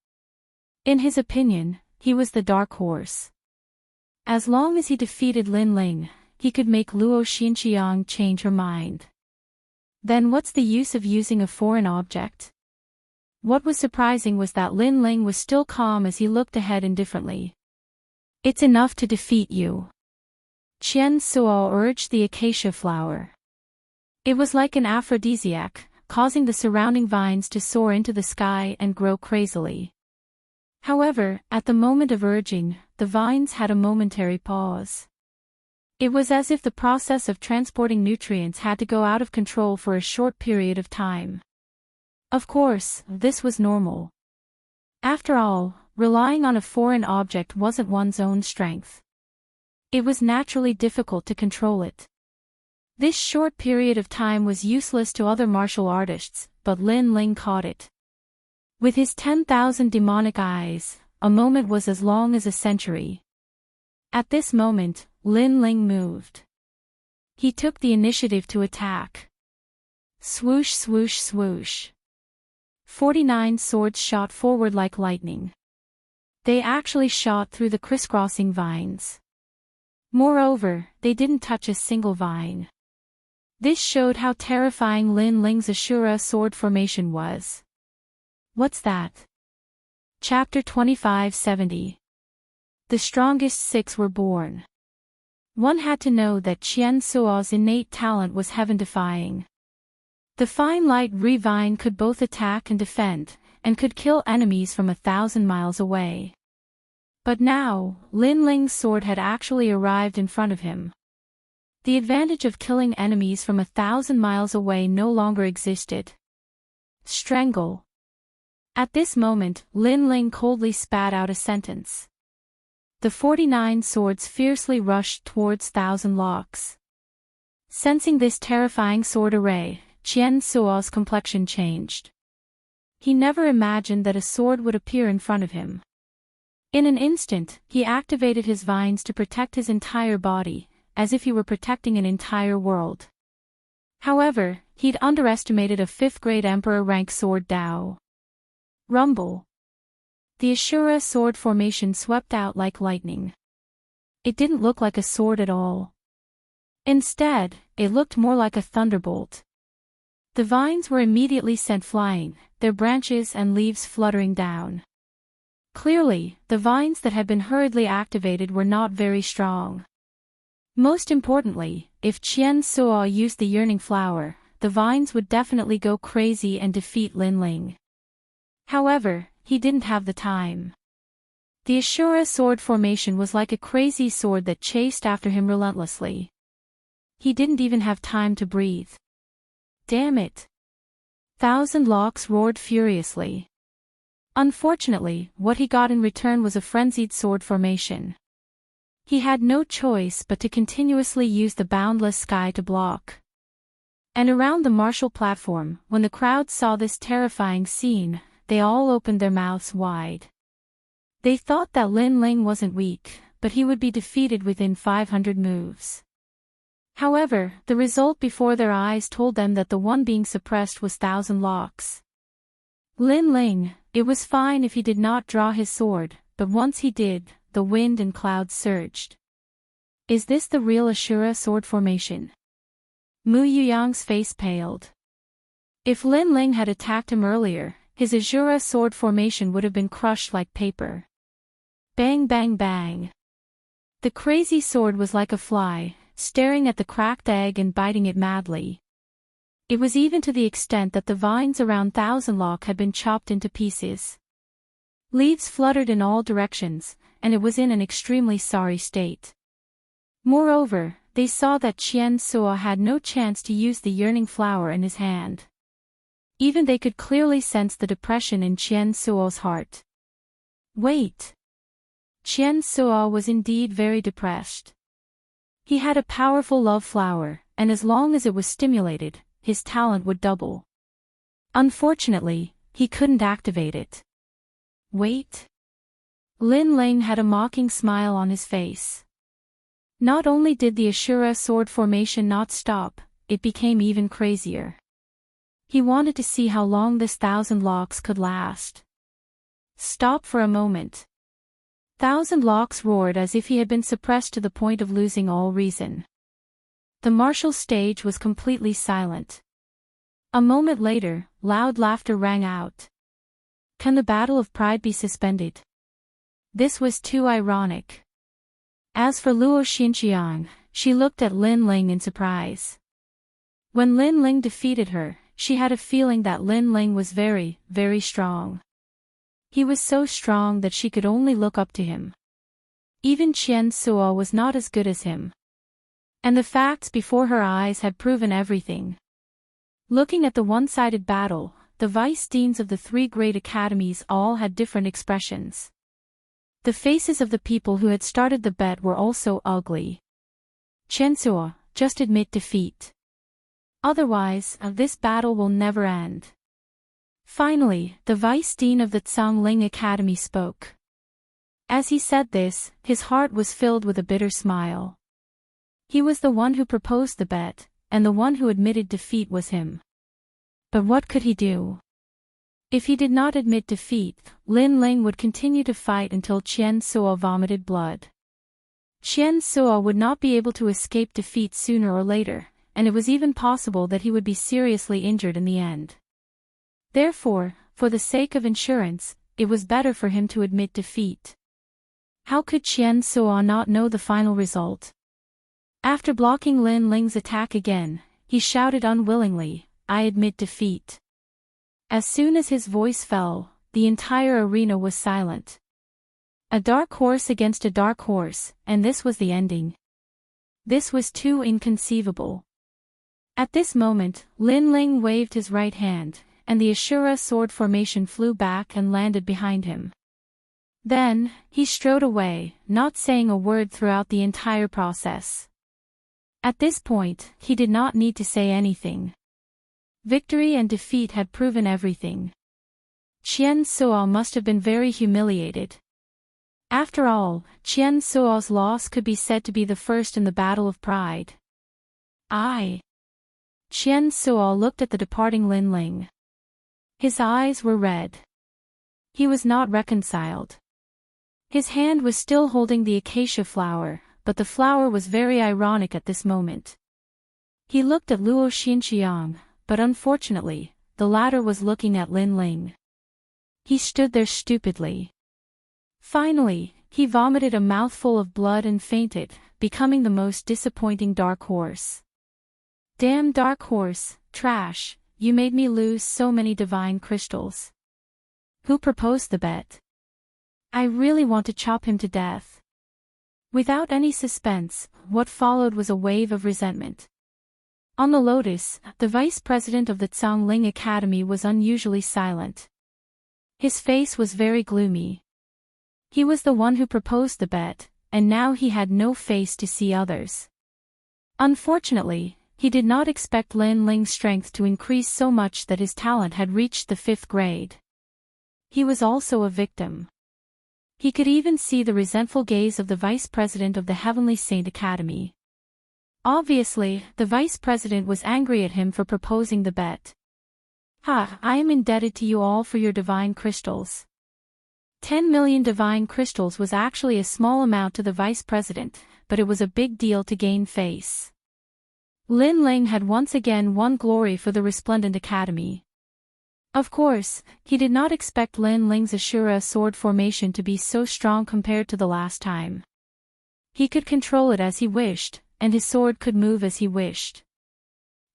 In his opinion, he was the dark horse. As long as he defeated Lin Ling, he could make Luo Xinqiang change her mind. Then what's the use of using a foreign object? What was surprising was that Lin Ling was still calm as he looked ahead indifferently. It's enough to defeat you. Qian Suo urged the acacia flower. It was like an aphrodisiac, causing the surrounding vines to soar into the sky and grow crazily. However, at the moment of urging, the vines had a momentary pause. It was as if the process of transporting nutrients had to go out of control for a short period of time. Of course, this was normal. After all, relying on a foreign object wasn't one's own strength. It was naturally difficult to control it. This short period of time was useless to other martial artists, but Lin Ling caught it. With his 10,000 demonic eyes, a moment was as long as a century. At this moment, Lin Ling moved. He took the initiative to attack. Swoosh swoosh swoosh. 49 swords shot forward like lightning. They actually shot through the crisscrossing vines. Moreover, they didn't touch a single vine. This showed how terrifying Lin Ling's Ashura sword formation was. What's that? Chapter 2570. The strongest six were born. One had to know that Qian Suo's innate talent was heaven-defying. The fine light vine could both attack and defend, and could kill enemies from 1,000 miles away. But now, Lin Ling's sword had actually arrived in front of him. The advantage of killing enemies from 1,000 miles away no longer existed. Strangle. At this moment, Lin Ling coldly spat out a sentence. The 49 swords fiercely rushed towards Thousand Locks. Sensing this terrifying sword array, Qian Suo's complexion changed. He never imagined that a sword would appear in front of him. In an instant, he activated his vines to protect his entire body, as if he were protecting an entire world. However, he'd underestimated a 5th-grade emperor-rank sword Dao. Rumble. The Ashura sword formation swept out like lightning. It didn't look like a sword at all. Instead, it looked more like a thunderbolt. The vines were immediately sent flying, their branches and leaves fluttering down. Clearly, the vines that had been hurriedly activated were not very strong. Most importantly, if Qian Suo used the yearning flower, the vines would definitely go crazy and defeat Lin Ling. However, he didn't have the time. The Ashura sword formation was like a crazy sword that chased after him relentlessly. He didn't even have time to breathe. Damn it! Thousand Locks roared furiously. Unfortunately, what he got in return was a frenzied sword formation. He had no choice but to continuously use the boundless sky to block. And around the martial platform, when the crowd saw this terrifying scene, they all opened their mouths wide. They thought that Lin Ling wasn't weak, but he would be defeated within 500 moves. However, the result before their eyes told them that the one being suppressed was Thousand Locks. Lin Ling, it was fine if he did not draw his sword, but once he did, the wind and clouds surged. Is this the real Ashura sword formation? Mu Yuyang's face paled. If Lin Ling had attacked him earlier, his Ashura sword formation would have been crushed like paper. Bang bang bang. The crazy sword was like a fly, staring at the cracked egg and biting it madly. It was even to the extent that the vines around Thousand Lock had been chopped into pieces. Leaves fluttered in all directions, and it was in an extremely sorry state. Moreover, they saw that Qian Suo had no chance to use the yearning flower in his hand. Even they could clearly sense the depression in Qian Suo's heart. Wait. Qian Suo was indeed very depressed. He had a powerful love flower, and as long as it was stimulated, his talent would double. Unfortunately, he couldn't activate it. Wait. Lin Ling had a mocking smile on his face. Not only did the Ashura sword formation not stop, it became even crazier. He wanted to see how long this Thousand Locks could last. Stop for a moment. Thousand Locks roared as if he had been suppressed to the point of losing all reason. The martial stage was completely silent. A moment later, loud laughter rang out. Can the battle of pride be suspended? This was too ironic. As for Luo Xinqiang, she looked at Lin Ling in surprise. When Lin Ling defeated her, she had a feeling that Lin Ling was very, very strong. He was so strong that she could only look up to him. Even Qian Suo was not as good as him. And the facts before her eyes had proven everything. Looking at the one-sided battle, the vice-deans of the three great academies all had different expressions. The faces of the people who had started the bet were also ugly. Qian Suo, just admit defeat. Otherwise, this battle will never end. Finally, the vice-dean of the Zhongling Academy spoke. As he said this, his heart was filled with a bitter smile. He was the one who proposed the bet, and the one who admitted defeat was him. But what could he do? If he did not admit defeat, Lin Ling would continue to fight until Qian Suo vomited blood. Qian Suo would not be able to escape defeat sooner or later, and it was even possible that he would be seriously injured in the end. Therefore, for the sake of insurance, it was better for him to admit defeat. How could Qian Suo not know the final result? After blocking Lin Ling's attack again, he shouted unwillingly, "I admit defeat." As soon as his voice fell, the entire arena was silent. A dark horse against a dark horse, and this was the ending. This was too inconceivable. At this moment, Lin Ling waved his right hand, and the Ashura sword formation flew back and landed behind him. Then, he strode away, not saying a word throughout the entire process. At this point, he did not need to say anything. Victory and defeat had proven everything. Qian Suo must have been very humiliated. After all, Qian Suo's loss could be said to be the first in the battle of pride. Qian Suo looked at the departing Lin Ling. His eyes were red. He was not reconciled. His hand was still holding the acacia flower, but the flower was very ironic at this moment. He looked at Luo Xinqiang, but unfortunately, the latter was looking at Lin Ling. He stood there stupidly. Finally, he vomited a mouthful of blood and fainted, becoming the most disappointing dark horse. Damn dark horse, trash, you made me lose so many divine crystals. Who proposed the bet? I really want to chop him to death. Without any suspense, what followed was a wave of resentment. On the Lotus, the vice president of the Zhongling Academy was unusually silent. His face was very gloomy. He was the one who proposed the bet, and now he had no face to see others. Unfortunately, he did not expect Lin Ling's strength to increase so much that his talent had reached the 5th grade. He was also a victim. He could even see the resentful gaze of the vice president of the Heavenly Saint Academy. Obviously, the vice president was angry at him for proposing the bet. I am indebted to you all for your divine crystals. 10 million divine crystals was actually a small amount to the vice president, but it was a big deal to gain face. Lin Ling had once again won glory for the resplendent academy. Of course, he did not expect Lin Ling's Ashura sword formation to be so strong compared to the last time. He could control it as he wished, and his sword could move as he wished.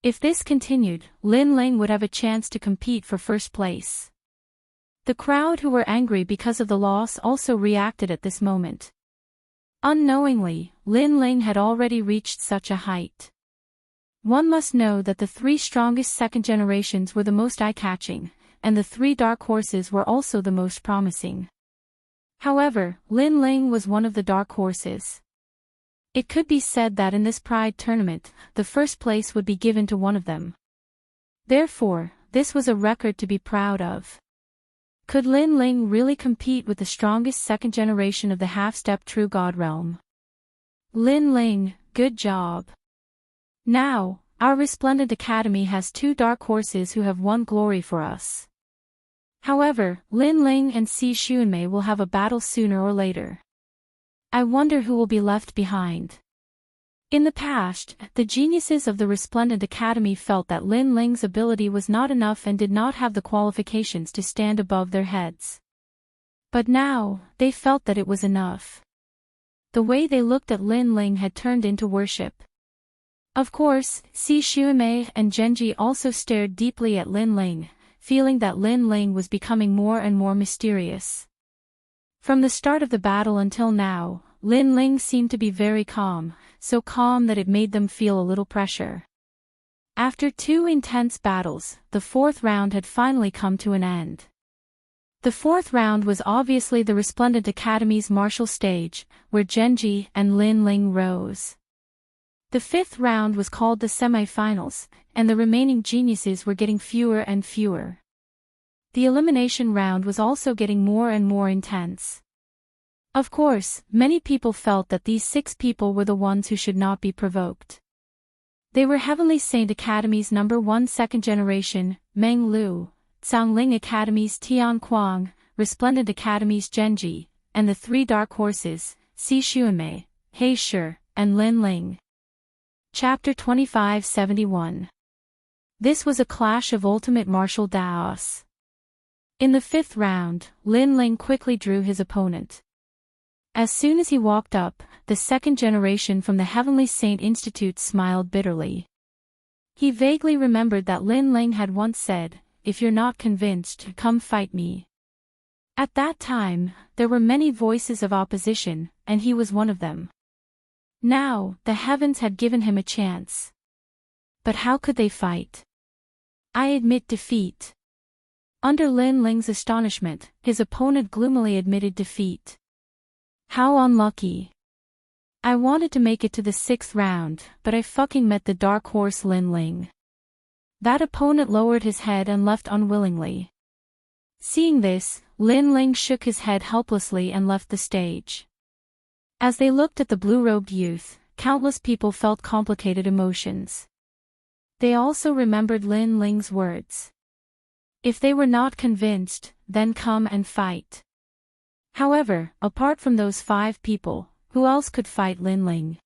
If this continued, Lin Ling would have a chance to compete for first place. The crowd who were angry because of the loss also reacted at this moment. Unknowingly, Lin Ling had already reached such a height. One must know that the 3 strongest second generations were the most eye-catching, and the 3 dark horses were also the most promising. However, Lin Ling was one of the dark horses. It could be said that in this pride tournament, the first place would be given to one of them. Therefore, this was a record to be proud of. Could Lin Ling really compete with the strongest second generation of the half-step true god realm? Lin Ling, good job. Now, our resplendent academy has 2 dark horses who have won glory for us. However, Lin Ling and Si Xuanmei will have a battle sooner or later. I wonder who will be left behind. In the past, the geniuses of the Resplendent Academy felt that Lin Ling's ability was not enough and did not have the qualifications to stand above their heads. But now, they felt that it was enough. The way they looked at Lin Ling had turned into worship. Of course, Si Xuanmei and Genji also stared deeply at Lin Ling, feeling that Lin Ling was becoming more and more mysterious. From the start of the battle until now, Lin Ling seemed to be very calm, so calm that it made them feel a little pressure. After 2 intense battles, the 4th round had finally come to an end. The 4th round was obviously the Resplendent Academy's martial stage, where Genji and Lin Ling rose. The 5th round was called the semi-finals, and the remaining geniuses were getting fewer and fewer. The elimination round was also getting more and more intense. Of course, many people felt that these 6 people were the ones who should not be provoked. They were Heavenly Saint Academy's No. 1 second generation, Meng Lu, Zhangling Academy's Tian Kuang, Resplendent Academy's Genji, and the 3 dark horses, Si Xuanmei, He Shi, and Lin Ling. Chapter 2571. This was a clash of ultimate martial daos. In the 5th round, Lin Ling quickly drew his opponent. As soon as he walked up, the second generation from the Heavenly Saint Institute smiled bitterly. He vaguely remembered that Lin Ling had once said, "If you're not convinced, come fight me." At that time, there were many voices of opposition, and he was one of them. Now, the heavens had given him a chance. But how could they fight? I admit defeat. Under Lin Ling's astonishment, his opponent gloomily admitted defeat. How unlucky. I wanted to make it to the 6th round, but I fucking met the dark horse Lin Ling. That opponent lowered his head and left unwillingly. Seeing this, Lin Ling shook his head helplessly and left the stage. As they looked at the blue-robed youth, countless people felt complicated emotions. They also remembered Lin Ling's words. If they were not convinced, then come and fight. However, apart from those 5 people, who else could fight Lin Ling?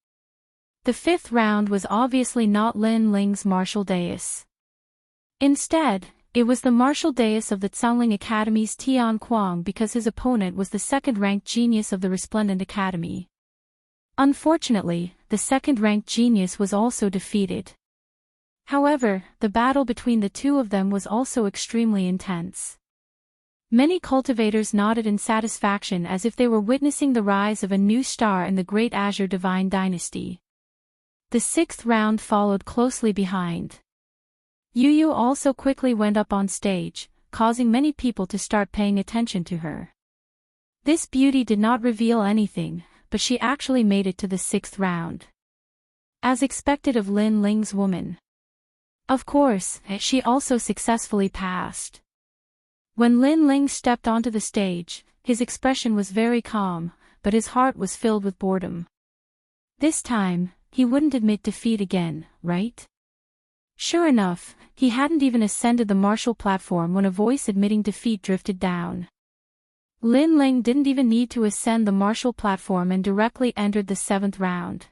The 5th round was obviously not Lin Ling's martial dais. Instead, it was the martial dais of the Zhangling Academy's Tian Kuang because his opponent was the 2nd-ranked genius of the Resplendent Academy. Unfortunately, the 2nd-ranked genius was also defeated. However, the battle between the 2 of them was also extremely intense. Many cultivators nodded in satisfaction as if they were witnessing the rise of a new star in the Great Azure Divine Dynasty. The 6th round followed closely behind. Yu Yu also quickly went up on stage, causing many people to start paying attention to her. This beauty did not reveal anything, but she actually made it to the 6th round. As expected of Lin Ling's woman. Of course, she also successfully passed. When Lin Ling stepped onto the stage, his expression was very calm, but his heart was filled with boredom. This time, he wouldn't admit defeat again, right? Sure enough, he hadn't even ascended the martial platform when a voice admitting defeat drifted down. Lin Ling didn't even need to ascend the martial platform and directly entered the 7th round.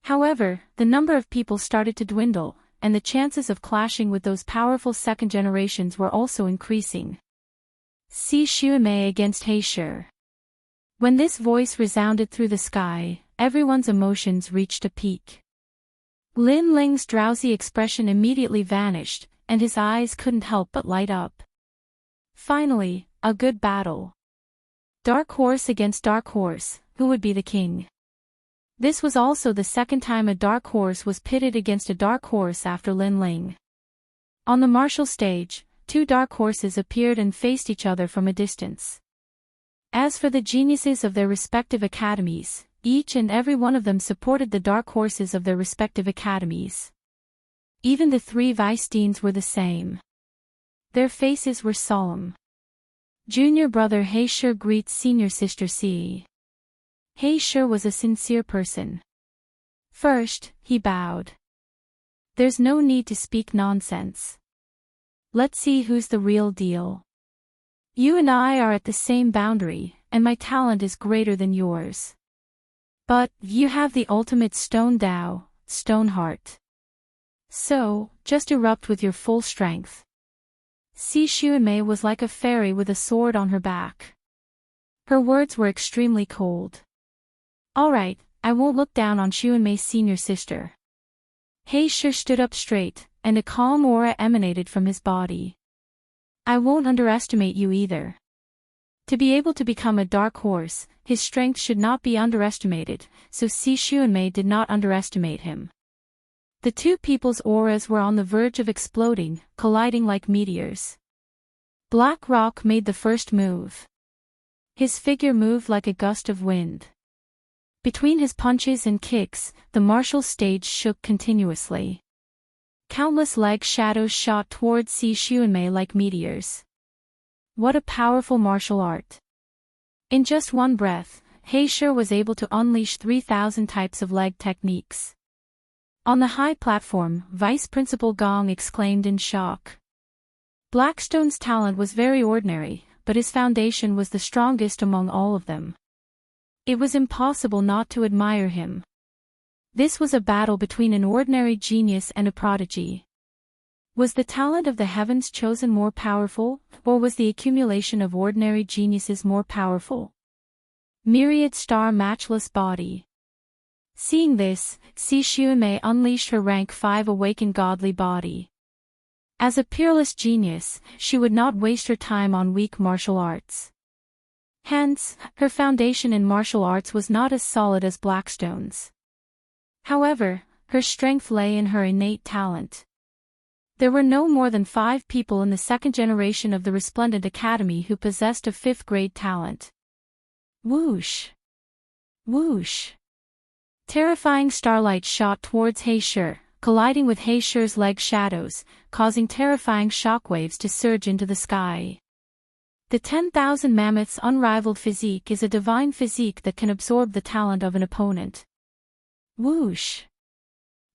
However, the number of people started to dwindle, and the chances of clashing with those powerful second generations were also increasing. Si Xuanmei against He Shi. When this voice resounded through the sky, everyone's emotions reached a peak. Lin Ling's drowsy expression immediately vanished, and his eyes couldn't help but light up. Finally, a good battle. Dark horse against dark horse, who would be the king? This was also the second time a dark horse was pitted against a dark horse after Lin Ling. On the martial stage, two dark horses appeared and faced each other from a distance. As for the geniuses of their respective academies, each and every one of them supported the dark horses of their respective academies. Even the three vice deans were the same. Their faces were solemn. Junior brother He Shi greets senior sister Si. He Shi was a sincere person. First, he bowed. There's no need to speak nonsense. Let's see who's the real deal. You and I are at the same boundary, and my talent is greater than yours. But, you have the ultimate stone Tao, stone heart. So, just erupt with your full strength. Si Xuanmei was like a fairy with a sword on her back. Her words were extremely cold. Alright, I won't look down on Xuanmei's senior sister. He Shi stood up straight, and a calm aura emanated from his body. I won't underestimate you either. To be able to become a dark horse, his strength should not be underestimated, so Si Xuanmei did not underestimate him. The two people's auras were on the verge of exploding, colliding like meteors. Black Rock made the first move. His figure moved like a gust of wind. Between his punches and kicks, the martial stage shook continuously. Countless leg shadows shot towards Si Xuanmei like meteors. What a powerful martial art. In just one breath, He Shi was able to unleash 3,000 types of leg techniques. On the high platform, Vice Principal Gong exclaimed in shock. Blackstone's talent was very ordinary, but his foundation was the strongest among all of them. It was impossible not to admire him. This was a battle between an ordinary genius and a prodigy. Was the talent of the heavens chosen more powerful, or was the accumulation of ordinary geniuses more powerful? Myriad star matchless body. Seeing this, Si Xuanmei unleashed her rank 5 awakened godly body. As a peerless genius, she would not waste her time on weak martial arts. Hence, her foundation in martial arts was not as solid as Blackstone's. However, her strength lay in her innate talent. There were no more than 5 people in the second generation of the Resplendent Academy who possessed a 5th grade talent. Whoosh! Whoosh! Terrifying starlight shot towards He Shi, colliding with He Shi's leg shadows, causing terrifying shockwaves to surge into the sky. The 10,000 Mammoth's unrivaled physique is a divine physique that can absorb the talent of an opponent. Whoosh!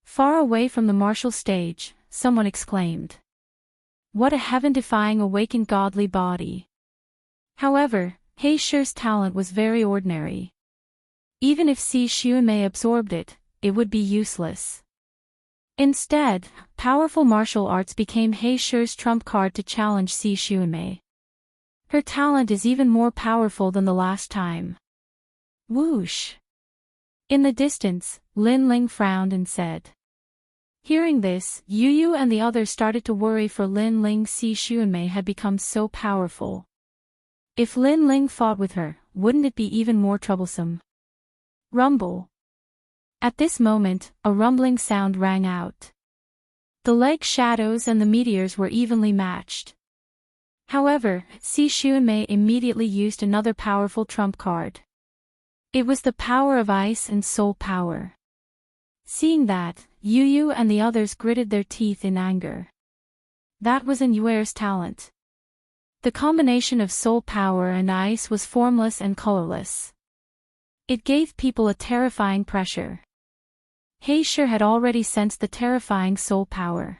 Far away from the martial stage, someone exclaimed. What a heaven-defying awakened godly body! However, He Shi's talent was very ordinary. Even if Si Xuanmei absorbed it, it would be useless. Instead, powerful martial arts became He Shi's trump card to challenge Si Xuanmei. Her talent is even more powerful than the last time. Whoosh! In the distance, Lin Ling frowned and said. Hearing this, Yu and the others started to worry for Lin Ling. Si Xuanmei had become so powerful. If Lin Ling fought with her, wouldn't it be even more troublesome? Rumble. At this moment, a rumbling sound rang out. The leg shadows and the meteors were evenly matched. However, Si Xuanmei immediately used another powerful trump card. It was the power of ice and soul power. Seeing that, Yu and the others gritted their teeth in anger. That was Yuer's talent. The combination of soul power and ice was formless and colorless. It gave people a terrifying pressure. He Shi had already sensed the terrifying soul power.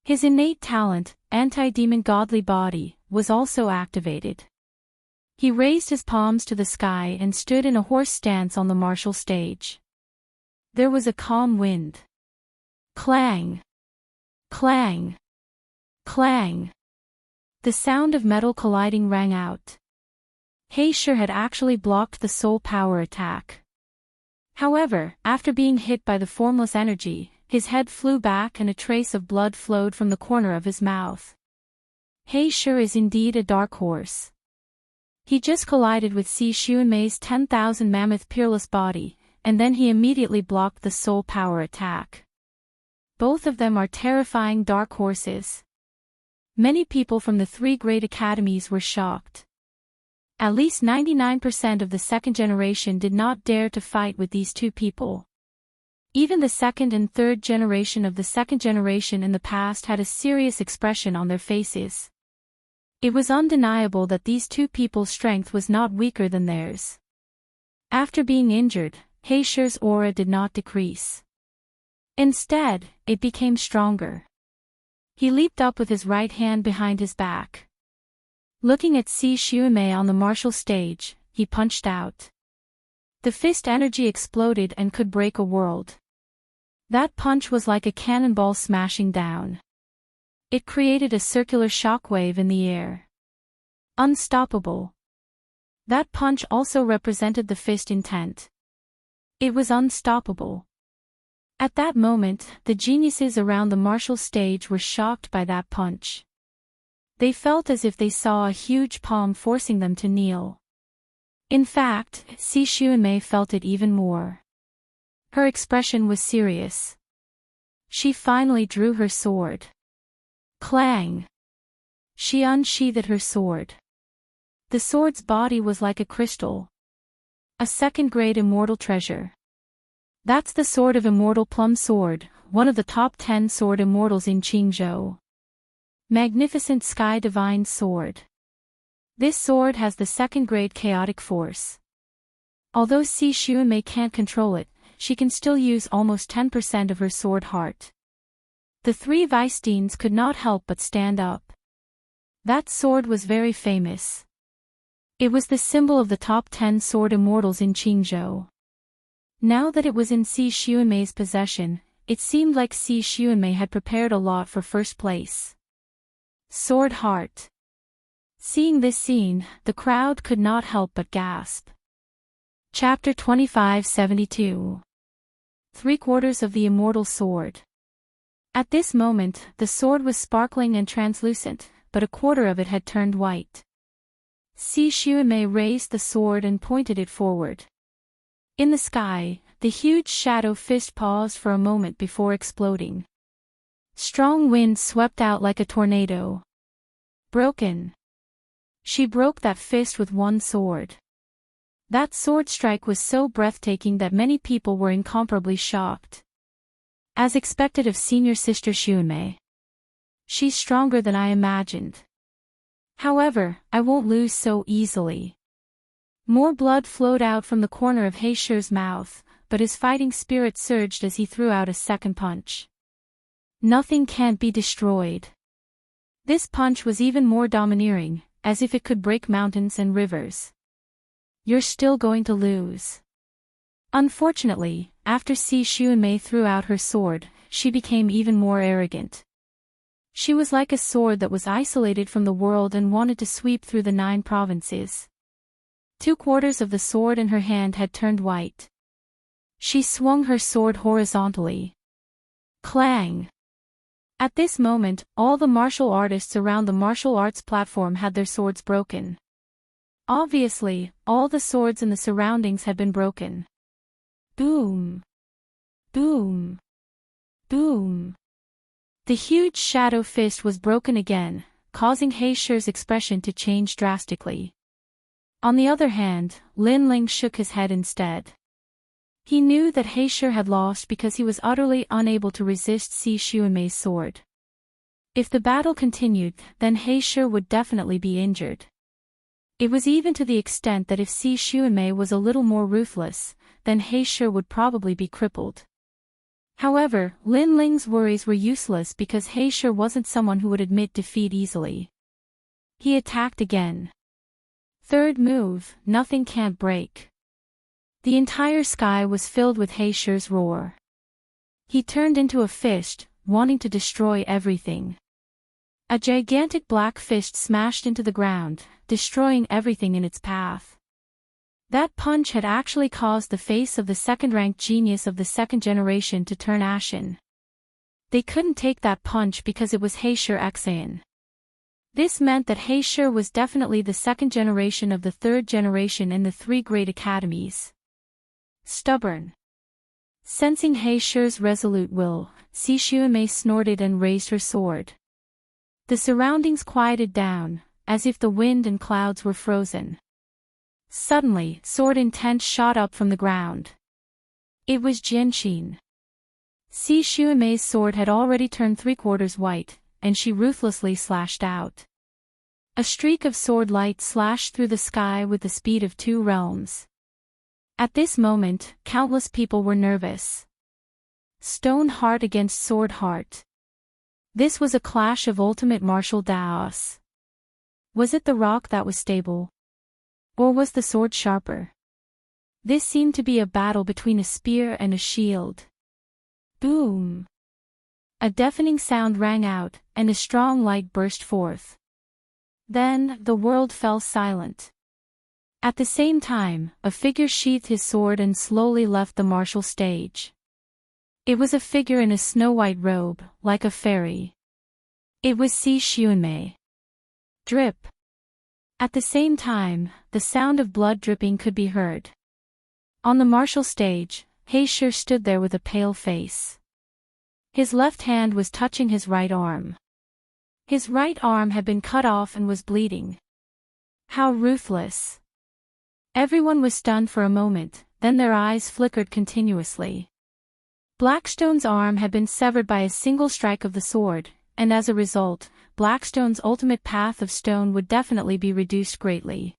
His innate talent, anti-demon godly body, was also activated. He raised his palms to the sky and stood in a horse stance on the martial stage. There was a calm wind. Clang! Clang! Clang! The sound of metal colliding rang out. He Shi had actually blocked the soul power attack. However, after being hit by the formless energy, his head flew back and a trace of blood flowed from the corner of his mouth. He Shi is indeed a dark horse. He just collided with Si Xuanmei's 10,000 mammoth peerless body, and then he immediately blocked the soul power attack. Both of them are terrifying dark horses. Many people from the three great academies were shocked. At least 99% of the second generation did not dare to fight with these two people. Even the second and third generation of the second generation in the past had a serious expression on their faces. It was undeniable that these two people's strength was not weaker than theirs. After being injured, He Shi's aura did not decrease. Instead, it became stronger. He leaped up with his right hand behind his back. Looking at Si Xuanmei on the martial stage, he punched out. The fist energy exploded and could break a world. That punch was like a cannonball smashing down. It created a circular shockwave in the air. Unstoppable. That punch also represented the fist intent. It was unstoppable. At that moment, the geniuses around the martial stage were shocked by that punch. They felt as if they saw a huge palm forcing them to kneel. In fact, Si Xuanmei felt it even more. Her expression was serious. She finally drew her sword. Clang! She unsheathed her sword. The sword's body was like a crystal. A second-grade immortal treasure. That's the sword of Immortal Plum Sword, one of the top 10 sword immortals in Qingzhou. Magnificent Sky Divine Sword. This sword has the second-grade chaotic force. Although Si Xuanmei can't control it, she can still use almost 10% of her sword heart. The three Weissteins could not help but stand up. That sword was very famous. It was the symbol of the top 10 sword immortals in Qingzhou. Now that it was in Si Xuanmei's possession, it seemed like Si Xuanmei had prepared a lot for first place. Sword heart. Seeing this scene, the crowd could not help but gasp. Chapter 2572. 3/4 of the Immortal Sword. At this moment, the sword was sparkling and translucent, but a quarter of it had turned white. Si Xuanmei raised the sword and pointed it forward. In the sky, the huge shadow fist paused for a moment before exploding. Strong wind swept out like a tornado. Broken. She broke that fist with one sword. That sword strike was so breathtaking that many people were incomparably shocked. As expected of senior sister Xuanmei. She's stronger than I imagined. However, I won't lose so easily. More blood flowed out from the corner of He Shi's mouth, but his fighting spirit surged as he threw out a second punch. Nothing can't be destroyed. This punch was even more domineering, as if it could break mountains and rivers. You're still going to lose. Unfortunately, after Si Xuanmei threw out her sword, she became even more arrogant. She was like a sword that was isolated from the world and wanted to sweep through the 9 provinces. 2/4 of the sword in her hand had turned white. She swung her sword horizontally. Clang! At this moment, all the martial artists around the martial arts platform had their swords broken. Obviously, all the swords in the surroundings had been broken. Boom! Boom! Boom! The huge shadow fist was broken again, causing He Shi's expression to change drastically. On the other hand, Lin Ling shook his head instead. He knew that He Shi had lost because he was utterly unable to resist Si Xuanmei's sword. If the battle continued, then He Shi would definitely be injured. It was even to the extent that if Si Xuanmei was a little more ruthless, then He Shi would probably be crippled. However, Lin Ling's worries were useless because He Shi wasn't someone who would admit defeat easily. He attacked again. Third move, nothing can't break. The entire sky was filled with He Shi's roar. He turned into a fist, wanting to destroy everything. A gigantic black fist smashed into the ground, destroying everything in its path. That punch had actually caused the face of the second-ranked genius of the second generation to turn ashen. They couldn't take that punch because it was Heisher Xayan. This meant that Heisher was definitely the second generation of the third generation in the three great academies. Stubborn. Sensing Heisher's resolute will, Si Xuanmei snorted and raised her sword. The surroundings quieted down, as if the wind and clouds were frozen. Suddenly, sword intent shot up from the ground. It was Jianqin. Si Xuanmei's sword had already turned three-quarters white, and she ruthlessly slashed out. A streak of sword light slashed through the sky with the speed of 2 realms. At this moment, countless people were nervous. Stone heart against sword heart. This was a clash of ultimate martial daos. Was it the rock that was stable? Or was the sword sharper? This seemed to be a battle between a spear and a shield. Boom! A deafening sound rang out, and a strong light burst forth. Then, the world fell silent. At the same time, a figure sheathed his sword and slowly left the martial stage. It was a figure in a snow-white robe, like a fairy. It was Si Xuanmei. Drip. At the same time, the sound of blood dripping could be heard. On the martial stage, Heisher stood there with a pale face. His left hand was touching his right arm. His right arm had been cut off and was bleeding. How ruthless! Everyone was stunned for a moment, then their eyes flickered continuously. Blackstone's arm had been severed by a single strike of the sword, and as a result, Blackstone's ultimate path of stone would definitely be reduced greatly.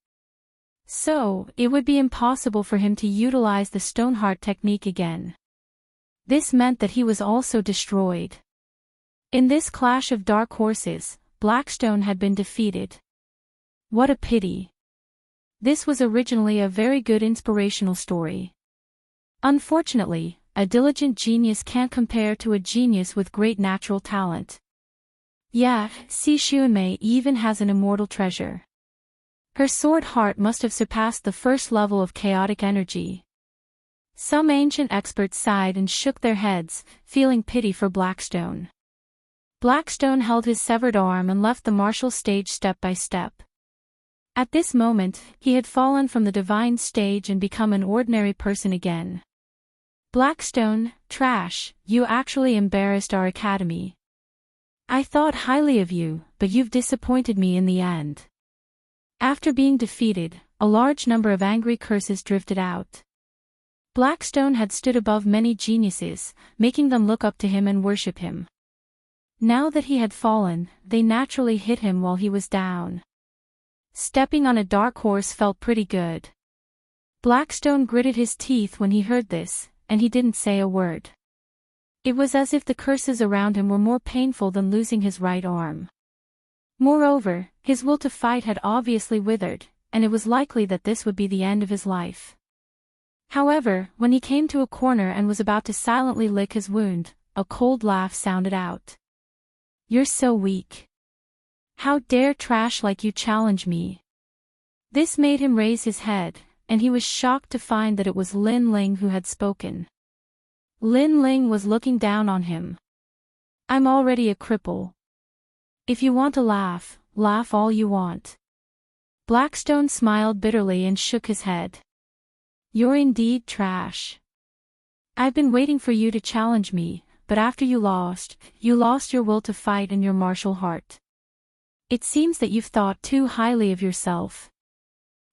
So, it would be impossible for him to utilize the Stoneheart technique again. This meant that he was also destroyed. In this clash of dark horses, Blackstone had been defeated. What a pity. This was originally a very good inspirational story. Unfortunately, a diligent genius can't compare to a genius with great natural talent. Yeah, Si Xuanmei even has an immortal treasure. Her sword heart must have surpassed the first level of chaotic energy. Some ancient experts sighed and shook their heads, feeling pity for Blackstone. Blackstone held his severed arm and left the martial stage step by step. At this moment, he had fallen from the divine stage and become an ordinary person again. Blackstone, trash, you actually embarrassed our academy. I thought highly of you, but you've disappointed me in the end. After being defeated, a large number of angry curses drifted out. Blackstone had stood above many geniuses, making them look up to him and worship him. Now that he had fallen, they naturally hit him while he was down. Stepping on a dark horse felt pretty good. Blackstone gritted his teeth when he heard this, and he didn't say a word. It was as if the curses around him were more painful than losing his right arm. Moreover, his will to fight had obviously withered, and it was likely that this would be the end of his life. However, when he came to a corner and was about to silently lick his wound, a cold laugh sounded out. You're so weak. How dare trash like you challenge me? This made him raise his head, and he was shocked to find that it was Lin Ling who had spoken. Lin Ling was looking down on him. I'm already a cripple. If you want to laugh, laugh all you want. Blackstone smiled bitterly and shook his head. You're indeed trash. I've been waiting for you to challenge me, but after you lost your will to fight and your martial heart. It seems that you've thought too highly of yourself.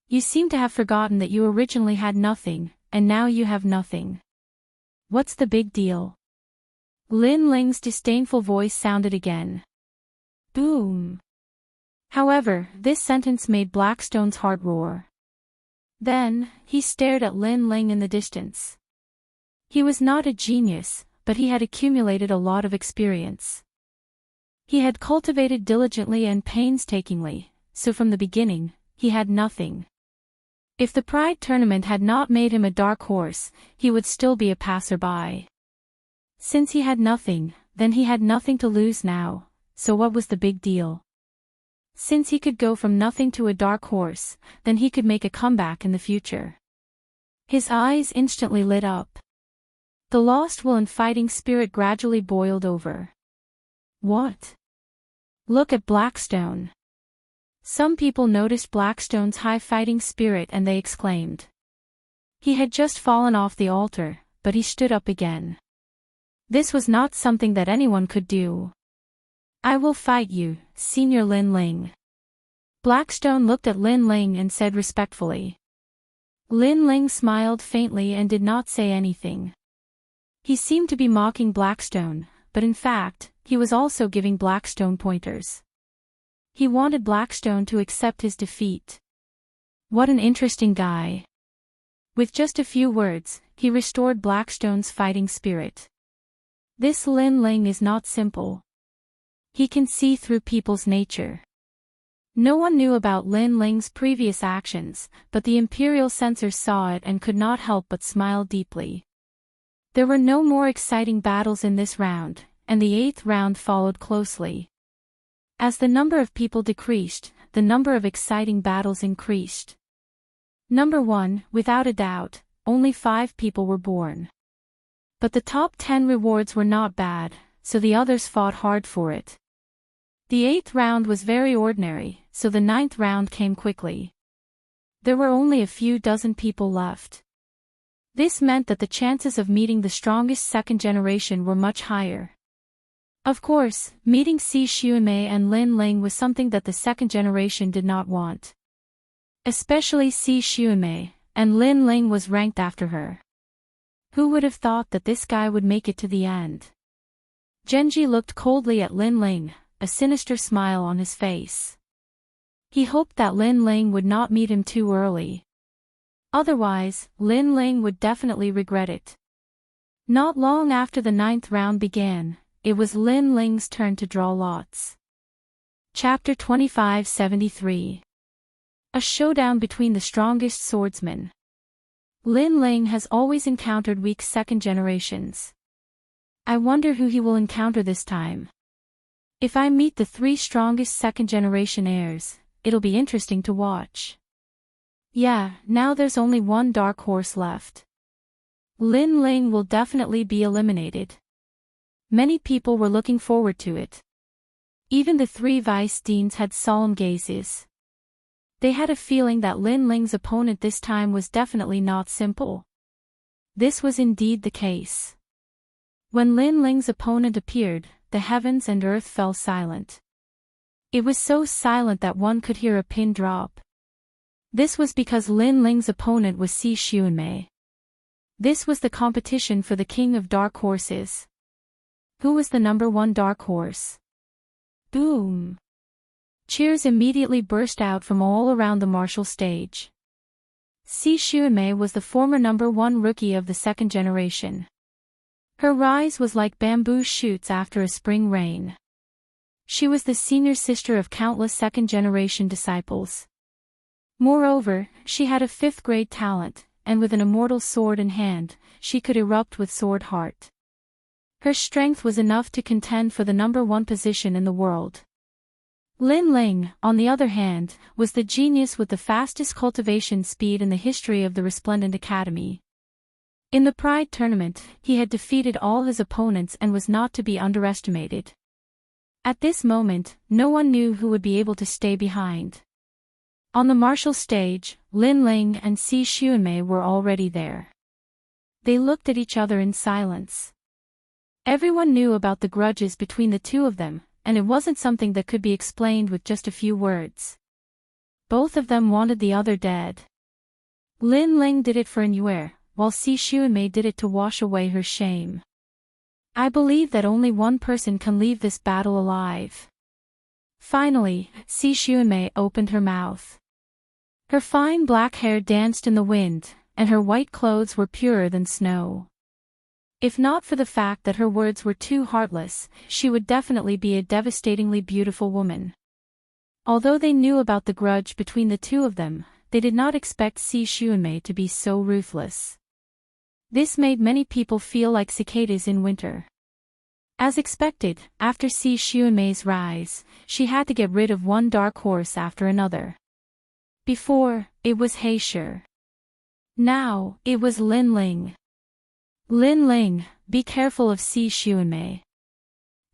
You seem to have forgotten that you originally had nothing, and now you have nothing. What's the big deal? Lin Ling's disdainful voice sounded again. Boom. However, this sentence made Blackstone's heart roar. Then, he stared at Lin Ling in the distance. He was not a genius, but he had accumulated a lot of experience. He had cultivated diligently and painstakingly, so from the beginning, he had nothing. If the Pride tournament had not made him a dark horse, he would still be a passerby. Since he had nothing, then he had nothing to lose now, so what was the big deal? Since he could go from nothing to a dark horse, then he could make a comeback in the future. His eyes instantly lit up. The lost will and fighting spirit gradually boiled over. What? Look at Blackstone. Some people noticed Blackstone's high fighting spirit and they exclaimed. He had just fallen off the altar, but he stood up again. This was not something that anyone could do. I will fight you, Senior Lin Ling. Blackstone looked at Lin Ling and said respectfully. Lin Ling smiled faintly and did not say anything. He seemed to be mocking Blackstone, but in fact, he was also giving Blackstone pointers. He wanted Blackstone to accept his defeat. What an interesting guy. With just a few words, he restored Blackstone's fighting spirit. This Lin Ling is not simple. He can see through people's nature. No one knew about Lin Ling's previous actions, but the Imperial censors saw it and could not help but smile deeply. There were no more exciting battles in this round, and the 8th round followed closely. As the number of people decreased, the number of exciting battles increased. Number 1, without a doubt, only 5 people were born. But the top 10 rewards were not bad, so the others fought hard for it. The 8th round was very ordinary, so the 9th round came quickly. There were only a few dozen people left. This meant that the chances of meeting the strongest second generation were much higher. Of course, meeting Si Xuanmei and Lin Ling was something that the second generation did not want. Especially Si Xuanmei, and Lin Ling was ranked after her. Who would have thought that this guy would make it to the end? Genji looked coldly at Lin Ling, a sinister smile on his face. He hoped that Lin Ling would not meet him too early. Otherwise, Lin Ling would definitely regret it. Not long after the 9th round began, it was Lin Ling's turn to draw lots. Chapter 2573. A showdown between the strongest swordsmen. Lin Ling has always encountered weak second generations. I wonder who he will encounter this time. If I meet the 3 strongest second generation heirs, it'll be interesting to watch. Yeah, now there's only one dark horse left. Lin Ling will definitely be eliminated. Many people were looking forward to it. Even the 3 vice deans had solemn gazes. They had a feeling that Lin Ling's opponent this time was definitely not simple. This was indeed the case. When Lin Ling's opponent appeared, the heavens and earth fell silent. It was so silent that one could hear a pin drop. This was because Lin Ling's opponent was Si Xuanmei. This was the competition for the king of dark horses. Who was the number 1 dark horse? Boom! Cheers immediately burst out from all around the martial stage. Si Xuanmei was the former number 1 rookie of the second generation. Her rise was like bamboo shoots after a spring rain. She was the senior sister of countless second-generation disciples. Moreover, she had a 5th-grade talent, and with an immortal sword in hand, she could erupt with sword heart. Her strength was enough to contend for the number 1 position in the world. Lin Ling, on the other hand, was the genius with the fastest cultivation speed in the history of the Resplendent Academy. In the Pride Tournament, he had defeated all his opponents and was not to be underestimated. At this moment, no one knew who would be able to stay behind. On the martial stage, Lin Ling and Si Xuanmei were already there. They looked at each other in silence. Everyone knew about the grudges between the 2 of them, and it wasn't something that could be explained with just a few words. Both of them wanted the other dead. Lin Ling did it for Inyue, while Si Xuanmei did it to wash away her shame. I believe that only one person can leave this battle alive. Finally, Si Xuanmei opened her mouth. Her fine black hair danced in the wind, and her white clothes were purer than snow. If not for the fact that her words were too heartless, she would definitely be a devastatingly beautiful woman. Although they knew about the grudge between the 2 of them, they did not expect Si Xuanmei to be so ruthless. This made many people feel like cicadas in winter. As expected, after Si Xuanmei's rise, she had to get rid of one dark horse after another. Before, it was He Shi. Now, it was Lin Ling. Lin Ling, be careful of Xi Xuanmei.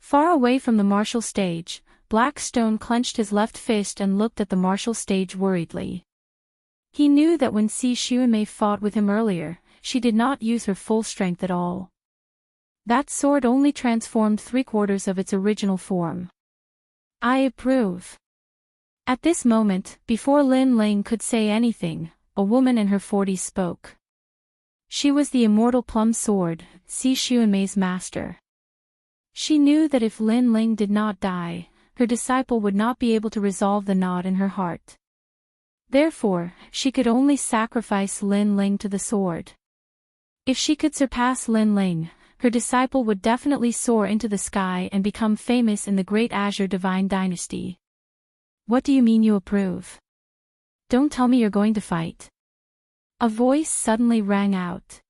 Far away from the martial stage, Blackstone clenched his left fist and looked at the martial stage worriedly. He knew that when Xi Xuanmei fought with him earlier, she did not use her full strength at all. That sword only transformed 3/4 of its original form. I approve. At this moment, before Lin Ling could say anything, a woman in her 40s spoke. She was the Immortal Plum Sword, Xi Xuanmei's master. She knew that if Lin Ling did not die, her disciple would not be able to resolve the knot in her heart. Therefore, she could only sacrifice Lin Ling to the sword. If she could surpass Lin Ling, her disciple would definitely soar into the sky and become famous in the Great Azure Divine Dynasty. What do you mean you approve? Don't tell me you're going to fight. A voice suddenly rang out.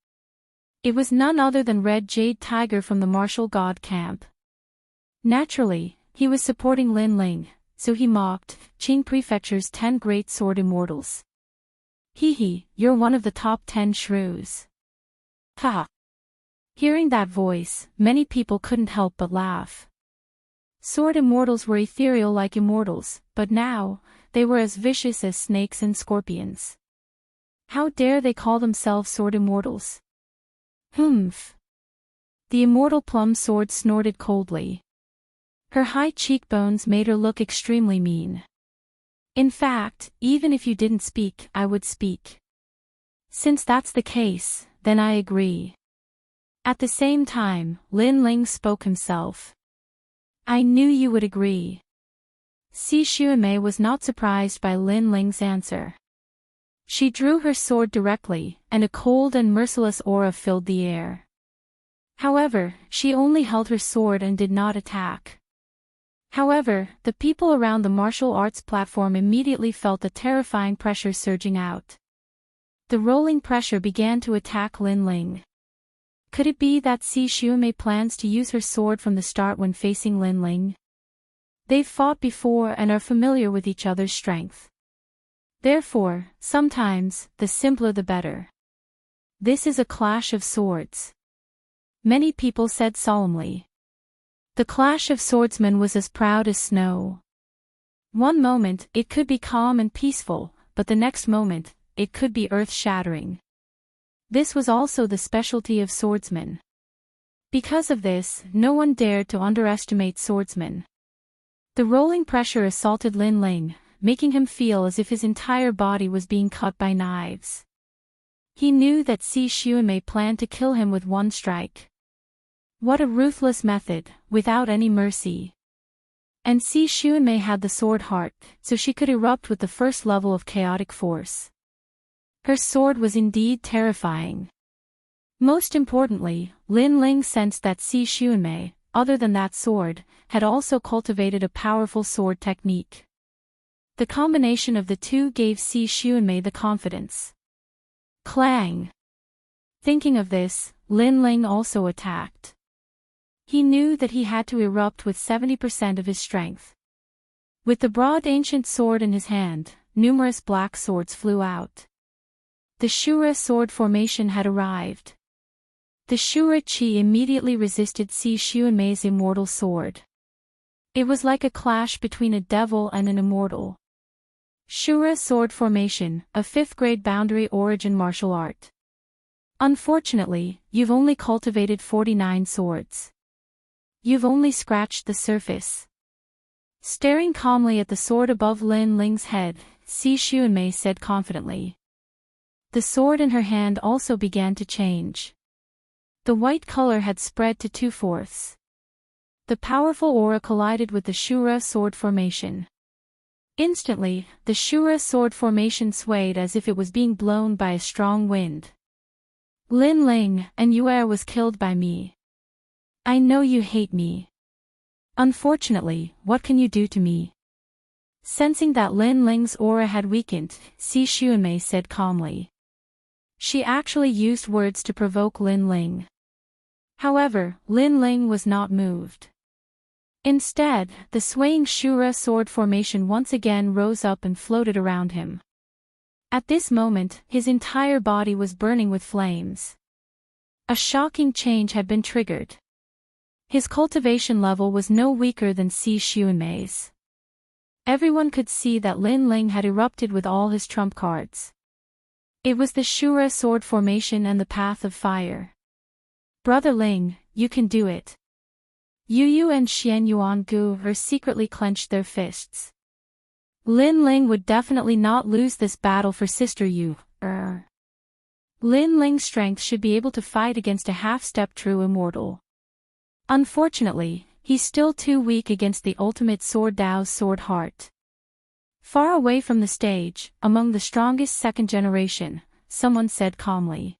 It was none other than Red Jade Tiger from the martial god camp. Naturally, he was supporting Lin Ling, so he mocked, Qing Prefecture's 10 great sword immortals. Hee, you're one of the top 10 shrews. Ha! Hearing that voice, many people couldn't help but laugh. Sword immortals were ethereal like immortals, but now, they were as vicious as snakes and scorpions. How dare they call themselves sword immortals? Humph! The Immortal Plum Sword snorted coldly. Her high cheekbones made her look extremely mean. In fact, even if you didn't speak, I would speak. Since that's the case, then I agree. At the same time, Lin Ling spoke himself. I knew you would agree. Xi Xuanmei was not surprised by Lin Ling's answer. She drew her sword directly, and a cold and merciless aura filled the air. However, she only held her sword and did not attack. However, the people around the martial arts platform immediately felt a terrifying pressure surging out. The rolling pressure began to attack Lin Ling. Could it be that Xi Xuanmei plans to use her sword from the start when facing Lin Ling? They've fought before and are familiar with each other's strength. Therefore, sometimes, the simpler the better. This is a clash of swords. Many people said solemnly. The clash of swordsmen was as proud as snow. One moment, it could be calm and peaceful, but the next moment, it could be earth-shattering. This was also the specialty of swordsmen. Because of this, no one dared to underestimate swordsmen. The rolling pressure assaulted Lin Ling, making him feel as if his entire body was being cut by knives. He knew that Xi Xuanmei planned to kill him with one strike. What a ruthless method, without any mercy. And Xi Xuanmei had the sword heart, so she could erupt with the first level of chaotic force. Her sword was indeed terrifying. Most importantly, Lin Ling sensed that Xi Xuanmei, other than that sword, had also cultivated a powerful sword technique. The combination of the two gave Xi Xuanmei the confidence. Clang! Thinking of this, Lin Ling also attacked. He knew that he had to erupt with 70% of his strength. With the broad ancient sword in his hand, numerous black swords flew out. The Shura sword formation had arrived. The Shura Qi immediately resisted Xi Xuanmei's immortal sword. It was like a clash between a devil and an immortal. Shura sword formation, a 5th grade boundary origin martial art. Unfortunately, you've only cultivated 49 swords. You've only scratched the surface. Staring calmly at the sword above Lin Ling's head, Xi Xuanmei said confidently. The sword in her hand also began to change. The white color had spread to 2/4. The powerful aura collided with the Shura sword formation. Instantly, the Shura sword formation swayed as if it was being blown by a strong wind. Lin Ling, and Yuer was killed by me. I know you hate me. Unfortunately, what can you do to me? Sensing that Lin Ling's aura had weakened, Xi Xuanmei said calmly. She actually used words to provoke Lin Ling. However, Lin Ling was not moved. Instead, the swaying Shura sword formation once again rose up and floated around him. At this moment, his entire body was burning with flames. A shocking change had been triggered. His cultivation level was no weaker than Si Xuanmei's. Everyone could see that Lin Ling had erupted with all his trump cards. It was the Shura sword formation and the path of fire. Brother Ling, you can do it. Yu Yu and Xian Yuan Gu secretly clenched their fists. Lin Ling would definitely not lose this battle for Sister Yu. Lin Ling's strength should be able to fight against a half-step true immortal. Unfortunately, he's still too weak against the ultimate Sword Dao's sword heart. Far away from the stage, among the strongest second generation, someone said calmly.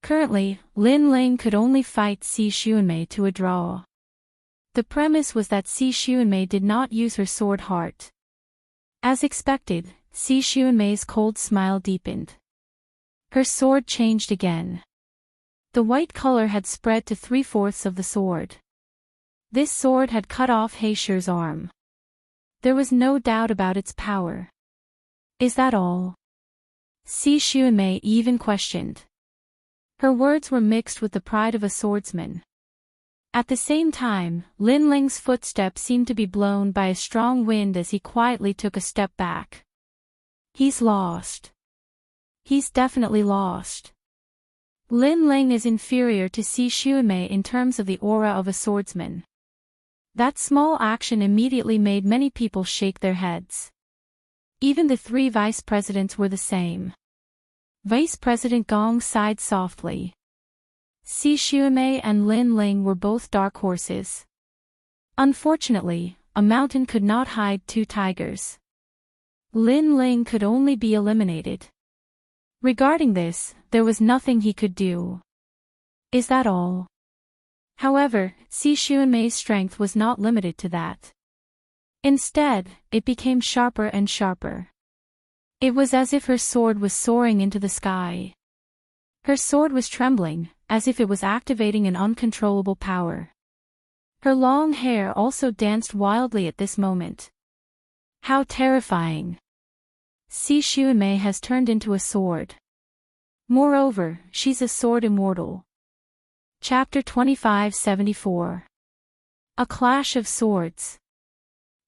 Currently, Lin Ling could only fight Si Xuanmei to a draw. The premise was that Si Xuanmei did not use her sword heart. As expected, Si Xuanmei's cold smile deepened. Her sword changed again. The white color had spread to 3/4 of the sword. This sword had cut off He Shi's arm. There was no doubt about its power. Is that all? Si Xuanmei even questioned. Her words were mixed with the pride of a swordsman. At the same time, Lin Ling's footsteps seemed to be blown by a strong wind as he quietly took a step back. He's lost. He's definitely lost. Lin Ling is inferior to Si Xuanmei in terms of the aura of a swordsman. That small action immediately made many people shake their heads. Even the 3 vice presidents were the same. Vice President Gong sighed softly. Si Xuanmei and Lin Ling were both dark horses. Unfortunately, a mountain could not hide 2 tigers. Lin Ling could only be eliminated. Regarding this, there was nothing he could do. Is that all? However, Si Xuanmei's strength was not limited to that. Instead, it became sharper and sharper. It was as if her sword was soaring into the sky. Her sword was trembling, as if it was activating an uncontrollable power. Her long hair also danced wildly at this moment. How terrifying! Si Xuanmei has turned into a sword. Moreover, she's a sword immortal. Chapter 2574. A Clash of Swords.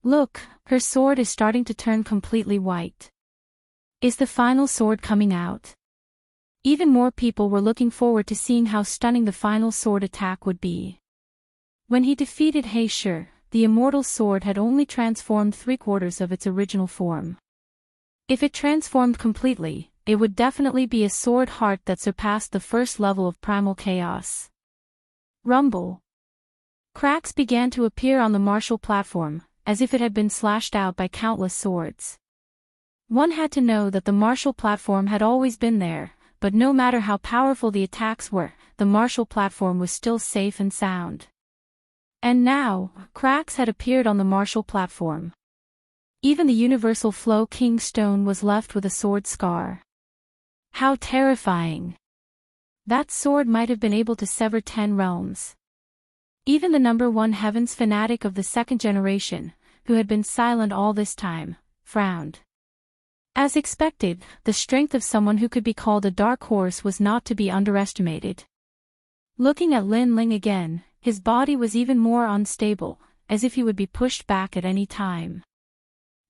Look, her sword is starting to turn completely white. Is the final sword coming out? Even more people were looking forward to seeing how stunning the final sword attack would be. When he defeated He Shi, the immortal sword had only transformed 3/4 of its original form. If it transformed completely, it would definitely be a sword heart that surpassed the first level of primal chaos. Rumble. Cracks began to appear on the martial platform, as if it had been slashed out by countless swords. One had to know that the martial platform had always been there, but no matter how powerful the attacks were, the martial platform was still safe and sound. And now, cracks had appeared on the martial platform. Even the universal flow king stone was left with a sword scar. How terrifying! That sword might have been able to sever 10 realms. Even the number 1 heavens fanatic of the second generation, who had been silent all this time, frowned. As expected, the strength of someone who could be called a dark horse was not to be underestimated. Looking at Lin Ling again, his body was even more unstable, as if he would be pushed back at any time.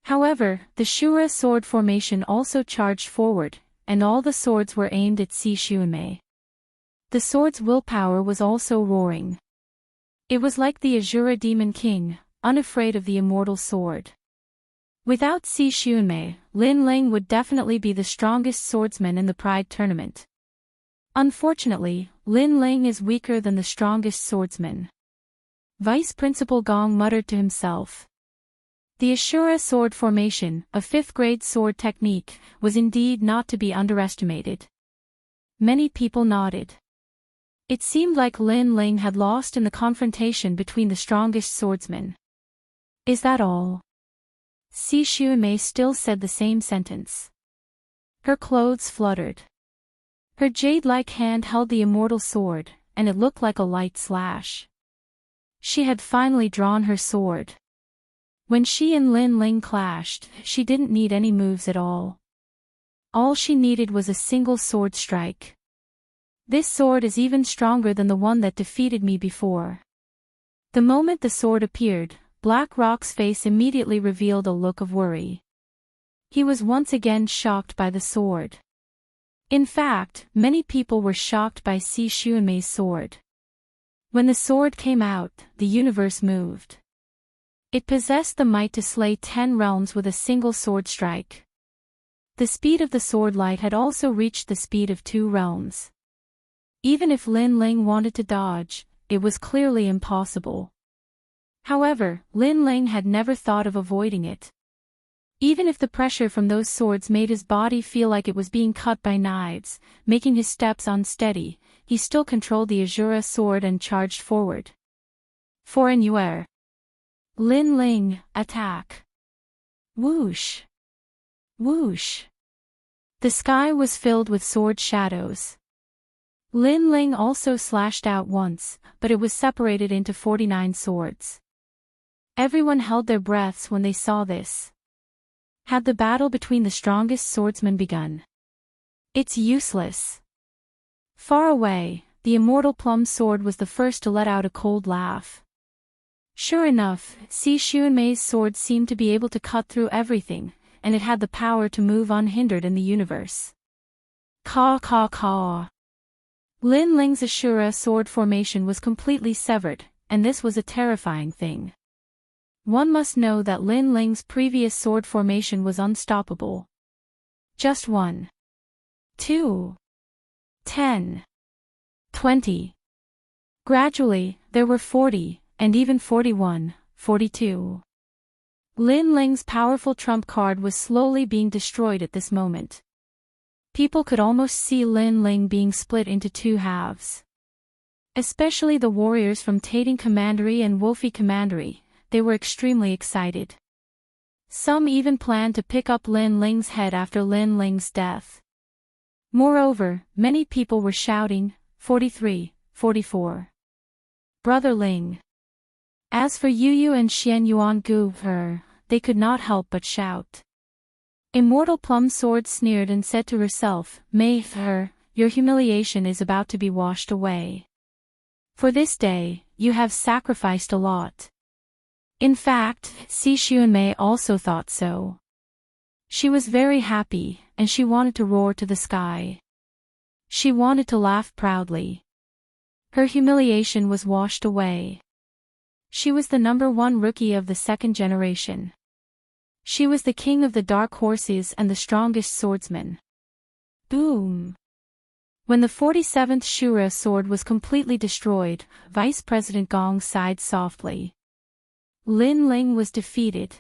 However, the Shura sword formation also charged forward, and all the swords were aimed at Si Xuanmei. The sword's willpower was also roaring. It was like the Azura Demon King, unafraid of the immortal sword. Without Si Xuanmei, Lin Ling would definitely be the strongest swordsman in the Pride tournament. Unfortunately, Lin Ling is weaker than the strongest swordsman. Vice Principal Gong muttered to himself. The Ashura sword formation, a 5th-grade sword technique, was indeed not to be underestimated. Many people nodded. It seemed like Lin Ling had lost in the confrontation between the strongest swordsmen. Is that all? Si Xuanmei still said the same sentence. Her clothes fluttered. Her jade-like hand held the immortal sword, and it looked like a light slash. She had finally drawn her sword. When she and Lin Ling clashed, she didn't need any moves at all. All she needed was a single sword strike. This sword is even stronger than the one that defeated me before. The moment the sword appeared, Black Rock's face immediately revealed a look of worry. He was once again shocked by the sword. In fact, many people were shocked by Si Xuanmei's sword. When the sword came out, the universe moved. It possessed the might to slay 10 realms with a single sword strike. The speed of the sword light had also reached the speed of 2 realms. Even if Lin Ling wanted to dodge, it was clearly impossible. However, Lin Ling had never thought of avoiding it. Even if the pressure from those swords made his body feel like it was being cut by knives, making his steps unsteady, he still controlled the Azura sword and charged forward. For an Yuer. Lin Ling, attack. Whoosh. Whoosh. The sky was filled with sword shadows. Lin Ling also slashed out once, but it was separated into 49 swords. Everyone held their breaths when they saw this. Had the battle between the strongest swordsmen begun? It's useless. Far away, the Immortal Plum Sword was the first to let out a cold laugh. Sure enough, Si Xuanmei's sword seemed to be able to cut through everything, and it had the power to move unhindered in the universe. Caw caw caw. Lin Ling's Ashura sword formation was completely severed, and this was a terrifying thing. One must know that Lin Ling's previous sword formation was unstoppable. Just 1. 2. 10. 20. Gradually, there were 40, and even 41, 42. Lin Ling's powerful trump card was slowly being destroyed at this moment. People could almost see Lin Ling being split into 2 halves. Especially the warriors from Tating Commandery and Wolfie Commandery, they were extremely excited. Some even planned to pick up Lin Ling's head after Lin Ling's death. Moreover, many people were shouting, 43, 44. Brother Ling. As for Yu Yu and Xian Yuan Gu, they could not help but shout. Immortal Plum Sword sneered and said to herself, May your humiliation is about to be washed away. For this day, you have sacrificed a lot. In fact, Si Xuanmei also thought so. She was very happy, and she wanted to roar to the sky. She wanted to laugh proudly. Her humiliation was washed away. She was the #1 rookie of the 2nd generation. She was the king of the dark horses and the strongest swordsman. Boom! When the 47th Shura sword was completely destroyed, Vice President Gong sighed softly. Lin Ling was defeated.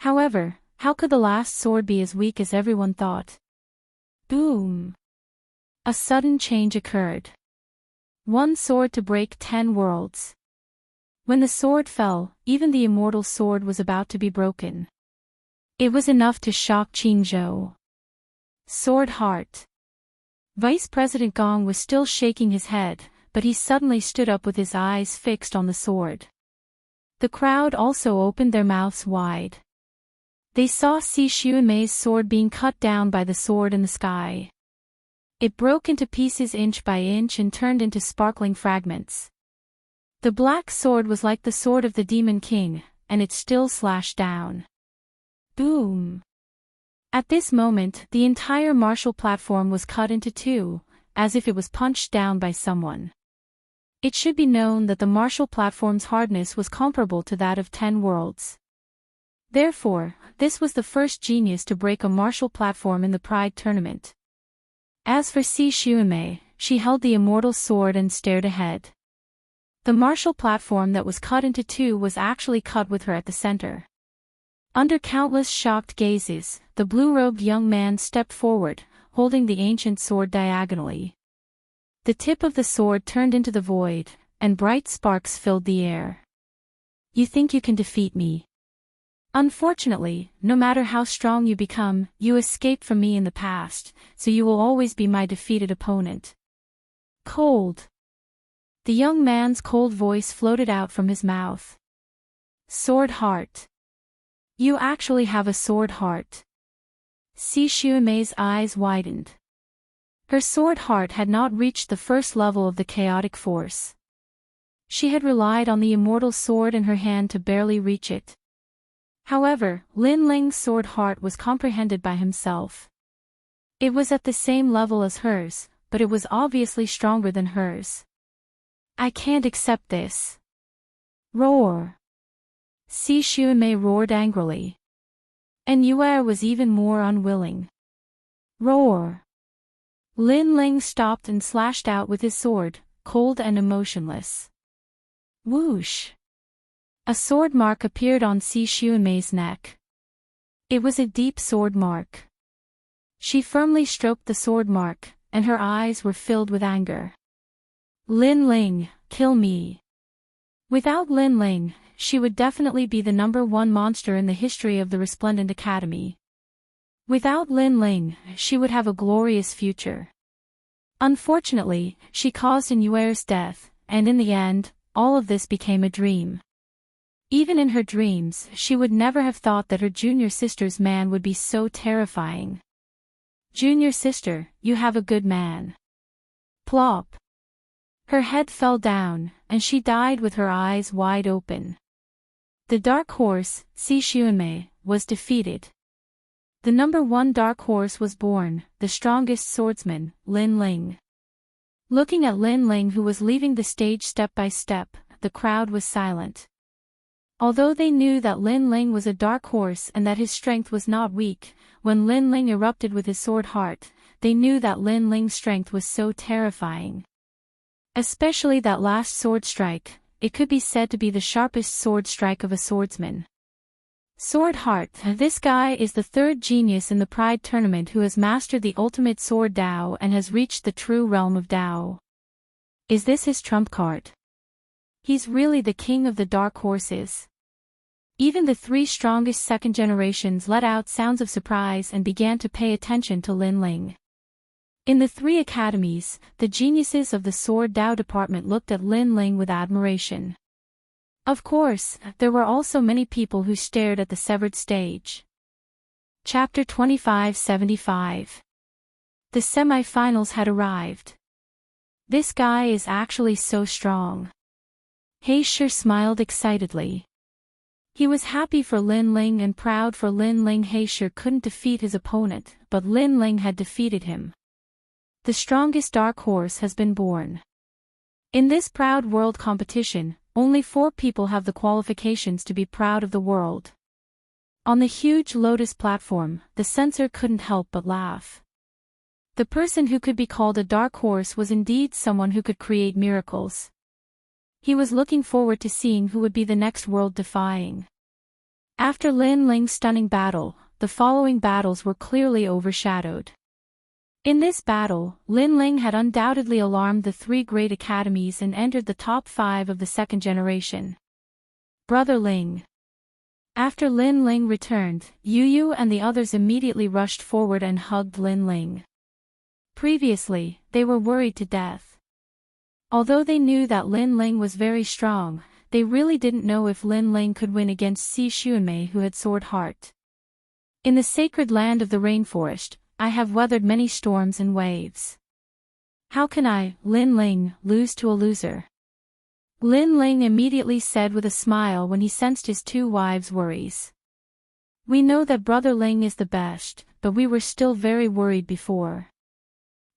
However, how could the last sword be as weak as everyone thought? Boom! A sudden change occurred. 1 sword to break 10 worlds. When the sword fell, even the immortal sword was about to be broken. It was enough to shock Qingzhou. Sword Heart. Vice President Gong was still shaking his head, but he suddenly stood up with his eyes fixed on the sword. The crowd also opened their mouths wide. They saw Si Xuanmei's sword being cut down by the sword in the sky. It broke into pieces inch by inch and turned into sparkling fragments. The black sword was like the sword of the Demon King, and it still slashed down. Boom! At this moment, the entire martial platform was cut into 2, as if it was punched down by someone. It should be known that the martial platform's hardness was comparable to that of 10 worlds. Therefore, this was the first genius to break a martial platform in the Pride tournament. As for Si Xuanmei, she held the immortal sword and stared ahead. The martial platform that was cut into 2 was actually cut with her at the center. Under countless shocked gazes, the blue-robed young man stepped forward, holding the ancient sword diagonally. The tip of the sword turned into the void, and bright sparks filled the air. You think you can defeat me? Unfortunately, no matter how strong you become, you escaped from me in the past, so you will always be my defeated opponent. Cold. The young man's cold voice floated out from his mouth. Sword Heart. You actually have a sword heart. Si Xuanmei's eyes widened. Her sword heart had not reached the first level of the chaotic force. She had relied on the immortal sword in her hand to barely reach it. However, Lin Ling's sword heart was comprehended by himself. It was at the same level as hers, but it was obviously stronger than hers. I can't accept this. Roar. Si Xuanmei roared angrily. And Yue was even more unwilling. Roar. Lin Ling stopped and slashed out with his sword, cold and emotionless. Whoosh. A sword mark appeared on Si Xuanmei's neck. It was a deep sword mark. She firmly stroked the sword mark, and her eyes were filled with anger. Lin Ling, kill me. Without Lin Ling, she would definitely be the #1 monster in the history of the Resplendent Academy. Without Lin Ling, she would have a glorious future. Unfortunately, she caused Yue's death, and in the end, all of this became a dream. Even in her dreams, she would never have thought that her junior sister's man would be so terrifying. Junior sister, you have a good man. Plop. Her head fell down, and she died with her eyes wide open. The dark horse, Si Xuanmei, was defeated. The #1 dark horse was born, the strongest swordsman, Lin Ling. Looking at Lin Ling, who was leaving the stage step by step, the crowd was silent. Although they knew that Lin Ling was a dark horse and that his strength was not weak, when Lin Ling erupted with his sword heart, they knew that Lin Ling's strength was so terrifying. Especially that last sword strike, it could be said to be the sharpest sword strike of a swordsman. Sword heart, this guy is the third genius in the Pride Tournament who has mastered the ultimate sword Dao and has reached the true realm of Dao. Is this his trump card? He's really the king of the dark horses. Even the 3 strongest second generations let out sounds of surprise and began to pay attention to Lin Ling. In the 3 academies, the geniuses of the Sword Dao department looked at Lin Ling with admiration. Of course, there were also many people who stared at the severed stage. Chapter 2575. The semi-finals had arrived. This guy is actually so strong. He sure smiled excitedly. He was happy for Lin Ling and proud for Lin Ling. He sure couldn't defeat his opponent, but Lin Ling had defeated him. The strongest dark horse has been born. In this proud world competition, only 4 people have the qualifications to be proud of the world. On the huge lotus platform, the censor couldn't help but laugh. The person who could be called a dark horse was indeed someone who could create miracles. He was looking forward to seeing who would be the next world-defying. After Lin Ling's stunning battle, the following battles were clearly overshadowed. In this battle, Lin Ling had undoubtedly alarmed the 3 great academies and entered the top 5 of the second generation. Brother Ling. After Lin Ling returned, Yu and the others immediately rushed forward and hugged Lin Ling. Previously, they were worried to death. Although they knew that Lin Ling was very strong, they really didn't know if Lin Ling could win against Si Xuanmei, who had sword heart. In the sacred land of the rainforest, I have weathered many storms and waves. How can I, Lin Ling, lose to a loser? Lin Ling immediately said with a smile when he sensed his 2 wives' worries. We know that Brother Ling is the best, but we were still very worried before.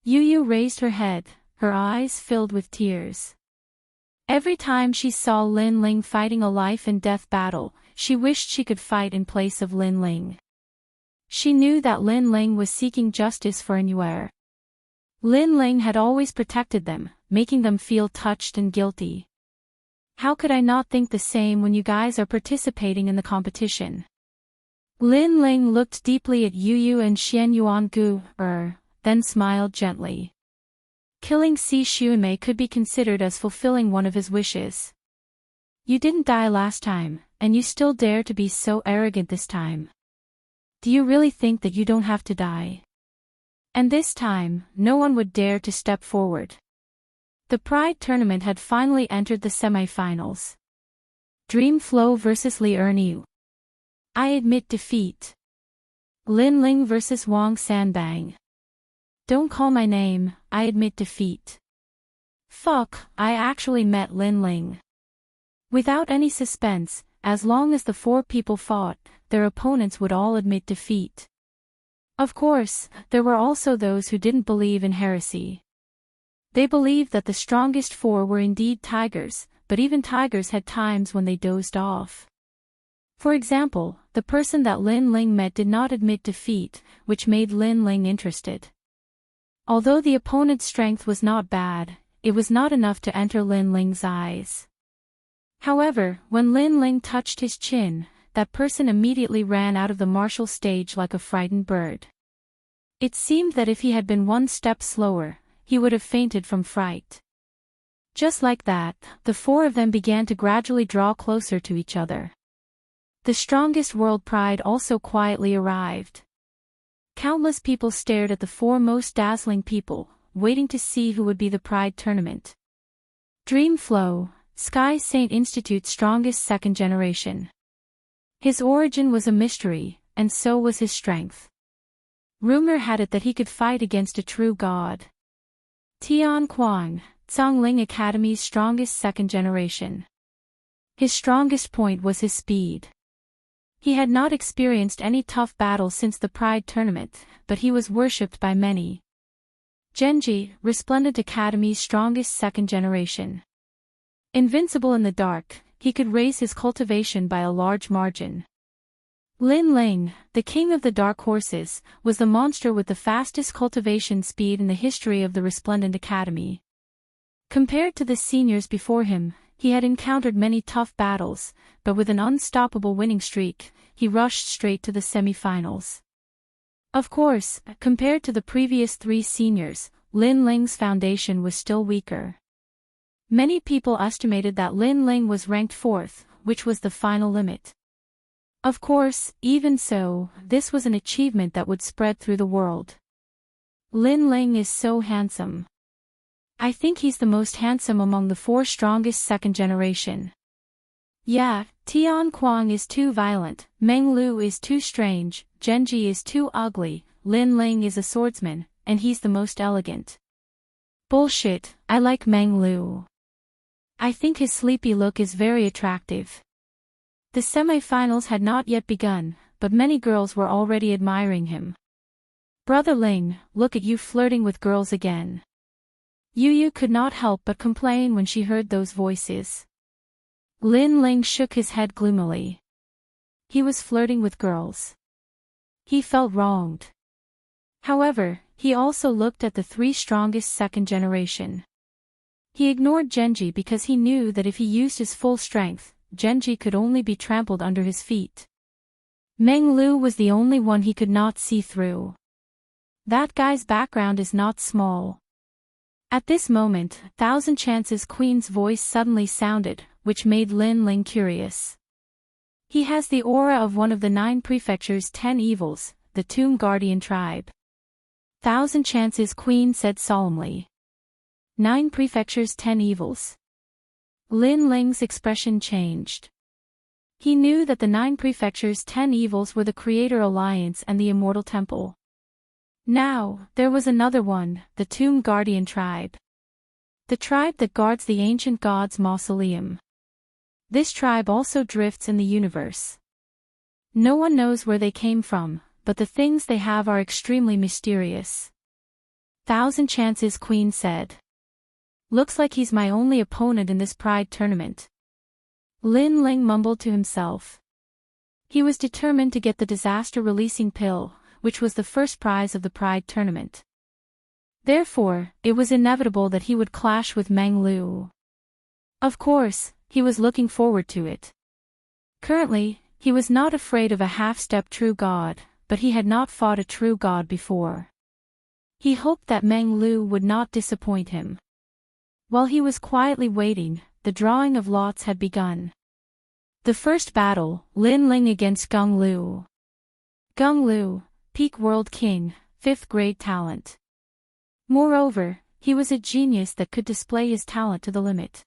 Yu raised her head, her eyes filled with tears. Every time she saw Lin Ling fighting a life-and-death battle, she wished she could fight in place of Lin Ling. She knew that Lin Ling was seeking justice for Yue. Lin Ling had always protected them, making them feel touched and guilty. How could I not think the same when you guys are participating in the competition? Lin Ling looked deeply at Yu and Xian Yuangu, then smiled gently. Killing Si Xuanmei could be considered as fulfilling one of his wishes. You didn't die last time, and you still dare to be so arrogant this time. Do you really think that you don't have to die? And this time, no one would dare to step forward. The Pride Tournament had finally entered the semi-finals. Dream Flow vs. Li Erniu. I admit defeat. Lin Ling vs. Wang Sanbang. Don't call my name, I admit defeat. Fuck, I actually met Lin Ling. Without any suspense, as long as the four people fought, their opponents would all admit defeat. Of course, there were also those who didn't believe in heresy. They believed that the strongest four were indeed tigers, but even tigers had times when they dozed off. For example, the person that Lin Ling met did not admit defeat, which made Lin Ling interested. Although the opponent's strength was not bad, it was not enough to enter Lin Ling's eyes. However, when Lin Ling touched his chin, that person immediately ran out of the martial stage like a frightened bird. It seemed that if he had been one step slower, he would have fainted from fright. Just like that, the four of them began to gradually draw closer to each other. The strongest world pride also quietly arrived. Countless people stared at the four most dazzling people, waiting to see who would be the pride tournament. Dreamflow, Sky Saint Institute's strongest second generation. His origin was a mystery, and so was his strength. Rumor had it that he could fight against a true god. Tian Kuang, Zhongling Academy's strongest second generation. His strongest point was his speed. He had not experienced any tough battles since the Pride tournament, but he was worshipped by many. Genji, Resplendent Academy's strongest second generation. Invincible in the dark, he could raise his cultivation by a large margin. Lin Ling, the king of the dark horses, was the monster with the fastest cultivation speed in the history of the Resplendent Academy. Compared to the seniors before him, he had encountered many tough battles, but with an unstoppable winning streak, he rushed straight to the semi-finals. Of course, compared to the previous three seniors, Lin Ling's foundation was still weaker. Many people estimated that Lin Ling was ranked 4th, which was the final limit. Of course, even so, this was an achievement that would spread through the world. Lin Ling is so handsome. I think he's the most handsome among the four strongest second generation. Yeah, Tian Kuang is too violent, Meng Lu is too strange, Genji is too ugly, Lin Ling is a swordsman, and he's the most elegant. Bullshit, I like Meng Lu. I think his sleepy look is very attractive. The semi-finals had not yet begun, but many girls were already admiring him. Brother Ling, look at you flirting with girls again. Yu could not help but complain when she heard those voices. Lin Ling shook his head gloomily. He was flirting with girls. He felt wronged. However, he also looked at the three strongest second generation. He ignored Genji because he knew that if he used his full strength, Genji could only be trampled under his feet. Meng Lu was the only one he could not see through. That guy's background is not small. At this moment, Thousand Chances Queen's voice suddenly sounded, which made Lin Ling curious. He has the aura of one of the 9 prefectures' 10 evils, the Tomb Guardian tribe. Thousand Chances Queen said solemnly. 9 prefectures' 10 evils. Lin Ling's expression changed. He knew that the 9 prefectures' 10 evils were the Creator Alliance and the Immortal Temple. Now, there was another one, the Tomb Guardian tribe. The tribe that guards the ancient god's mausoleum. This tribe also drifts in the universe. No one knows where they came from, but the things they have are extremely mysterious. Thousand Chances Queen said. Looks like he's my only opponent in this Pride tournament. Lin Ling mumbled to himself. He was determined to get the disaster-releasing pill, which was the first prize of the Pride tournament. Therefore, it was inevitable that he would clash with Meng Lu. Of course, he was looking forward to it. Currently, he was not afraid of a half-step true god, but he had not fought a true god before. He hoped that Meng Lu would not disappoint him. While he was quietly waiting, the drawing of lots had begun. The first battle, Lin Ling against Geng Lu. Geng Lu, peak world king, 5th grade talent. Moreover, he was a genius that could display his talent to the limit.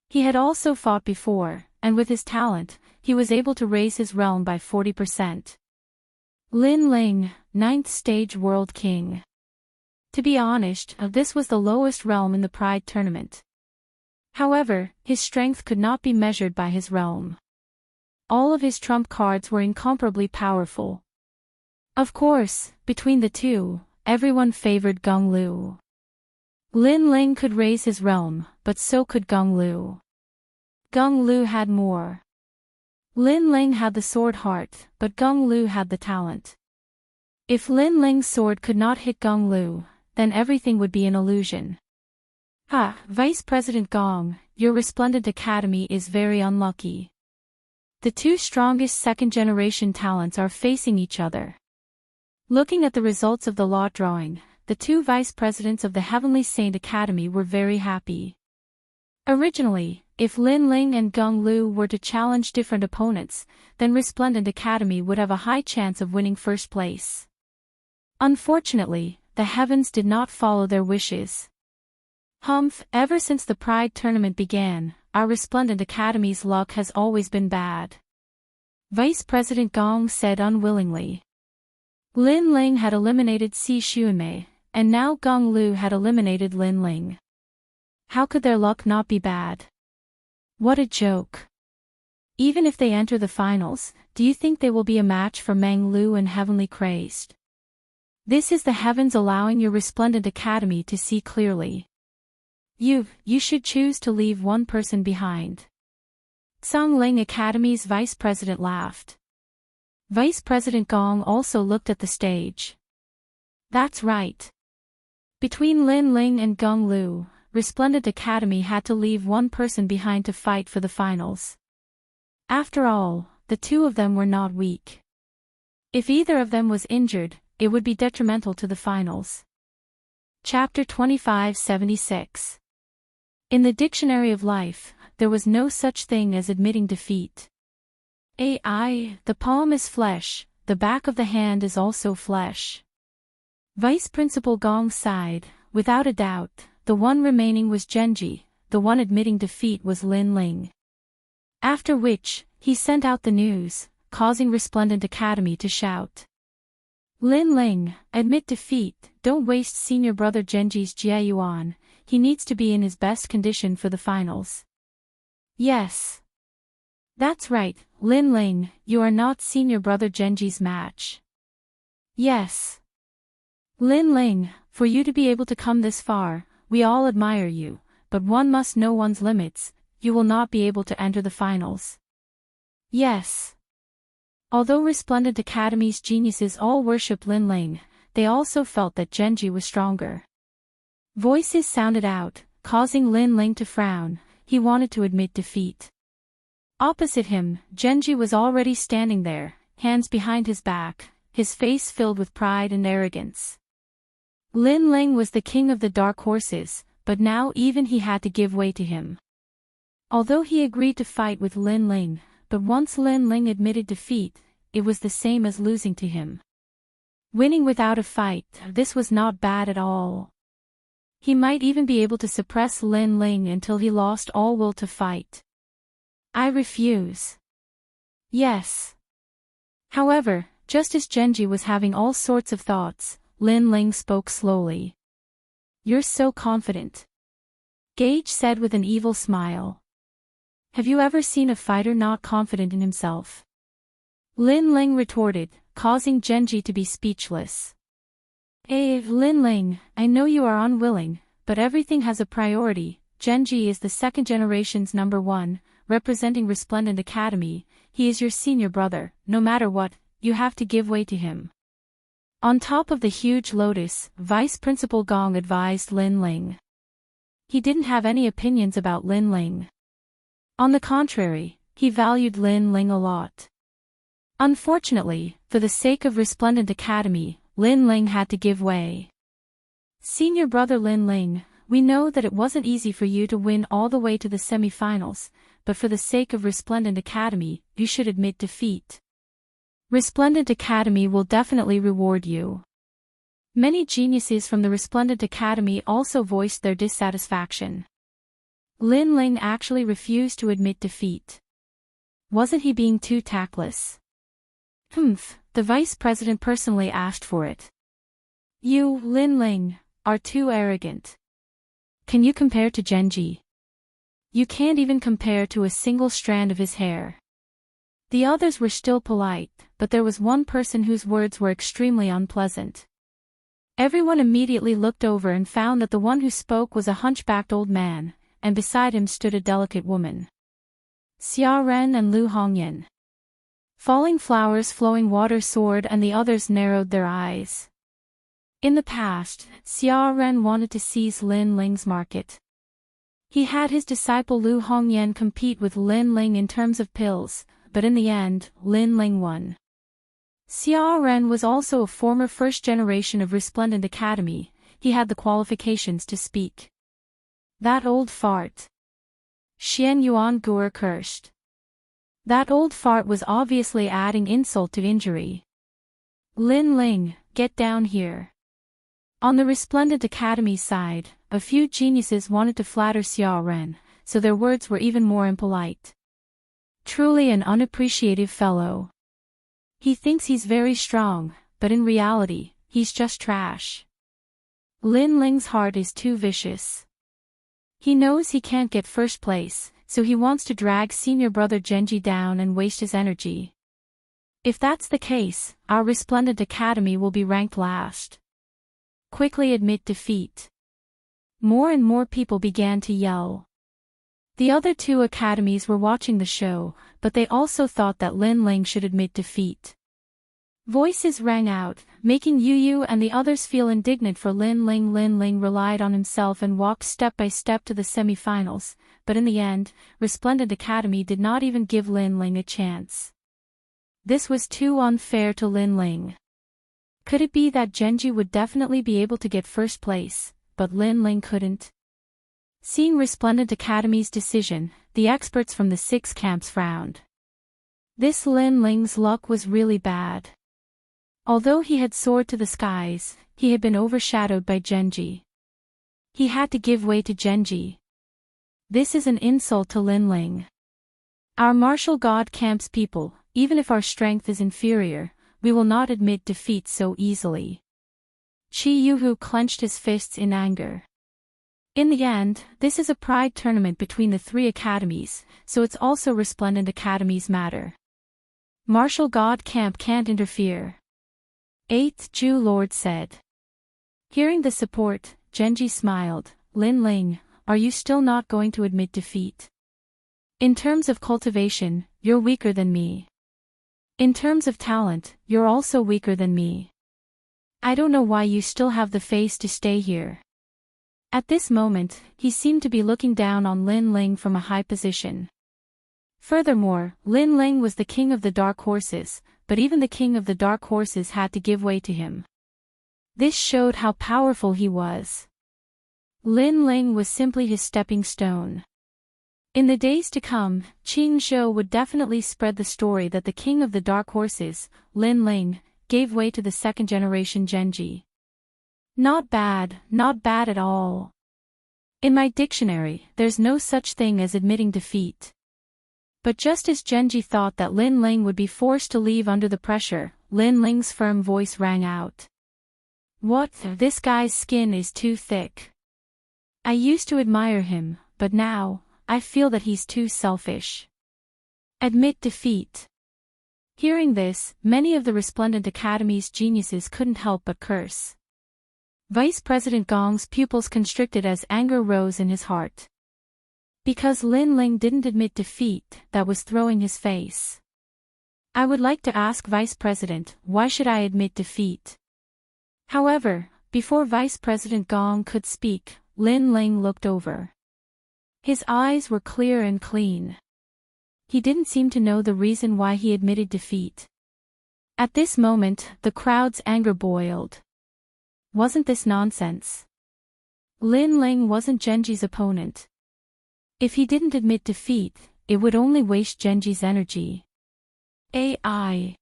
He had also fought before, and with his talent, he was able to raise his realm by 40%. Lin Ling, 9th stage world king. To be honest, this was the lowest realm in the Pride tournament. However, his strength could not be measured by his realm. All of his trump cards were incomparably powerful. Of course, between the two, everyone favored Gong Lu. Lin Ling could raise his realm, but so could Gong Lu. Gong Lu had more. Lin Ling had the sword heart, but Gong Lu had the talent. If Lin Ling's sword could not hit Gong Lu, then everything would be an illusion. Vice President Gong, your resplendent academy is very unlucky. The two strongest second-generation talents are facing each other. Looking at the results of the lot drawing, the two vice presidents of the Heavenly Saint Academy were very happy. Originally, if Lin Ling and Gong Lu were to challenge different opponents, then Resplendent Academy would have a high chance of winning first place. Unfortunately, the heavens did not follow their wishes. Ever since the Pride tournament began, our Resplendent Academy's luck has always been bad. Vice President Gong said unwillingly. Lin Ling had eliminated Si Xuanmei, and now Gong Lu had eliminated Lin Ling. How could their luck not be bad? What a joke. Even if they enter the finals, do you think they will be a match for Meng Lu and Heavenly Crazed? This is the heavens allowing your Resplendent Academy to see clearly. You should choose to leave one person behind. Songling Academy's vice president laughed. Vice President Gong also looked at the stage. That's right. Between Lin Ling and Gong Lu, Resplendent Academy had to leave one person behind to fight for the finals. After all, the two of them were not weak. If either of them was injured, it would be detrimental to the finals. Chapter 2576. In the Dictionary of Life, there was no such thing as admitting defeat. The palm is flesh, the back of the hand is also flesh. Vice Principal Gong sighed. Without a doubt, the one remaining was Genji, the one admitting defeat was Lin Ling. After which, he sent out the news, causing Resplendent Academy to shout. Lin Ling, admit defeat, don't waste senior brother Genji's Jie Yuan, he needs to be in his best condition for the finals. Yes. That's right, Lin Ling, you are not senior brother Genji's match. Yes. Lin Ling, for you to be able to come this far, we all admire you, but one must know one's limits, you will not be able to enter the finals. Yes. Although Resplendent Academy's geniuses all worshipped Lin Ling, they also felt that Genji was stronger. Voices sounded out, causing Lin Ling to frown. He wanted to admit defeat. Opposite him, Genji was already standing there, hands behind his back, his face filled with pride and arrogance. Lin Ling was the king of the dark horses, but now even he had to give way to him. Although he agreed to fight with Lin Ling, but once Lin Ling admitted defeat, it was the same as losing to him. Winning without a fight, this was not bad at all. He might even be able to suppress Lin Ling until he lost all will to fight. I refuse. Yes. However, just as Genji was having all sorts of thoughts, Lin Ling spoke slowly. You're so confident. Gage said with an evil smile. Have you ever seen a fighter not confident in himself? Lin Ling retorted, causing Genji to be speechless. Lin Ling, I know you are unwilling, but everything has a priority. Genji is the second generation's number one, representing Resplendent Academy. He is your senior brother. No matter what, you have to give way to him. On top of the huge lotus, Vice Principal Gong advised Lin Ling. He didn't have any opinions about Lin Ling. On the contrary, he valued Lin Ling a lot. Unfortunately, for the sake of Resplendent Academy, Lin Ling had to give way. Senior brother Lin Ling, we know that it wasn't easy for you to win all the way to the semi-finals, but for the sake of Resplendent Academy, you should admit defeat. Resplendent Academy will definitely reward you. Many geniuses from the Resplendent Academy also voiced their dissatisfaction. Lin Ling actually refused to admit defeat. Wasn't he being too tactless? The vice president personally asked for it. You, Lin Ling, are too arrogant. Can you compare to Genji? You can't even compare to a single strand of his hair. The others were still polite, but there was one person whose words were extremely unpleasant. Everyone immediately looked over and found that the one who spoke was a hunchbacked old man, and beside him stood a delicate woman. Xia Ren and Lu Hongyan. Falling flowers, flowing water, soared, and the others narrowed their eyes. In the past, Xia Ren wanted to seize Lin Ling's market. He had his disciple Lu Hongyan compete with Lin Ling in terms of pills, but in the end, Lin Ling won. Xia Ren was also a former first generation of Resplendent Academy. He had the qualifications to speak. That old fart. Xian Yuan Guer cursed. That old fart was obviously adding insult to injury. Lin Ling, get down here. On the Resplendent Academy side, a few geniuses wanted to flatter Xia Ren, so their words were even more impolite. Truly an unappreciative fellow. He thinks he's very strong, but in reality, he's just trash. Lin Ling's heart is too vicious. He knows he can't get first place, so he wants to drag senior brother Genji down and waste his energy. If that's the case, our Resplendent Academy will be ranked last. Quickly admit defeat. More and more people began to yell. The other two academies were watching the show, but they also thought that Lin Ling should admit defeat. Voices rang out, making Yu Yu and the others feel indignant for Lin Ling. Lin Ling relied on himself and walked step by step to the semi-finals, but in the end, Resplendent Academy did not even give Lin Ling a chance. This was too unfair to Lin Ling. Could it be that Genji would definitely be able to get first place, but Lin Ling couldn't? Seeing Resplendent Academy's decision, the experts from the 6 camps frowned. This Lin Ling's luck was really bad. Although he had soared to the skies, he had been overshadowed by Genji. He had to give way to Genji. This is an insult to Lin Ling. Our martial god camp's people, even if our strength is inferior, we will not admit defeat so easily. Chi Yuhu clenched his fists in anger. In the end, this is a pride tournament between the 3 academies, so it's also Resplendent Academy's matter. Martial God Camp can't interfere. 8th Jew Lord said. Hearing the support, Genji smiled. Lin Ling, are you still not going to admit defeat? In terms of cultivation, you're weaker than me. In terms of talent, you're also weaker than me. I don't know why you still have the face to stay here. At this moment, he seemed to be looking down on Lin Ling from a high position. Furthermore, Lin Ling was the king of the dark horses, but even the king of the dark horses had to give way to him. This showed how powerful he was. Lin Ling was simply his stepping stone. In the days to come, Qing Zhou would definitely spread the story that the king of the dark horses, Lin Ling, gave way to the 2nd generation Genji. Not bad at all. In my dictionary, there's no such thing as admitting defeat. But just as Genji thought that Lin Ling would be forced to leave under the pressure, Lin Ling's firm voice rang out. What? This guy's skin is too thick. I used to admire him, but now, I feel that he's too selfish. Admit defeat. Hearing this, many of the Resplendent Academy's geniuses couldn't help but curse. Vice President Gong's pupils constricted as anger rose in his heart. Because Lin Ling didn't admit defeat, that was throwing his face. I would like to ask Vice President, why should I admit defeat? However, before Vice President Gong could speak, Lin Ling looked over. His eyes were clear and clean. He didn't seem to know the reason why he admitted defeat. At this moment, the crowd's anger boiled. Wasn't this nonsense? Lin Ling wasn't Genji's opponent. If he didn't admit defeat, it would only waste Genji's energy. AI.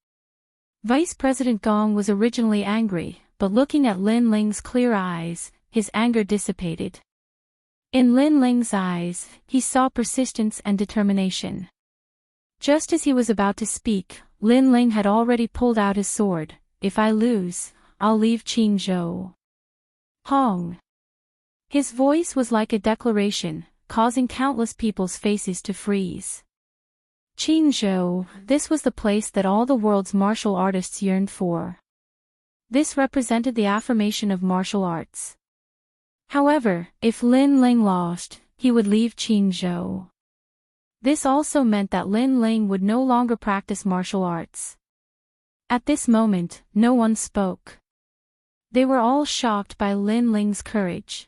Vice President Gong was originally angry, but looking at Lin Ling's clear eyes, his anger dissipated. In Lin Ling's eyes, he saw persistence and determination. Just as he was about to speak, Lin Ling had already pulled out his sword. If I lose, I'll leave Qing Zhou. Hong. His voice was like a declaration, causing countless people's faces to freeze. Qingzhou, this was the place that all the world's martial artists yearned for. This represented the affirmation of martial arts. However, if Lin Ling lost, he would leave Qingzhou. This also meant that Lin Ling would no longer practice martial arts. At this moment, no one spoke. They were all shocked by Lin Ling's courage.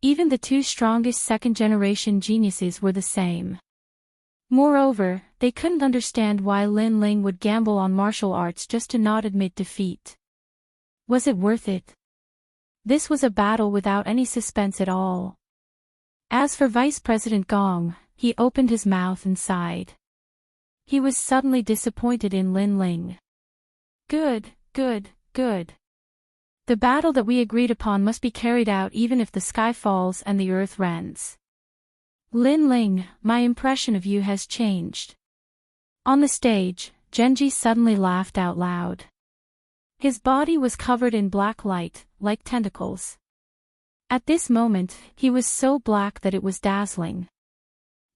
Even the two strongest second-generation geniuses were the same. Moreover, they couldn't understand why Lin Ling would gamble on martial arts just to not admit defeat. Was it worth it? This was a battle without any suspense at all. As for Vice President Gong, he opened his mouth and sighed. He was suddenly disappointed in Lin Ling. Good. The battle that we agreed upon must be carried out even if the sky falls and the earth rends. Lin Ling, my impression of you has changed. On the stage, Genji suddenly laughed out loud. His body was covered in black light, like tentacles. At this moment, he was so black that it was dazzling.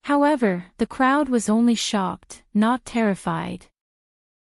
However, the crowd was only shocked, not terrified.